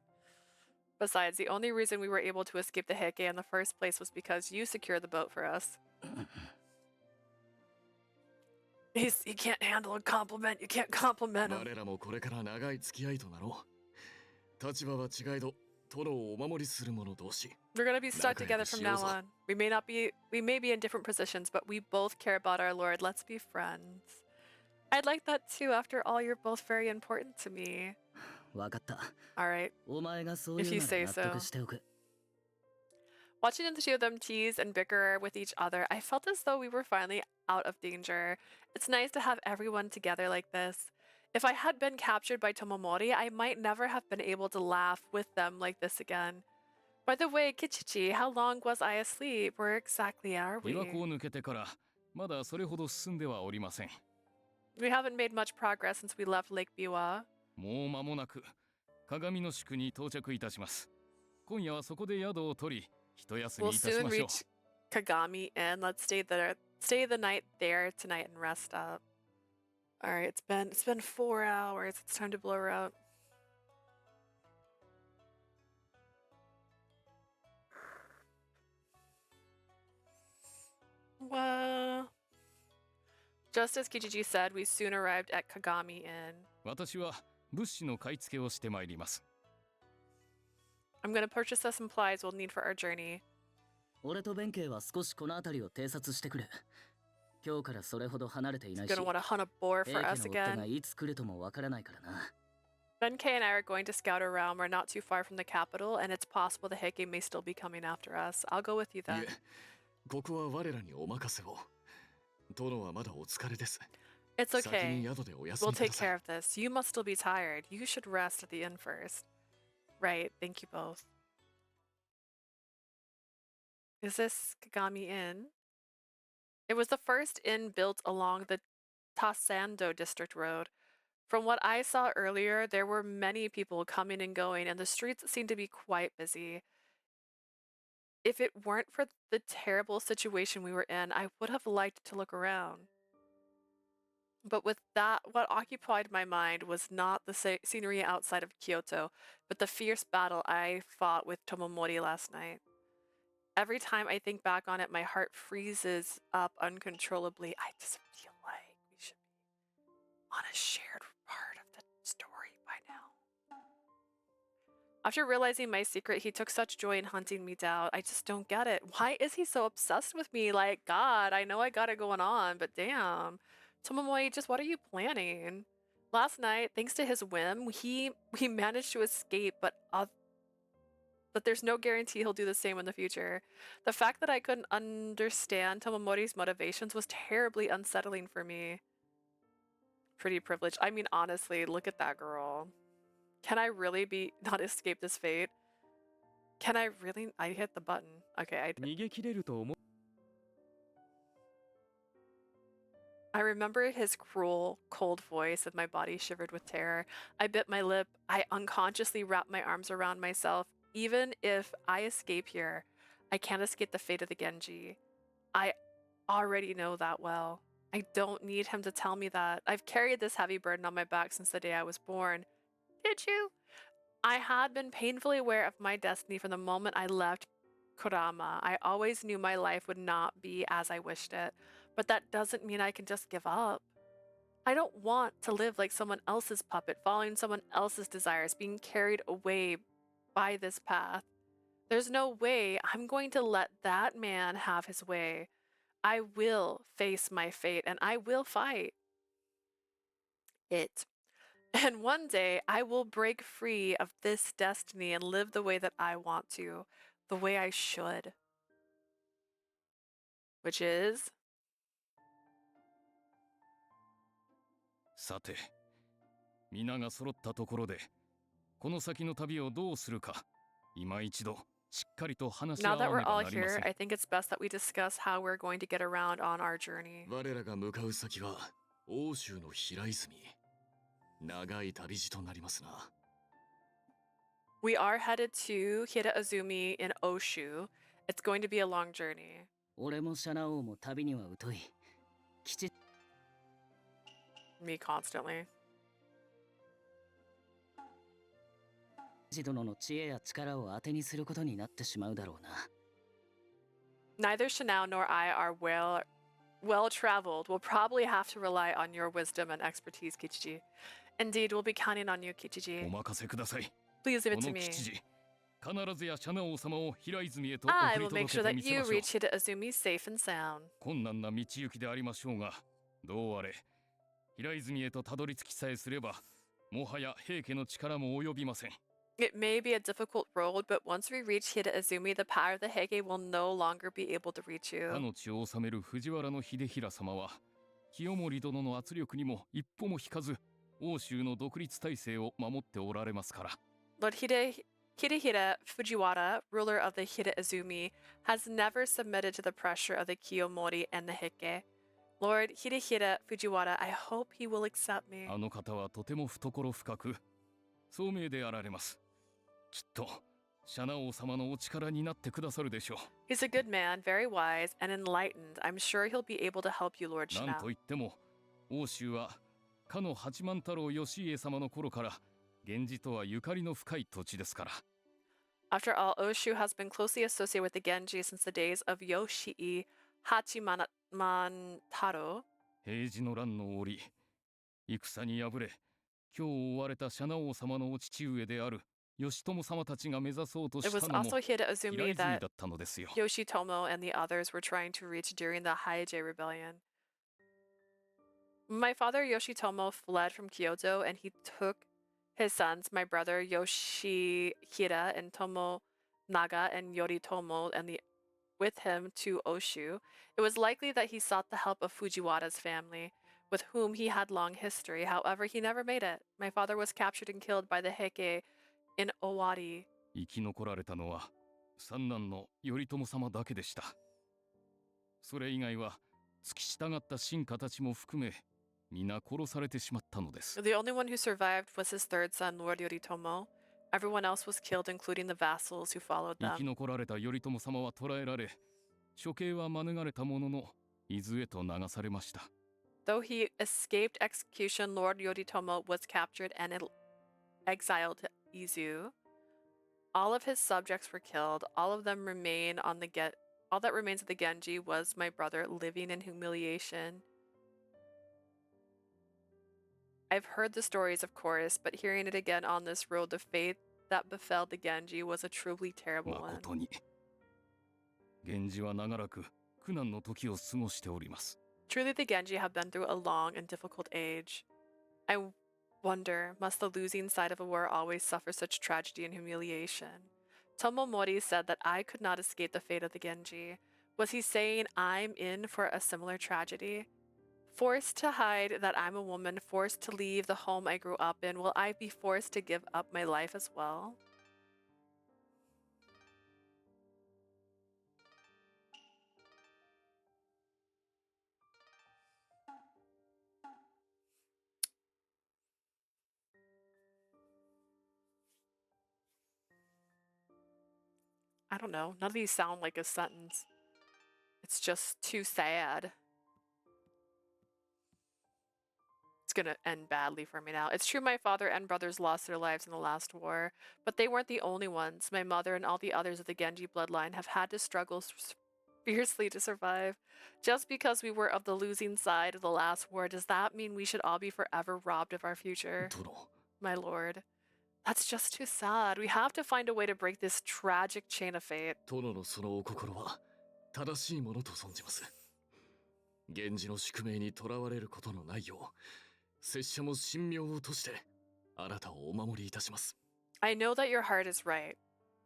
Speaker 1: Besides, the only reason we were able to escape the Heike in the first place was because you secured the boat for us. You can't handle a compliment. You can't compliment him.
Speaker 3: 我らもこれから長い付き合いとなろう。立場は違えど、殿をお守りする者同士。
Speaker 1: We're gonna be stuck together from now on. We may be in different positions, but we both care about our Lord. Let's be friends. I'd like that too. After all, you're both very important to me.
Speaker 4: わかった。
Speaker 1: Alright.
Speaker 4: お前がそう
Speaker 1: If
Speaker 4: 言
Speaker 1: you
Speaker 4: うな
Speaker 1: say
Speaker 4: ら納
Speaker 1: so.
Speaker 4: 得しておく。
Speaker 1: Watching the two of them tease and bicker with each other, I felt as though we were finally out of danger. It's nice to have everyone together like this. If I had been captured by Tomomori, I might never have been able to laugh with them like this again. By the way, Kichichi, how long was I asleep? Where exactly are we?
Speaker 14: 琵琶湖を抜けてからまだそれほど進んではおりません。
Speaker 1: We haven't made much progress since we left Lake Biwa.
Speaker 14: もう間もなく鏡の宿に到着いたします。今夜はそこで宿を取り、一休み
Speaker 1: We'll
Speaker 14: いたし
Speaker 1: soon
Speaker 14: ましょう。
Speaker 1: reach Kagami Inn. Let's stay the night there tonight and rest up. Alright, it's been 4 hours. It's time to blow her out. Well, just as Kijiji said, we soon arrived at Kagami Inn.
Speaker 14: 私は物資の買い付けをしてまいります。
Speaker 1: I'm gonna purchase the supplies we'll need for our journey.
Speaker 4: 俺と弁慶は少しこの辺りを偵察してくる。今日からそれほど離れていないし、
Speaker 1: Gonna want to hunt a boar
Speaker 4: 平
Speaker 1: for
Speaker 4: 家の
Speaker 1: us
Speaker 4: 追っ手が
Speaker 1: again.
Speaker 4: いつ来るともわからないからな。
Speaker 1: Benkei and I are going to scout around. We're not too far from the capital, and it's possible the Heike may still be coming after us. I'll go with you
Speaker 3: い
Speaker 1: then.
Speaker 3: え、ここは我らにお任せを。殿はまだお疲れです。
Speaker 1: It's
Speaker 3: 先
Speaker 1: okay.
Speaker 3: に宿でお休
Speaker 1: We'll
Speaker 3: みくだ
Speaker 1: take
Speaker 3: さい。
Speaker 1: care of this. You must still be tired. You should rest at the inn first. Right, thank you both. Is this Kagami Inn? It was the first inn built along the Tasando district road. From what I saw earlier, there were many people coming and going, and the streets seemed to be quite busy. If it weren't for the terrible situation we were in, I would have liked to look around. But with that, what occupied my mind was not the scenery outside of Kyoto, but the fierce battle I fought with Tomomori last night. Every time I think back on it, my heart freezes up uncontrollably. I just feel like we should be on a shared part of the story by now. After realizing my secret, he took such joy in hunting me down. I just don't get it. Why is he so obsessed with me? Like, God, I know I got it going on, but damn. Tomomori, just what are you planning? Last night, thanks to his whim, we managed to escape, but there's no guarantee he'll do the same in the future. The fact that I couldn't understand Tomomori's motivations was terribly unsettling for me. Pretty privileged. I mean, honestly, look at that girl. Can I really not escape this fate? Can I really? I hit the button. Okay, I remember his cruel, cold voice and my body shivered with terror. I bit my lip. I unconsciously wrapped my arms around myself. Even if I escape here, I can't escape the fate of the Genji. I already know that well. I don't need him to tell me that. I've carried this heavy burden on my back since the day I was born. Did you? I had been painfully aware of my destiny from the moment I left Kurama. I always knew my life would not be as I wished it, but that doesn't mean I can just give up. I don't want to live like someone else's puppet, following someone else's desires, being carried away by this path. There's no way I'm going to let that man have his way. I will face my fate and I will fight it. And one day I will break free of this destiny and live the way that I want to, the way I should. Which is?
Speaker 14: さて、皆が揃ったところで、この先の旅をどうするか、今一度しっかりと話し合
Speaker 1: Now that
Speaker 14: わ
Speaker 1: we're
Speaker 14: ねば
Speaker 1: all
Speaker 14: なりま
Speaker 1: here,
Speaker 14: せん。
Speaker 1: I think it's best that we discuss how we're going to get around on our journey.
Speaker 3: 我らが向かう先は欧州の平泉。長い旅路となりますな。
Speaker 1: We are headed to Hiraizumi in Oshu. It's going to be a long journey.
Speaker 4: 俺もシャナ王も旅には疎い。きち
Speaker 1: Me constantly.
Speaker 4: 殿の知恵や力を当てにすることになってしまうだろうな。
Speaker 1: Neither Shanao nor I are well-traveled. We'll probably have to rely on your wisdom and expertise, Kichiji. Indeed, we'll be counting on you,
Speaker 14: お
Speaker 1: Kichiji.
Speaker 14: 任せください。
Speaker 1: Please leave
Speaker 14: こ
Speaker 1: it to
Speaker 14: の
Speaker 1: me.
Speaker 14: 吉次、必ずやシャナ王様を平泉へと
Speaker 1: I
Speaker 14: 送り
Speaker 1: will make
Speaker 14: 届け
Speaker 1: sure
Speaker 14: て
Speaker 1: that
Speaker 14: みせ
Speaker 1: you
Speaker 14: ましょう。
Speaker 1: reach Hiraizumi safe and sound.
Speaker 14: 困難な道行きでありましょうが、どうあれ、平泉へとたどり着きさえすれば、もはや平家の力も及びません。
Speaker 1: It may be a difficult road, but once we reach Hiraizumi, the power of the Heike will no longer be able to reach
Speaker 14: 他
Speaker 1: you.
Speaker 14: の地を治める藤原の秀衡様は、清盛殿の圧力にも一歩も引かず、欧州の独立体制を守っておられますから。
Speaker 1: Lord Hidehira Fujiwara, ruler of the Hiraizumi, has never submitted to the pressure of the Kiyomori and the Heike. Lord Hidehira Fujiwara, I hope he will accept me.
Speaker 14: あの方はとても懐深く、聡明であられます。きっと、シャナ王様のお力になってくださるでしょう。
Speaker 1: He's a good man, very wise, and enlightened. I'm sure he'll be able to help you, Lord
Speaker 14: なん
Speaker 1: Shanao.
Speaker 14: といっても、欧州は、かの八幡太郎義家様の頃から、源氏とはゆかりの深い土地ですから。
Speaker 1: After all, Oshu has been closely associated with the Genji since the days of Yoshii Hachimantaro.
Speaker 14: 平治の乱の折、戦に敗れ、今日追われたシャナ王様のお父上である義朝様たちが目指そうと
Speaker 1: It
Speaker 14: し
Speaker 1: was
Speaker 14: たのも
Speaker 1: also
Speaker 14: 平
Speaker 1: Hiraizumi
Speaker 14: 泉
Speaker 1: that
Speaker 14: だったのですよ。
Speaker 1: Yoshitomo and the others were trying to reach during the Heije rebellion. My father Yoshitomo fled from Kyoto and he took his sons, my brother Yoshihira and Tomonaga and Yoritomo, with him to Oshu. It was likely that he sought the help of Fujiwara's family, with whom he had long history. However, he never made it. My father was captured and killed by the Heike in Owari.
Speaker 14: 生き残られたのは三男の頼朝様だけでした。それ以外は付き従った臣下たちも含め皆殺されてしまったのです。
Speaker 1: The only one who survived was his third son, Lord Yoritomo. Everyone else was killed, including the vassals who followed
Speaker 14: 生き
Speaker 1: them.
Speaker 14: 残られた頼朝様は捕らえられ、処刑は免れたものの伊豆へと流されました。
Speaker 1: Though he escaped execution, Lord Yoritomo was captured and exiled to Izu. All of his subjects were killed. All that remains of the Genji was my brother living in humiliation. I've heard the stories, of course, but hearing it again on this road, the fate that befell the Genji was a truly terrible one.
Speaker 14: 誠に源氏は長らく苦難の時を過ごしております。
Speaker 1: Truly, the Genji have been through a long and difficult age. I wonder, must the losing side of a war always suffer such tragedy and humiliation? Tomomori said that I could not escape the fate of the Genji. Was he saying I'm in for a similar tragedy? Forced to hide that I'm a woman, forced to leave the home I grew up in, will I be forced to give up my life as well? I don't know. None of these sound like a sentence. It's just too sad. It's gonna end badly for me now. It's true my father and brothers lost their lives in the last war, but they weren't the only ones. My mother and all the others of the Genji bloodline have had to struggle fiercely to survive. Just because we were of the losing side of the last war, does that mean we should all be forever robbed of our future?
Speaker 14: 殿、
Speaker 1: My lord. That's just too sad. We have to find a way to break this tragic chain of fate.
Speaker 3: 殿のそのお心は正しいものと存じます。源氏の宿命にとらわれることのないよう、拙者も神妙をとしてあなたをお守りいたします。
Speaker 1: I know that your heart is right.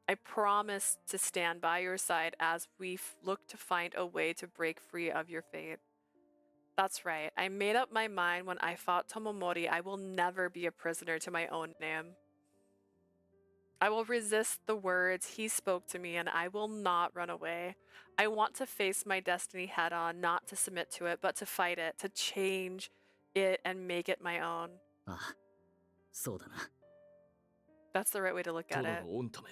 Speaker 1: I promise to stand by your side as we look to find a way to break free of your fate. That's right. I made up my mind when I fought Tomomori. I will never be a prisoner to my own name. I will resist the words he spoke to me and I will not run away. I want to face my destiny head on, not to submit to it, but to fight it, to change it and make it my own.
Speaker 4: ああ、そうだな。
Speaker 1: That's the right way to look at
Speaker 3: 殿
Speaker 1: it.
Speaker 3: の御ため、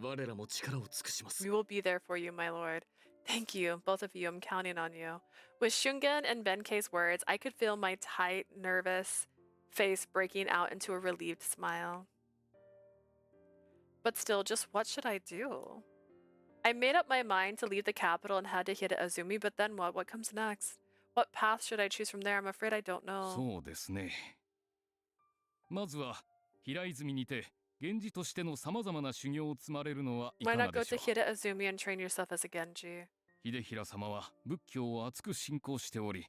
Speaker 3: 我らも力を尽くします。
Speaker 1: We will be there for you, my lord. Thank you, both of you. I'm counting on you. With Shungen and Benkei's words, I could feel my tight, nervous face breaking out into a relieved smile. But still, just what should I do? I made up my mind to leave the capital and head to Hida-Azumi, but then what? What comes next? What path should I choose from there? I'm afraid I don't know.
Speaker 14: そうですね。まずは平泉にて源氏としてのさまざまな修行を積まれるのはい
Speaker 1: Why
Speaker 14: か
Speaker 1: not
Speaker 14: が
Speaker 1: go
Speaker 14: でし
Speaker 1: to
Speaker 14: ょう。
Speaker 1: Hida-Azumi and train yourself as a Genji?
Speaker 14: 秀衡様は仏教を厚く信仰しており、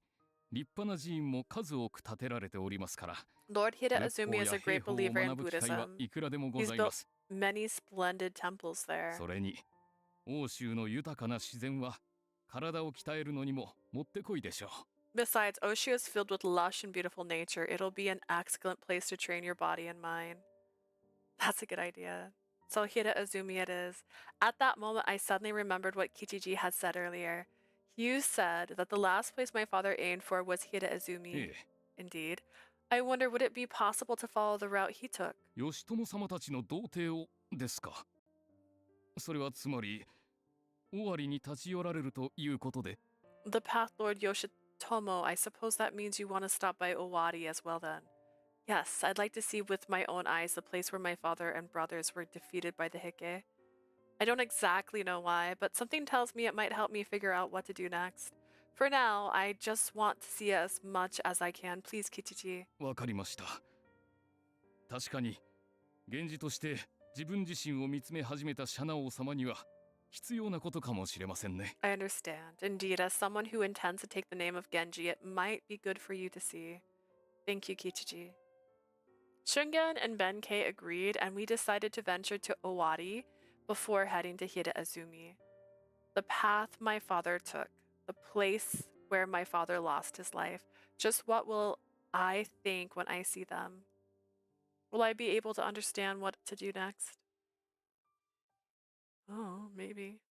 Speaker 14: 立派な寺院も数多く建てられておりますから、
Speaker 1: Lord
Speaker 14: 仏
Speaker 1: Hida-Azumi
Speaker 14: 法
Speaker 1: is
Speaker 14: や
Speaker 1: a
Speaker 14: 兵
Speaker 1: great
Speaker 14: 法を
Speaker 1: believer in
Speaker 14: 学ぶ機会は
Speaker 1: Buddhism.
Speaker 14: いくらでもご
Speaker 1: He's
Speaker 14: ざいま
Speaker 1: built
Speaker 14: す。
Speaker 1: many splendid temples there.
Speaker 14: それに欧州の豊かな自然は体を鍛えるのにももってこいでしょう。
Speaker 1: Besides, Oshu is filled with lush and beautiful nature. It'll be an excellent place to train your body and mind. That's a good idea. So Hida-Azumi it is. At that moment, I suddenly remembered what Kichiji had said earlier. You said that the last place my father aimed for was Hida-Azumi.
Speaker 14: ええ、
Speaker 1: Indeed. I wonder, would it be possible to follow the route he took?
Speaker 14: 義朝様たちの童貞をですか。それはつまり尾張に立ち寄られるということで。
Speaker 1: The path Lord Yoshitomo, I suppose that means you want to stop by Owari as well then. Yes, I'd like to see with my own eyes the place where my father and brothers were defeated by the Heike. I don't exactly know why, but something tells me it might help me figure out what to do next. For now, I just want to see as much as I can. Please, Kichiji.
Speaker 14: わかりました。確かに源氏として自分自身を見つめ始めたシャナ王様には必要なことかもしれませんね。
Speaker 1: I understand. Indeed, as someone who intends to take the name of Genji, it might be good for you to see. Thank you, Kichiji. Shungen and Benkei agreed, and we decided to venture to Owari before heading to Hida-Azumi. The path my father took, the place where my father lost his life. Just what will I think when I see them? Will I be able to understand what to do next? Oh, maybe.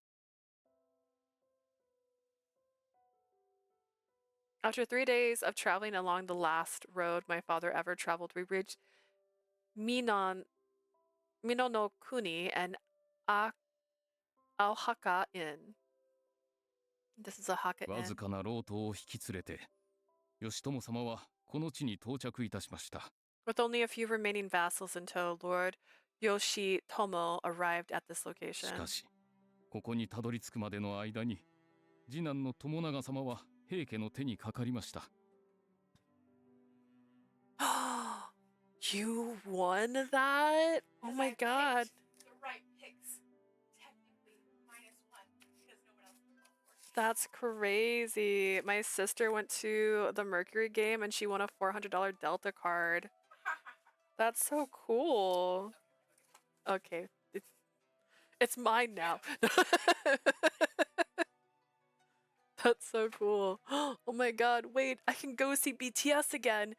Speaker 1: After 3 days of traveling along the last road my father ever traveled, we reached Minonokuni and Aohaka Inn. This is a Haka
Speaker 14: わず
Speaker 1: Inn.
Speaker 14: かな老頭を引き連れて義朝様はこの地に到着いたしました。
Speaker 1: With only a few remaining vassals in tow, Lord Yoshitomo arrived at this
Speaker 14: し
Speaker 1: location.
Speaker 14: かしここにたどり着くまでの間に次男の友長様は平家の手にかかりました。
Speaker 1: You won that? Oh my god. That's crazy. My sister went to the Mercury game and she won a $400 Delta card. That's so cool. Okay, it's mine now. That's so cool. Oh my god, wait, I can go see BTS again.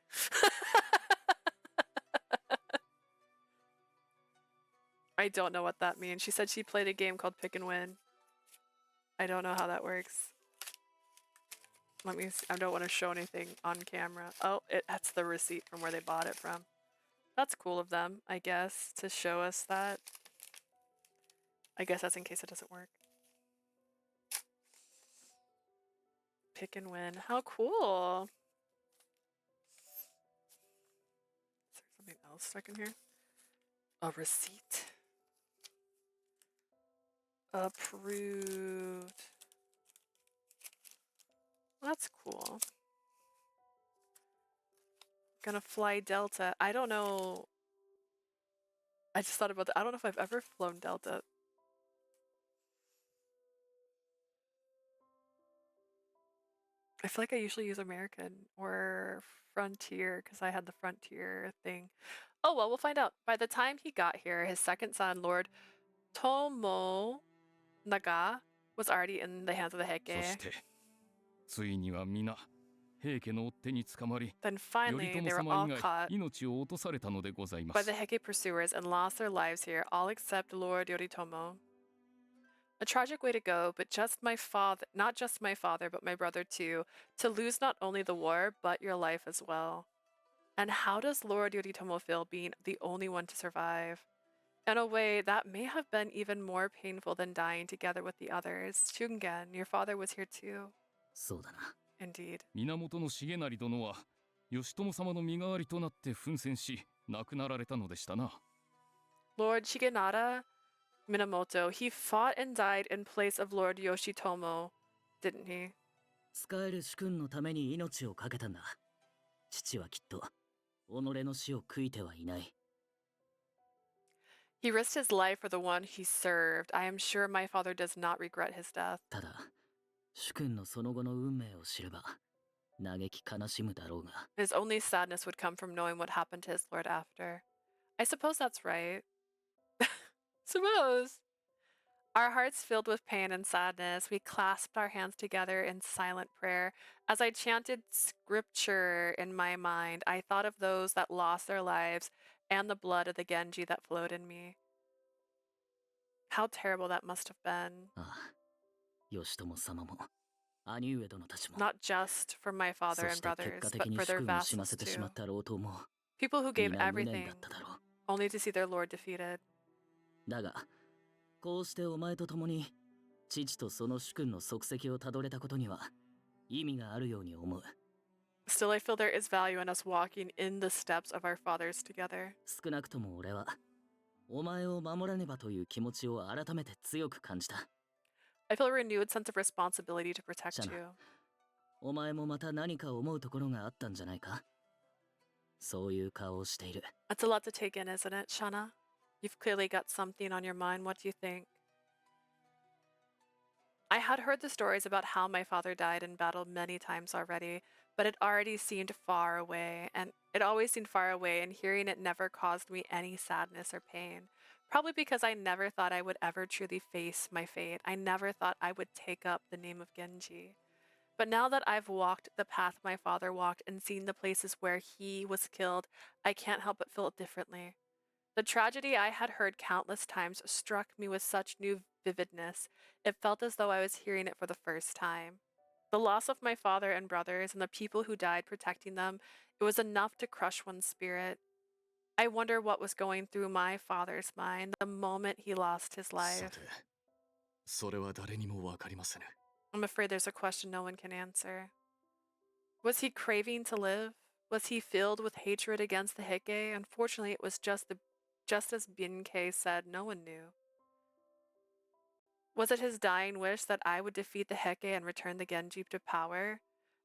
Speaker 1: I don't know what that means. She said she played a game called Pick and Win. I don't know how that works. Let me see. I don't want to show anything on camera. Oh, that's the receipt from where they bought it from. That's cool of them, I guess, to show us that. I guess that's in case it doesn't work. Pick and Win. How cool. Is there something else stuck in here? A receipt. Approved. That's cool. Gonna fly Delta. I don't know I just thought about that. I don't know if I've ever flown Delta. I feel like I usually use American or Frontier because I had the Frontier thing. Oh well, we'll find out. By the time he got here, his second son, Lord Tomonaga, was already in the hands of the
Speaker 14: そ
Speaker 1: Heike.
Speaker 14: してついには皆平家の追っ手に捕まり
Speaker 1: Then
Speaker 14: 頼
Speaker 1: finally,
Speaker 14: 朝
Speaker 1: they were
Speaker 14: 様
Speaker 1: all
Speaker 14: 以外
Speaker 1: caught
Speaker 14: 命を落とされたのでございま
Speaker 1: by the
Speaker 14: す
Speaker 1: Heike pursuers and lost their lives here, all except Lord Yoritomo. A tragic way to go, but not just my father, but my brother too, to lose not only the war, but your life as well. And how does Lord Yoritomo feel being the only one to survive? In a way, that may have been even more painful than dying together with the others. Shungen, your father was here too.
Speaker 4: そうだな。
Speaker 1: Indeed.
Speaker 14: 源重成殿は義朝様の身代わりとなって奮戦し亡くなられたのでしたな
Speaker 1: Lord Shigenada Minamoto, he fought and died in place of Lord Yoshitomo, didn't he?
Speaker 4: 使える主君のために命を懸けたんだ。父はきっと己の死を悔いてはいない。
Speaker 1: He risked his life for the one he served. I am sure my father does not regret his death.
Speaker 4: ただ、主君のその後の運命を知れば、嘆き悲しむだろうが。
Speaker 1: His only sadness would come from knowing what happened to his lord after. I suppose that's right. Suppose. Our hearts filled with pain and sadness, we clasped our hands together in silent prayer. As I chanted scripture in my mind, I thought of those that lost their lives and the blood of the Genji that flowed in me. How terrible that must have been.
Speaker 4: ああ、義朝様も、兄上殿たちも。
Speaker 1: Not just for my father
Speaker 4: そ
Speaker 1: and
Speaker 4: して結
Speaker 1: brothers,
Speaker 4: 果
Speaker 1: but
Speaker 4: 的に
Speaker 1: for
Speaker 4: 主
Speaker 1: their
Speaker 4: 君を死な
Speaker 1: vassals
Speaker 4: せてしま
Speaker 1: too.
Speaker 4: った老頭も、
Speaker 1: People who gave
Speaker 4: 皆無念
Speaker 1: everything
Speaker 4: だっただろう。
Speaker 1: only to see their lord defeated.
Speaker 4: だが、こうしてお前と共に父とその主君の足跡をたどれたことには意味があるように思う。
Speaker 1: Still, I feel there is value in us walking in the steps of our fathers together.
Speaker 4: 少なくとも俺はお前を守らねばという気持ちを改めて強く感じた。
Speaker 1: I feel a renewed sense of responsibility to protect
Speaker 4: シャナ、
Speaker 1: you.
Speaker 4: お前もまた何か思うところがあったんじゃないか。そういう顔をしている。
Speaker 1: That's a lot to take in, isn't it, Shana? You've clearly got something on your mind. What do you think? I had heard the stories about how my father died in battle many times already, but it already seemed far away, and it always seemed far away, and hearing it never caused me any sadness or pain. Probably because I never thought I would ever truly face my fate. I never thought I would take up the name of Genji. But now that I've walked the path my father walked and seen the places where he was killed, I can't help but feel it differently. The tragedy I had heard countless times struck me with such new vividness. It felt as though I was hearing it for the first time. The loss of my father and brothers and the people who died protecting them, it was enough to crush one's spirit. I wonder what was going through my father's mind the moment he lost his
Speaker 3: さ
Speaker 1: life.
Speaker 3: て、それは誰にもわかりませぬ。
Speaker 1: I'm afraid there's a question no one can answer. Was he craving to live? Was he filled with hatred against the Heike? Unfortunately, it was just as Benkei said, no one knew. Was it his dying wish that I would defeat the Heike and return the Genji to power?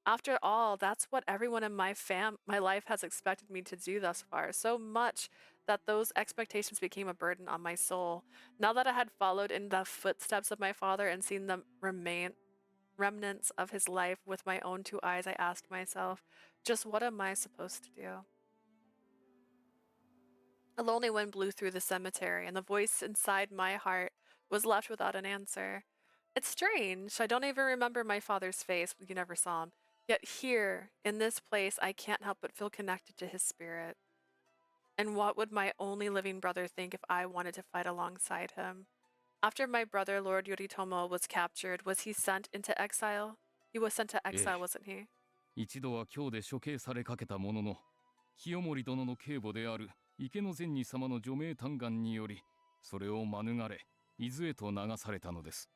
Speaker 1: After all, that's what everyone in my life has expected me to do thus far, so much that those expectations became a burden on my soul. Now that I had followed in the footsteps of my father and seen the remnants of his life with my own two eyes, I asked myself, just what am I supposed to do? A lonely wind blew through the cemetery, and the voice inside my heart was left without an answer. It's strange. I don't even remember my father's face. You never saw him. Yet here, in this place, I can't help but feel connected to his spirit. And what would my only living brother think if I wanted to fight alongside him? After my brother, Lord Yoritomo, was captured, was he sent into exile? He was sent to exile, wasn't he?
Speaker 14: 一度は京で処刑されかけたものの清盛殿の警母である池の善二様の除名嘆願によりそれを免れ伊豆へと流されたのです。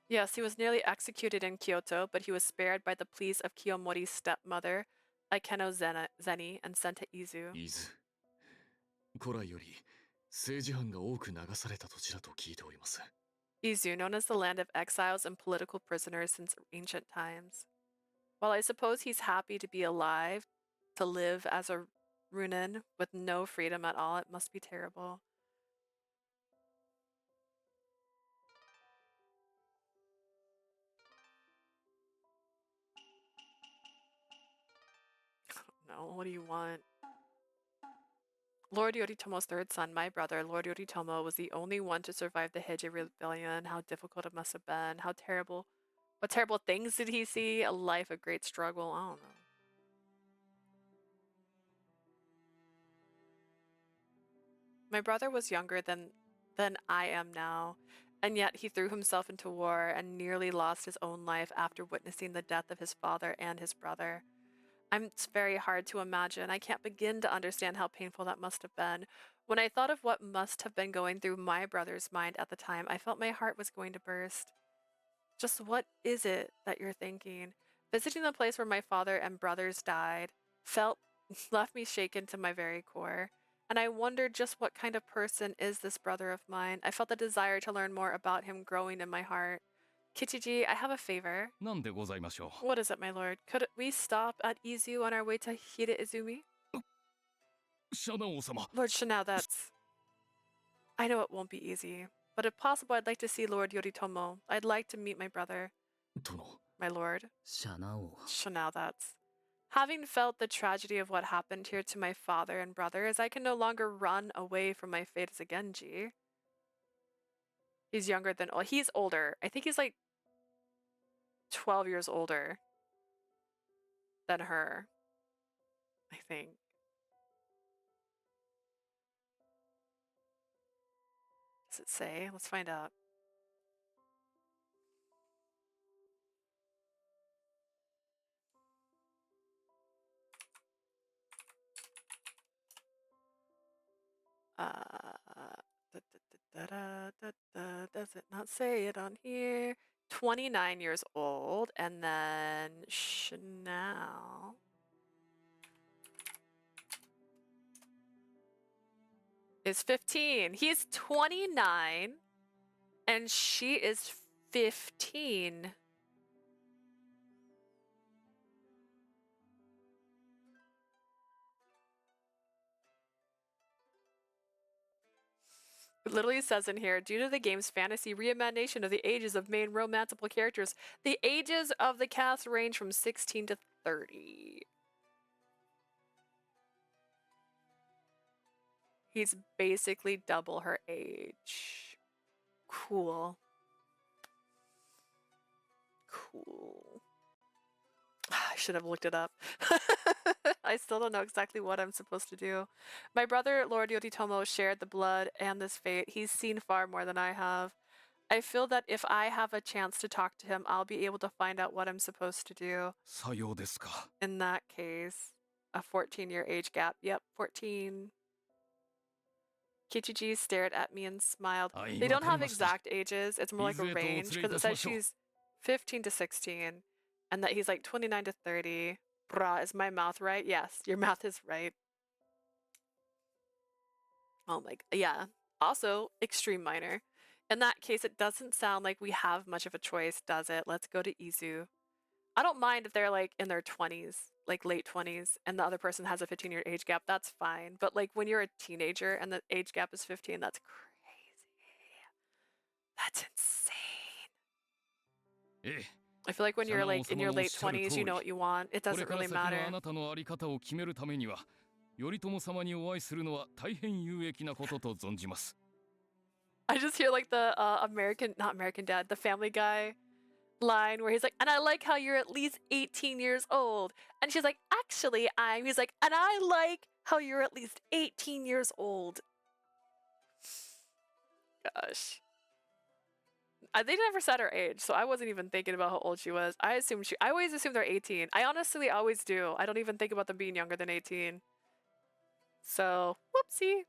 Speaker 1: Yes, he was nearly executed in Kyoto, but he was spared by the pleas of Kiyomori's stepmother, Ikeno Zeni, and sent to Izu.
Speaker 3: 伊豆。古来より政治犯が多く流された土地だと聞いております。
Speaker 1: Izu, known as the land of exiles and political prisoners since ancient times. While I suppose he's happy to be alive, to live as a Runin with no freedom at all, it must be terrible. know. What do you want? Lord Yoritomo's third son, my brother, Lord Yoritomo, was the only one to survive the Heiji rebellion. How difficult it must have been. How terrible. What terrible things did he see? A life of great struggle. I don't know. My brother was younger than I am now, and yet he threw himself into war and nearly lost his own life after witnessing the death of his father and his brother. It's very hard to imagine. I can't begin to understand how painful that must have been. When I thought of what must have been going through my brother's mind at the time, I felt my heart was going to burst. Just what is it that you're thinking? Visiting the place where my father and brothers died left me shaken to my very core. And I wondered just what kind of person is this brother of mine. I felt the desire to learn more about him growing in my heart. Kichiji, I have a favor.
Speaker 14: なんでございましょ
Speaker 1: What is it, my lord? Could we stop at Izu on our way to Hiraizumi?
Speaker 14: う。シャナ王様。
Speaker 1: Lord Shanao, that's... I know it won't be easy, but if possible, I'd like to see Lord Yoritomo. I'd like to meet my brother.
Speaker 3: 殿。
Speaker 1: My lord.
Speaker 4: シャナ王。
Speaker 1: Shanao, that's... Having felt the tragedy of what happened here to my father and brothers, I can no longer run away from my fate as a Genji. He's younger than... Well, he's older. I think he's like 12 years older than her. I think. Does it say? Let's find out. Does it not say it on here? 29 years old, and then Chanel is 15. He's 29, and she is 15. It literally says in here, due to the game's fantasy reimagination of the ages of main romanceable characters, the ages of the cast range from 16 to 30. He's basically double her age. Cool. Cool. I should have looked it up. I still don't know exactly what I'm supposed to do. My brother, Lord Yoritomo, shared the blood and this fate. He's seen far more than I have. I feel that if I have a chance to talk to him, I'll be able to find out what I'm supposed to do.
Speaker 14: さようですか。
Speaker 1: In that case, a 14-year age gap. Yep, 14. Kichiji stared at me and smiled. They don't have exact ages. It's more like a range because it says she's 15 to 16 and that he's like 29 to 30. Bruh, is my math right? Yes, your math is right. Oh my, yeah. Also, extreme minor. In that case, it doesn't sound like we have much of a choice, does it? Let's go to Izu. I don't mind if they're like in their 20s, like late 20s, and the other person has a 15-year age gap, that's fine. But like when you're a teenager and the age gap is 15, that's crazy. That's insane. I feel like when you're like in your late 20s, you know what you want. It doesn't really matter.
Speaker 14: あなたのあり方を決めるためには、頼朝様にお会いするのは大変有益なことと存じます。
Speaker 1: I just hear like the not American Dad, the Family Guy line where he's like, and I like how you're at least 18 years old. And she's like, actually, he's like, and I like how you're at least 18 years old. Gosh. They never said her age, so I wasn't even thinking about how old she was. I always assume they're 18. I honestly always do. I don't even think about them being younger than 18. So, whoopsie.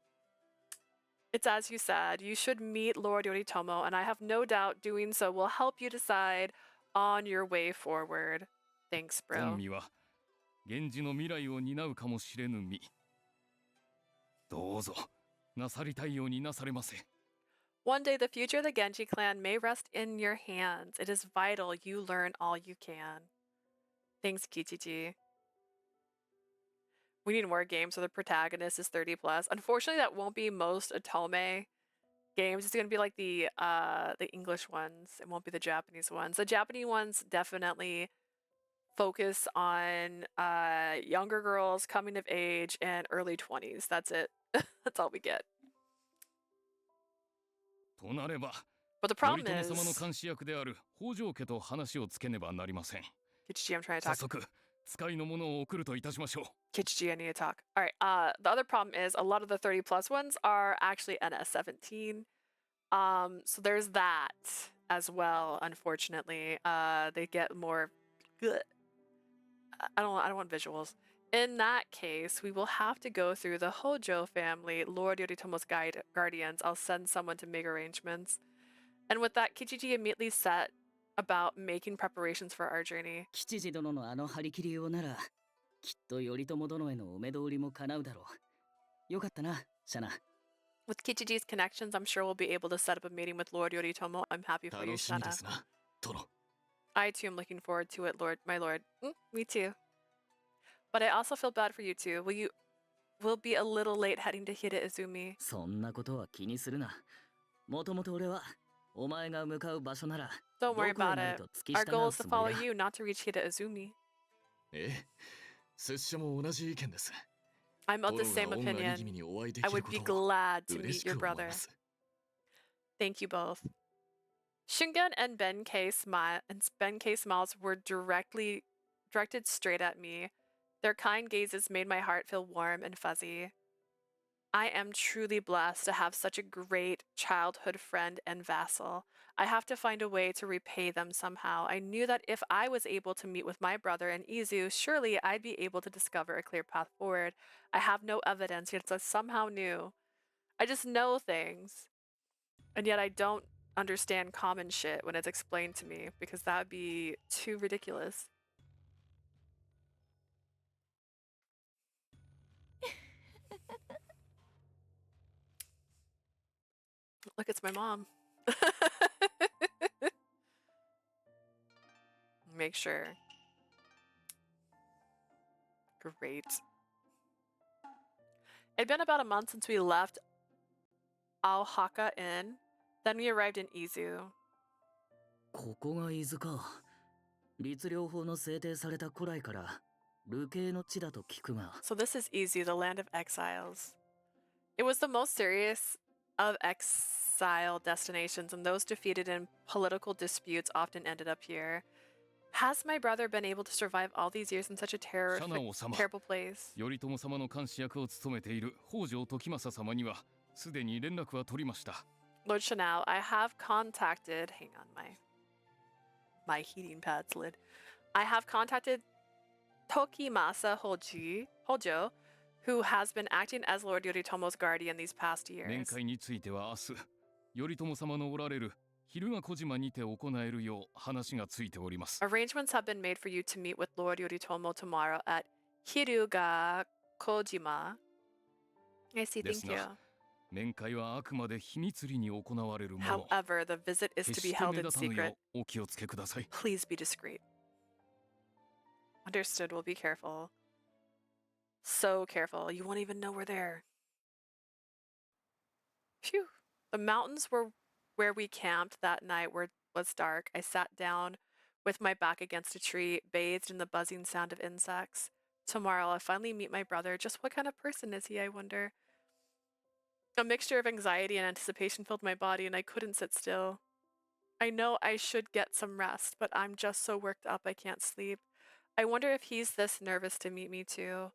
Speaker 1: It's as you said, you should meet Lord Yoritomo, and I have no doubt doing so will help you decide on your way forward. Thanks, bro.
Speaker 14: ゾンビは源氏の未来を担うかもしれぬ身。どうぞなさりたいようになされませ。
Speaker 1: One day, the future of the Genji clan may rest in your hands. It is vital you learn all you can. Thanks, Kichiji. We need more games where the protagonist is 30 plus. Unfortunately, that won't be most Otome games. It's gonna be like the English ones. It won't be the Japanese ones. The Japanese ones definitely focus on younger girls, coming of age, and early 20s. That's it. That's all we get.
Speaker 14: となれば、
Speaker 1: But the
Speaker 14: 頼
Speaker 1: problem
Speaker 14: 朝様の
Speaker 1: is,
Speaker 14: 監視役である北条家と話をつけねばなりません。
Speaker 1: Kichiji, I'm trying to
Speaker 14: 早
Speaker 1: talk.
Speaker 14: 速、使いの者を送るといたしましょう。
Speaker 1: Kichiji, I need to talk. All right. The other problem is a lot of the 30 plus ones are actually NS17. So there's that as well. Unfortunately, they get more. Good. I don't want visuals. In that case, we will have to go through the Hojo family, Lord Yoritomo's guardians. I'll send someone to make arrangements. And with that, Kichiji immediately set about making preparations for our journey.
Speaker 4: 吉次殿のあの張り切りようなら、きっと頼朝殿へのお目通りも叶うだろう。よかったな、シャナ。
Speaker 1: With Kichiji's connections, I'm sure we'll be able to set up a meeting with Lord Yoritomo. I'm happy for you,
Speaker 3: 楽しみで
Speaker 1: Shana.
Speaker 3: すな、殿。
Speaker 1: I too am looking forward to it, my lord. Me too. But I also feel bad for you two. We'll be a little late heading to Hiraizumi.
Speaker 4: そんなことは気にするな。もともと俺は、お前が向かう場所なら、
Speaker 1: Don't
Speaker 4: どこ
Speaker 1: worry
Speaker 4: へ
Speaker 1: about
Speaker 4: なる
Speaker 1: it.
Speaker 4: と付き
Speaker 1: Our
Speaker 4: 従
Speaker 1: goal
Speaker 4: う
Speaker 1: is to
Speaker 4: つも
Speaker 1: follow
Speaker 4: りだ。
Speaker 1: you, not to reach Hiraizumi.
Speaker 3: ええ、拙者も同じ意見です。
Speaker 1: I'm of the
Speaker 3: 殿
Speaker 1: same
Speaker 3: が恩あり
Speaker 1: opinion.
Speaker 3: 気味にお会いで
Speaker 1: I
Speaker 3: きる
Speaker 1: would
Speaker 3: こ
Speaker 1: be
Speaker 3: とを
Speaker 1: glad to
Speaker 3: 嬉
Speaker 1: meet
Speaker 3: し
Speaker 1: your
Speaker 3: く思い
Speaker 1: brother.
Speaker 3: ます。
Speaker 1: Thank you both. Shingen and Benkei smiles were directed straight at me. Their kind gazes made my heart feel warm and fuzzy. I am truly blessed to have such a great childhood friend and vassal. I have to find a way to repay them somehow. I knew that if I was able to meet with my brother and Izu, surely I'd be able to discover a clear path forward. I have no evidence, yet I somehow knew. I just know things. And yet I don't understand common shit when it's explained to me, because that would be too ridiculous. Look, it's my mom. Make sure. Great. It'd been about a month since we left Aohaka Inn. Then we arrived in Izu.
Speaker 4: ここが伊豆か。律令法の制定された古来から、流刑の地だと聞くが。
Speaker 1: So this is Izu, the land of exiles. It was the most serious of exile destinations, and those defeated in political disputes often ended up here. Has my brother been able to survive all these years in such a
Speaker 14: シャナ王様、
Speaker 1: terrible place?
Speaker 14: 頼朝様の監視役を務めている北条時政様にはすでに連絡は取りました。
Speaker 1: Lord Chanel, I have contacted. Hang on, my heating pad's lid. I have contacted Tokimasa Hojo, who has been acting as Lord Yoritomo's guardian these past
Speaker 14: 面
Speaker 1: years.
Speaker 14: 会については明日、頼朝様のおられる昼ヶ小島にて行えるよう話がついております。
Speaker 1: Arrangements have been made for you to meet with Lord Yoritomo tomorrow at Hiruga Kojima. I see,
Speaker 14: で
Speaker 1: thank
Speaker 14: す
Speaker 1: you.
Speaker 14: が、面会はあくまで秘密裏に行われるもの。
Speaker 1: However, the visit is
Speaker 14: 決
Speaker 1: to be
Speaker 14: して
Speaker 1: held
Speaker 14: 目
Speaker 1: in
Speaker 14: 立たぬ
Speaker 1: secret.
Speaker 14: ようお気をつけください。
Speaker 1: Please be discreet. Understood, we'll be careful. So careful, you won't even know we're there. Phew. The mountains were where we camped that night was dark. I sat down with my back against a tree, bathed in the buzzing sound of insects. Tomorrow I'll finally meet my brother. Just what kind of person is he, I wonder? A mixture of anxiety and anticipation filled my body, and I couldn't sit still. I know I should get some rest, but I'm just so worked up I can't sleep. I wonder if he's this nervous to meet me too.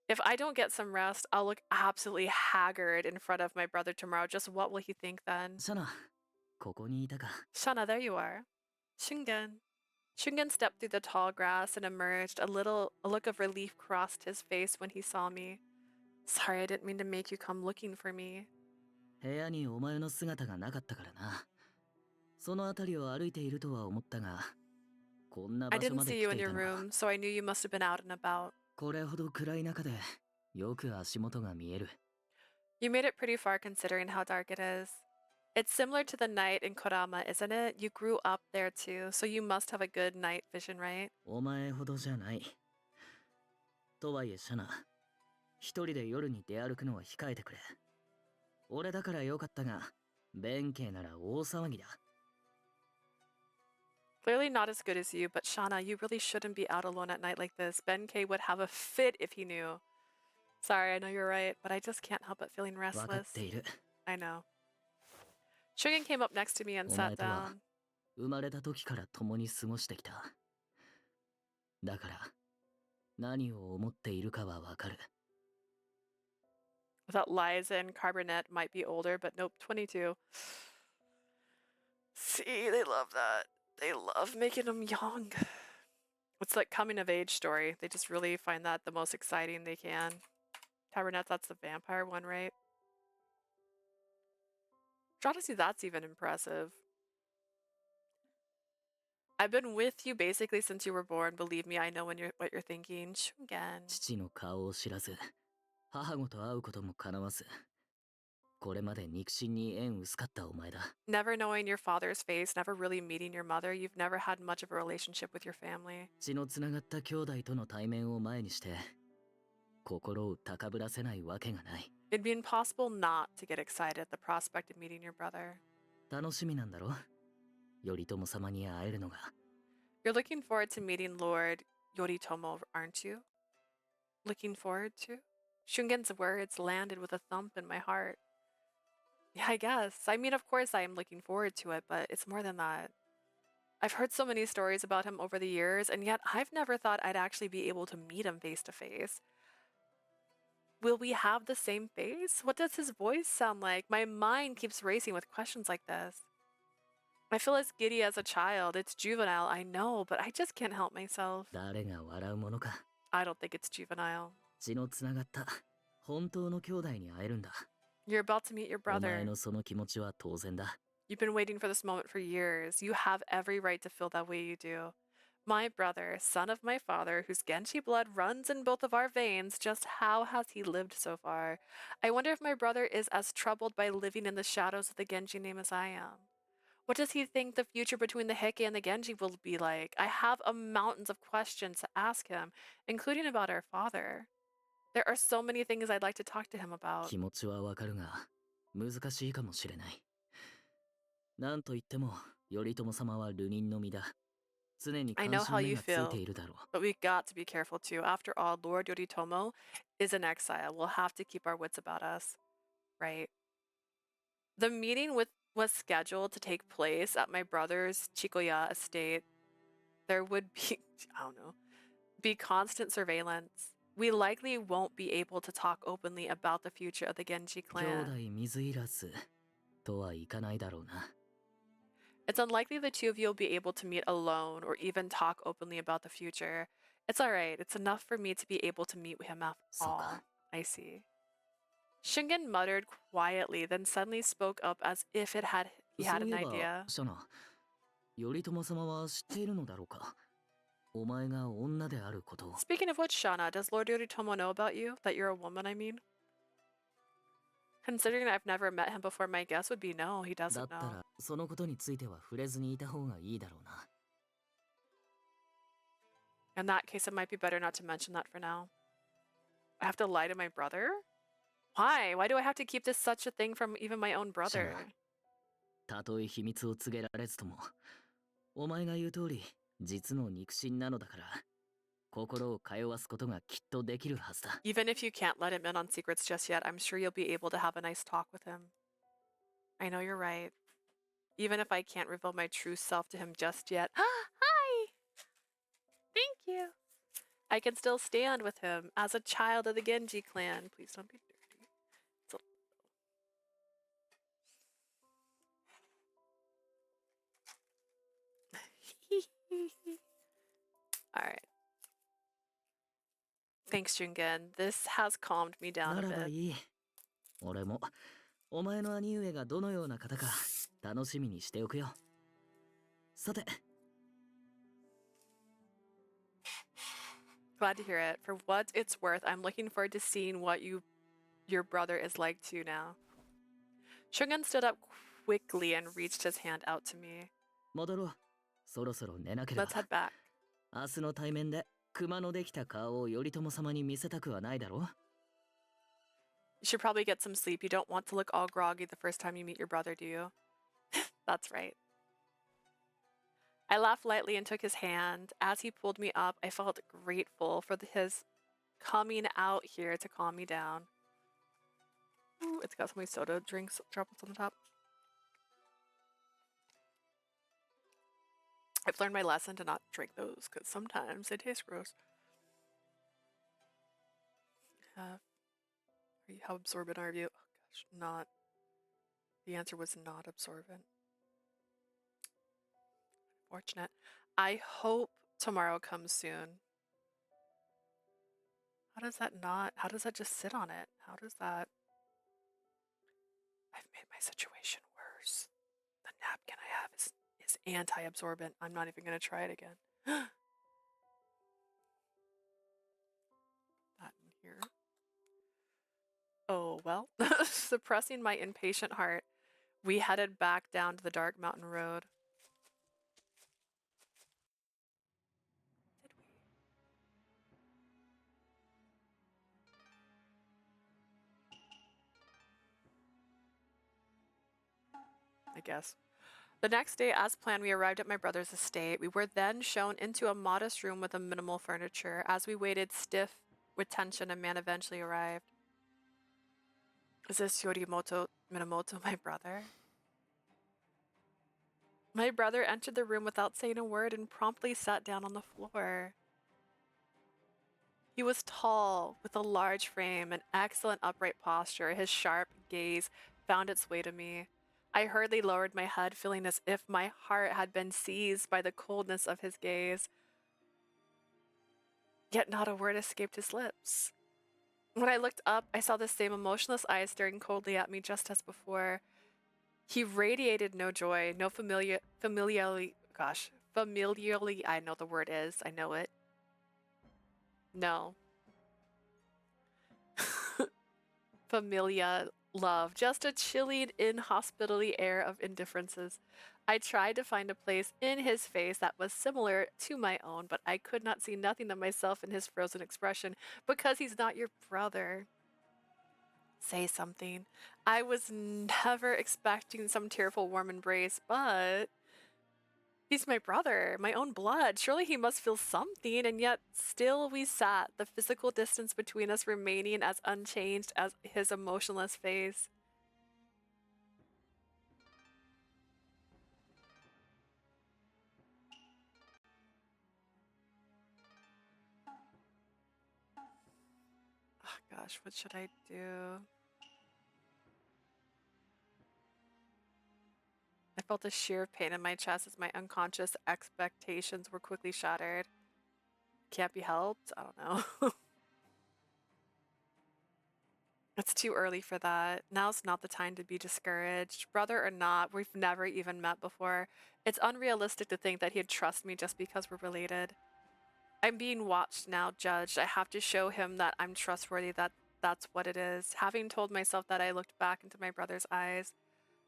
Speaker 1: If I don't get some rest, I'll look absolutely haggard in front of my brother tomorrow. Just what will he think then?
Speaker 4: シャナ、ここにいたか。
Speaker 1: Shana, there you are. Shingen. Shingen stepped through the tall grass and emerged. A look of relief crossed his face when he saw me. Sorry, I didn't mean to make you come looking for me.
Speaker 4: 部屋にお前の姿がなかったからな。その辺りを歩いているとは思ったが、こんな
Speaker 1: I
Speaker 4: 場所
Speaker 1: didn't
Speaker 4: まで
Speaker 1: see
Speaker 4: 来
Speaker 1: you
Speaker 4: て
Speaker 1: in
Speaker 4: いた
Speaker 1: your
Speaker 4: のか。
Speaker 1: room, so I knew you must have been out and about.
Speaker 4: これほど暗い中で、よく足元が見える。
Speaker 1: You made it pretty far considering how dark it is. It's similar to the night in Kodama, isn't it? You grew up there too, so you must have a good night vision, right?
Speaker 4: お前ほどじゃない。とはいえシャナ、一人で夜に出歩くのは控えてくれ。俺だからよかったが、弁慶なら大騒ぎだ。
Speaker 1: Clearly not as good as you, but Shauna, you really shouldn't be out alone at night like this. Ben-K would have a fit if he knew. Sorry, I know you're right, but I just can't help but feeling restless. I know. Shungen came up next to me and sat down.
Speaker 4: 生まれた時から共に過ごしてきた。だから、何を思っているかはわかる。
Speaker 1: I thought Liza and Carbonet might be older, but nope, 22. See, they love that. They love making them young. It's like coming of age story. They just really find that the most exciting they can. Carbonet, that's the vampire one, right? Honestly, that's even impressive. I've been with you basically since you were born. Believe me, I know what you're thinking. Shungen.
Speaker 4: 父の顔を知らず、母子と会うことも叶わず、これまで肉親に縁薄かったお前だ。
Speaker 1: Never knowing your father's face, never really meeting your mother, you've never had much of a relationship with your family.
Speaker 4: 血のつながった兄弟との対面を前にして、心を高ぶらせないわけがない。
Speaker 1: It'd be impossible not to get excited at the prospect of meeting your brother.
Speaker 4: 楽しみなんだろ？頼朝様に会えるのが。
Speaker 1: You're looking forward to meeting Lord Yoritomo, aren't you? Looking forward to? Shungen's words landed with a thump in my heart. Yeah, I guess. I mean, of course I am looking forward to it, but it's more than that. I've heard so many stories about him over the years, and yet I've never thought I'd actually be able to meet him face to face. Will we have the same face? What does his voice sound like? My mind keeps racing with questions like this. I feel as giddy as a child. It's juvenile, I know, but I just can't help myself.
Speaker 4: 誰が笑うものか。
Speaker 1: I don't think it's juvenile.
Speaker 4: 血のつながった本当の兄弟に会えるんだ。
Speaker 1: You're about to meet your
Speaker 4: お前
Speaker 1: brother.
Speaker 4: のその気持ちは当然だ。
Speaker 1: You've been waiting for this moment for years. You have every right to feel that way you do. My brother, son of my father, whose Genji blood runs in both of our veins, just how has he lived so far? I wonder if my brother is as troubled by living in the shadows of the Genji name as I am. What does he think the future between the Heike and the Genji will be like? I have a mountains of questions to ask him, including about our father. There are so many things I'd like to talk to him about.
Speaker 4: 気持ちはわかるが、難しいかもしれない。なんといっても、頼朝様は流人の身だ。常に
Speaker 1: I
Speaker 4: 関
Speaker 1: know
Speaker 4: 心
Speaker 1: how
Speaker 4: 目
Speaker 1: you
Speaker 4: がつい
Speaker 1: feel,
Speaker 4: ているだろう。
Speaker 1: but we got to be careful too. After all, Lord Yoritomo is in exile. We'll have to keep our wits about us, right? The meeting was scheduled to take place at my brother's Chikoya estate. There would be, I don't know, be constant surveillance. We likely won't be able to talk openly about the future of the Genji
Speaker 4: 兄弟
Speaker 1: clan.
Speaker 4: 水入らずとはいかないだろうな。
Speaker 1: It's unlikely the two of you will be able to meet alone or even talk openly about the future. It's alright. It's enough for me to be able to meet with him after all. I see. Shingen muttered quietly, then suddenly spoke up as if he had
Speaker 4: そう
Speaker 1: an
Speaker 4: いえば、
Speaker 1: idea.
Speaker 4: シャナ、頼朝様は知っているのだろうか。お前が女であることを。
Speaker 1: Speaking of which, Shauna, does Lord Yoritomo know about you? That you're a woman, I mean? Considering I've never met him before, my guess would be no, he
Speaker 4: だ
Speaker 1: doesn't
Speaker 4: った
Speaker 1: know.
Speaker 4: ら、そのことについては触れずにいた方がいいだろうな。
Speaker 1: In that case, it might be better not to mention that for now. I have to lie to my brother? Why? Why do I have to keep this such a thing from even my own brother?
Speaker 4: たとえ秘密を告げられずとも、お前が言う通り、実の肉親なのだから、心を通わすことがきっとできるはずだ。
Speaker 1: Even if you can't let him in on secrets just yet, I'm sure you'll be able to have a nice talk with him. I know you're right. Even if I can't reveal my true self to him just yet. Hi! Thank you. I can still stand with him as a child of the Genji clan. Please don't be dirty. It's a... Alright. Thanks, Jungen. This has calmed me down
Speaker 4: な
Speaker 1: a
Speaker 4: らば
Speaker 1: bit.
Speaker 4: いい。俺も、お前の兄上がどのような方か、楽しみにしておくよ。さて。
Speaker 1: Glad to hear it. For what it's worth, I'm looking forward to seeing what your brother is like too now. Shungen stood up quickly and reached his hand out to me.
Speaker 4: 戻ろう。そろそろ寝なければ。
Speaker 1: Let's head back.
Speaker 4: 明日の対面で熊のできた顔を頼朝様に見せたくはないだろう。
Speaker 1: You should probably get some sleep. You don't want to look all groggy the first time you meet your brother, do you? That's right. I laughed lightly and took his hand. As he pulled me up, I felt grateful for his coming out here to calm me down. Ooh, it's got so many soda drinks droplets on the top. I've learned my lesson to not drink those because sometimes they taste gross. How absorbent are you? Oh gosh, not. The answer was not absorbent. Fortunate. I hope tomorrow comes soon. How does that just sit on it? How does that? I've made my situation worse. The napkin I have is anti-absorbent. I'm not even gonna try it again. That in here. Oh well. Suppressing my impatient heart, we headed back down to the dark mountain road. I guess. The next day, as planned, we arrived at my brother's estate. We were then shown into a modest room with a minimal furniture. As we waited, stiff with tension, a man eventually arrived. Is this Yorimoto Minamoto, my brother? My brother entered the room without saying a word and promptly sat down on the floor. He was tall, with a large frame and excellent upright posture. His sharp gaze found its way to me. I hurriedly lowered my head, feeling as if my heart had been seized by the coldness of his gaze. Yet not a word escaped his lips. When I looked up, I saw the same emotionless eyes staring coldly at me just as before. He radiated no joy, no familiarly, I know the word is, I know it. No. Familia love, just a chilling, inhospitable air of indifferences. I tried to find a place in his face that was similar to my own, but I could not see nothing of myself in his frozen expression, because he's not your brother. Say something. I was never expecting some tearful warm embrace, but he's my brother, my own blood. Surely he must feel something, and yet still we sat, the physical distance between us remaining as unchanged as his emotionless face. Oh gosh, what should I do? I felt a sheer pain in my chest as my unconscious expectations were quickly shattered. Can't be helped? I don't know. It's too early for that. Now's not the time to be discouraged. Brother or not, we've never even met before. It's unrealistic to think that he'd trust me just because we're related. I'm being watched now, judged. I have to show him that I'm trustworthy, that's what it is. Having told myself that, I looked back into my brother's eyes.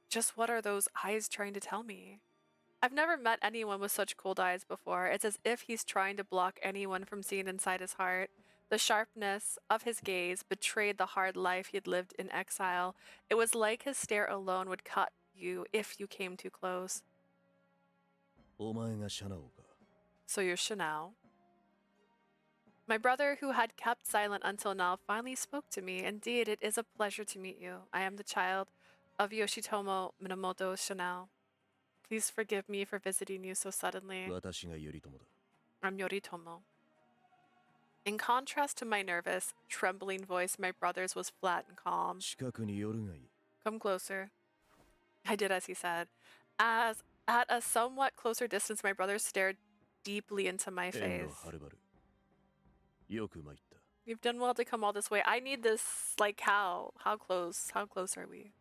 Speaker 1: Just what are those eyes trying to tell me? I've never met anyone with such cold eyes before. It's as if he's trying to block anyone from seeing inside his heart. The sharpness of his gaze betrayed the hard life he had lived in exile. It was like his stare alone would cut you if you came too close. So you're Shanao? My brother, who had kept silent until now, finally spoke to me. Indeed, it is a pleasure to meet you. I am the child of Yoshitomo Minamoto Shanao. Please forgive me for visiting you so suddenly. I'm Yoritomo. In contrast to my nervous, trembling voice, my brother's was flat and calm. Come closer. I did as he said. As at a somewhat closer distance, my brother stared deeply into my face. You've done well to come all this way. I need this, like, how close are we?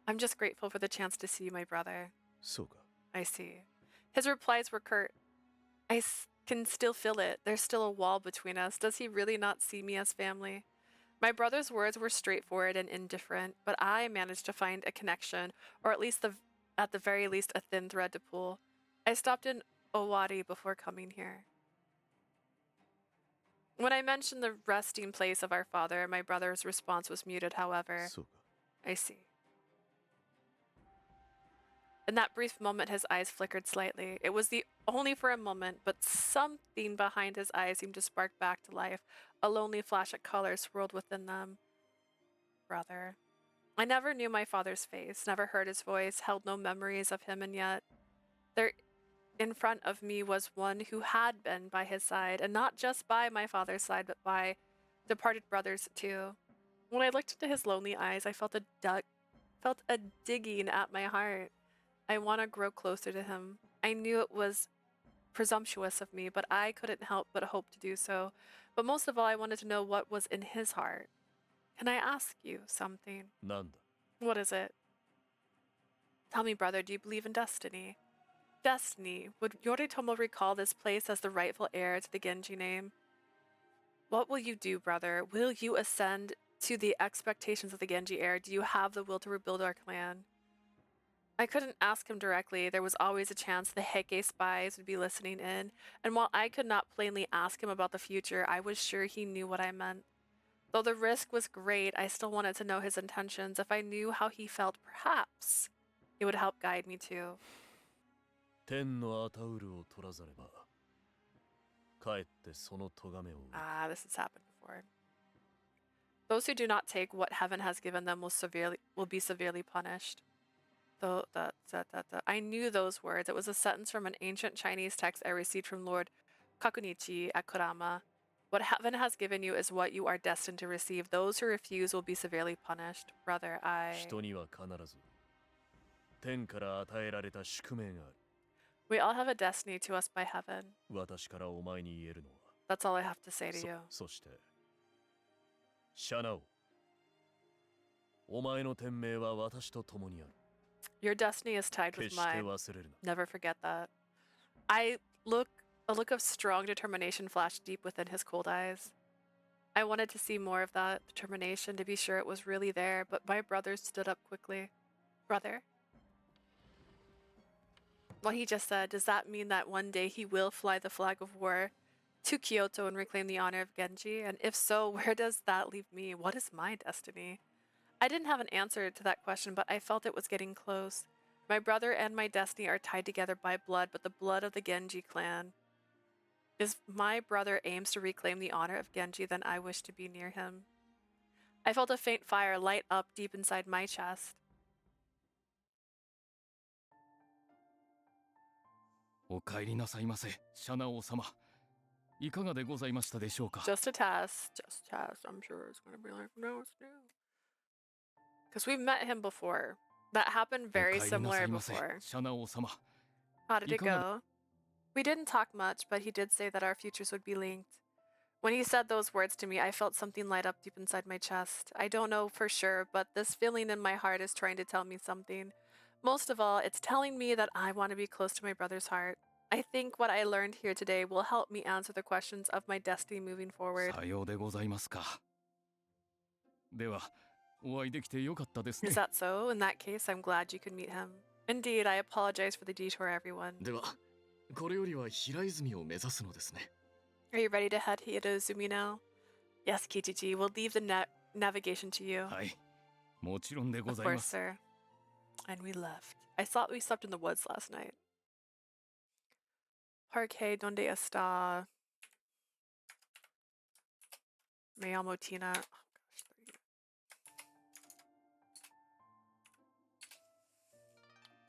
Speaker 1: I'm just grateful for the chance to see my brother. I see. His replies were curt. I can still feel it. There's still a wall between us. Does he really not see me as family? My brother's words were straightforward and indifferent, but I managed to find a connection, or at the very least a thin thread to pull. I stopped in Owari before coming here. When I mentioned the resting place of our father, my brother's response was muted, however. I see. In that brief moment, his eyes flickered slightly. It was only for a moment, but something behind his eyes seemed to spark back to life. A lonely flash of color swirled within them. Brother. I never knew my father's face, never heard his voice, held no memories of him, and yet there in front of me was one who had been by his side, and not just by my father's side, but by departed brothers too. When I looked into his lonely eyes, I felt a digging at my heart. I want to grow closer to him. I knew it was presumptuous of me, but I couldn't help but hope to do so. But most of all, I wanted to know what was in his heart. Can I ask you something?
Speaker 6: Nanda.
Speaker 1: What is it? Tell me, brother, do you believe in destiny? Destiny. Would Yoritomo recall this place as the rightful heir to the Genji name? What will you do, brother? Will you ascend to the expectations of the Genji heir? Do you have the will to rebuild our clan? I couldn't ask him directly. There was always a chance the Heike spies would be listening in, and while I could not plainly ask him about the future, I was sure he knew what I meant. Though the risk was great, I still wanted to know his intentions. If I knew how he felt, perhaps it would help guide me too.
Speaker 6: 天のアタウルを取らざれば、かえってその咎めを。
Speaker 1: Ah, this has happened before. Those who do not take what heaven has given them will be severely punished. Though I knew those words. It was a sentence from an ancient Chinese text I received from Lord Kakunichi at Kurama. What heaven has given you is what you are destined to receive. Those who refuse will be severely punished. Brother,
Speaker 6: 人には必ず天から与えられた宿命がある。
Speaker 1: We all have a destiny to us by heaven.
Speaker 6: 私からお前に言えるのは。
Speaker 1: That's all I have to say to you.
Speaker 6: そして、シャナオ。お前の天命は私と共にある。
Speaker 1: Your destiny is tied with mine. Never forget that. A look of strong determination flashed deep within his cold eyes. I wanted to see more of that determination to be sure it was really there, but my brother stood up quickly. Brother? What he just said, does that mean that one day he will fly the flag of war to Kyoto and reclaim the honor of Genji? And if so, where does that leave me? What is my destiny? I didn't have an answer to that question, but I felt it was getting close. My brother and my destiny are tied together by blood, but the blood of the Genji clan. If my brother aims to reclaim the honor of Genji, then I wish to be near him. I felt a faint fire light up deep inside my chest.
Speaker 14: お帰りなさいませ、シャナオ様。いかがでございましたでしょうか。
Speaker 1: Just a test. I'm sure it's going to be like, no, it's new. Because we've met him before. That happened very similar before. How did it go? We didn't talk much, but he did say that our futures would be linked. When he said those words to me, I felt something light up deep inside my chest. I don't know for sure, but this feeling in my heart is trying to tell me something. Most of all, it's telling me that I want to be close to my brother's heart. I think what I learned here today will help me answer the questions of my destiny moving forward.
Speaker 14: さようでございますか。では。
Speaker 1: Is that so? In that case, I'm glad you could meet him. Indeed, I apologize for the detour, everyone.
Speaker 3: では、これよりは平泉を目指すのですね。
Speaker 1: Are you ready to head Hirozumi now? Yes, Kichichi, we'll leave the navigation to you.
Speaker 14: はい、もちろんでござい
Speaker 1: Of
Speaker 14: ま
Speaker 1: course,
Speaker 14: す。
Speaker 1: sir. And we left. I thought we slept in the woods last night. Parque donde está me llamo Tina.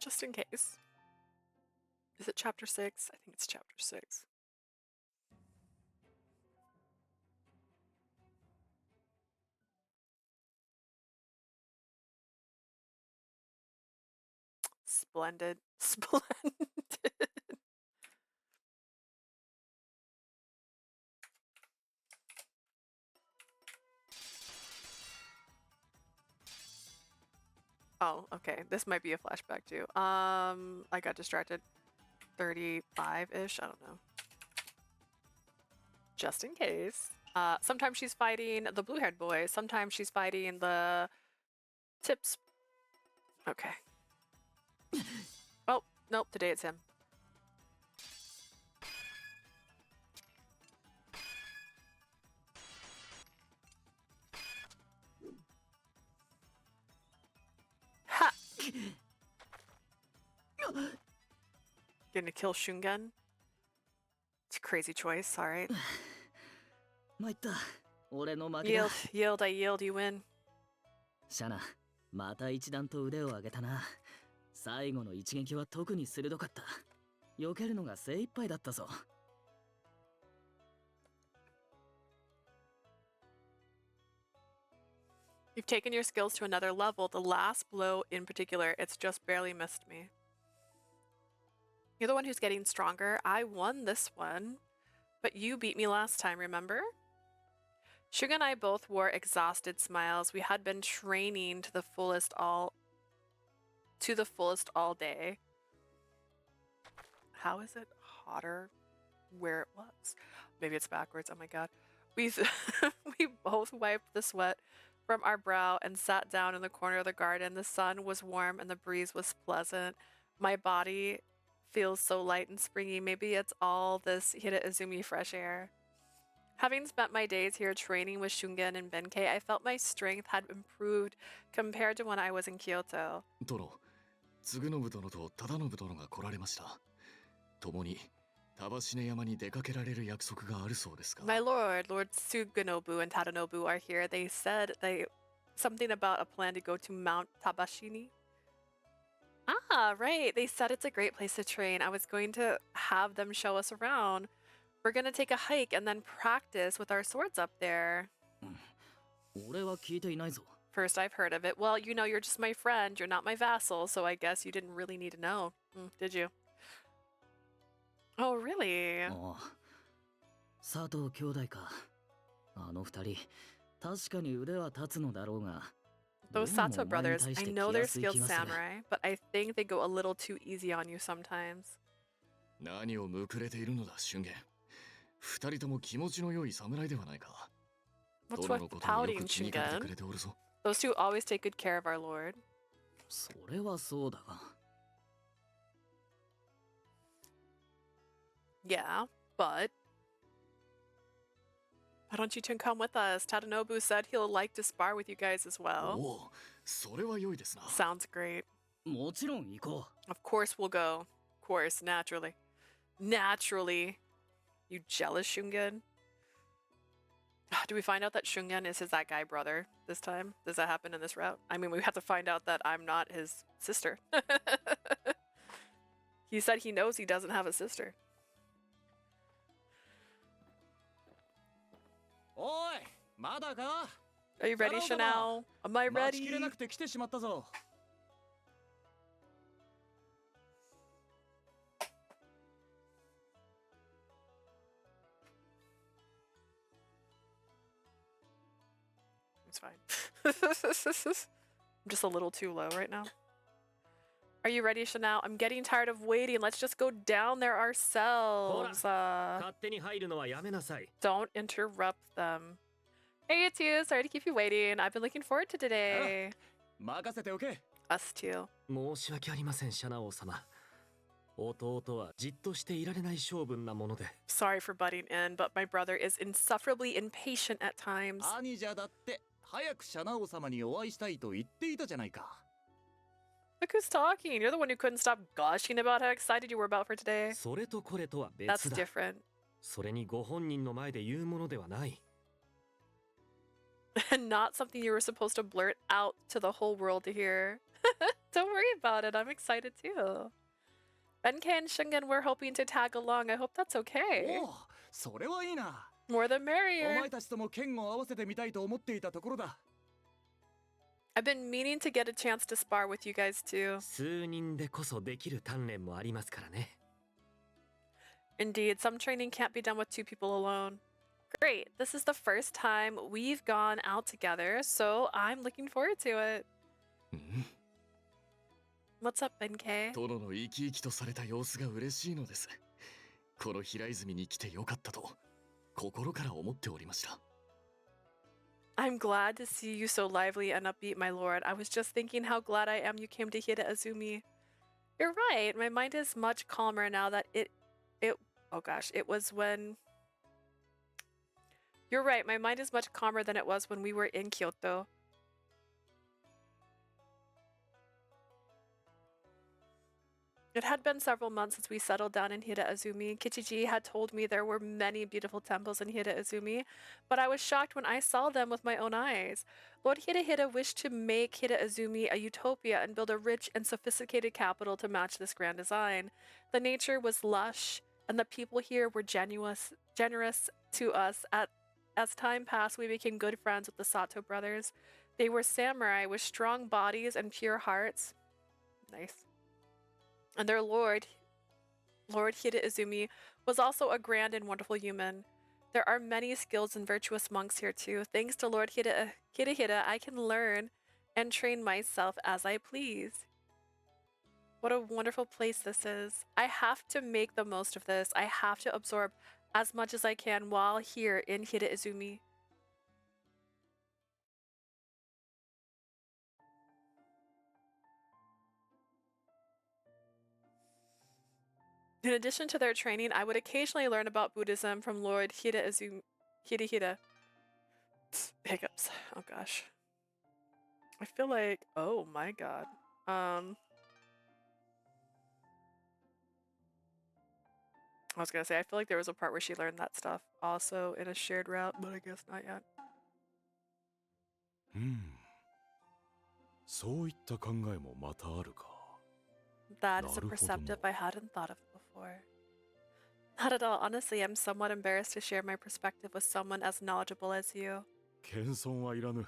Speaker 1: Just in case. Is it chapter 6? I think it's chapter 6. Splendid. Splendid. Oh, okay. This might be a flashback too. I got distracted. 35-ish. I don't know. Just in case. Sometimes she's fighting the blue-haired boy. Sometimes she's fighting the tips. Okay. Oh, nope. Today it's him. Ha! Gonna kill Shungen? It's a crazy choice, alright.
Speaker 4: 参った。俺の負けだ。
Speaker 1: Yield, I yield, you win.
Speaker 4: シャナ、また一段と腕を上げたな。最後の一撃は特に鋭かった。避けるのが精一杯だったぞ。
Speaker 1: You've taken your skills to another level. The last blow in particular, it's just barely missed me. You're the one who's getting stronger. I won this one, but you beat me last time, remember? Suga and I both wore exhausted smiles. We had been training to the fullest all day. How is it hotter where it was? Maybe it's backwards. Oh my god. We both wiped the sweat from our brow and sat down in the corner of the garden. The sun was warm and the breeze was pleasant. My body feels so light and springy. Maybe it's all this Hiraizumi fresh air. Having spent my days here training with Shungen and Benkei, I felt my strength had improved compared to when I was in Kyoto.
Speaker 3: 殿、嗣信殿と忠信殿が来られました。共に束ine山に出かけられる約束があるそうですが。
Speaker 1: My lord, Lord Suganobu and Tadanobu are here. They said something about a plan to go to Mount Tabashini. Ah, right. They said it's a great place to train. I was going to have them show us around. We're going to take a hike and then practice with our swords up there.
Speaker 4: 俺は聞いていないぞ。
Speaker 1: First I've heard of it. Well, you know, you're just my friend. You're not my vassal, so I guess you didn't really need to know. Did you? Oh, really?
Speaker 4: ああ、佐藤兄弟か。あの二人、確かに腕は立つのだろうが。
Speaker 1: Those Sato brothers, I know they're skilled samurai, but I think they go a little too easy on you sometimes.
Speaker 3: 何をむくれているのだ、俊元。二人とも気持ちの良い侍ではないか。
Speaker 1: What's with pouting, Shungen? Those two always take good care of our lord.
Speaker 4: それはそうだが。
Speaker 1: Yeah, but why don't you two come with us? Tadanobu said he'll like to spar with you guys as well.
Speaker 3: おお、それは良いですな。
Speaker 1: Sounds great.
Speaker 4: もちろん行こう。
Speaker 1: Of course we'll go. Of course, naturally. Naturally. You jealous, Shungen? Do we find out that Shungen is that guy brother this time? Does that happen in this route? I mean, we have to find out that I'm not his sister. He said he knows he doesn't have a sister.
Speaker 12: おい、まだか?
Speaker 1: Are you ready, Chanel? Am I ready?
Speaker 12: 待ちきれなくて来てしまったぞ。
Speaker 1: It's fine. I'm just a little too low right now. Are you ready, Chanel? I'm getting tired of waiting. Let's just go down there ourselves. Don't interrupt them. Hey, it's you. Sorry to keep you waiting. I've been looking forward to today. Us too.
Speaker 15: 申し訳ありません、シャナ王様。弟はじっとしていられない性分なもので。
Speaker 1: Sorry for butting in, but my brother is insufferably impatient at times.
Speaker 12: 兄じゃだって早くシャナ王様にお会いしたいと言っていたじゃないか。
Speaker 1: Look who's talking. You're the one who couldn't stop gushing about how excited you were about for today.
Speaker 15: それとこれとは別
Speaker 1: That's
Speaker 15: だ。
Speaker 1: different.
Speaker 15: それにご本人の前で言うものではない。
Speaker 1: And not something you were supposed to blurt out to the whole world to hear. Don't worry about it. I'm excited too. Benkei and Shungen were hoping to tag along. I hope that's okay.
Speaker 12: おお、それはいいな。
Speaker 1: More than
Speaker 12: お
Speaker 1: merrier.
Speaker 12: 前たちとも剣を合わせてみたいと思っていたところだ。
Speaker 1: I've been meaning to get a chance to spar with you guys too.
Speaker 15: 数人でこそできる鍛錬もありますからね。
Speaker 1: Indeed, some training can't be done with two people alone. Great. This is the first time we've gone out together, so I'm looking forward to it. What's up, Benkei?
Speaker 3: 殿の生き生きとされた様子が嬉しいのです。この平泉に来てよかったと心から思っておりました。
Speaker 1: I'm glad to see you so lively and upbeat, my lord. I was just thinking how glad I am you came to Hiraizumi. You're right. My mind is much calmer now that it was when... You're right. My mind is much calmer than it was when we were in Kyoto. It had been several months since we settled down in Hiraizumi. Kichiji had told me there were many beautiful temples in Hiraizumi, but I was shocked when I saw them with my own eyes. Lord Hirahira wished to make Hiraizumi a utopia and build a rich and sophisticated capital to match this grand design. The nature was lush, and the people here were generous to us. As time passed, we became good friends with the Sato brothers. They were samurai with strong bodies and pure hearts. Nice. And their Lord Hiraizumi, was also a grand and wonderful human. There are many skills and virtuous monks here too. Thanks to Lord Hirahira, I can learn and train myself as I please. What a wonderful place this is. I have to make the most of this. I have to absorb as much as I can while here in Hiraizumi. In addition to their training, I would occasionally learn about Buddhism from Lord Hirahira. Hiccups. Oh gosh. I feel like, oh my god. I was gonna say, I feel like there was a part where she learned that stuff also in a shared route, but I guess not yet.
Speaker 9: そういった考えもまたあるか。
Speaker 1: That is a perspective I hadn't thought of before. Not at all. Honestly, I'm somewhat embarrassed to share my perspective with someone as knowledgeable as you.
Speaker 9: 謙遜はいらぬ。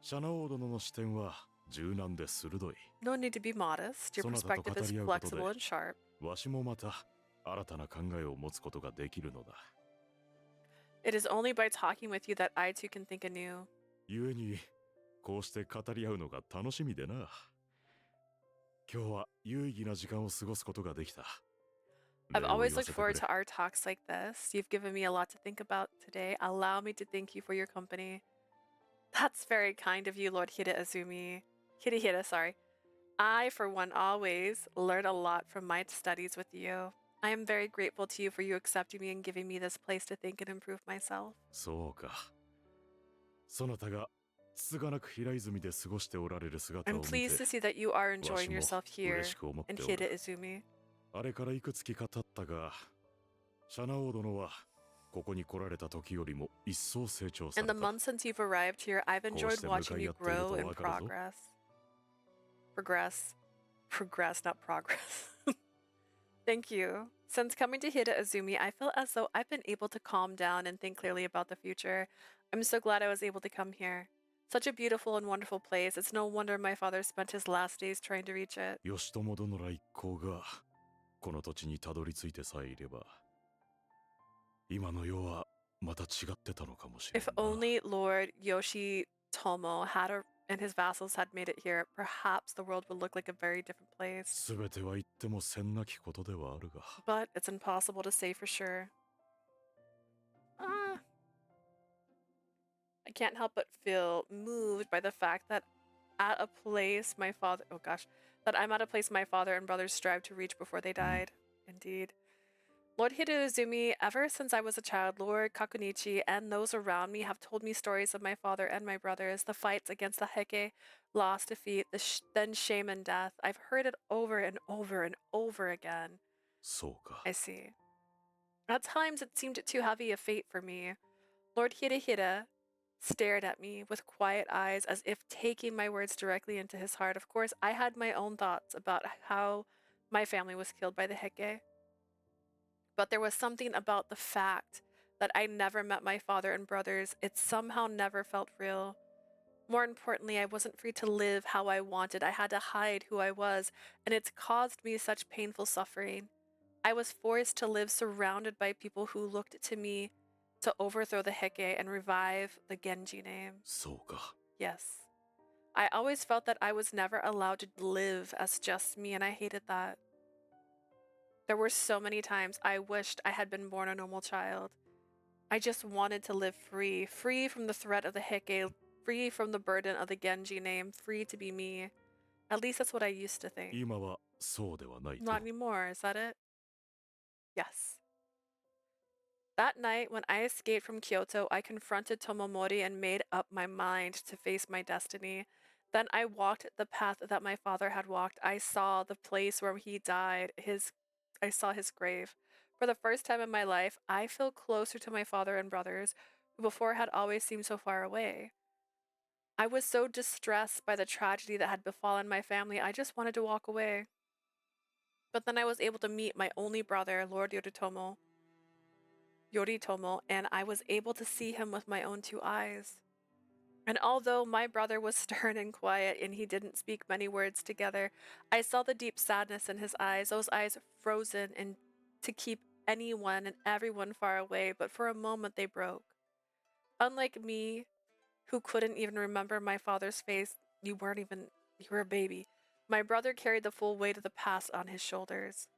Speaker 9: シャナオー殿の視点は柔軟で鋭い。
Speaker 1: No need to be modest. Your
Speaker 9: そなたと
Speaker 1: perspective
Speaker 9: 語
Speaker 1: is
Speaker 9: り合うことで
Speaker 1: flexible and sharp.
Speaker 9: わしもまた新たな考えを持つことができるのだ。
Speaker 1: It is only by talking with you that I too can think anew.
Speaker 9: 故にこうして語り合うのが楽しみでな。今日は有意義な時間を過ごすことができた。
Speaker 1: I've always looked forward to our talks like this. You've given me a lot to think about today. Allow me to thank you for your company. That's very kind of you, Lord Hirahira, sorry. I, for one, always learn a lot from my studies with you. I am very grateful to you for you accepting me and giving me this place to think and improve myself.
Speaker 9: そうか。そなたがつがなく平泉で過ごしておられる姿を
Speaker 1: I'm
Speaker 9: 見て、
Speaker 1: pleased to see that you are enjoying
Speaker 9: わし
Speaker 1: yourself
Speaker 9: も
Speaker 1: here
Speaker 9: 嬉しく思って
Speaker 1: in
Speaker 9: おる。
Speaker 1: Hiraizumi.
Speaker 9: あれからいくつきか経ったが、シャナオー殿はここに来られた時よりも一層成長さ
Speaker 1: In
Speaker 9: れ
Speaker 1: the
Speaker 9: た。
Speaker 1: months since you've arrived here, I've enjoyed watching you grow and progress, not progress. Thank you. Since coming to Hiraizumi, I feel as though I've been able to calm down and think clearly about the future. I'm so glad I was able to come here. Such a beautiful and wonderful place. It's no wonder my father spent his last days trying to reach it.
Speaker 9: 義朝殿ら一行がこの土地にたどり着いてさえいれば、今の世はまた違ってたのかもしれん
Speaker 1: If only Lord Yoshitomo and his vassals had made it here, perhaps the world would look like a very different place.
Speaker 9: すべては言ってもせんなきことではあるが。
Speaker 1: But it's impossible to say for sure. I can't help but feel moved by the fact that I'm at a place my father and brothers strived to reach before they died. Indeed. Lord Hiraizumi, ever since I was a child, Lord Kakunichi and those around me have told me stories of my father and my brothers, the fights against the Heike, loss, defeat, then shame and death. I've heard it over and over and over again.
Speaker 9: そうか。
Speaker 1: I see. At times it seemed too heavy a fate for me. Lord Hirahira stared at me with quiet eyes as if taking my words directly into his heart. Of course, I had my own thoughts about how my family was killed by the Heike. But there was something about the fact that I never met my father and brothers. It somehow never felt real. More importantly, I wasn't free to live how I wanted. I had to hide who I was, and it's caused me such painful suffering. I was forced to live surrounded by people who looked to me to overthrow the Heike and revive the Genji name.
Speaker 9: そうか。
Speaker 1: Yes. I always felt that I was never allowed to live as just me, and I hated that. There were so many times I wished I had been born a normal child. I just wanted to live free, free from the threat of the Heike, free from the burden of the Genji name, free to be me. At least that's what I used to think.
Speaker 9: 今はそうではないと。
Speaker 1: Not anymore, is that it? Yes. That night, when I escaped from Kyoto, I confronted Tomomori and made up my mind to face my destiny. Then I walked the path that my father had walked. I saw the place where he died. I saw his grave. For the first time in my life, I feel closer to my father and brothers, who before had always seemed so far away. I was so distressed by the tragedy that had befallen my family, I just wanted to walk away. But then I was able to meet my only brother, Lord Yoritomo, and I was able to see him with my own two eyes. And although my brother was stern and quiet and he didn't speak many words together, I saw the deep sadness in his eyes, those eyes frozen and to keep anyone and everyone far away, but for a moment they broke. Unlike me, who couldn't even remember my father's face, you were a baby. My brother carried the full weight of the past on his shoulders.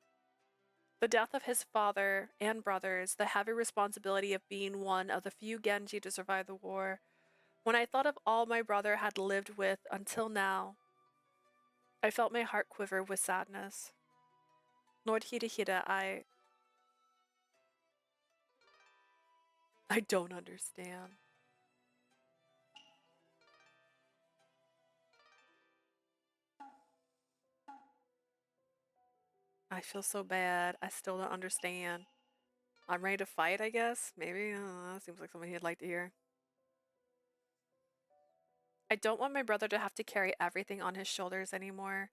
Speaker 1: The death of his father and brothers, the heavy responsibility of being one of the few Genji to survive the war. When I thought of all my brother had lived with until now, I felt my heart quiver with sadness. Lord Hirihira, I don't understand. I feel so bad. I still don't understand. I'm ready to fight, I guess? Maybe? I don't know. Seems like something he'd like to hear. I don't want my brother to have to carry everything on his shoulders anymore.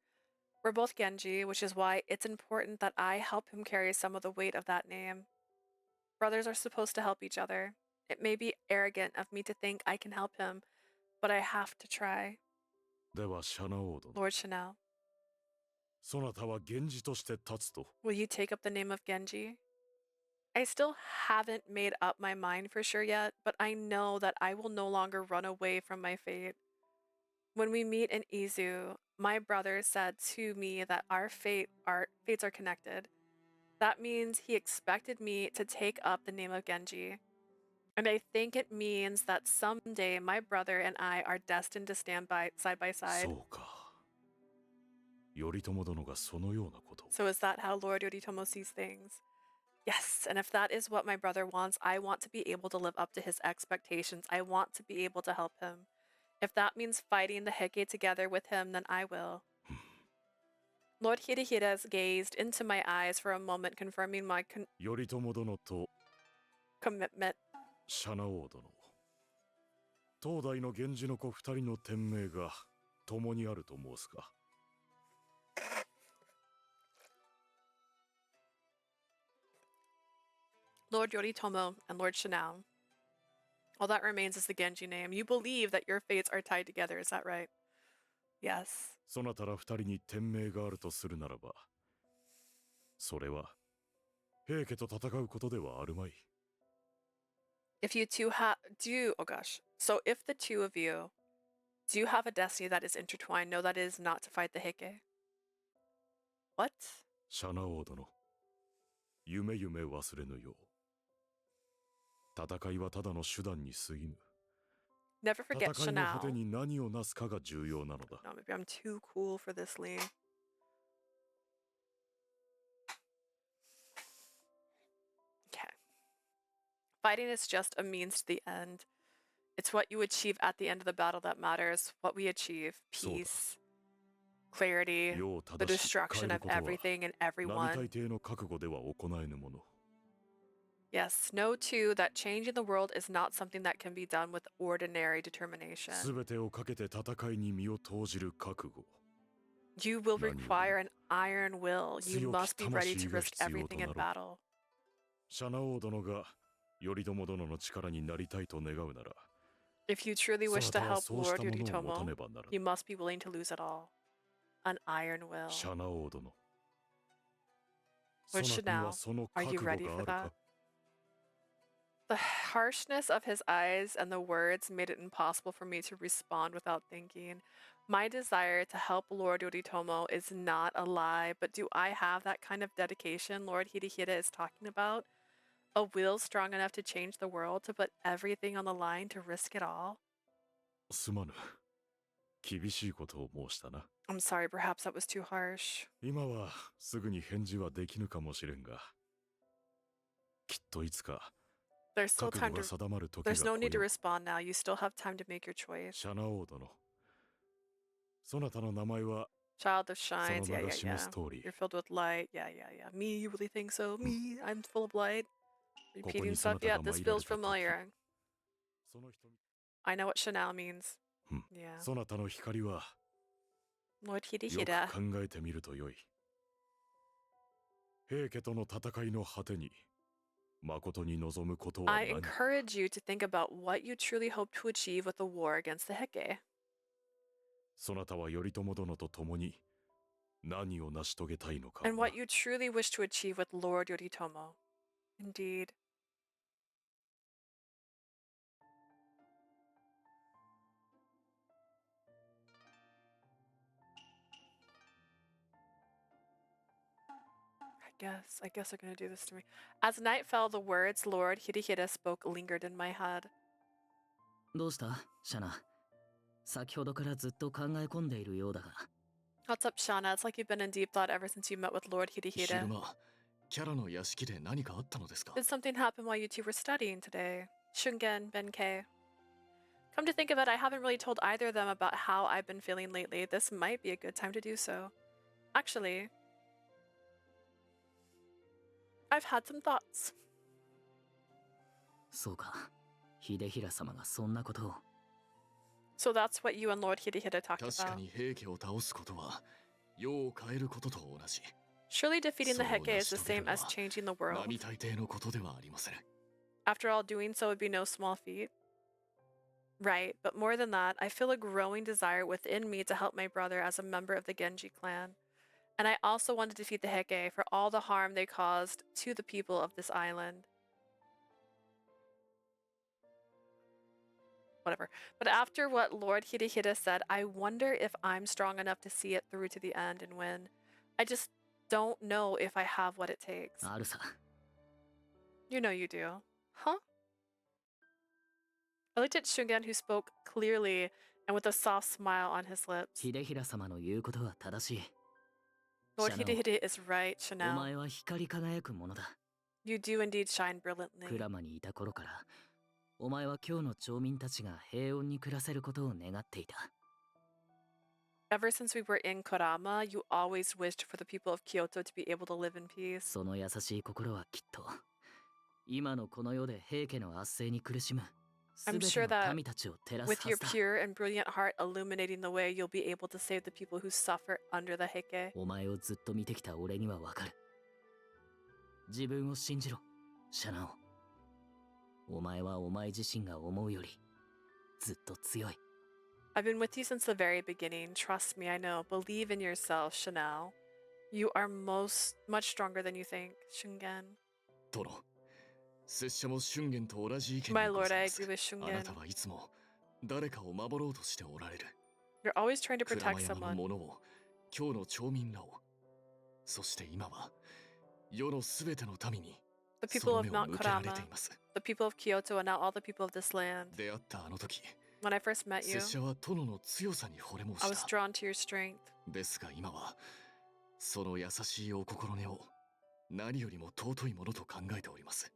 Speaker 1: We're both Genji, which is why it's important that I help him carry some of the weight of that name. Brothers are supposed to help each other. It may be arrogant of me to think I can help him, but I have to try.
Speaker 9: ではシャナ王殿、
Speaker 1: Lord Chanel,
Speaker 9: そなたは源氏として立つと。
Speaker 1: will you take up the name of Genji? I still haven't made up my mind for sure yet, but I know that I will no longer run away from my fate. When we meet in Izu, my brother said to me that our fates are connected. That means he expected me to take up the name of Genji. And I think it means that someday my brother and I are destined to stand side by side.
Speaker 9: そうか。頼朝殿がそのようなこと。
Speaker 1: So is that how Lord Yoritomo sees things? Yes, and if that is what my brother wants, I want to be able to live up to his expectations. I want to be able to help him. If that means fighting the Heike together with him, then I will. Lord Hirihira gazed into my eyes for a moment, confirming my
Speaker 9: 頼朝殿と
Speaker 1: commitment.
Speaker 9: シャナ王殿、当代の源氏の子二人の天命が共にあると申すか。
Speaker 1: Lord Yoritomo and Lord Chanel. All that remains is the Genji name. You believe that your fates are tied together, is that right? Yes.
Speaker 9: そなたら二人に天命があるとするならば、それは平家と戦うことではあるまい。
Speaker 1: If you two oh gosh. So if the two of you do have a destiny that is intertwined, no, that is not to fight the Heike. What?
Speaker 9: シャナ王殿、夢忘れぬよう。戦いはただの手段に過ぎぬ。
Speaker 1: Never forget
Speaker 9: 戦いの果て
Speaker 1: Chanel.
Speaker 9: に何をなすかが重要なのだ。
Speaker 1: No, maybe I'm too cool for this, Lee. Okay. Fighting is just a means to the end. It's what you achieve at the end of the battle that matters. What we achieve. Peace. Clarity. The destruction of everything and
Speaker 9: 並
Speaker 1: everyone.
Speaker 9: 大抵の覚悟では行えぬもの。
Speaker 1: Yes, know too that changing the world is not something that can be done with ordinary determination.
Speaker 9: すべてをかけて戦いに身を投じる覚悟。
Speaker 1: You will require an iron will. You must be ready to risk everything in battle.
Speaker 9: シャナ王殿が頼朝殿の力になりたいと願うなら、
Speaker 1: If you truly wish to help
Speaker 9: そうした
Speaker 1: Lord
Speaker 9: ものを持たね
Speaker 1: Yoritomo,
Speaker 9: ばならぬ。
Speaker 1: you must be willing to lose it all. An iron will.
Speaker 9: シャナ王殿、
Speaker 1: Lord
Speaker 9: そなたに
Speaker 1: Chanel,
Speaker 9: はその
Speaker 1: are
Speaker 9: 覚
Speaker 1: you
Speaker 9: 悟
Speaker 1: ready
Speaker 9: があ
Speaker 1: for
Speaker 9: るか
Speaker 1: that?？ The harshness of his eyes and the words made it impossible for me to respond without thinking. My desire to help Lord Yoritomo is not a lie, but do I have that kind of dedication Lord Hirihira is talking about? A will strong enough to change the world, to put everything on the line, to risk it all?
Speaker 9: すまぬ。厳しいことを申したな。
Speaker 1: I'm sorry, perhaps that was too harsh.
Speaker 9: 今はすぐに返事はできぬかもしれんが、きっといつか
Speaker 1: There's still
Speaker 9: 覚
Speaker 1: time
Speaker 9: 悟が
Speaker 1: to.
Speaker 9: 定まる時が
Speaker 1: There's no
Speaker 9: 来
Speaker 1: need to
Speaker 9: よう。
Speaker 1: respond now. You still have time to make your choice.
Speaker 9: シャナ王殿、
Speaker 8: そなたの名前は
Speaker 1: Child of shines.
Speaker 8: そ
Speaker 1: Yeah,
Speaker 8: の名
Speaker 1: yeah,
Speaker 8: が示す
Speaker 1: yeah.
Speaker 8: 通り
Speaker 1: You're filled with light. Yeah, yeah, yeah. Me, you really think so? Me, I'm full of light.
Speaker 8: ここ
Speaker 1: Repeating
Speaker 8: にそ
Speaker 1: stuff.
Speaker 8: なた
Speaker 1: Yeah,
Speaker 8: が
Speaker 1: this
Speaker 8: 参られ
Speaker 1: feels
Speaker 8: た時
Speaker 1: familiar.
Speaker 8: その人
Speaker 1: I know what Chanel means.
Speaker 8: うん
Speaker 1: Yeah.
Speaker 8: そなたの光は
Speaker 1: Lord
Speaker 8: よく
Speaker 1: Hirihira.
Speaker 8: 考えてみるとよい。平家との戦いの果てに誠に望むことは
Speaker 1: I
Speaker 8: 何
Speaker 1: encourage you to think about what you truly hope to achieve with the war against the Heike.
Speaker 8: そなたは頼朝殿と共に何を成し遂げたいのか
Speaker 1: And what you truly wish to achieve with Lord Yoritomo. Indeed. I guess they're gonna do this to me. As night fell, the words Lord Hirihira spoke lingered in my head.
Speaker 4: どうしたシャナ。先ほどからずっと考え込んでいるようだが。
Speaker 1: What's up, Shauna? It's like you've been in deep thought ever since you met with Lord
Speaker 3: 昼
Speaker 1: Hirihira.
Speaker 3: 間キャラの屋敷で何かあったのですか
Speaker 1: Did something happen while you two were studying today? Shungen, Benkei. Come to think of it, I haven't really told either of them about how I've been feeling lately. This might be a good time to do so. Actually, I've had some thoughts.
Speaker 4: そうか。秀衡様がそんなことを。
Speaker 1: So that's what you and Lord Hirihira talked
Speaker 3: 確
Speaker 1: about.
Speaker 3: かに平家を倒すことは世を変えることと同じ
Speaker 1: Surely defeating the
Speaker 3: それを
Speaker 1: Heike
Speaker 3: 成
Speaker 1: is
Speaker 3: し
Speaker 1: the
Speaker 3: 遂げる
Speaker 1: same
Speaker 3: の
Speaker 1: as
Speaker 3: は
Speaker 1: changing the world.
Speaker 3: 並大抵のことではありません
Speaker 1: After all, doing so would be no small feat. Right, but more than that, I feel a growing desire within me to help my brother as a member of the Genji clan. And I also want to defeat the Heike for all the harm they caused to the people of this island. Whatever. But after what Lord Hirihira said, I wonder if I'm strong enough to see it through to the end and win. I just don't know if I have what it takes.
Speaker 4: あるさ。
Speaker 1: You know you do. Huh? I looked at Shungen, who spoke clearly and with a soft smile on his lips.
Speaker 4: 秀衡様の言うことは正しい。
Speaker 1: Lord
Speaker 4: シャナオ、
Speaker 1: Hirihira is right,
Speaker 4: お
Speaker 1: Chanel.
Speaker 4: 前は光り輝くものだ。
Speaker 1: You do indeed shine brilliantly.
Speaker 4: 鞍馬にいた頃から、お前は今日の町民たちが平穏に暮らせることを願っていた。
Speaker 1: Ever since we were in Kurama, you always wished for the people of Kyoto to be able to live in peace.
Speaker 4: その優しい心はきっと、今のこの世で平家の圧政に苦しむ、す
Speaker 1: I'm
Speaker 4: べ
Speaker 1: sure
Speaker 4: ての
Speaker 1: that
Speaker 4: 民たちを照らす
Speaker 1: with
Speaker 4: は
Speaker 1: your
Speaker 4: ずだ。
Speaker 1: pure and brilliant heart illuminating the way, you'll be able to save the people who suffer under the Heike.
Speaker 4: お前をずっと見てきた俺にはわかる。自分を信じろ、シャナオ。お前はお前自身が思うよりずっと強い。
Speaker 1: I've been with you since the very beginning. Trust me, I know. Believe in yourself, Chanel. You are much stronger than you think, Shungen.
Speaker 3: 殿拙者も春元と同じ意見
Speaker 1: My
Speaker 3: にご
Speaker 1: lord,
Speaker 3: ざい
Speaker 1: I
Speaker 3: ます
Speaker 1: agree with
Speaker 3: あなた
Speaker 1: Shungen.
Speaker 3: はいつも誰かを守ろうとしておられる
Speaker 1: You're always trying to
Speaker 3: 鞍
Speaker 1: protect
Speaker 3: 馬山の
Speaker 1: someone.
Speaker 3: 者を今日の町民らをそして今は世のすべての民に
Speaker 1: The
Speaker 3: そ
Speaker 1: people
Speaker 3: の
Speaker 1: of
Speaker 3: 目を
Speaker 1: Mount
Speaker 3: 向けられ
Speaker 1: Kurama,
Speaker 3: ています
Speaker 1: the people of Kyoto, and now all the people of this land.
Speaker 3: 出会ったあの時
Speaker 1: When I first met you,
Speaker 3: 拙者は殿の強さに惚れ申
Speaker 1: I
Speaker 3: し
Speaker 1: was
Speaker 3: た
Speaker 1: drawn to your strength.
Speaker 3: ですが今はその優しいお心根を何よりも尊いものと考えております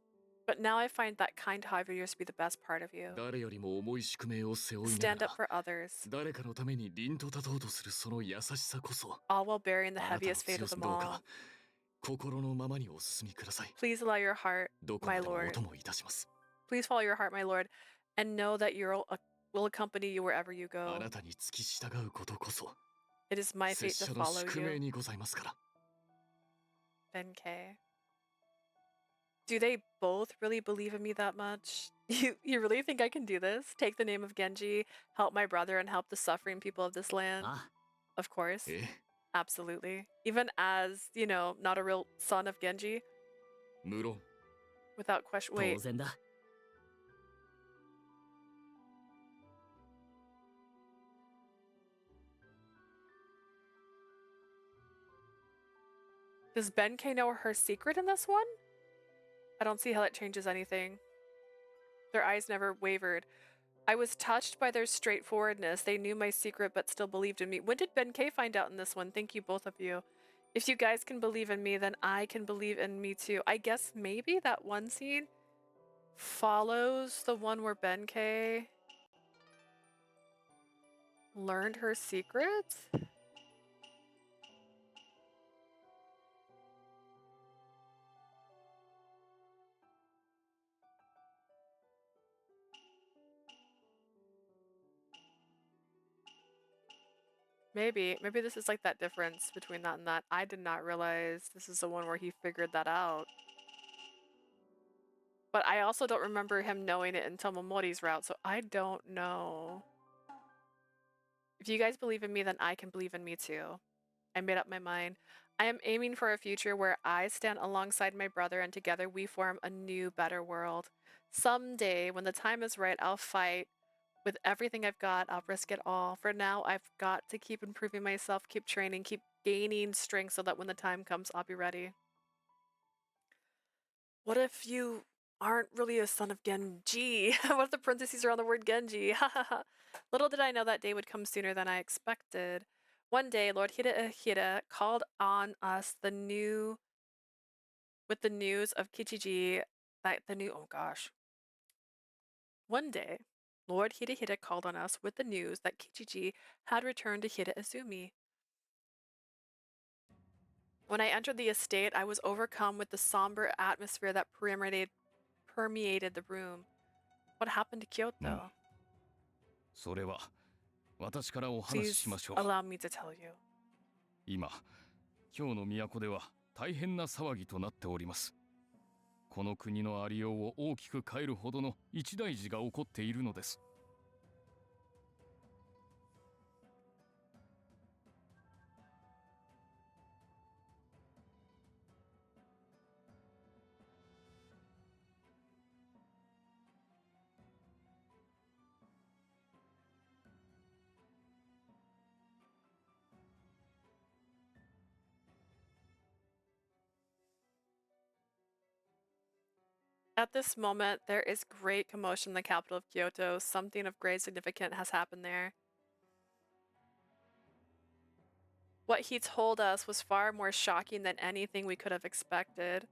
Speaker 1: But now I find that kind heart of yours to be the best part of you.
Speaker 3: 誰よりも重い宿命を背負いな
Speaker 1: Stand
Speaker 3: が
Speaker 1: up
Speaker 3: ら
Speaker 1: for others,
Speaker 3: 誰かのために凛と立とうとするその優しさこそ
Speaker 1: all while bearing the
Speaker 3: あなたの
Speaker 1: heaviest fate
Speaker 3: 強
Speaker 1: of
Speaker 3: さ
Speaker 1: them
Speaker 3: どう
Speaker 1: all.
Speaker 3: か心のままにお進みください
Speaker 1: Please allow your heart,
Speaker 3: どこま
Speaker 1: my
Speaker 3: でもお
Speaker 1: lord.
Speaker 3: 供いたします
Speaker 1: Please follow your heart, my lord, and know that will accompany you wherever you
Speaker 3: あ
Speaker 1: go.
Speaker 3: なたに付き従うことこそ
Speaker 1: It is my
Speaker 3: 拙
Speaker 1: fate to
Speaker 3: 者の
Speaker 1: follow
Speaker 3: 宿命
Speaker 1: you.
Speaker 3: にございますから
Speaker 1: Benkei. Do they both really believe in me that much? You really think I can do this? Take the name of Genji, help my brother, and help the suffering people of this land?
Speaker 4: ああ、
Speaker 1: Of course.
Speaker 3: え
Speaker 1: Absolutely. Even as, not a real son of Genji?
Speaker 3: 無論
Speaker 1: Without question.
Speaker 4: 当
Speaker 1: Wait.
Speaker 4: 然だ。
Speaker 1: Does Benkei know her secret in this one? I don't see how that changes anything. Their eyes never wavered. I was touched by their straightforwardness. They knew my secret but still believed in me. When did Benkei find out in this one? Thank you, both of you. If you guys can believe in me, then I can believe in me too. I guess maybe that one scene follows the one where Benkei Learned her secrets? Maybe this is like that difference between that and that. I did not realize this is the one where he figured that out. But I also don't remember him knowing it in Tomomori's route, so I don't know. If you guys believe in me, then I can believe in me too. I made up my mind. I am aiming for a future where I stand alongside my brother and together we form a new, better world. Someday, when the time is right, I'll fight. With everything I've got, I'll risk it all. For now, I've got to keep improving myself, keep training, keep gaining strength so that when the time comes, I'll be ready. What if you aren't really a son of Genji? What if the parentheses are on the word Genji? Little did I know that day would come sooner than I expected. One day, Lord Hidehira called on us with the news of Kichiji oh gosh. One day, Lord Hidehira called on us with the news that Kichiji had returned to Hida Izumi. When I entered the estate, I was overcome with the somber atmosphere that permeated the room. What happened to Kyoto?
Speaker 14: それは私からお話し
Speaker 1: Please
Speaker 14: しましょう。
Speaker 1: allow me to tell you.
Speaker 14: 今、京の都では大変な騒ぎとなっております。この国のありようを大きく変えるほどの一大事が起こっているのです。
Speaker 1: At this moment, there is great commotion in the capital of Kyoto. Something of great significance has happened there. What he told us was far more shocking than anything we could have expected.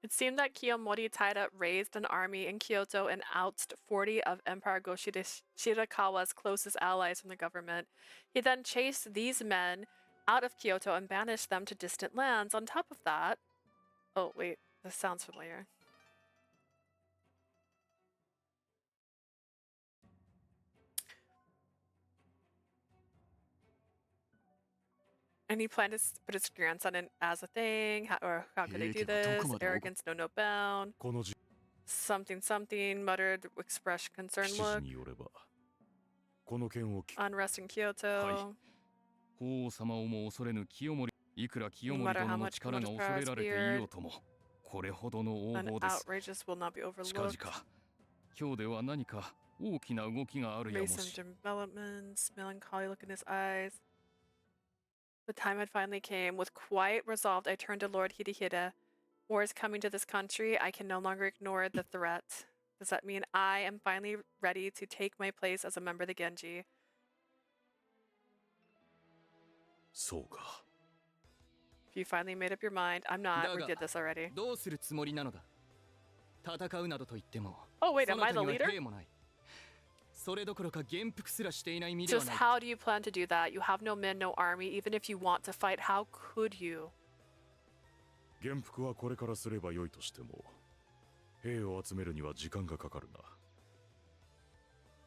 Speaker 1: It seemed that Kiyomori Taira raised an army in Kyoto and ousted 40 of Emperor Shirakawa's closest allies from the government. He then chased these men out of Kyoto and banished them to distant lands. On top of that... Oh, wait. This sounds familiar. And he planned to put his grandson in as a thing, how could they do this? Arrogance, no bound. Something, muttered, expressed concerned look. Unrest in Kyoto.
Speaker 14: 法皇様をも恐れぬ清盛、いくら清盛殿の力が恐れられていようとも、これほどの横暴です。近々、京では何か大きな動きがあるやもし。
Speaker 1: Melancholy look in his eyes. The time had finally came. With quiet resolve, I turned to Lord Hidehira. War is coming to this country. I can no longer ignore the threat. Does that mean I am finally ready to take my place as a member of the Genji?
Speaker 9: そうか。
Speaker 1: If you finally made up your mind, I'm not. We did this already.
Speaker 5: どうするつもりなのだ。戦うなどと言っても。
Speaker 1: Oh wait, am I the leader?
Speaker 5: それどころか元服すらしていない身ではない。
Speaker 1: Just how do you plan to do that? You have no men, no army. Even if you want to fight, how could you?
Speaker 8: 元服はこれからすれば良いとしても、兵を集めるには時間がかかる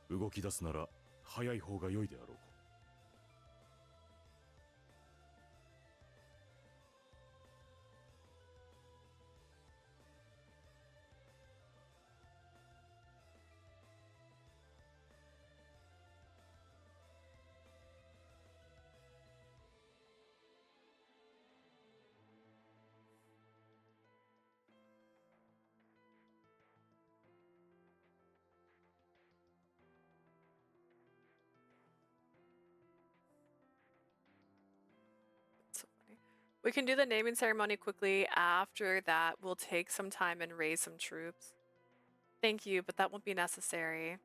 Speaker 8: な。動き出すなら早い方が良いであろう。
Speaker 1: We can do the naming ceremony quickly. After that, we'll take some time and raise some troops. Thank you, but that won't be necessary.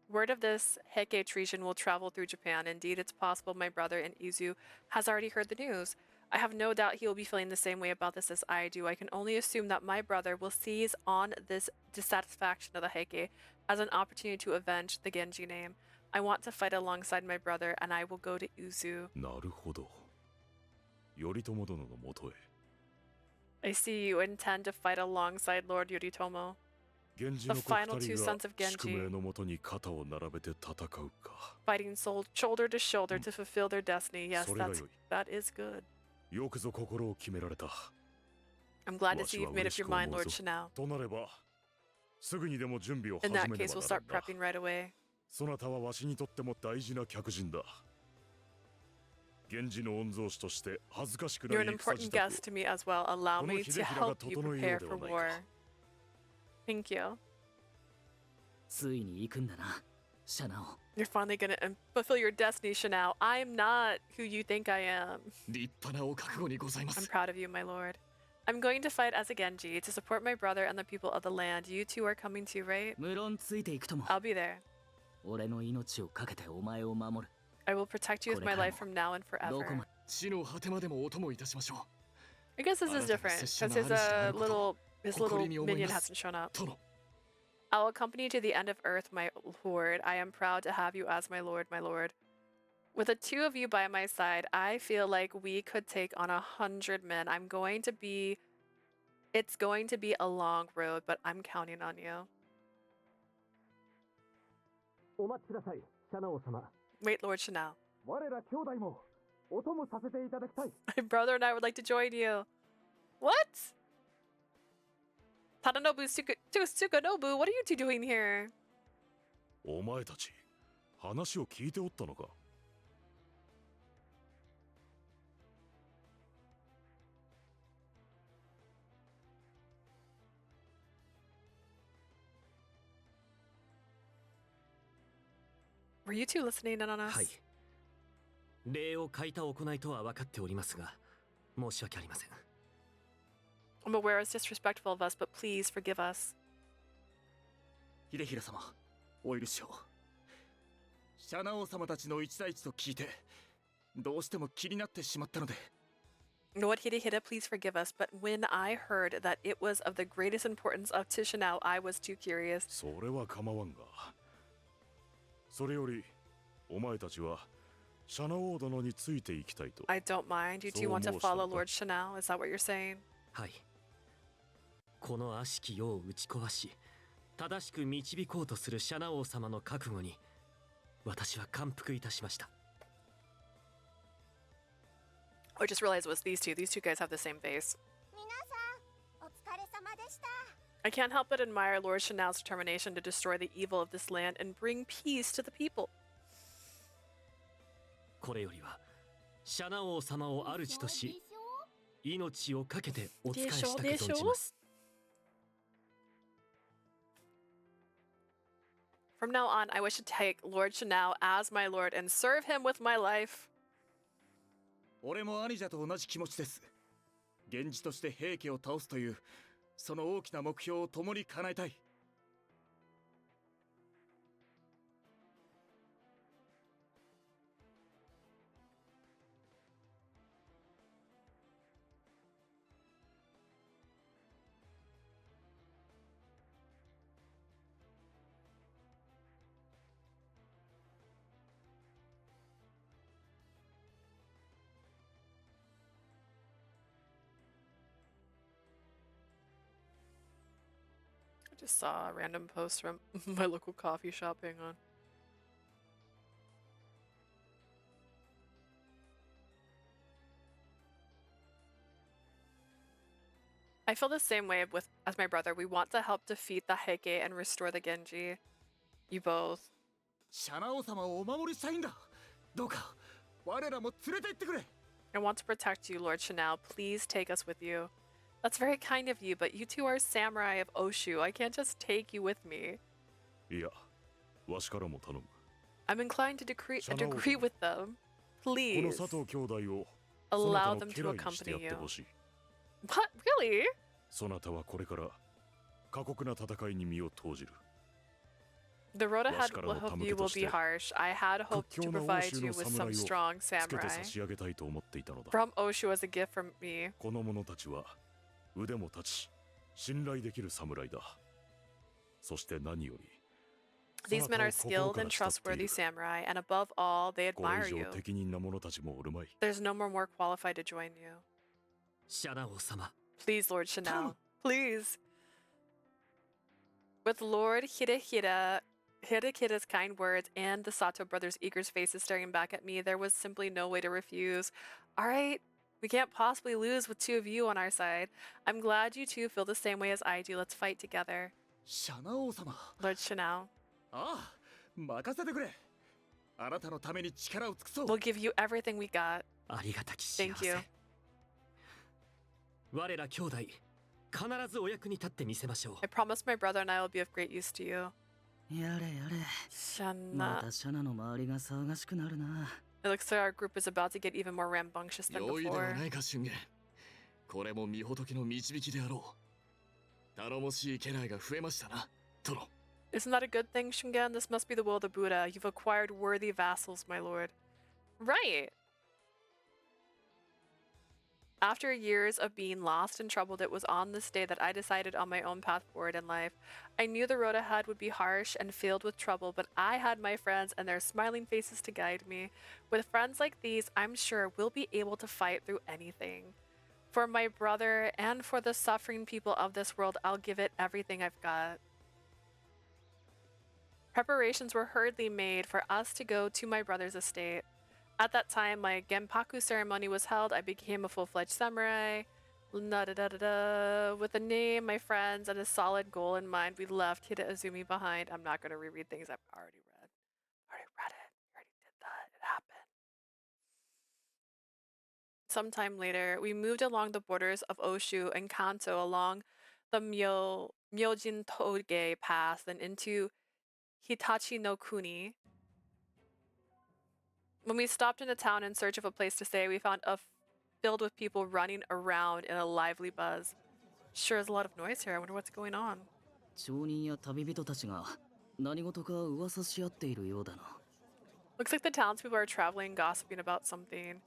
Speaker 1: Word of this Heike treason will travel through Japan. Indeed, it's possible my brother in Izu has already heard the news. I have no doubt he will be feeling the same way about this as I do. I can only assume that my brother will seize on this dissatisfaction of the Heike as an opportunity to avenge the Genji name. I want to fight alongside my brother, and I will go to Uzu.
Speaker 8: なるほど。頼朝殿のもとへ。
Speaker 1: I see you intend to fight alongside Lord Yoritomo.
Speaker 8: 源氏
Speaker 1: The
Speaker 8: の
Speaker 1: final
Speaker 8: 国
Speaker 1: two
Speaker 8: 二人
Speaker 1: sons of
Speaker 8: が宿命
Speaker 1: Genji,
Speaker 8: のもとに肩を並べて戦うか。
Speaker 1: fighting shoulder to shoulder to fulfill their destiny. Yes,
Speaker 8: それが良い。
Speaker 1: that is good.
Speaker 8: よくぞ心を決められた。
Speaker 1: I'm glad to see you've made up your mind, Lord Chanel.
Speaker 8: となれば、すぐにでも準備を
Speaker 1: In
Speaker 8: 始
Speaker 1: that
Speaker 8: めね
Speaker 1: case,
Speaker 8: ば
Speaker 1: we'll
Speaker 8: なら
Speaker 1: start
Speaker 8: んな。
Speaker 1: prepping right away.
Speaker 8: そなたはわしにとっても大事な客人だ。源氏の御曹司として恥ずかしくな
Speaker 1: You're an
Speaker 8: い戦
Speaker 1: important
Speaker 8: 支度を
Speaker 1: guest to me as well. Allow me to help you prepare for war. Thank you.
Speaker 4: ついに行くんだな、シャナオ。
Speaker 1: You're finally gonna fulfill your destiny, Chanel. I'm not who you think I am.
Speaker 3: 立派なお覚悟にございま
Speaker 1: I'm
Speaker 3: す。
Speaker 1: proud of you, my lord. I'm going to fight as a Genji to support my brother and the people of the land. You two are coming too, right?
Speaker 4: 無論ついていくとも。
Speaker 1: I'll be there.
Speaker 4: 俺の命をかけてお前を守る。
Speaker 1: I will protect you with my life from now and
Speaker 4: どこ
Speaker 1: forever.
Speaker 4: まで。
Speaker 3: 地の果てまでもお供いたしましょ
Speaker 1: I guess this is different because his little minion hasn't shown up.
Speaker 3: う。殿。
Speaker 1: I'll accompany you to the end of earth, my lord. I am proud to have you as my lord, my lord. With the two of you by my side, I feel like we could take on 100 men. It's going to be a long road, but I'm counting on you.
Speaker 16: お待ちください、シャナオ様。
Speaker 1: Wait, Lord Chanel.
Speaker 16: 我ら兄弟もお供させていただきたい。
Speaker 1: My brother and I would like to join you. What? Tadanobu Tsukanobu, what are you two doing here?
Speaker 8: お前たち、話を聞いておったのか。
Speaker 1: Were you two listening in on us?
Speaker 15: はい。礼を欠いた行いとは分かっておりますが、申し訳ありません。
Speaker 1: I'm aware it's disrespectful of us, but please forgive us.
Speaker 12: 秀衡様、お許しを。シャナ王様たちの一対一と聞いて、どうしても気になってしまったので。
Speaker 1: Lord Hidehida, please forgive us, but when I heard that it was of the greatest importance of Tishanao, I was too curious.
Speaker 8: それは構わんが。それより、お前たちはシャナ王殿についていきたいと。
Speaker 1: I don't mind. You two want to follow Lord Chanel? Is that what you're saying?
Speaker 15: はい。この悪しき世を打ち壊し、正しく導こうとするシャナ王様の覚悟に、私は感服いたしました。
Speaker 1: I just realized it was these two. These two guys have the same face.
Speaker 11: 皆さん、お疲れ様でした。
Speaker 1: I can't help but admire Lord Chanel's determination to destroy the evil of this land and bring peace to the people.
Speaker 15: これよりは、シャナ王様を主とし、命を懸けてお仕えしたく存じます。
Speaker 1: From now on, I wish to take Lord Chanel as my lord and serve him with my life.
Speaker 12: 俺も兄者と同じ気持ちです。源氏として平家を倒すというその大きな目標を共に叶えたい。
Speaker 1: I just saw a random post from my local coffee shop. Hang on. I feel the same way as my brother. We want to help defeat the Heike and restore the Genji. You both.
Speaker 12: シャナ王様をお守りしたいんだ。どうか我らも連れて行ってくれ。
Speaker 1: I want to protect you, Lord Chanel. Please take us with you. That's very kind of you, but you two are samurai of Oshu. I can't just take you with me.
Speaker 8: いや、わしからも頼む。
Speaker 1: I'm inclined to agree with them.
Speaker 8: この
Speaker 1: Please
Speaker 8: 佐藤兄弟を
Speaker 1: allow
Speaker 8: そなた
Speaker 1: them
Speaker 8: の家
Speaker 1: to
Speaker 8: 来にして
Speaker 1: accompany
Speaker 8: やって
Speaker 1: you.
Speaker 8: ほしい。
Speaker 1: What? Really?
Speaker 8: そなたはこれから過酷な戦いに身を投じる。
Speaker 1: The road ahead of you will be harsh. I had hoped to provide you with some strong samurai from Oshu as a gift from me.
Speaker 9: この者たちは腕も立ち信頼できる侍だ。そして何より
Speaker 1: These men are skilled and trustworthy samurai, and above all, they
Speaker 9: これ
Speaker 1: admire
Speaker 9: 以上
Speaker 1: you.
Speaker 9: 適任な者たちもおるまい。
Speaker 1: There's no one more qualified to join you.
Speaker 15: シャナ王様
Speaker 1: Please, Lord Chanel. Please. With Lord Hidehira's kind words and the Sato brothers' eager faces staring back at me, there was simply no way to refuse. Alright, we can't possibly lose with two of you on our side. I'm glad you two feel the same way as I do. Let's fight together.
Speaker 12: シャナ王様。
Speaker 1: Lord Chanel.
Speaker 12: ああ、任せてくれ。あなたのために力を尽くそう。
Speaker 1: We'll give you everything we got.
Speaker 15: ありがたき幸
Speaker 1: Thank
Speaker 15: せ
Speaker 1: you.
Speaker 15: 我ら兄弟必ずお役に立ってみせましょう
Speaker 1: I promise my brother and I will be of great use to you.
Speaker 4: やれやれ
Speaker 1: Shana.
Speaker 4: またシャナの周りが騒がしくなるな
Speaker 1: It looks like our group is about to get even more rambunctious than
Speaker 3: 良いでは
Speaker 1: before.
Speaker 3: ないか俊元。これも御仏の導きであろう。頼もしい家来が増えましたな、殿。
Speaker 1: Isn't that a good thing, Shungen? This must be the will of the Buddha. You've acquired worthy vassals, my lord. Right! After years of being lost and troubled, it was on this day that I decided on my own path forward in life. I knew the road ahead would be harsh and filled with trouble, but I had my friends and their smiling faces to guide me. With friends like these, I'm sure we'll be able to fight through anything. For my brother and for the suffering people of this world, I'll give it everything I've got. Preparations were hurriedly made for us to go to my brother's estate. At that time, my Genpaku ceremony was held. I became a full-fledged samurai. With a name, my friends, and a solid goal in mind, we left Hida behind. I'm not going to reread things I've already read. Already read it. Already did that. It happened. Sometime later, we moved along the borders of Oshu and Kanto along the Myojin Toge Pass and into Hitachi no Kuni. When we stopped in a town in search of a place to stay, we found a filled with people running around in a lively buzz. Sure is a lot of noise here. I wonder what's going on.
Speaker 4: 町人や旅人たちが何事か噂し合っているようだな
Speaker 1: Looks like the townspeople are traveling, gossiping about something.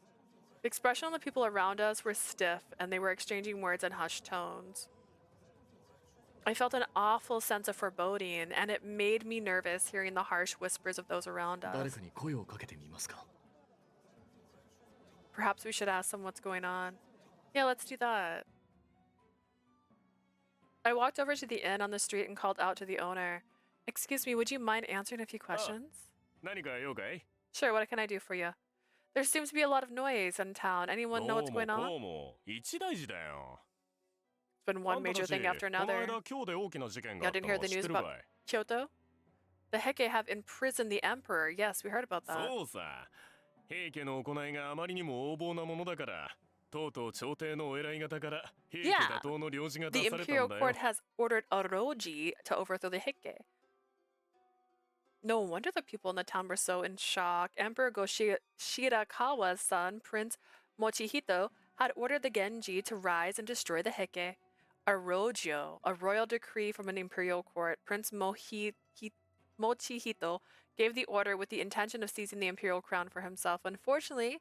Speaker 1: The expression on the people around us were stiff, and they were exchanging words in hushed tones. I felt an awful sense of foreboding, and it made me nervous hearing the harsh whispers of those around us.
Speaker 3: 誰かに声をかけてみますか
Speaker 1: Perhaps we should ask them what's going on. Yeah, let's do that. I walked over to the inn on the street and called out to the owner. Excuse me, would you mind answering a few questions?
Speaker 8: 何か用かい
Speaker 1: Sure, what can I do for you? There seems to be a lot of noise in town. Anyone know what's going on?
Speaker 8: どうも一大事だよ
Speaker 1: It's been one major thing after
Speaker 8: この
Speaker 1: another.
Speaker 8: 間京で大きな事件が
Speaker 1: Y'all
Speaker 8: あった
Speaker 1: didn't
Speaker 8: の
Speaker 1: hear
Speaker 8: は
Speaker 1: the
Speaker 8: 知っ
Speaker 1: news
Speaker 8: てるか
Speaker 1: about
Speaker 8: い
Speaker 1: Kyoto? The Heike have imprisoned the emperor. Yes, we heard about that.
Speaker 8: そうさ平家の行いがあまりにも横暴なものだからとうとう朝廷のお偉い方から平家打倒の領事が
Speaker 1: The
Speaker 8: 出された
Speaker 1: imperial
Speaker 8: んだよ
Speaker 1: court has ordered a roji to overthrow the Heike. No wonder the people in the town were so in shock. Emperor Shirakawa's son, Prince Mochihito, had ordered the Genji to rise and destroy the Heike. A rojo, a royal decree from an imperial court. Prince Mochihito gave the order with the intention of seizing the imperial crown for himself. Unfortunately,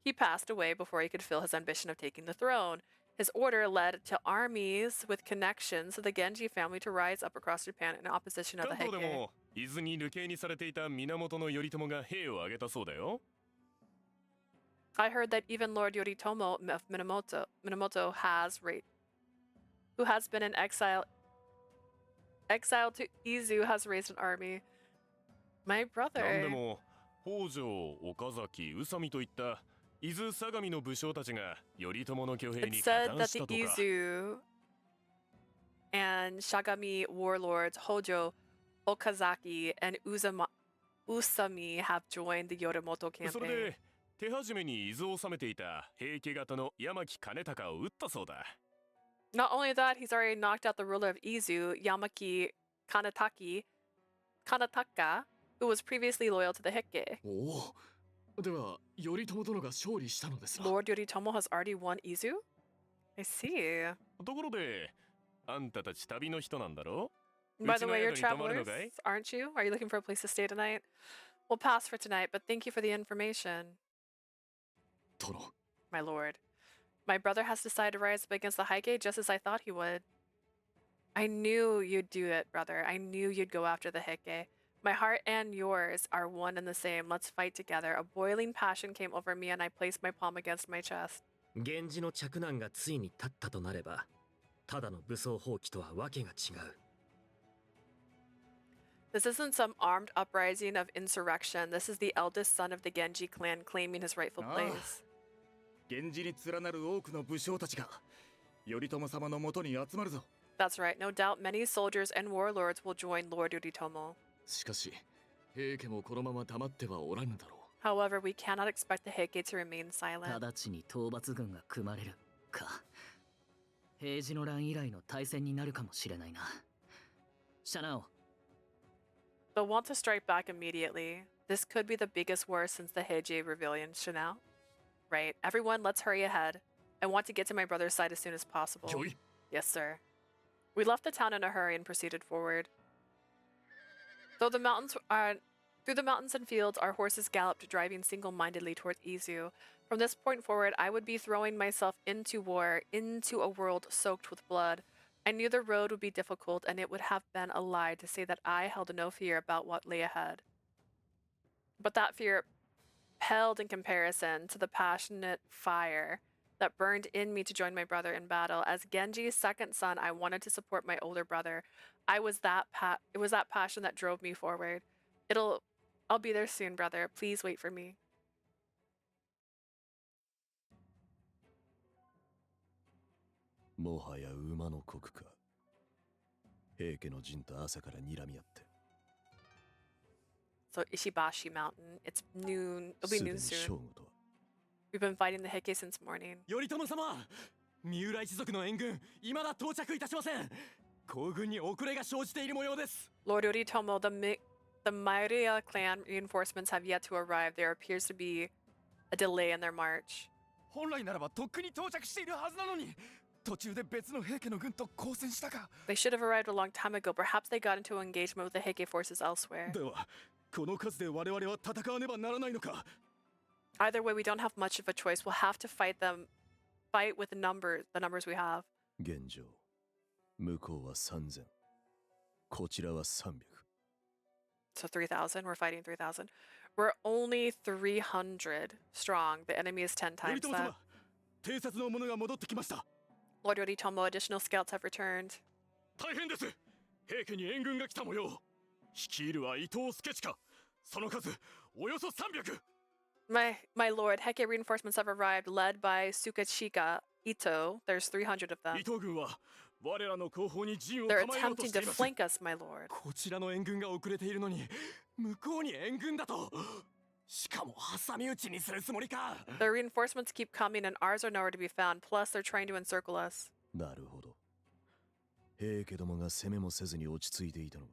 Speaker 1: he passed away before he could fulfill his ambition of taking the throne. His order led to armies with connections to the Genji family to rise up across Japan in opposition of the
Speaker 8: 関東で
Speaker 1: Heike.
Speaker 8: も伊豆に流刑にされていた源頼朝が兵を挙げたそうだよ
Speaker 1: I heard that even Lord Yoritomo of Minamoto who has been in exile to Izu, has raised an army. My
Speaker 8: なんで
Speaker 1: brother.
Speaker 8: も北条岡崎宇佐美といった伊豆相模の武将たちが頼朝の挙兵
Speaker 1: It
Speaker 8: に加
Speaker 1: said
Speaker 8: 担
Speaker 1: that
Speaker 8: し
Speaker 1: the
Speaker 8: たとか
Speaker 1: Izu and Shagami warlords Hojo, Okazaki, and Usami have joined the Yoritomo
Speaker 8: それ
Speaker 1: campaign.
Speaker 8: で手始めに伊豆を治めていた平家方の山木兼高を撃ったそうだ
Speaker 1: Not only that, he's already knocked out the ruler of Izu, Yamaki Kanataka, who was previously loyal to the Heike.
Speaker 3: おおでは頼朝殿が勝利したのですな
Speaker 1: Lord Yoritomo has already won Izu? I see.
Speaker 8: ところであんたたち旅の人なんだろ
Speaker 1: By the way, you're travelers, aren't you? Are you looking for a place to stay tonight? We'll pass for tonight, but thank you for the information. My lord. My brother has decided to rise up against the Heike just as I thought he would. I knew you'd do it, brother. I knew you'd go after the Heike. My heart and yours are one and the same. Let's fight together. A boiling passion came over me and I placed my palm against my chest.
Speaker 15: 源氏の嫡男がついに立ったとなれば、ただの武装蜂起とはわけが違う。
Speaker 1: This isn't some armed uprising of insurrection. This is the eldest son of the Genji clan claiming his rightful place.
Speaker 12: 源氏に連なる多くの武将たちが頼朝様のもとに集まるぞ。
Speaker 1: That's right. No doubt many soldiers and warlords will join Lord Yoritomo.
Speaker 3: しかし、平家もこのまま黙ってはおらぬだろう。
Speaker 1: However, we cannot expect the Heike to remain silent.
Speaker 4: 直ちに討伐軍が組まれるか。平治の乱以来の大戦になるかもしれないな。シャナオ。
Speaker 1: They'll want to strike back immediately. This could be the biggest war since the Heiji rebellion, Chanel. Right. Everyone, let's hurry ahead. I want to get to my brother's side as soon as possible. Yes, sir. We left the town in a hurry and proceeded forward. Through the mountains and fields, our horses galloped, driving single-mindedly towards Izu. From this point forward, I would be throwing myself into war, into a world soaked with blood. I knew the road would be difficult, and it would have been a lie to say that I held no fear about what lay ahead. But that fear paled in comparison to the passionate fire that burned in me to join my brother in battle. As Genji's second son, I wanted to support my older brother. It was that passion that drove me forward. I'll be there soon, brother. Please wait for me.
Speaker 6: もはや馬の国か。平家の陣と朝から睨み合って。
Speaker 1: So Ishibashi Mountain. It's noon. It'll be noon soon. We've been fighting the Heike since morning.
Speaker 16: 頼朝様、三浦一族の援軍、未だ到着いたしません。行軍に遅れが生じている模様です。
Speaker 1: Lord Yoritomo, the Mairya clan reinforcements have yet to arrive. There appears to be a delay in their march.
Speaker 16: 本来ならばとっくに到着しているはずなのに、途中で別の平家の軍と交戦したか。
Speaker 1: They should have arrived a long time ago. Perhaps they got into an engagement with the Heike forces elsewhere.
Speaker 16: では、この数で我々は戦わねばならないのか。
Speaker 1: Either way, we don't have much of a choice. We'll have to fight with the numbers we have.
Speaker 6: 現状、向こうは3000、こちらは300。
Speaker 1: So 3,000. We're fighting 3,000. We're only 300 strong. The enemy is 10 times that.
Speaker 16: 偵察の者が戻ってきました。
Speaker 1: Lord Yoritomo, additional scouts have returned.
Speaker 16: 大変です。平家に援軍が来た模様。率いるは伊藤助親。その数およそ300。
Speaker 1: My lord, Heike reinforcements have arrived, led by Sukachika Ito. There's 300 of them.
Speaker 16: 伊藤軍は我らの後方に陣を
Speaker 1: They're
Speaker 16: 構えようと
Speaker 1: attempting
Speaker 16: してい
Speaker 1: to
Speaker 16: ます。
Speaker 1: flank us, my lord.
Speaker 16: こちらの援軍が遅れているのに、向こうに援軍だと。しかも挟み撃ちにするつもりか。
Speaker 1: The reinforcements keep coming and ours are nowhere to be found. Plus, they're trying to encircle us.
Speaker 6: なるほど。平家どもが攻めもせずに落ち着いていたのは、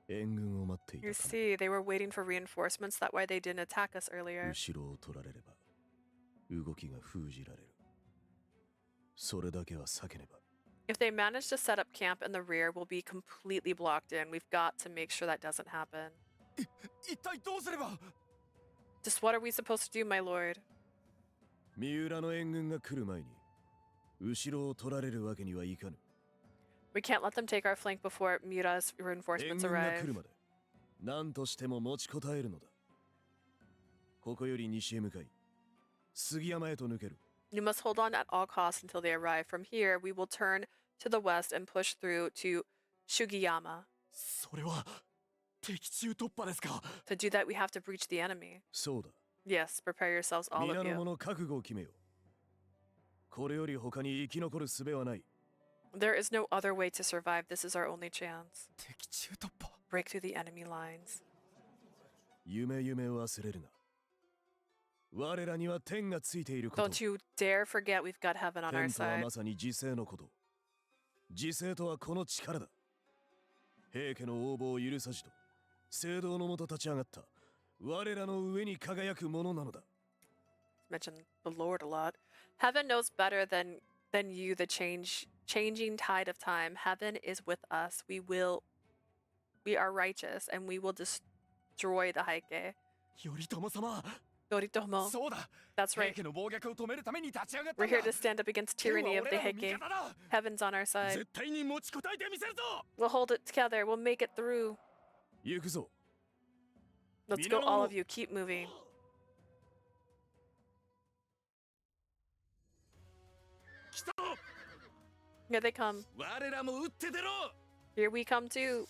Speaker 6: 援軍を待っていた
Speaker 1: You see, they were waiting for reinforcements. That's why they didn't attack us earlier.
Speaker 6: 後ろを取られれば、動きが封じられる。それだけは避けねば。
Speaker 1: If they manage to set up camp in the rear, we'll be completely blocked in. We've got to make sure that doesn't happen.
Speaker 16: 一体どうすれば。
Speaker 1: Just what are we supposed to do, my lord?
Speaker 6: 三浦の援軍が来る前に、後ろを取られるわけにはいかぬ。
Speaker 1: We can't let them take our flank before Mura's
Speaker 6: 援
Speaker 1: reinforcements
Speaker 6: 軍が
Speaker 1: arrive.
Speaker 6: 来るまで、何としても持ちこたえるのだ。ここより西へ向かい、杉山へと抜ける。
Speaker 1: You must hold on at all costs until they arrive. From here, we will turn to the west and push through to Shugiyama.
Speaker 16: それは敵中突破ですか。
Speaker 1: To do that, we have to breach the enemy.
Speaker 6: そうだ。
Speaker 1: Yes, prepare yourselves, all
Speaker 6: 皆
Speaker 1: of
Speaker 6: の
Speaker 1: you.
Speaker 6: 者覚悟を決めよ。これより他に生き残る術はない。
Speaker 1: There is no other way to survive. This is our only chance.
Speaker 16: 敵中突破。
Speaker 1: Break through the enemy lines.
Speaker 6: 夢忘れるな。我らには天がついていること。
Speaker 1: Don't you dare forget we've got heaven on our
Speaker 6: 天とは
Speaker 1: side.
Speaker 6: まさに自制のこと。自制とはこの力だ。平家の横暴を許さじと、聖堂のもと立ち上がった我らの上に輝くものなのだ。
Speaker 1: Mention the Lord a lot. Heaven knows better than than you, the changing tide of time. Heaven is with us. We are righteous, and we will destroy the Heike.
Speaker 16: Yoritomo-sama.
Speaker 1: Yoritomo. That's right. We're here to stand up against tyranny of the Heike. Heaven's on our side. We'll hold it together. We'll make it through. Let's go, all of you. Keep moving. Here they come. Here we come too.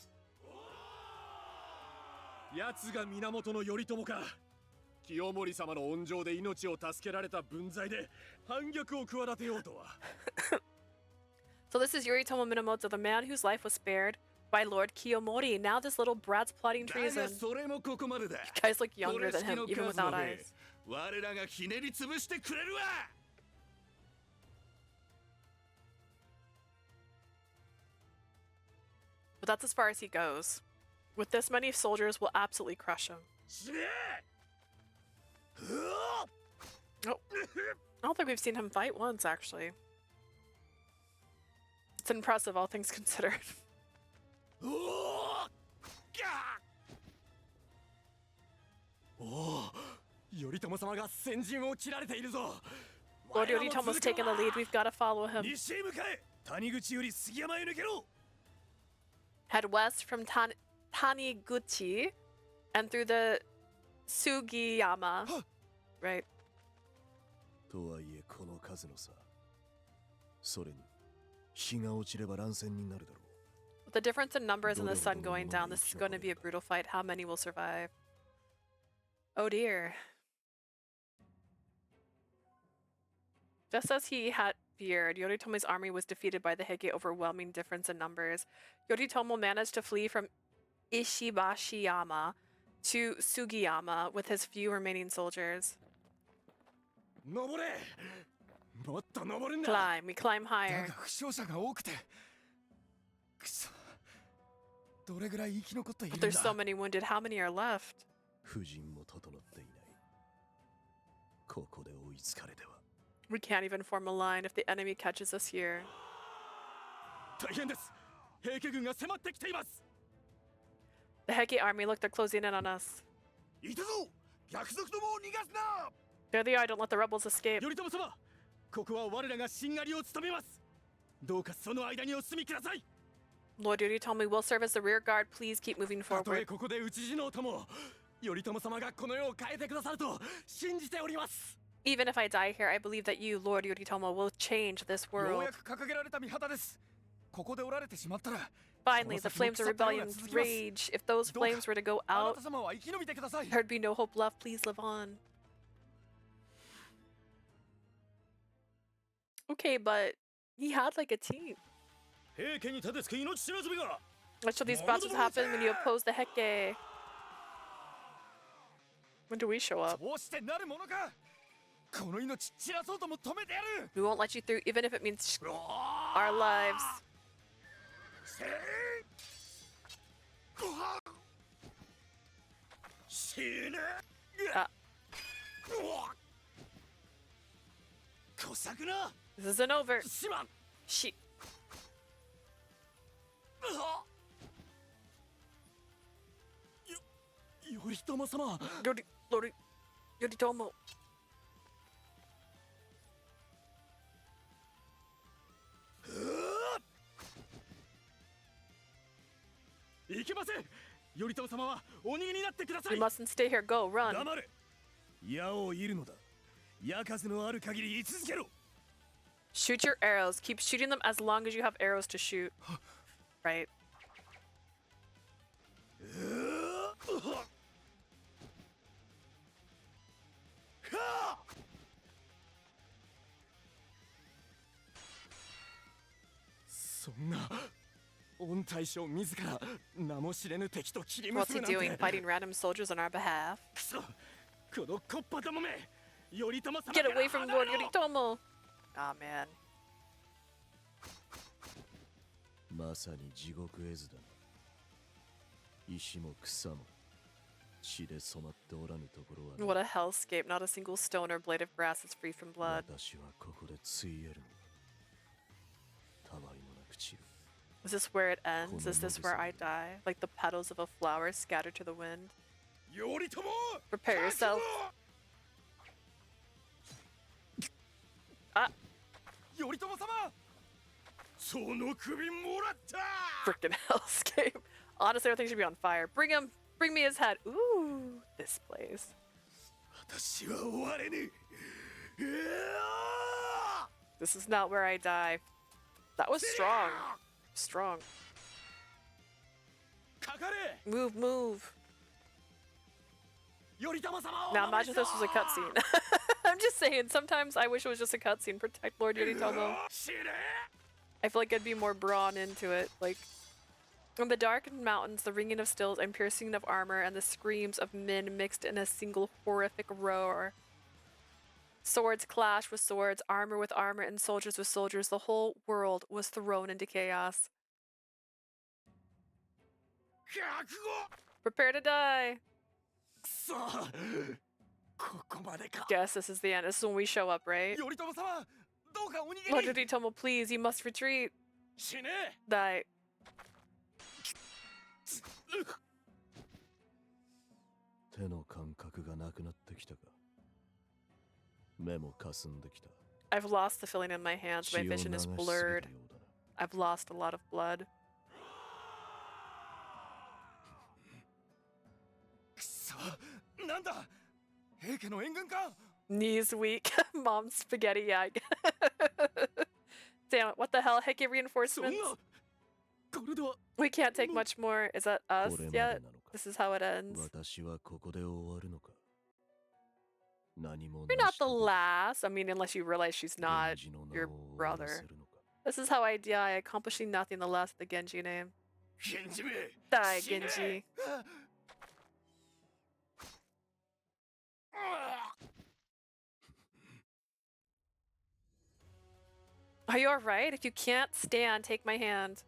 Speaker 6: 奴が源頼朝か。清盛様の恩情で命を助けられた分際で反逆を企てようとは。
Speaker 1: So this is Yoritomo Minamoto, the man whose life was spared by Lord Kiyomori. Now this little brat's plotting treason. You guys look younger than him, even without eyes.
Speaker 6: 我らがひねり潰してくれるわ。
Speaker 1: But that's as far as he goes. With this many soldiers, we'll absolutely crush him. Oh. I don't think we've seen him fight once, actually. It's impressive, all things considered.
Speaker 6: Oh, Yoritomo-samaが先陣を切られているぞ。
Speaker 1: Lord Yoritomo's taking the lead. We've got to follow him.
Speaker 6: 西へ向かえ。谷口より杉山へ抜けろ。
Speaker 1: Head west from Taniguchi and through the Sugiyama. Right.
Speaker 6: とはいえこの数の差。それに日が落ちれば乱戦になるだろう。
Speaker 1: With the difference in numbers and the sun going down, this is going to be a brutal fight. How many will survive? Oh dear. Just as he had feared, Yoritomo's army was defeated by the Heike, overwhelming difference in numbers. Yoritomo managed to flee from Ishibashiyama to Sugiyama with his few remaining soldiers. Climb, we climb higher. But there's so many wounded. How many are left? We can't even form a line if the enemy catches us here. The Heike army, look, they're closing in on us. There they are, don't let the rebels escape. Lord Yoritomo will serve as the rear guard. Please keep moving forward. Even if I die here, I believe that you, Lord Yoritomo, will change this world. Finally, the flames of rebellion rage. If those flames were to go out, there'd be no hope left. Please live on. Okay, but he had like a team. Let's show these battles happen when you oppose the Heike. When do we show up? We won't let you through, even if it means our lives. This isn't over. Shit.
Speaker 6: Yoritomo-sama.
Speaker 1: Yoritomo. You mustn't stay here. Go, run. Shoot your arrows. Keep shooting them as long as you have arrows to shoot. Right. What's he doing? Fighting random soldiers on our behalf? Get away from Lord Yoritomo! Aw, oh, man. What a hellscape. Not a single stone or blade of grass is free from blood. Is this where it ends? Is this where I die? Like the petals of a flower scattered to the wind? Prepare yourself. Ah. Frickin' hellscape. Honestly, everything should be on fire. Bring him! Bring me his head. Ooh, this place. This is not where I die. That was strong. Strong. Move, move. Now imagine if this was a cutscene. I'm just saying, sometimes I wish it was just a cutscene. Protect Lord Yoritomo. I feel like I'd be more drawn into it. Like, in the darkened mountains, the ringing of stills and piercing of armor and the screams of men mixed in a single horrific roar. Swords clashed with swords, armor with armor, and soldiers with soldiers. The whole world was thrown into chaos. Prepare to die. Guess this is the end. This is when we show up, right? Lord Yoritomo, please, you must retreat. Die. I've lost the feeling in my hands. My vision is blurred. I've lost a lot of blood. Knees weak. Mom's spaghetti, yeah. Damn it, what the hell? Heike reinforcements? We can't take much more. Is that us yet? This is how it ends. You're not the last. I mean, unless you realize she's not your brother. This is how I die, accomplishing nothing the last of the Genji name. Die, Genji. Are you alright? If you can't stand, take my hand.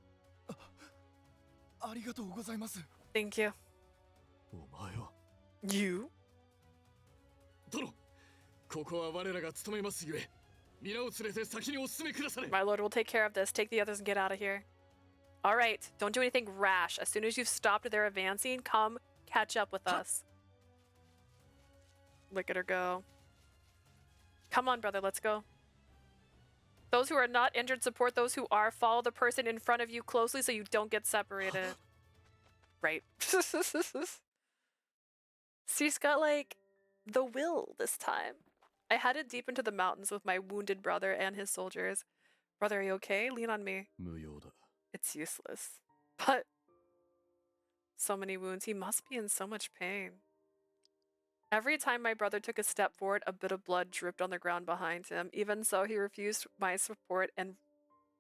Speaker 1: Thank you. You? My lord will take care of this. Take the others and get out of here. Alright, don't do anything rash. As soon as you've stopped their advancing, come catch up with us. Look at her go. Come on, brother, let's go. Those who are not injured support those who are. Follow the person in front of you closely so you don't get separated. Right. She's got, like, the will this time. I headed deep into the mountains with my wounded brother and his soldiers. Brother, are you okay? Lean on me. It's useless. But so many wounds. He must be in so much pain. Every time my brother took a step forward, a bit of blood dripped on the ground behind him. Even so, he refused my support and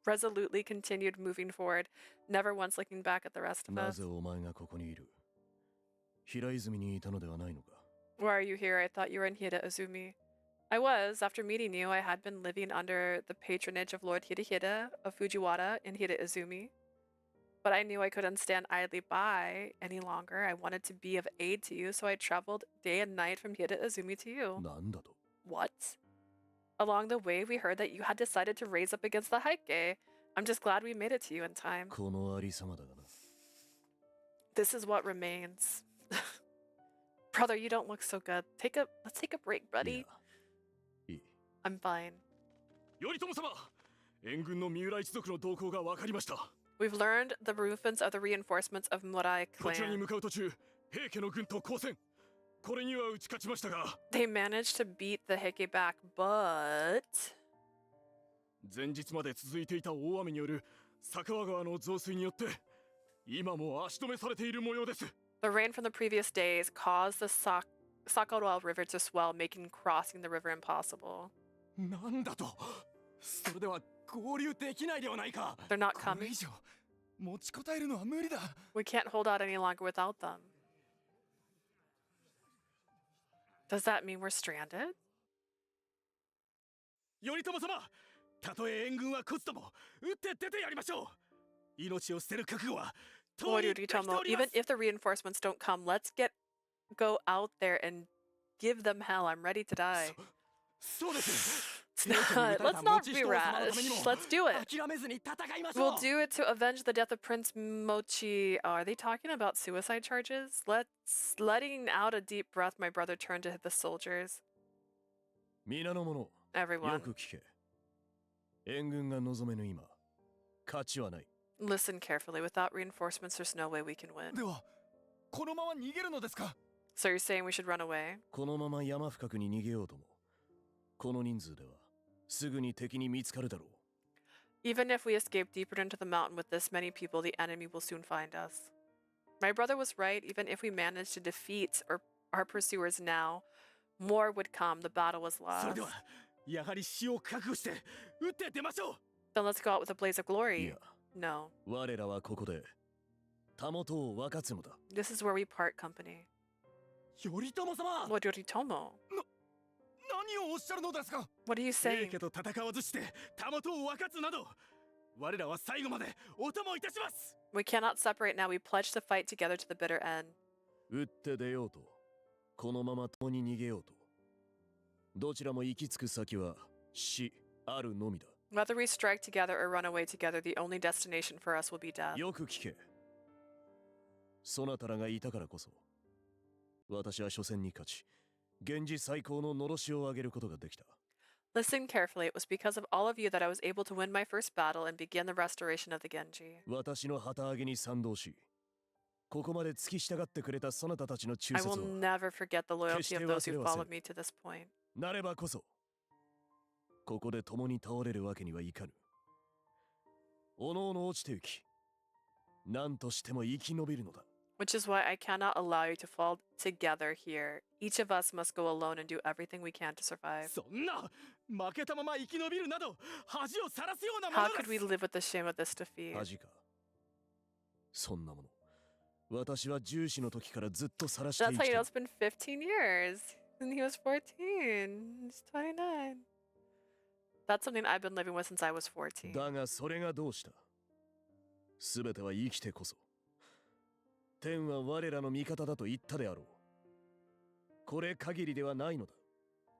Speaker 1: resolutely continued moving forward, never once looking back at the rest of us. Why are you here? I thought you were in Hiraizumi. I was. After meeting you, I had been living under the patronage of Lord Hirahira of Fujiwara in Hiraizumi. But I knew I couldn't stand idly by any longer. I wanted to be of aid to you, so I traveled day and night from Hiraizumi to you. What? Along the way, we heard that you had decided to raise up against the Heike. I'm just glad we made it to you in time. This is what remains. Brother, you don't look so good. Let's take a break, buddy. I'm fine. We've learned the movements of the reinforcements of Murai clan. They managed to beat the Heike back, but... The rain from the previous days caused the Sakura River to swell, making crossing the river impossible. They're not coming. We can't hold out any longer without them. Does that mean we're stranded? Lord Yoritomo, even if the reinforcements don't come, let's go out there and give them hell. I'm ready to die. Let's not be rash. Let's do it. We'll do it to avenge the death of Prince Mochi. Oh, are they talking about suicide charges? Letting out a deep breath, my brother turned to the soldiers. Everyone. Listen carefully. Without reinforcements, there's no way we can win. So you're saying we should run away? Even if we escape deeper into the mountain with this many people, the enemy will soon find us. My brother was right. Even if we managed to defeat our pursuers now, more would come. The battle was lost. Then let's go out with a blaze of glory. No. This is where we part company. What Yoritomo? What are you saying? We cannot separate now. We pledge to fight together to the bitter end. Whether we strike together or run away together, the only destination for us will be death. Listen carefully. It was because of all of you that I was able to win my first battle and begin the restoration of the Genji. I will never forget the loyalty of those who followed me to this point. Which is why I cannot allow you to fall together here. Each of us must go alone and do everything we can to survive. How could we live with the shame of this defeat? That's how you know it's been 15 years. And he was 14. He's 29. That's something I've been living with since I was 14.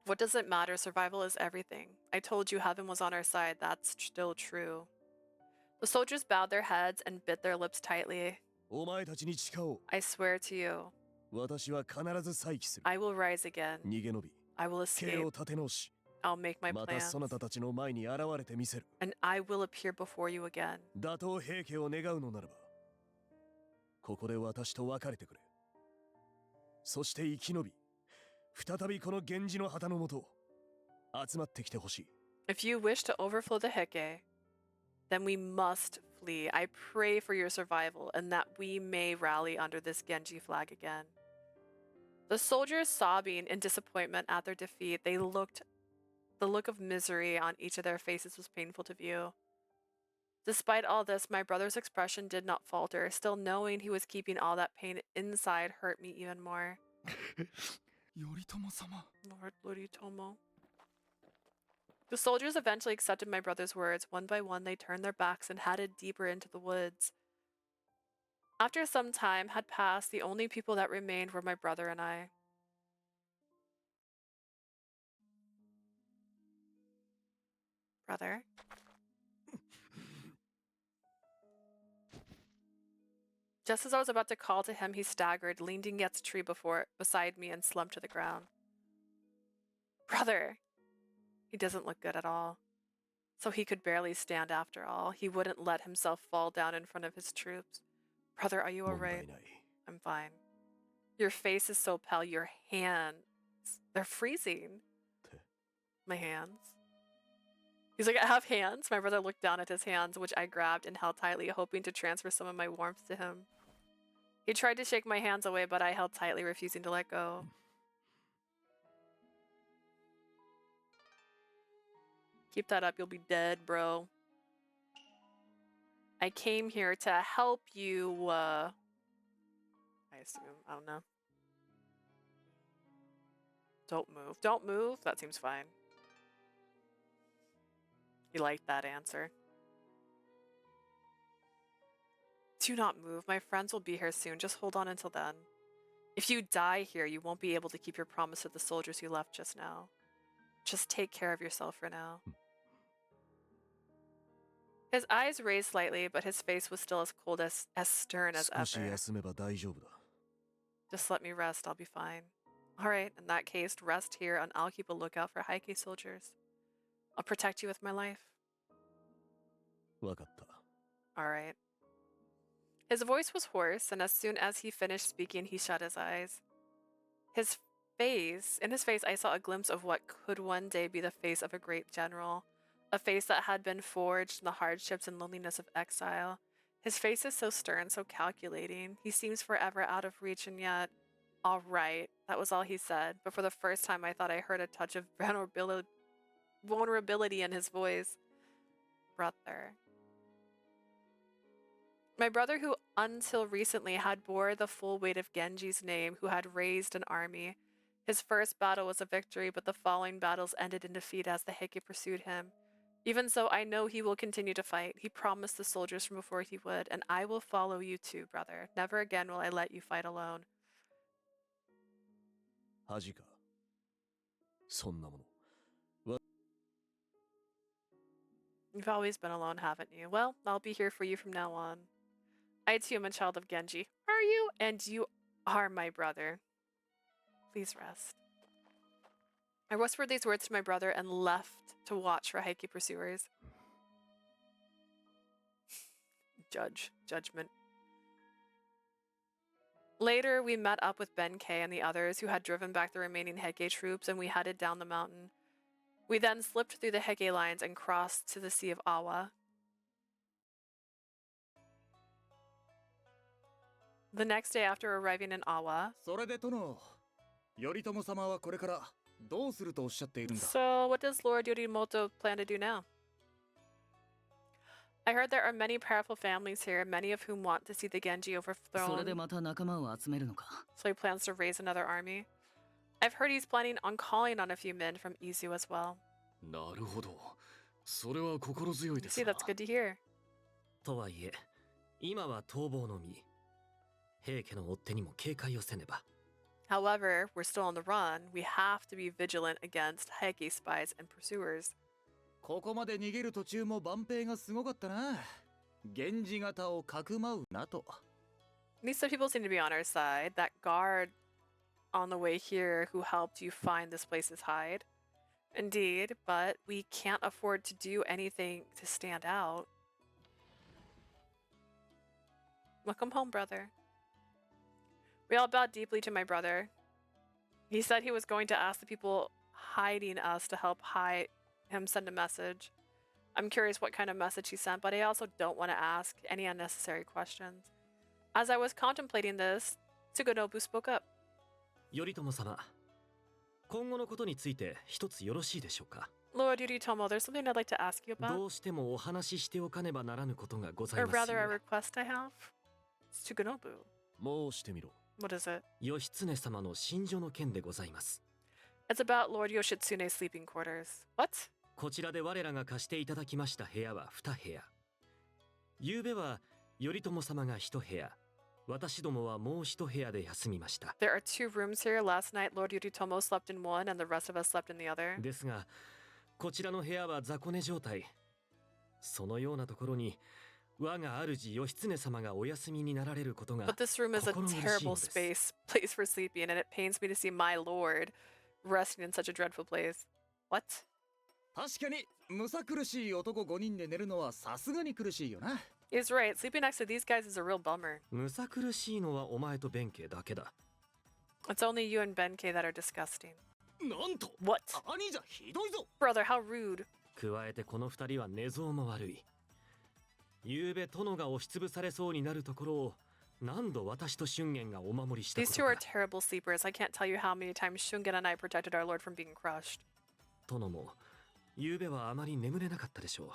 Speaker 1: What does it matter? Survival is everything. I told you heaven was on our side. That's still true. The soldiers bowed their heads and bit their lips tightly. I swear to you, I will rise again. I will escape. I'll make my plans. And I will appear before you again. If you wish to overflow the Heike, then we must flee. I pray for your survival and that we may rally under this Genji flag again. The soldiers sobbing in disappointment at their defeat, the look of misery on each of their faces was painful to view. Despite all this, my brother's expression did not falter. Still knowing he was keeping all that pain inside hurt me even more. Yoritomo-sama. Lord Yoritomo. The soldiers eventually accepted my brother's words. One by one, they turned their backs and headed deeper into the woods. After some time had passed, the only people that remained were my brother and I. Brother? Just as I was about to call to him, he staggered, leaned against a tree beside me, and slumped to the ground. Brother! He doesn't look good at all. So he could barely stand after all. He wouldn't let himself fall down in front of his troops. Brother, are you alright? I'm fine. Your face is so pale. Your hands, they're freezing. My hands. He's like, I have hands. My brother looked down at his hands, which I grabbed and held tightly, hoping to transfer some of my warmth to him. He tried to shake my hands away, but I held tightly, refusing to let go. Keep that up, you'll be dead, bro. I came here to help you, I assume. I don't know. Don't move. Don't move? That seems fine. You liked that answer. Do not move. My friends will be here soon. Just hold on until then. If you die here, you won't be able to keep your promise to the soldiers you left just now. Just take care of yourself for now. His eyes raised slightly, but his face was still as cold as stern as ever. Just let me rest, I'll be fine. Alright, in that case, rest here and I'll keep a lookout for Heike soldiers. I'll protect you with my life. Alright. His voice was hoarse, and as soon as he finished speaking, he shut his eyes. In his face, I saw a glimpse of what could one day be the face of a great general. A face that had been forged in the hardships and loneliness of exile. His face is so stern, so calculating. He seems forever out of reach, and yet... All right, that was all he said, but for the first time I thought I heard a touch of vulnerability in his voice. Brother. My brother, who until recently had bore the full weight of Genji's name, who had raised an army. His first battle was a victory, but the following battles ended in defeat as the Heike pursued him. Even so, I know he will continue to fight. He promised the soldiers from before he would, and I will follow you too, brother. Never again will I let you fight alone. You've always been alone, haven't you? Well, I'll be here for you from now on. I too am a child of Genji. Are you? And you are my brother. Please rest. I whispered these words to my brother and left to watch for Heike pursuers. Judgment. Later, we met up with Genpei and the others who had driven back the remaining Heike troops, and we headed down the mountain. We then slipped through the Heike lines and crossed to the Sea of Awa. The next day after arriving in Awa... So what does Lord Yoritomo plan to do now? I heard there are many powerful families here, many of whom want to see the Genji overthrown. So he plans to raise another army. I've heard he's planning on calling on a few men from Izu as well. See, that's good to hear. However, we're still on the run. We have to be vigilant against Heike spies and pursuers. At least some people seem to be on our side. That guard on the way here who helped you find this place's hide. Indeed, but we can't afford to do anything to stand out. Welcome home, brother. We all bowed deeply to my brother. He said he was going to ask the people hiding us to help him send a message. I'm curious what kind of message he sent, but I also don't want to ask any unnecessary questions. As I was contemplating this, Tsukunobu spoke up.
Speaker 15: Yoritomo-sama,
Speaker 1: Lord Yoritomo, there's something I'd like to ask you about. Or rather, a request I have. Tsukunobu. What is it? It's about Lord Yoshitsune's sleeping quarters. What?
Speaker 15: こちらで我らが貸していただきました部屋は2部屋。昨べは頼朝様が1部屋、私どもはもう1部屋で休みました。
Speaker 1: There are 2 rooms here. Last night, Lord Yoritomo slept in one, and the rest of us slept in the other.
Speaker 15: ですが、こちらの部屋は雑魚寝状態。そのようなところに我が主義経様がお休みになられることが。
Speaker 1: But this room is a terrible space, place for sleeping, and it pains me to see my lord resting in such a dreadful place. What?
Speaker 12: 確かにむさ苦しい男5人で寝るのはさすがに苦しいよな。
Speaker 1: He's right. Sleeping next to these guys is a real bummer.
Speaker 15: むさ苦しいのはお前と弁慶だけだ。
Speaker 1: It's only you and Benkei that are disgusting.
Speaker 12: なんと
Speaker 1: What?
Speaker 12: 兄じゃひどいぞ。
Speaker 1: Brother, how rude.
Speaker 15: 加えてこの2人は寝相も悪い。昨べ殿が押しつぶされそうになるところを何度私と春元がお守りしたことか。
Speaker 1: These two are terrible sleepers. I can't tell you how many times Shungen and I protected our lord from being crushed.
Speaker 15: 殿も昨べはあまり眠れなかったでしょ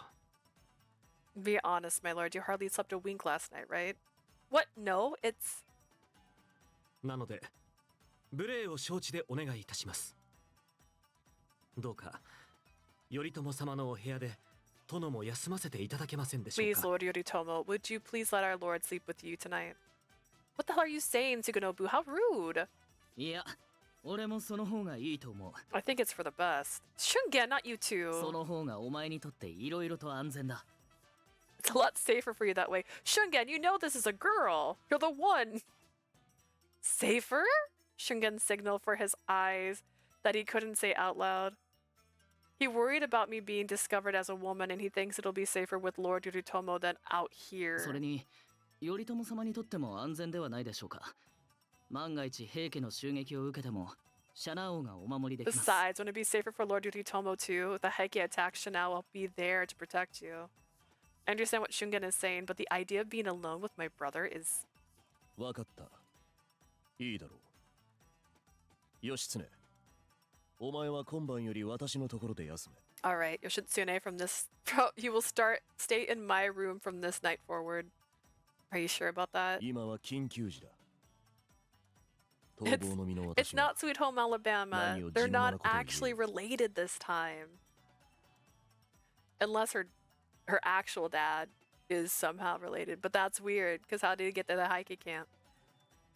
Speaker 15: う。
Speaker 1: Be honest, my lord. You hardly slept a wink last night, right? What? No, it's...
Speaker 15: なので、無礼を承知でお願いいたします。どうか、頼朝様のお部屋で殿も休ませていただけませんでしょうか。
Speaker 1: Please, Lord Yoritomo, would you please let our lord sleep with you tonight? What the hell are you saying, Tsukunobu? How rude!
Speaker 4: いや、俺もその方がいいと思う。
Speaker 1: I think it's for the best. Shungen, not you too.
Speaker 4: その方がお前にとっていろいろと安全だ。
Speaker 1: It's a lot safer for you that way. Shungen, you know this is a girl. You're the one. Safer? Shungen signaled for his eyes that he couldn't say out loud. He worried about me being discovered as a woman and he thinks it'll be safer with Lord Yoritomo than out here.
Speaker 4: それに、頼朝様にとっても安全ではないでしょうか。万が一平家の襲撃を受けても、シャナ王がお守りできます。
Speaker 1: Besides, wouldn't it be safer for Lord Yoritomo too? If the Heike attacks Shanao, I'll be there to protect you. I understand what Shungen is saying, but the idea of being alone with my brother is...
Speaker 6: わかった。いいだろう。義経。お前は今晩より私のところで休め。
Speaker 1: Alright, Yoshitsune from this... You will stay in my room from this night forward. Are you sure about that?
Speaker 6: 今は緊急時だ。
Speaker 1: It's not Sweet Home Alabama. They're not actually related this time. Unless her actual dad is somehow related. But that's weird, because how did he get to the Heike camp?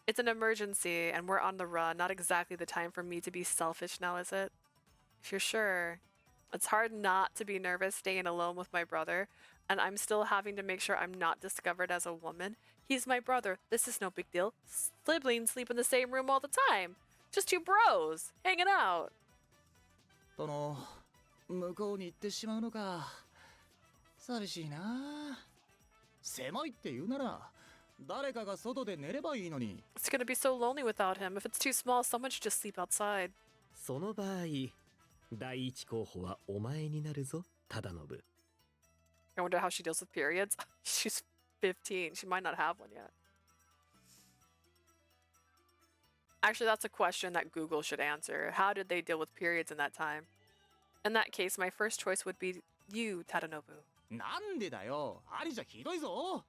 Speaker 1: It's an emergency, and we're on the run. Not exactly the time for me to be selfish now, is it? If you're sure. It's hard not to be nervous staying alone with my brother, and I'm still having to make sure I'm not discovered as a woman. He's my brother. This is no big deal. Siblings sleep in the same room all the time. Just two bros, hanging out.
Speaker 12: 向こうに行ってしまうのか。寂しいな。狭いって言うなら、誰かが外で寝ればいいのに。
Speaker 1: It's gonna be so lonely without him. If it's too small, someone should just sleep outside.
Speaker 15: その場合、第一候補はお前になるぞ、忠信。
Speaker 1: I wonder how she deals with periods. She's 15. She might not have one yet. Actually, that's a question that Google should answer. How did they deal with periods in that time? In that case, my first choice would be you, Tadanobu.
Speaker 12: なんでだよ。ありじゃひどいぞ。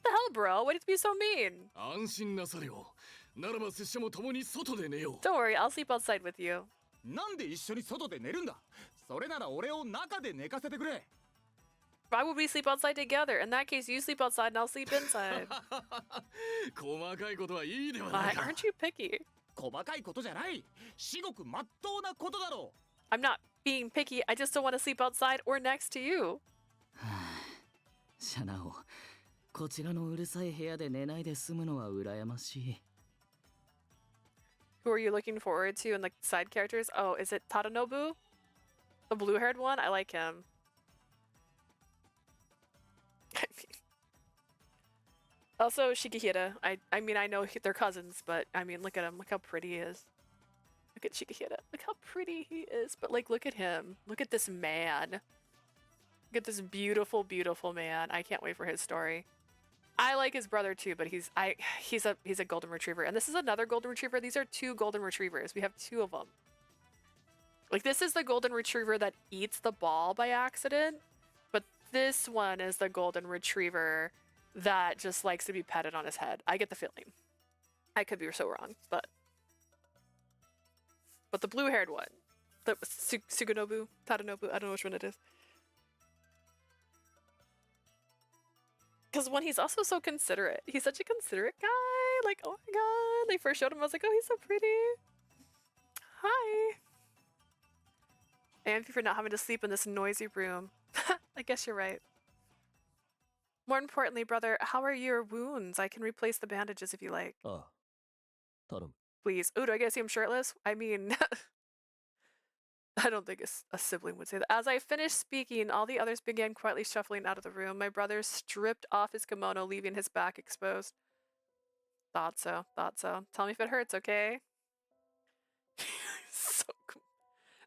Speaker 1: The hell, bro? Why did you be so mean?
Speaker 3: 安心なされよ。ならば拙者も共に外で寝よう。
Speaker 1: Don't worry, I'll sleep outside with you.
Speaker 12: なんで一緒に外で寝るんだ。それなら俺を中で寝かせてくれ。
Speaker 1: Why would we sleep outside together? In that case, you sleep outside and I'll sleep inside.
Speaker 3: 細かいことはいいではないか。
Speaker 1: Aren't you picky?
Speaker 12: 細かいことじゃない。至極まっとうなことだろ
Speaker 1: う。I'm not being picky. I just don't want to sleep outside or next to you.
Speaker 4: シャナオ、こちらのうるさい部屋で寝ないで済むのは羨ましい。
Speaker 1: Who are you looking forward to in the side characters? Oh, is it Tadanobu? The blue-haired one? I like him. Also, Shigehira. I mean, I know they're cousins, but I mean, look at him. Look how pretty he is. Look at Shigehira. Look how pretty he is. But like, look at him. Look at this man. Look at this beautiful, beautiful man. I can't wait for his story. I like his brother too, but he's a golden retriever, and this is another golden retriever. These are two golden retrievers. We have two of them. Like, this is the golden retriever that eats the ball by accident, but this one is the golden retriever that just likes to be petted on his head. I get the feeling. I could be so wrong, but the blue-haired one, the Suganobu, Tadanobu, I don't know which one it is. Because when he's also so considerate. He's such a considerate guy. Like, oh my god. They first showed him, I was like, oh, he's so pretty. Hi. And for not having to sleep in this noisy room. I guess you're right. More importantly, brother, how are your wounds? I can replace the bandages if you like. Please. Ooh, do I get to see him shirtless? I mean... I don't think a sibling would say that. As I finished speaking, all the others began quietly shuffling out of the room. My brother stripped off his kimono, leaving his back exposed. Thought so. Tell me if it hurts, okay? So cool.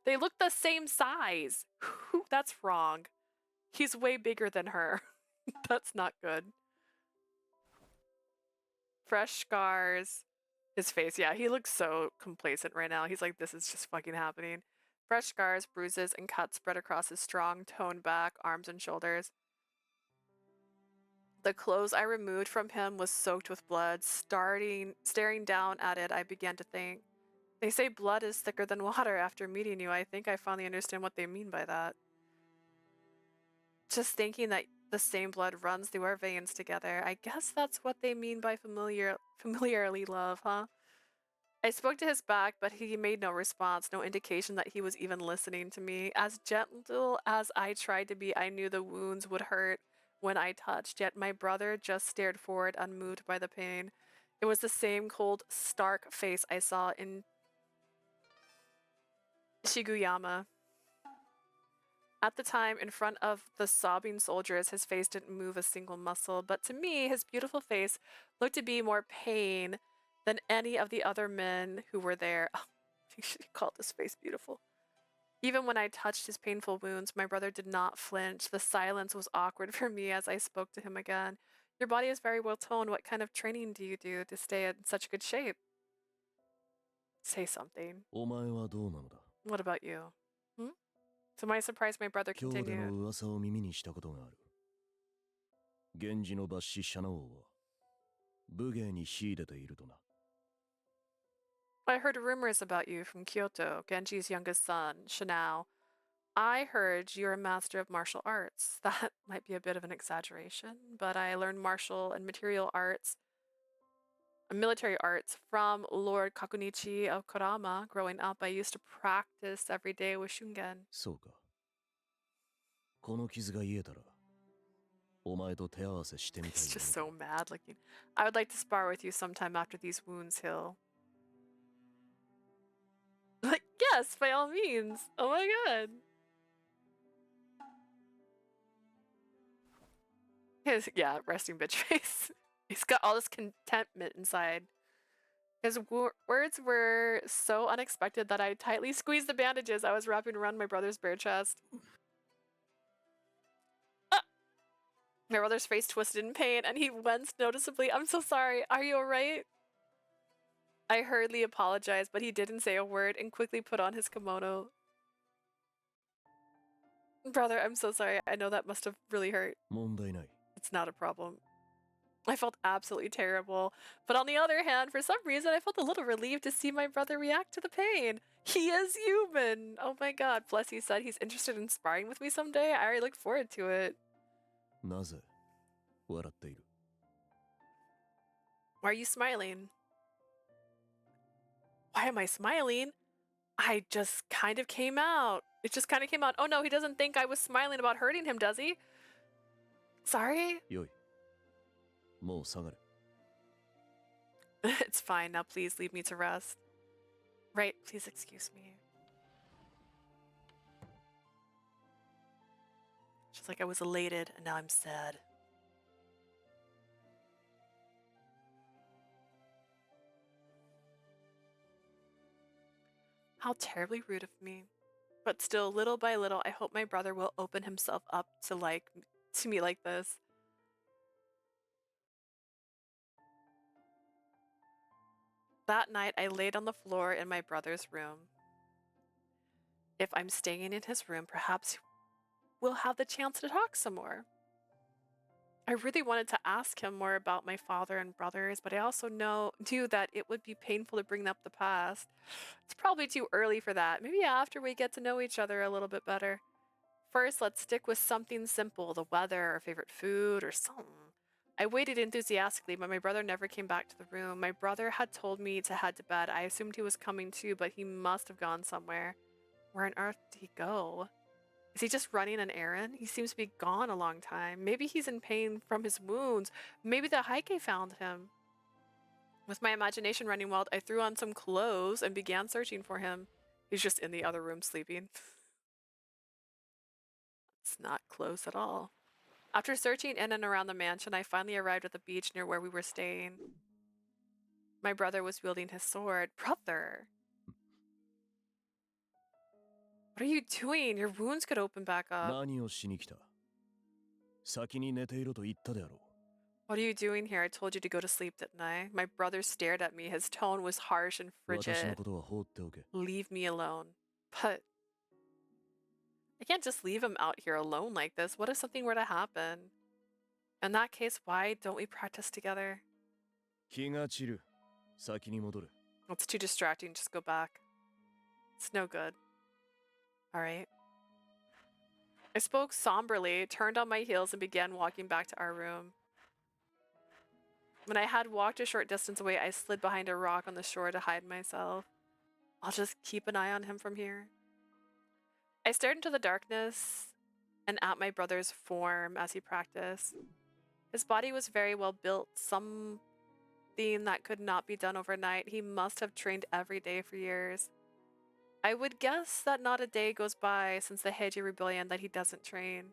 Speaker 1: They look the same size. That's wrong. He's way bigger than her. That's not good. Fresh scars. His face, yeah, he looks so complacent right now. He's like, this is just fucking happening. Fresh scars, bruises, and cuts spread across his strong, toned back, arms, and shoulders. The clothes I removed from him was soaked with blood. Staring down at it, I began to think. They say blood is thicker than water. After meeting you, I think I finally understand what they mean by that. Just thinking that the same blood runs through our veins together. I guess that's what they mean by familiarly love, huh? I spoke to his back, but he made no response, no indication that he was even listening to me. As gentle as I tried to be, I knew the wounds would hurt when I touched, yet my brother just stared forward, unmoved by the pain. It was the same cold, stark face I saw in Shiguyama. At the time, in front of the sobbing soldiers, his face didn't move a single muscle, but to me, his beautiful face looked to be more pain than any of the other men who were there. Oh, he called his face beautiful. Even when I touched his painful wounds, my brother did not flinch. The silence was awkward for me as I spoke to him again. Your body is very well toned. What kind of training do you do to stay in such good shape? Say something. What about you? Hmm? To my surprise, my brother continued. I heard rumors about you from Kyoto, Genji's youngest son, Shinao. I heard you're a master of martial arts. That might be a bit of an exaggeration, but I learned martial and military arts from Lord Kakunichi of Kurama. Growing up, I used to practice every day with Shungen. He's just so mad looking. I would like to spar with you sometime after these wounds heal. Like, yes, by all means. Oh my god. Yeah, resting bitch face. He's got all this contentment inside. His words were so unexpected that I tightly squeezed the bandages I was wrapping around my brother's bare chest. My brother's face twisted in pain, and he winced noticeably. I'm so sorry. Are you alright? I hurriedly apologized, but he didn't say a word and quickly put on his kimono. Brother, I'm so sorry. I know that must have really hurt. It's not a problem. I felt absolutely terrible. But on the other hand, for some reason, I felt a little relieved to see my brother react to the pain. He is human. Oh my god. Plus, he said he's interested in sparring with me someday. I already look forward to it. Why are you smiling? Why am I smiling? I just kind of came out. It just kind of came out. Oh no, he doesn't think I was smiling about hurting him, does he? Sorry? It's fine. Now please leave me to rest. Right, please excuse me. Just like I was elated and now I'm sad. How terribly rude of me. But still, little by little, I hope my brother will open himself up to me like this. That night, I laid on the floor in my brother's room. If I'm staying in his room, perhaps we'll have the chance to talk some more. I really wanted to ask him more about my father and brothers, but I also knew that it would be painful to bring up the past. It's probably too early for that. Maybe after we get to know each other a little bit better. First, let's stick with something simple, the weather, our favorite food, or something. I waited enthusiastically, but my brother never came back to the room. My brother had told me to head to bed. I assumed he was coming too, but he must have gone somewhere. Where on earth did he go? Is he just running an errand? He seems to be gone a long time. Maybe he's in pain from his wounds. Maybe the Heike found him. With my imagination running wild, I threw on some clothes and began searching for him. He's just in the other room sleeping. It's not close at all. After searching in and around the mansion, I finally arrived at the beach near where we were staying. My brother was wielding his sword. Brother! What are you doing? Your wounds could open back up. What are you doing here? I told you to go to sleep, didn't I? My brother stared at me. His tone was harsh and frigid. Leave me alone. But I can't just leave him out here alone like this. What if something were to happen? In that case, why don't we practice together? It's too distracting. Just go back. It's no good. Alright. I spoke somberly, turned on my heels, and began walking back to our room. When I had walked a short distance away, I slid behind a rock on the shore to hide myself. I'll just keep an eye on him from here. I stared into the darkness and at my brother's form as he practiced. His body was very well built, something that could not be done overnight. He must have trained every day for years. I would guess that not a day goes by since the Heiji Rebellion that he doesn't train.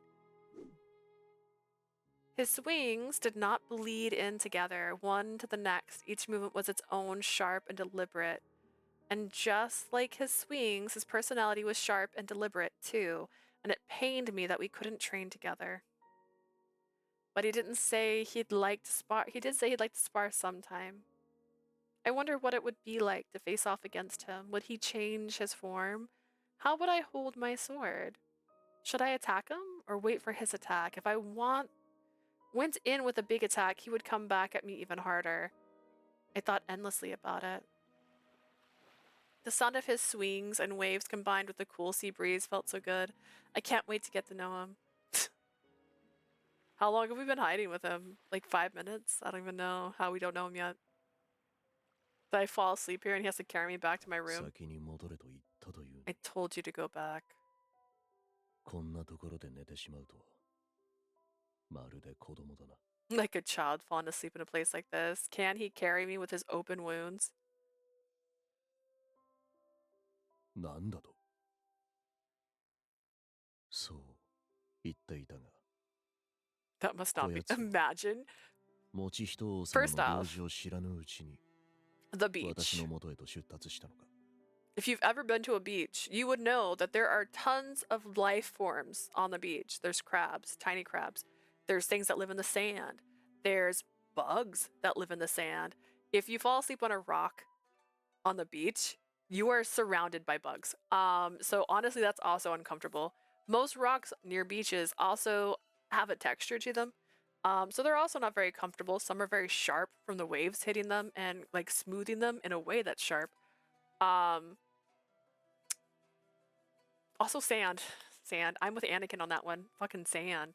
Speaker 1: His swings did not bleed in together, one to the next. Each movement was its own, sharp and deliberate. And just like his swings, his personality was sharp and deliberate too, and it pained me that we couldn't train together. But he didn't say he'd like to spar. He did say he'd like to spar sometime. I wonder what it would be like to face off against him. Would he change his form? How would I hold my sword? Should I attack him or wait for his attack? If I went in with a big attack, he would come back at me even harder. I thought endlessly about it. The sound of his swings and waves combined with the cool sea breeze felt so good. I can't wait to get to know him. How long have we been hiding with him? Like 5 minutes? I don't even know how we don't know him yet. Did I fall asleep here and he has to carry me back to my room? I told you to go back. Like a child falling asleep in a place like this. Can he carry me with his open wounds? That must not be. Imagine. First off, the beach. If you've ever been to a beach, you would know that there are tons of life forms on the beach. There's crabs, tiny crabs. There's things that live in the sand. There's bugs that live in the sand. If you fall asleep on a rock on the beach, you are surrounded by bugs. So honestly, that's also uncomfortable. Most rocks near beaches also have a texture to them. So they're also not very comfortable. Some are very sharp from the waves hitting them and like smoothing them in a way that's sharp. Also sand. Sand. I'm with Anakin on that one. Fucking sand.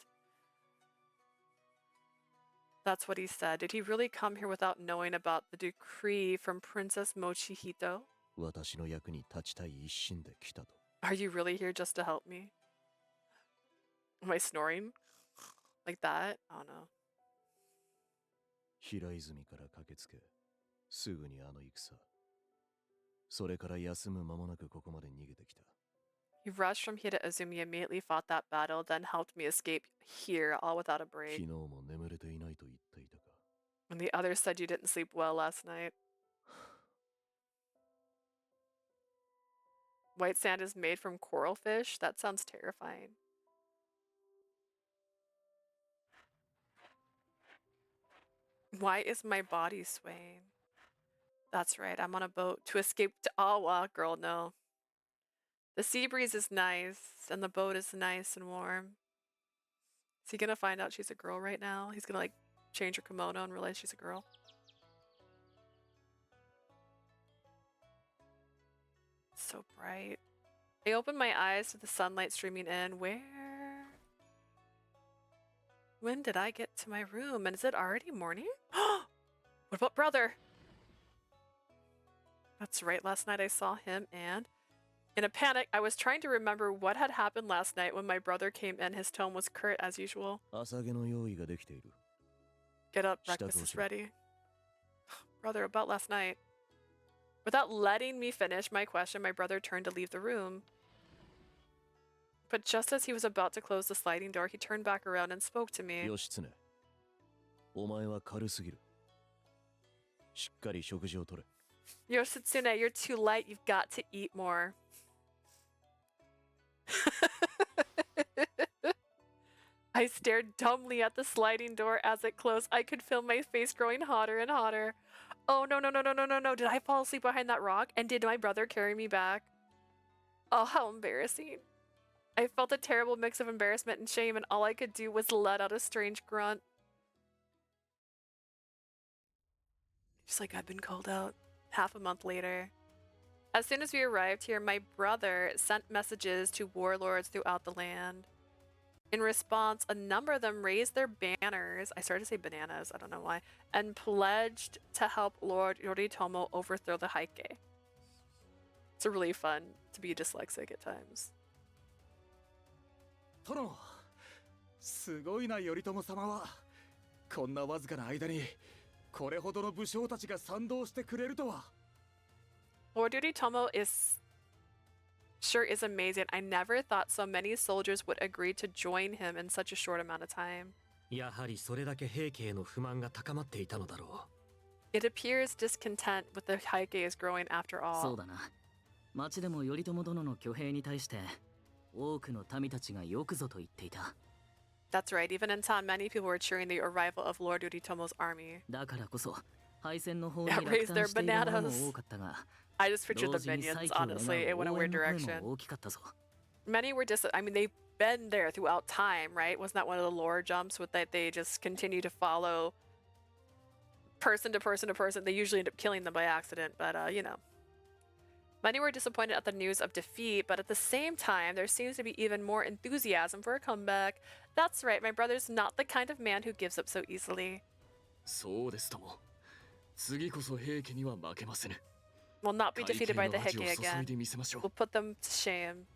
Speaker 1: That's what he said. Did he really come here without knowing about the decree from Princess Mochihito? Are you really here just to help me? Am I snoring? Like that? I don't know. He rushed from here to Azumi, immediately fought that battle, then helped me escape here, all without a break. And the others said you didn't sleep well last night. White sand is made from coral fish? That sounds terrifying. Why is my body swaying? That's right, I'm on a boat to escape to— oh, well, girl, no. The sea breeze is nice, and the boat is nice and warm. Is he gonna find out she's a girl right now? He's gonna, like, change her kimono and realize she's a girl? So bright. I opened my eyes to the sunlight streaming in. Where? When did I get to my room? And is it already morning? What about brother? That's right, last night I saw him and in a panic, I was trying to remember what had happened last night when my brother came in. His tone was curt as usual. Get up, breakfast is ready. Brother, about last night. Without letting me finish my question, my brother turned to leave the room. But just as he was about to close the sliding door, he turned back around and spoke to me. Yoshitsune, you're too light. You've got to eat more. I stared dumbly at the sliding door as it closed. I could feel my face growing hotter and hotter. Oh, no, no, no, no, no, no, no. Did I fall asleep behind that rock? And did my brother carry me back? Oh, how embarrassing. I felt a terrible mix of embarrassment and shame, and all I could do was let out a strange grunt. Just like I've been called out. Half a month later. As soon as we arrived here, my brother sent messages to warlords throughout the land. In response, a number of them raised their banners, I started to say bananas, I don't know why, and pledged to help Lord Yoritomo overthrow the Heike. It's really fun to be dyslexic at times.
Speaker 12: 殿、すごいな頼朝様は。こんなわずかな間にこれほどの武将たちが賛同してくれるとは。
Speaker 1: Lord Yoritomo sure is amazing. I never thought so many soldiers would agree to join him in such a short amount of time.
Speaker 15: やはりそれだけ平家への不満が高まっていたのだろう。
Speaker 1: It appears discontent with the Heike is growing after all.
Speaker 4: そうだな。町でも頼朝殿の挙兵に対して多くの民たちがよくぞと言っていた。
Speaker 1: That's right. Even in town, many people were cheering the arrival of Lord Yoritomo's army.
Speaker 4: だからこそ敗戦の方に
Speaker 1: Yeah,
Speaker 4: 落
Speaker 1: raise their
Speaker 4: 胆している者
Speaker 1: bananas.
Speaker 4: も多かったが。
Speaker 1: I just pictured the minions, honestly. It went a weird direction. Many were I mean, they've been there throughout time, right? Wasn't that one of the lore jumps with that they just continue to follow person to person to person? They usually end up killing them by accident, but, you know. Many were disappointed at the news of defeat, but at the same time, there seems to be even more enthusiasm for a comeback. That's right, my brother's not the kind of man who gives up so easily.
Speaker 3: そうですとも。次こそ平家には負けませぬ。
Speaker 1: Will not be defeated by the Heike again. We'll put them to shame.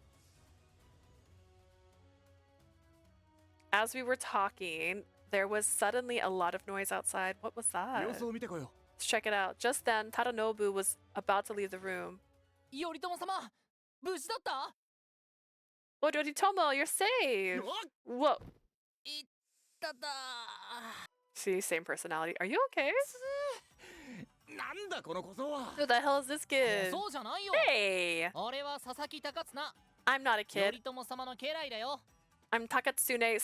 Speaker 1: As we were talking, there was suddenly a lot of noise outside. What was that? Let's check it out. Just then, Tadanobu was about to leave the room. Lord Yoritomo, you're safe! Whoa. See, same personality. Are you okay? Who the hell is this kid? Hey! I'm not a kid. I'm Takatsune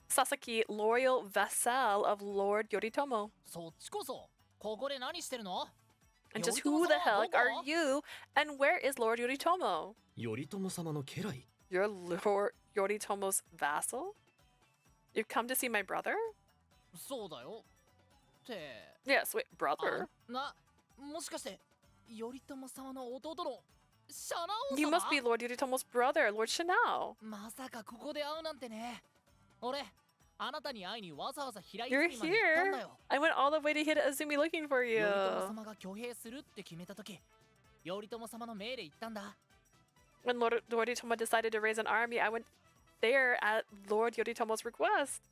Speaker 1: Sasaki, loyal vassal of Lord Yoritomo. And just who the hell are you? And where is Lord Yoritomo?
Speaker 15: 頼朝様の家来
Speaker 1: You're Lord Yoritomo's vassal? You've come to see my brother?
Speaker 7: そうだよ。って。
Speaker 1: Yes, wait, brother?
Speaker 7: もしかして頼朝様の弟のシャナオ様
Speaker 1: You must be Lord Yoritomo's brother, Lord Shanao.
Speaker 7: まさかここで会うなんてね。俺、あなたに会いにわざわざ平
Speaker 1: You're
Speaker 7: 泉まで行ったんだ
Speaker 1: here.
Speaker 7: よ。
Speaker 1: I went all the way to Azumi looking for you.
Speaker 7: 頼朝様が挙兵するって決めたとき、頼朝様の命令行ったんだ。
Speaker 1: When Lord Yoritomo decided to raise an army, I went there at Lord Yoritomo's request.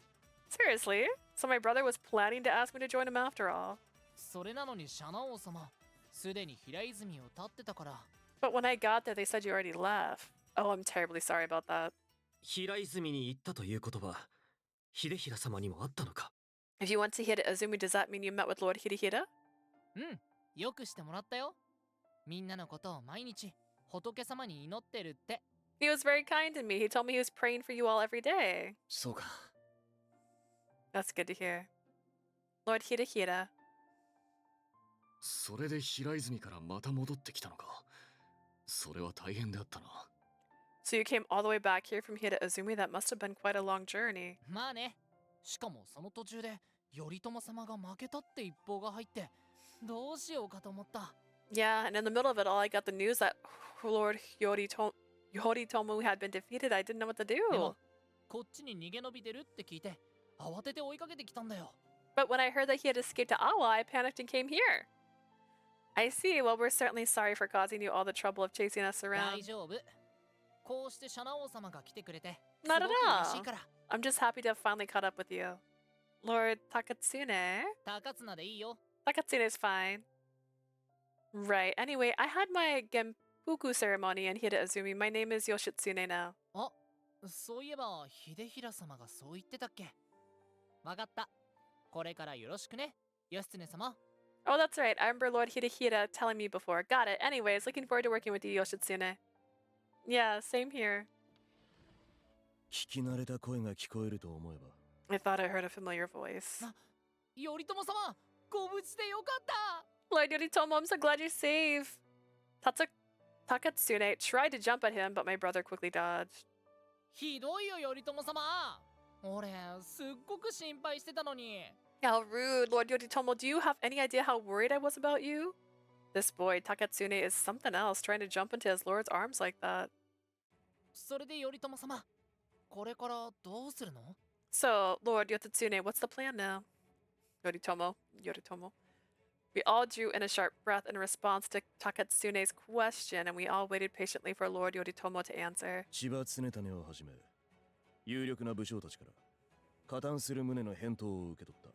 Speaker 1: Seriously? So my brother was planning to ask me to join him after all.
Speaker 7: それなのにシャナオ様、すでに平泉を立ってたから。
Speaker 1: But when I got there, they said you already left. Oh, I'm terribly sorry about that.
Speaker 15: 平泉に行ったということは秀衡様にもあったのか
Speaker 1: If you went to Azumi, does that mean you met with Lord Hirihira?
Speaker 7: うん、よくしてもらったよ。みんなのことを毎日仏様に祈ってるって。
Speaker 1: He was very kind to me. He told me he was praying for you all every day.
Speaker 6: そうか。
Speaker 1: That's good to hear. Lord Hirihira.
Speaker 3: それで平泉からまた戻ってきたのか。それは大変であったな。
Speaker 1: So you came all the way back here from Azumi? That must have been quite a long journey.
Speaker 7: まあね。しかもその途中で頼朝様が負けたって一報が入ってどうしようかと思った。
Speaker 1: Yeah, and in the middle of it all, I got the news that Lord Yoritomo had been defeated. I didn't know what to
Speaker 7: で
Speaker 1: do.
Speaker 7: もこっちに逃げ延びてるって聞いて慌てて追いかけてきたんだよ。
Speaker 1: But when I heard that he had escaped to Awa, I panicked and came here. I see. Well, we're certainly sorry for causing you all the trouble of chasing us
Speaker 7: 大
Speaker 1: around.
Speaker 7: 丈夫。こうしてシャナ王様が来てくれてす
Speaker 1: Not
Speaker 7: ご
Speaker 1: at
Speaker 7: く嬉しいから。
Speaker 1: I'm just happy to have finally caught up with you. Lord Takatsune?
Speaker 7: 高綱でいいよ。
Speaker 1: Takatsune is fine. Right. Anyway, I had my Genpuku ceremony in Azumi. My name is Yoshitsune now.
Speaker 7: あ、そういえば秀衡様がそう言ってたっけ。わかった。これからよろしくね、義経様。
Speaker 1: Oh, that's right. I remember Lord Hirihira telling me before. Got it. Anyways, looking forward to working with you, Yoshitsune. Yeah, same here.
Speaker 6: 聞き慣れた声が聞こえると思えば。
Speaker 1: I thought I heard a familiar voice.
Speaker 7: 頼朝様、ご無事でよかった。
Speaker 1: Lord Yoritomo, I'm so glad you're safe. Takatsune tried to jump at him, but my brother quickly dodged.
Speaker 7: ひどいよ頼朝様。俺すっごく心配してたのに。
Speaker 1: How rude, Lord Yoritomo. Do you have any idea how worried I was about you? This boy, Takatsune, is something else, trying to jump into his lord's arms like that.
Speaker 7: それで頼朝様、これからどうするの？
Speaker 1: So, Lord Yotatsune, what's the plan now? Yoritomo. We all drew in a sharp breath in response to Takatsune's question, and we all waited patiently for Lord Yoritomo to answer.
Speaker 6: 千葉常種をはじめ有力な武将たちから加担する旨の返答を受け取った。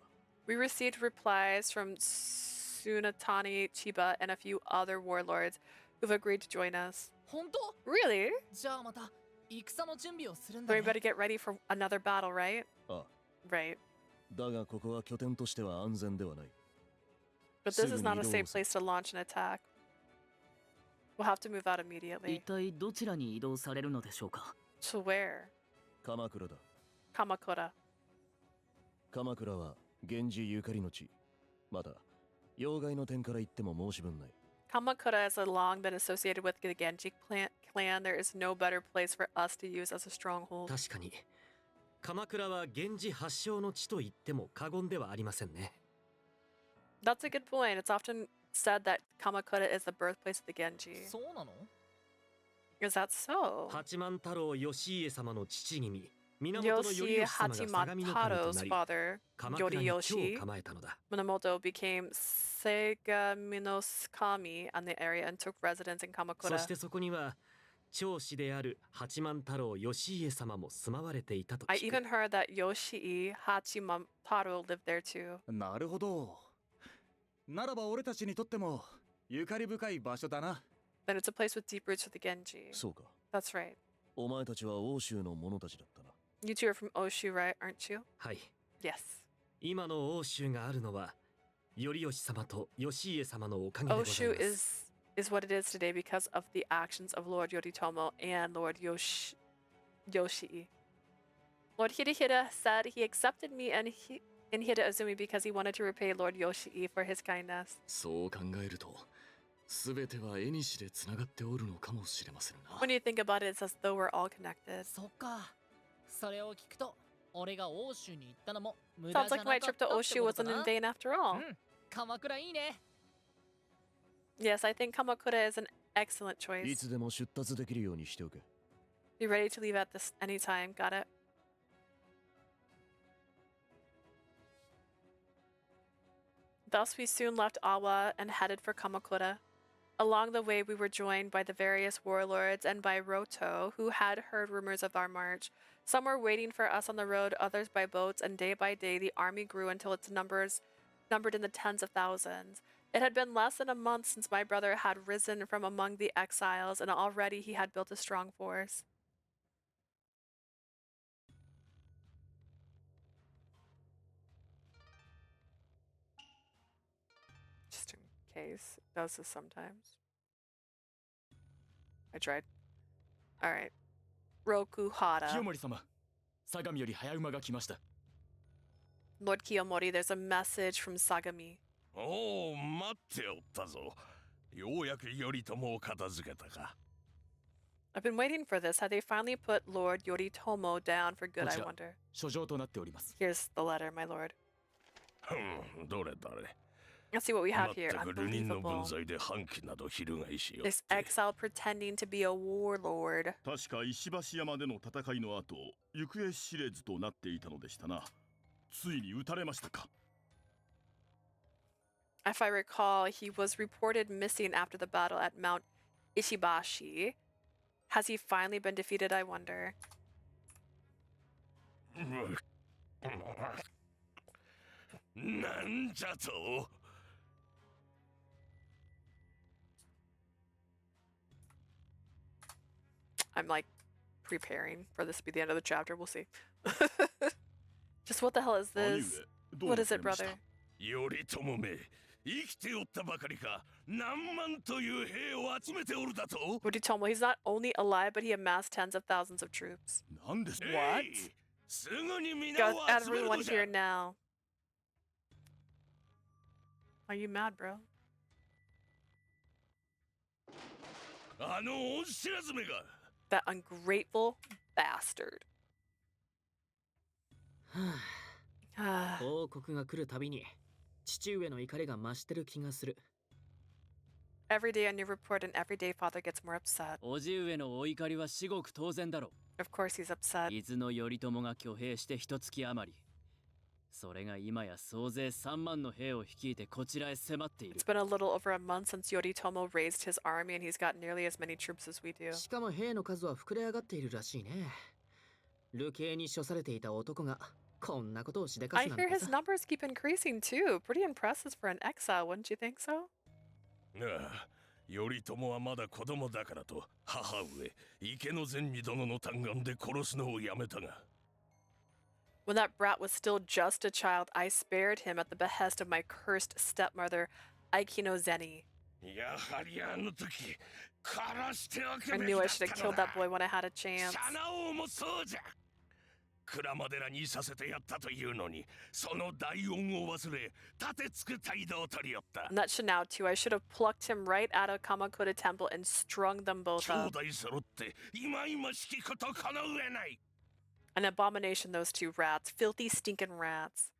Speaker 1: We received replies from Tsunetani, Chiba, and a few other warlords who've agreed to join us.
Speaker 7: 本当？
Speaker 1: Really?
Speaker 7: じゃあまた戦の準備をするん
Speaker 1: So
Speaker 7: だ
Speaker 1: we
Speaker 7: ね。
Speaker 1: better get ready for another battle, right?
Speaker 6: ああ
Speaker 1: Right.
Speaker 6: だがここは拠点としては安全ではない。
Speaker 1: But this is not a safe place to launch an attack. We'll have to move out immediately.
Speaker 4: 一体どちらに移動されるのでしょうか？
Speaker 1: To where?
Speaker 6: 鎌倉だ。
Speaker 1: Kamakura.
Speaker 6: 鎌倉は源氏ゆかりの地。また要害の点から言っても申し分ない。
Speaker 1: Kamakura has long been associated with the Genji clan. There is no better place for us to use as a stronghold.
Speaker 15: 確かに鎌倉は源氏発祥の地と言っても過言ではありませんね。
Speaker 1: That's a good point. It's often said that Kamakura is the birthplace of the Genji.
Speaker 7: そうなの？
Speaker 1: Is that so?
Speaker 15: 八幡太郎義家様の父君源頼義
Speaker 1: Yoshi
Speaker 15: 様が相模の神と
Speaker 1: Hachimataro's
Speaker 15: なり
Speaker 1: father,
Speaker 15: 鎌倉に京を
Speaker 1: Yoriyoshi
Speaker 15: 構えたのだ。
Speaker 1: Minamoto, became Segaminos Kami on the area and took residence in
Speaker 15: そ
Speaker 1: Kamakura.
Speaker 15: してそこには長子である八幡太郎義家様も住まわれていたと
Speaker 1: I
Speaker 15: 聞く。
Speaker 1: even heard that Yoshi Hachimataro lived there too.
Speaker 12: なるほど。ならば俺たちにとってもゆかり深い場所だな。
Speaker 1: Then it's a place with deep roots for the Genji.
Speaker 6: そうか。
Speaker 1: That's right.
Speaker 6: お前たちは欧州の者たちだったな。
Speaker 1: You two are from Oshu, right? Aren't you?
Speaker 15: はい。
Speaker 1: Yes.
Speaker 15: 今の欧州があるのは頼義様と義家様のおかげでございます。
Speaker 1: Oshu is what it is today because of the actions of Lord Yoritomo and Lord Yoshii. Lord Hirihira said he accepted me and Hida Azumi because he wanted to repay Lord Yoshii for his kindness.
Speaker 3: そう考えると、すべては縁でつながっておるのかもしれませんな。
Speaker 1: When you think about it, it's as though we're all connected.
Speaker 7: そっか。それを聞くと俺が欧州に行ったのも無駄
Speaker 1: Sounds
Speaker 7: じゃ
Speaker 1: like
Speaker 7: な
Speaker 1: my
Speaker 7: かっ
Speaker 1: trip
Speaker 7: た
Speaker 1: to
Speaker 7: って
Speaker 1: Oshu
Speaker 7: ことだ
Speaker 1: wasn't in
Speaker 7: な。
Speaker 1: vain after all.
Speaker 7: 鎌倉いいね。
Speaker 1: Yes, I think Kamakura is an excellent
Speaker 6: い
Speaker 1: choice.
Speaker 6: つでも出立できるようにしておけ。
Speaker 1: Be ready to leave at this anytime. Got it? Thus, we soon left Awa and headed for Kamakura. Along the way, we were joined by the various warlords and by Roto, who had heard rumors of our march. Some were waiting for us on the road, others by boats, and day by day the army grew until its numbers numbered in the tens of thousands. It had been less than a month since my brother had risen from among the exiles, and already he had built a strong force. Just in case. It does this sometimes. I tried. Alright. Roku Hara.
Speaker 16: 清盛様、相模より早馬が来ました。
Speaker 1: Lord Kiyomori, there's a message from Sagami.
Speaker 9: おお、待っておったぞ。ようやく頼朝を片付けたか。
Speaker 1: I've been waiting for this. Have they finally put Lord Yoritomo down for good,
Speaker 16: こ
Speaker 1: I
Speaker 16: ちら
Speaker 1: wonder?
Speaker 16: 書状となっております。
Speaker 1: Here's the letter, my lord.
Speaker 9: どれどれ。
Speaker 1: Let's see what we
Speaker 9: ま
Speaker 1: have
Speaker 9: っ
Speaker 1: here.
Speaker 9: たく流人の分
Speaker 1: Unbelievable.
Speaker 9: 際で反旗など翻しよ。
Speaker 1: This exile pretending to be a warlord.
Speaker 17: 確か石橋山での戦いの後、行方知れずとなっていたのでしたな。ついに撃たれましたか。
Speaker 1: If I recall, he was reported missing after the battle at Mount Ishibashi. Has he finally been defeated, I wonder?
Speaker 9: なんじゃと。
Speaker 1: I'm like preparing for this to be the end of the chapter. We'll see. Just what the hell is this? What is it, brother?
Speaker 9: 頼朝め、生きておったばかりか。何万という兵を集めておるだと。
Speaker 1: Yoritomo, he's not only alive, but he amassed tens of thousands of troops.
Speaker 17: なんです。
Speaker 1: What?
Speaker 9: すぐに皆
Speaker 1: Got
Speaker 9: を集める
Speaker 1: everyone
Speaker 9: のじゃ。
Speaker 1: here now. Are you mad, bro?
Speaker 9: あの恩知らずめが。
Speaker 1: That ungrateful bastard.
Speaker 4: 報告が来るたびに父上の怒りが増してる気がする。
Speaker 1: Every day a new report and every day father gets more upset.
Speaker 18: 叔父上のお怒りは至極当然だろ
Speaker 1: Of course he's upset.
Speaker 4: 伊豆の頼朝が挙兵して一月余り。それが今や総勢3万の兵を率いてこちらへ迫っている。
Speaker 1: It's been a little over a month since Yoritomo raised his army and he's got nearly as many troops as we do.
Speaker 18: しかも兵の数は膨れ上がっているらしいね。流刑に処されていた男がこんなことをしでか
Speaker 1: I
Speaker 18: すなんて
Speaker 1: hear
Speaker 18: さ。
Speaker 1: his numbers keep increasing too. Pretty impressive for an exile, wouldn't you think so?
Speaker 9: ああ、頼朝はまだ子供だからと母上池の善美殿の嘆願で殺すのをやめたが。
Speaker 1: When that brat was still just a child, I spared him at the behest of my cursed stepmother, Aikino Zeni.
Speaker 9: やはりあの時殺しておく
Speaker 1: I
Speaker 9: べ
Speaker 1: knew
Speaker 9: き
Speaker 1: I
Speaker 9: だっ
Speaker 1: should have
Speaker 9: たの
Speaker 1: killed
Speaker 9: だ。
Speaker 1: that boy when I had a chance.
Speaker 9: シャナ王もそうじゃ。鞍馬寺にいさせてやったというのに、その大恩を忘れ、立てつく態度を取りよった。
Speaker 1: And that Shinao too. I should have plucked him right out of Kamakura Temple and strung them both
Speaker 9: 兄
Speaker 1: up.
Speaker 9: 弟揃って今々しきことこの上ない。
Speaker 1: An abomination, those two rats. Filthy, stinking rats.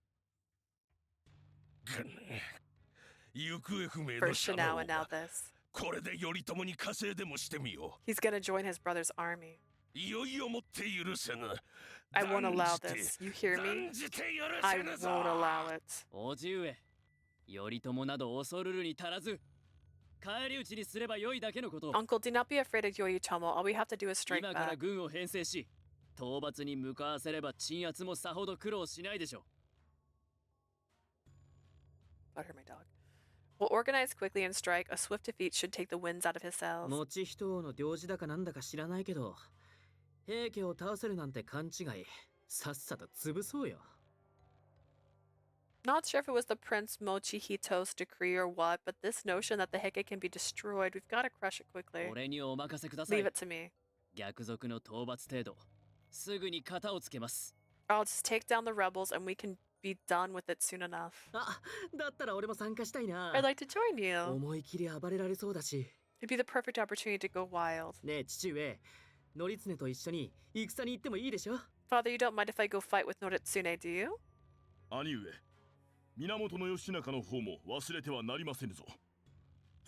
Speaker 9: 行方不明の
Speaker 1: First
Speaker 9: シャナ
Speaker 1: Shinao
Speaker 9: 王
Speaker 1: and now
Speaker 9: が
Speaker 1: this.
Speaker 9: これで頼朝に加勢でもしてみよ
Speaker 1: He's gonna join his brother's army.
Speaker 9: う。いよいよもって許せぬ。
Speaker 1: I won't allow
Speaker 9: 断じて
Speaker 1: this. You hear me?
Speaker 9: 断じて許
Speaker 1: I
Speaker 9: せぬぞ。
Speaker 1: won't allow it.
Speaker 4: 叔父上、頼朝など恐るるに足らず、返り討ちにすれば良いだけのこと。
Speaker 1: Uncle, do not be afraid of Yoritomo. All we have to do is strike
Speaker 4: 今から
Speaker 1: back.
Speaker 4: 軍を編成し、討伐に向かわせれば鎮圧もさほど苦労しないでしょう。
Speaker 1: Butter my dog. We'll organize quickly and strike. A swift defeat should take the winds out of his sails.
Speaker 18: 持ち人王の領事だかなんだか知らないけど、平家を倒せるなんて勘違い。さっさと潰そうよ。
Speaker 1: Not sure if it was the Prince Mochihito's decree or what, but this notion that the Heike can be destroyed, we've got to crush it quickly.
Speaker 4: 俺にお任せください。
Speaker 1: Leave it to me.
Speaker 4: 逆賊の討伐程度、すぐに型をつけます。
Speaker 1: I'll just take down the rebels and we can be done with it soon enough.
Speaker 18: あ、だったら俺も参加したいな。
Speaker 1: I'd like to join you.
Speaker 18: 思い切り暴れられそうだし。
Speaker 1: It'd be the perfect opportunity to go wild.
Speaker 18: ねえ父上、則常と一緒に戦に行ってもいいでしょ？
Speaker 1: Father, you don't mind if I go fight with Noritsune, do you?
Speaker 17: 兄上、源義仲の方も忘れてはなりませぬぞ。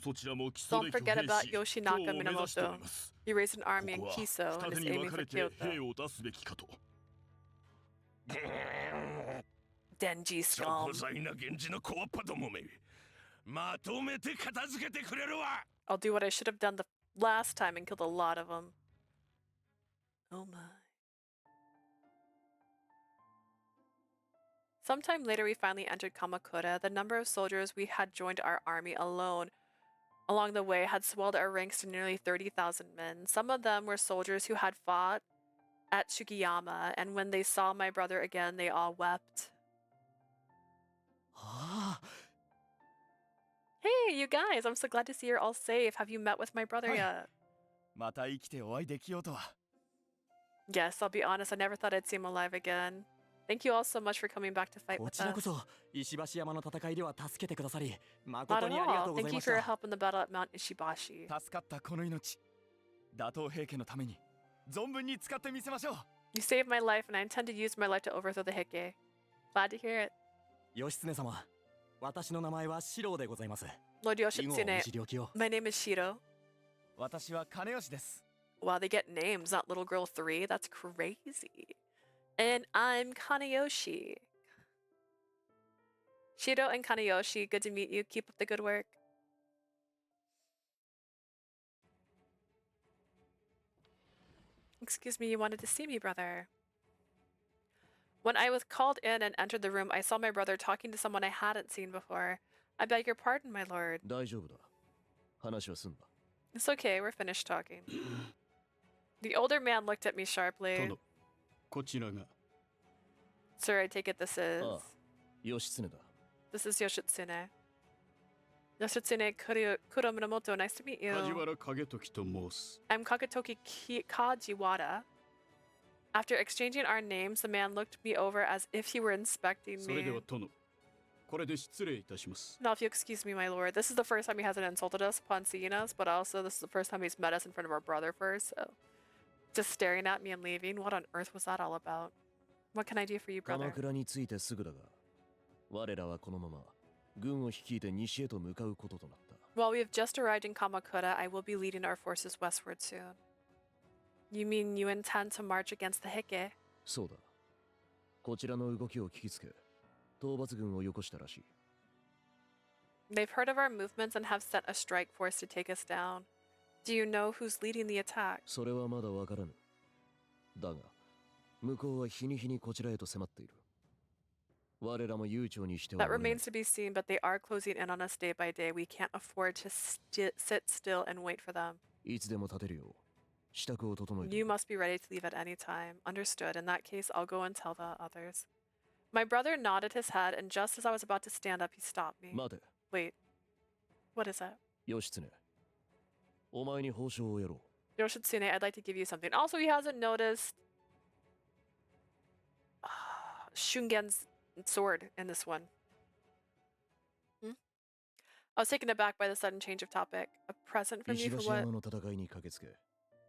Speaker 17: そちらも基礎
Speaker 1: Don't
Speaker 17: で
Speaker 1: forget
Speaker 17: 挙兵
Speaker 1: about
Speaker 17: し、
Speaker 1: Yoshinaka
Speaker 17: 京を目指しており
Speaker 1: Minamoto.
Speaker 17: ます。
Speaker 1: He raised an army
Speaker 17: こ
Speaker 1: in
Speaker 17: こは
Speaker 1: Kiso
Speaker 17: 二
Speaker 1: and
Speaker 17: 手
Speaker 1: is
Speaker 17: に分
Speaker 1: aiming
Speaker 17: か
Speaker 1: for
Speaker 17: れて
Speaker 1: Kyoto.
Speaker 17: 兵を出すべきかと。
Speaker 1: Denji
Speaker 9: そ
Speaker 1: scum.
Speaker 9: こざいな源氏の小っぱどもめ。まとめて片付けてくれるわ。
Speaker 1: I'll do what I should have done the last time and killed a lot of them. Oh my. Sometime later, we finally entered Kamakura. The number of soldiers we had joined our army alone along the way had swelled our ranks to nearly 30,000 men. Some of them were soldiers who had fought at Shukiyama, and when they saw my brother again, they all wept. Hey, you guys! I'm so glad to see you're all safe. Have you met with my brother yet?
Speaker 16: また生きてお会いできようとは。
Speaker 1: Yes, I'll be honest, I never thought I'd see him alive again. Thank you all so much for coming back to fight
Speaker 19: こ
Speaker 1: with
Speaker 19: ちらこ
Speaker 1: us.
Speaker 19: そ石橋山の戦いでは助けてくださり
Speaker 1: Not
Speaker 19: 誠
Speaker 1: at
Speaker 19: にありがと
Speaker 1: all.
Speaker 19: うござ
Speaker 1: Thank
Speaker 19: い
Speaker 1: you
Speaker 19: まし
Speaker 1: for your
Speaker 19: た
Speaker 1: help in the battle at Mount Ishibashi.
Speaker 16: 助かったこの命。打倒平家のために存分に使ってみせましょう。
Speaker 1: You saved my life, and I intend to use my life to overthrow the Heike. Glad to hear it.
Speaker 19: 義経様、私の名前は四郎でございます。
Speaker 1: Lord
Speaker 19: 以後お
Speaker 1: Yoshitsune,
Speaker 19: 見知りおきを。
Speaker 1: my name is Shiro.
Speaker 16: 私は金吉です。
Speaker 1: Wow, they get names, not Little Girl 3. That's crazy. And I'm Kanayoshi. Shiro and Kanayoshi, good to meet you. Keep up the good work. Excuse me, you wanted to see me, brother. When I was called in and entered the room, I saw my brother talking to someone I hadn't seen before. I beg your pardon, my lord.
Speaker 6: 大丈夫だ。話は済んだ。
Speaker 1: It's okay, we're finished talking. The older man looked at me sharply.
Speaker 14: 殿、こちらが。
Speaker 1: Sir, I take it this is...
Speaker 6: ああ、義経だ。
Speaker 1: This is Yoshitsune. Yoshitsune Kurominamoto, nice to meet you.
Speaker 14: 梶原景時と申す。
Speaker 1: I'm Kakatoki Kajiwara. After exchanging our names, the man looked me over as if he were inspecting
Speaker 14: それで
Speaker 1: me.
Speaker 14: は殿、これで失礼いたします。
Speaker 1: Now, if you excuse me, my lord, this is the first time he hasn't insulted us upon seeing us, but also this is the first time he's met us in front of our brother first, so... Just staring at me and leaving? What on earth was that all about? What can I do for you,
Speaker 6: 鎌
Speaker 1: brother?
Speaker 6: 倉に着いてすぐだが、我らはこのまま軍を率いて西へと向かうこととなった。
Speaker 1: While we have just arrived in Kamakura, I will be leading our forces westward soon. You mean you intend to march against the Heike?
Speaker 6: そうだ。こちらの動きを聞きつけ、討伐軍をよこしたらしい。
Speaker 1: They've heard of our movements and have sent a strike force to take us down. Do you know who's leading the attack?
Speaker 6: それはまだわからぬ。だが、向こうは日に日にこちらへと迫っている。我らも悠長にしては
Speaker 1: That remains to be seen, but they are closing in on us day by day. We can't afford to sit still and wait for them.
Speaker 6: いつでも立てるよう支度を整えて。
Speaker 1: You must be ready to leave at any time. Understood. In that case, I'll go and tell the others. My brother nodded his head, and just as I was about to stand up, he stopped me.
Speaker 6: 待て。
Speaker 1: Wait. What is it?
Speaker 6: 義経。お前に報奨をやろう。
Speaker 1: Yoshitsune, I'd like to give you something. Also, he hasn't noticed Shungen's sword in this one. I was taken aback by the sudden change of topic. A present from you for
Speaker 6: 石橋
Speaker 1: what?
Speaker 6: 山の戦いに駆けつけ、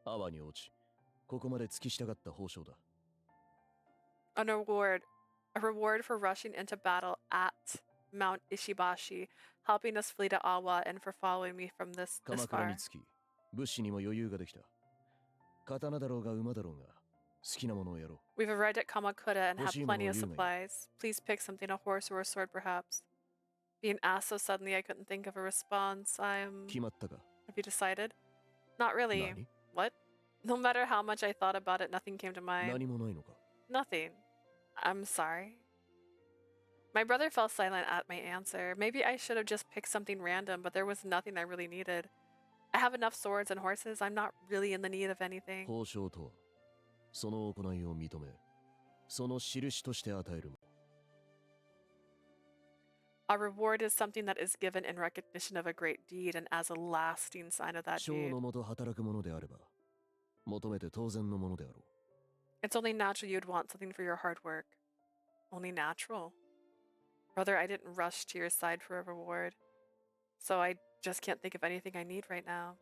Speaker 6: 泡に落ち、ここまで突き従った報奨だ。
Speaker 1: An reward. A reward for rushing into battle at Mount Ishibashi, helping us flee to Awa, and for following me from this
Speaker 6: 鎌倉
Speaker 1: far.
Speaker 6: に着き、物資にも余裕ができた。刀だろうが馬だろうが、好きなものをやろう。
Speaker 1: We've arrived at Kamakura and have
Speaker 6: 欲しいものを
Speaker 1: plenty of
Speaker 6: 言うがいい。
Speaker 1: supplies. Please pick something, a horse or a sword, perhaps. Being asked so suddenly, I couldn't think of a response.
Speaker 6: 決まったか。
Speaker 1: Have you decided? Not really.
Speaker 6: 何？
Speaker 1: What? No matter how much I thought about it, nothing came to mind.
Speaker 6: 何もないのか。
Speaker 1: Nothing. I'm sorry. My brother fell silent at my answer. Maybe I should have just picked something random, but there was nothing I really needed. I have enough swords and horses. I'm not really in the need of anything.
Speaker 6: 報奨とは、その行いを認め、その印として与えるもの。
Speaker 1: A reward is something that is given in recognition of a great deed and as a lasting sign of that
Speaker 6: 賞
Speaker 1: deed.
Speaker 6: のもと働くものであれば、求めて当然のものであろう。
Speaker 1: It's only natural you'd want something for your hard work. Only natural. Brother, I didn't rush to your side for a reward. So I just can't think of anything I need right now.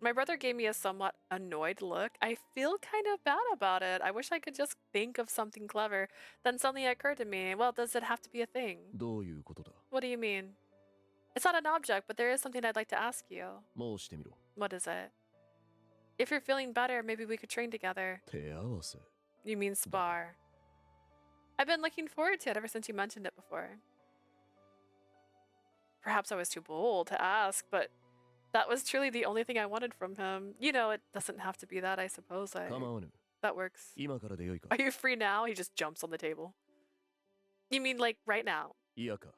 Speaker 1: My brother gave me a somewhat annoyed look. I feel kind of bad about it. I wish I could just think of something clever. Then suddenly it occurred to me, well, does it have to be a thing?
Speaker 6: どういうことだ。
Speaker 1: What do you mean? It's not an object, but there is something I'd like to ask you.
Speaker 6: 申してみろ。
Speaker 1: What is it? If you're feeling better, maybe we could train together.
Speaker 6: 手合わせ。
Speaker 1: You mean spar. I've been looking forward to it ever since you mentioned it before. Perhaps I was too bold to ask, but that was truly the only thing I wanted from him. You know, it doesn't have to be that, I suppose.
Speaker 6: 構わぬ。
Speaker 1: That works.
Speaker 6: 今からでよいか。
Speaker 1: Are you free now? He just jumps on the table. You mean like right now?
Speaker 6: いやか。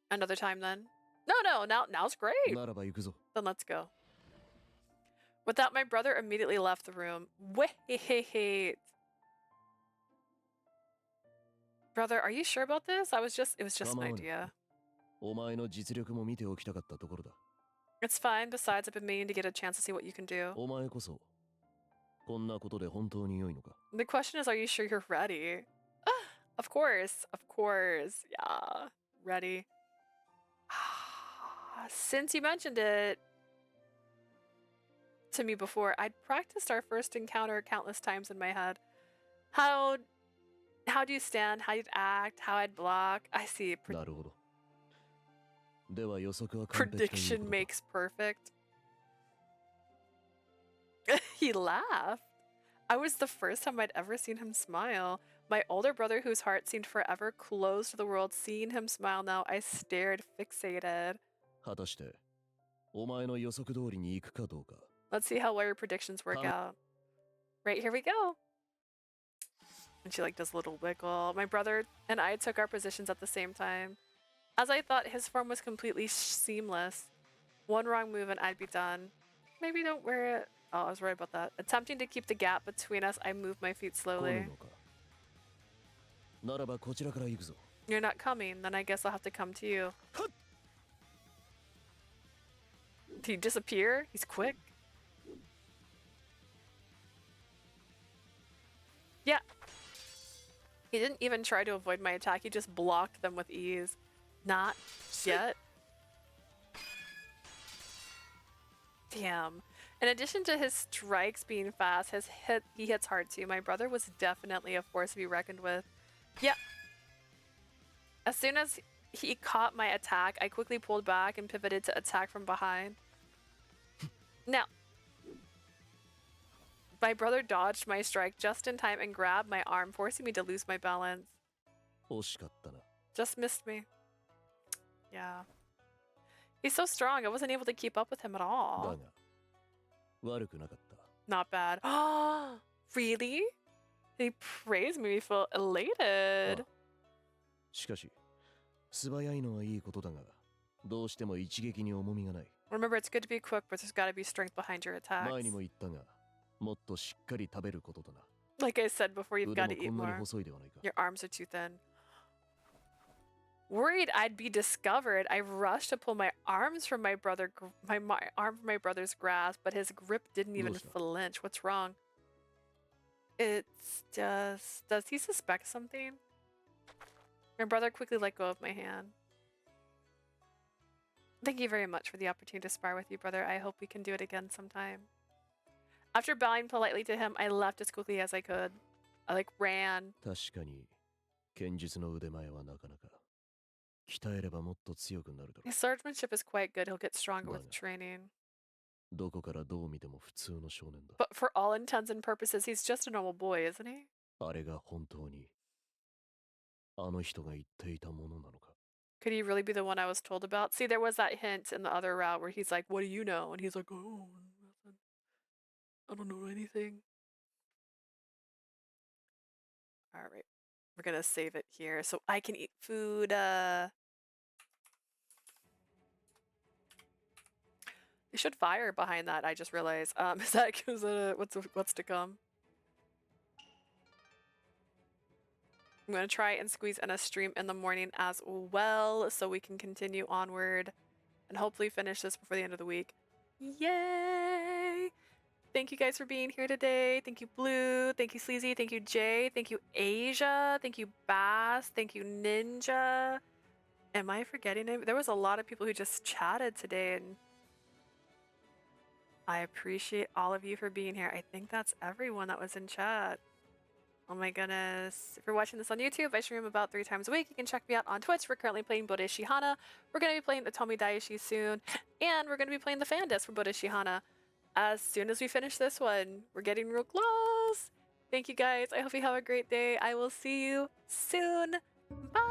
Speaker 1: Another time then? No, now's great.
Speaker 6: ならば行くぞ。
Speaker 1: Then let's go. With that, my brother immediately left the room. Wait. Brother, are you sure about this? It was just an idea.
Speaker 6: お前の実力も見ておきたかったところだ。
Speaker 1: It's fine. Besides, I've been meaning to get a chance to see what you can do.
Speaker 6: お前こそ、こんなことで本当に良いのか。
Speaker 1: The question is, are you sure you're ready? Of course. Yeah, ready. Since you mentioned it to me before, I'd practiced our first encounter countless times in my head. How do you stand, how you'd act, how I'd block. I see.
Speaker 6: なるほど。では予測は完璧ということ
Speaker 1: Prediction makes perfect. He laughed. I was the first time I'd ever seen him smile. My older brother, whose heart seemed forever closed to the world, seeing him smile now, I stared fixated.
Speaker 6: 果たして、お前の予測通りに行くかどうか。
Speaker 1: Let's see how well your predictions work out. Right, here we go. And she like does a little wiggle. My brother and I took our positions at the same time. As I thought, his form was completely seamless. One wrong move and I'd be done. Maybe don't wear it. Oh, I was right about that. Attempting to keep the gap between us, I moved my feet
Speaker 6: 来る
Speaker 1: slowly.
Speaker 6: のか。ならばこちらから行くぞ。
Speaker 1: You're not coming, then I guess I'll have to come to you. Did he disappear? He's quick. Yeah. He didn't even try to avoid my attack, he just blocked them with ease. Not yet. Damn. In addition to his strikes being fast, he hits hard too. My brother was definitely a force to be reckoned with. Yeah. As soon as he caught my attack, I quickly pulled back and pivoted to attack from behind. Now, My brother dodged my strike just in time and grabbed my arm, forcing me to lose my balance. Just missed me. Yeah. He's so strong, I wasn't able to keep up with him at all. Not bad. Oh, really? He praised me, we feel elated.
Speaker 6: しかし、素早いのはいいことだが、どうしても一撃に重みがない。
Speaker 1: Remember, it's good to be quick, but there's gotta be strength behind your attacks.
Speaker 6: 前にも言ったが、もっとしっかり食べることだな。
Speaker 1: Like I said before, you've got to eat more. Your arms are too thin. Worried I'd be discovered, I rushed to pull my arms from my brother, my arm from my brother's grasp, but his grip didn't even flinch. What's wrong? It's just... Does he suspect something? My brother quickly let go of my hand. Thank you very much for the opportunity to spar with you, brother. I hope we can do it again sometime. After bowing politely to him, I left as quickly as I could. I like ran.
Speaker 6: 確かに、剣術の腕前はなかなか。
Speaker 1: His swordsmanship is quite good. He'll get stronger with training. But for all intents and purposes, he's just a normal boy, isn't he? Could he really be the one I was told about? See, there was that hint in the other route where he's like, what do you know? And he's like, oh, nothing. I don't know anything. All right. We're gonna save it here so I can eat food. They should fire behind that. I just realized. Is that because what's to come? I'm gonna try and squeeze in a stream in the morning as well, so we can continue onward and hopefully finish this before the end of the week. Yay! Thank you guys for being here today. Thank you, Blue. Thank you, Sleazy. Thank you, Jay. Thank you, Asia. Thank you, Bass. Thank you, Ninja. Am I forgetting it? There was a lot of people who just chatted today, and I appreciate all of you for being here. I think that's everyone that was in chat. Oh my goodness. If you're watching this on YouTube, I stream about 3 times a week. You can check me out on Twitch. We're currently playing Bodeshi Hana. We're going to be playing the Tomi Daishi soon. And we're going to be playing the fan disc for Bodeshi Hana as soon as we finish this one. We're getting real close. Thank you guys. I hope you have a great day. I will see you soon. Bye.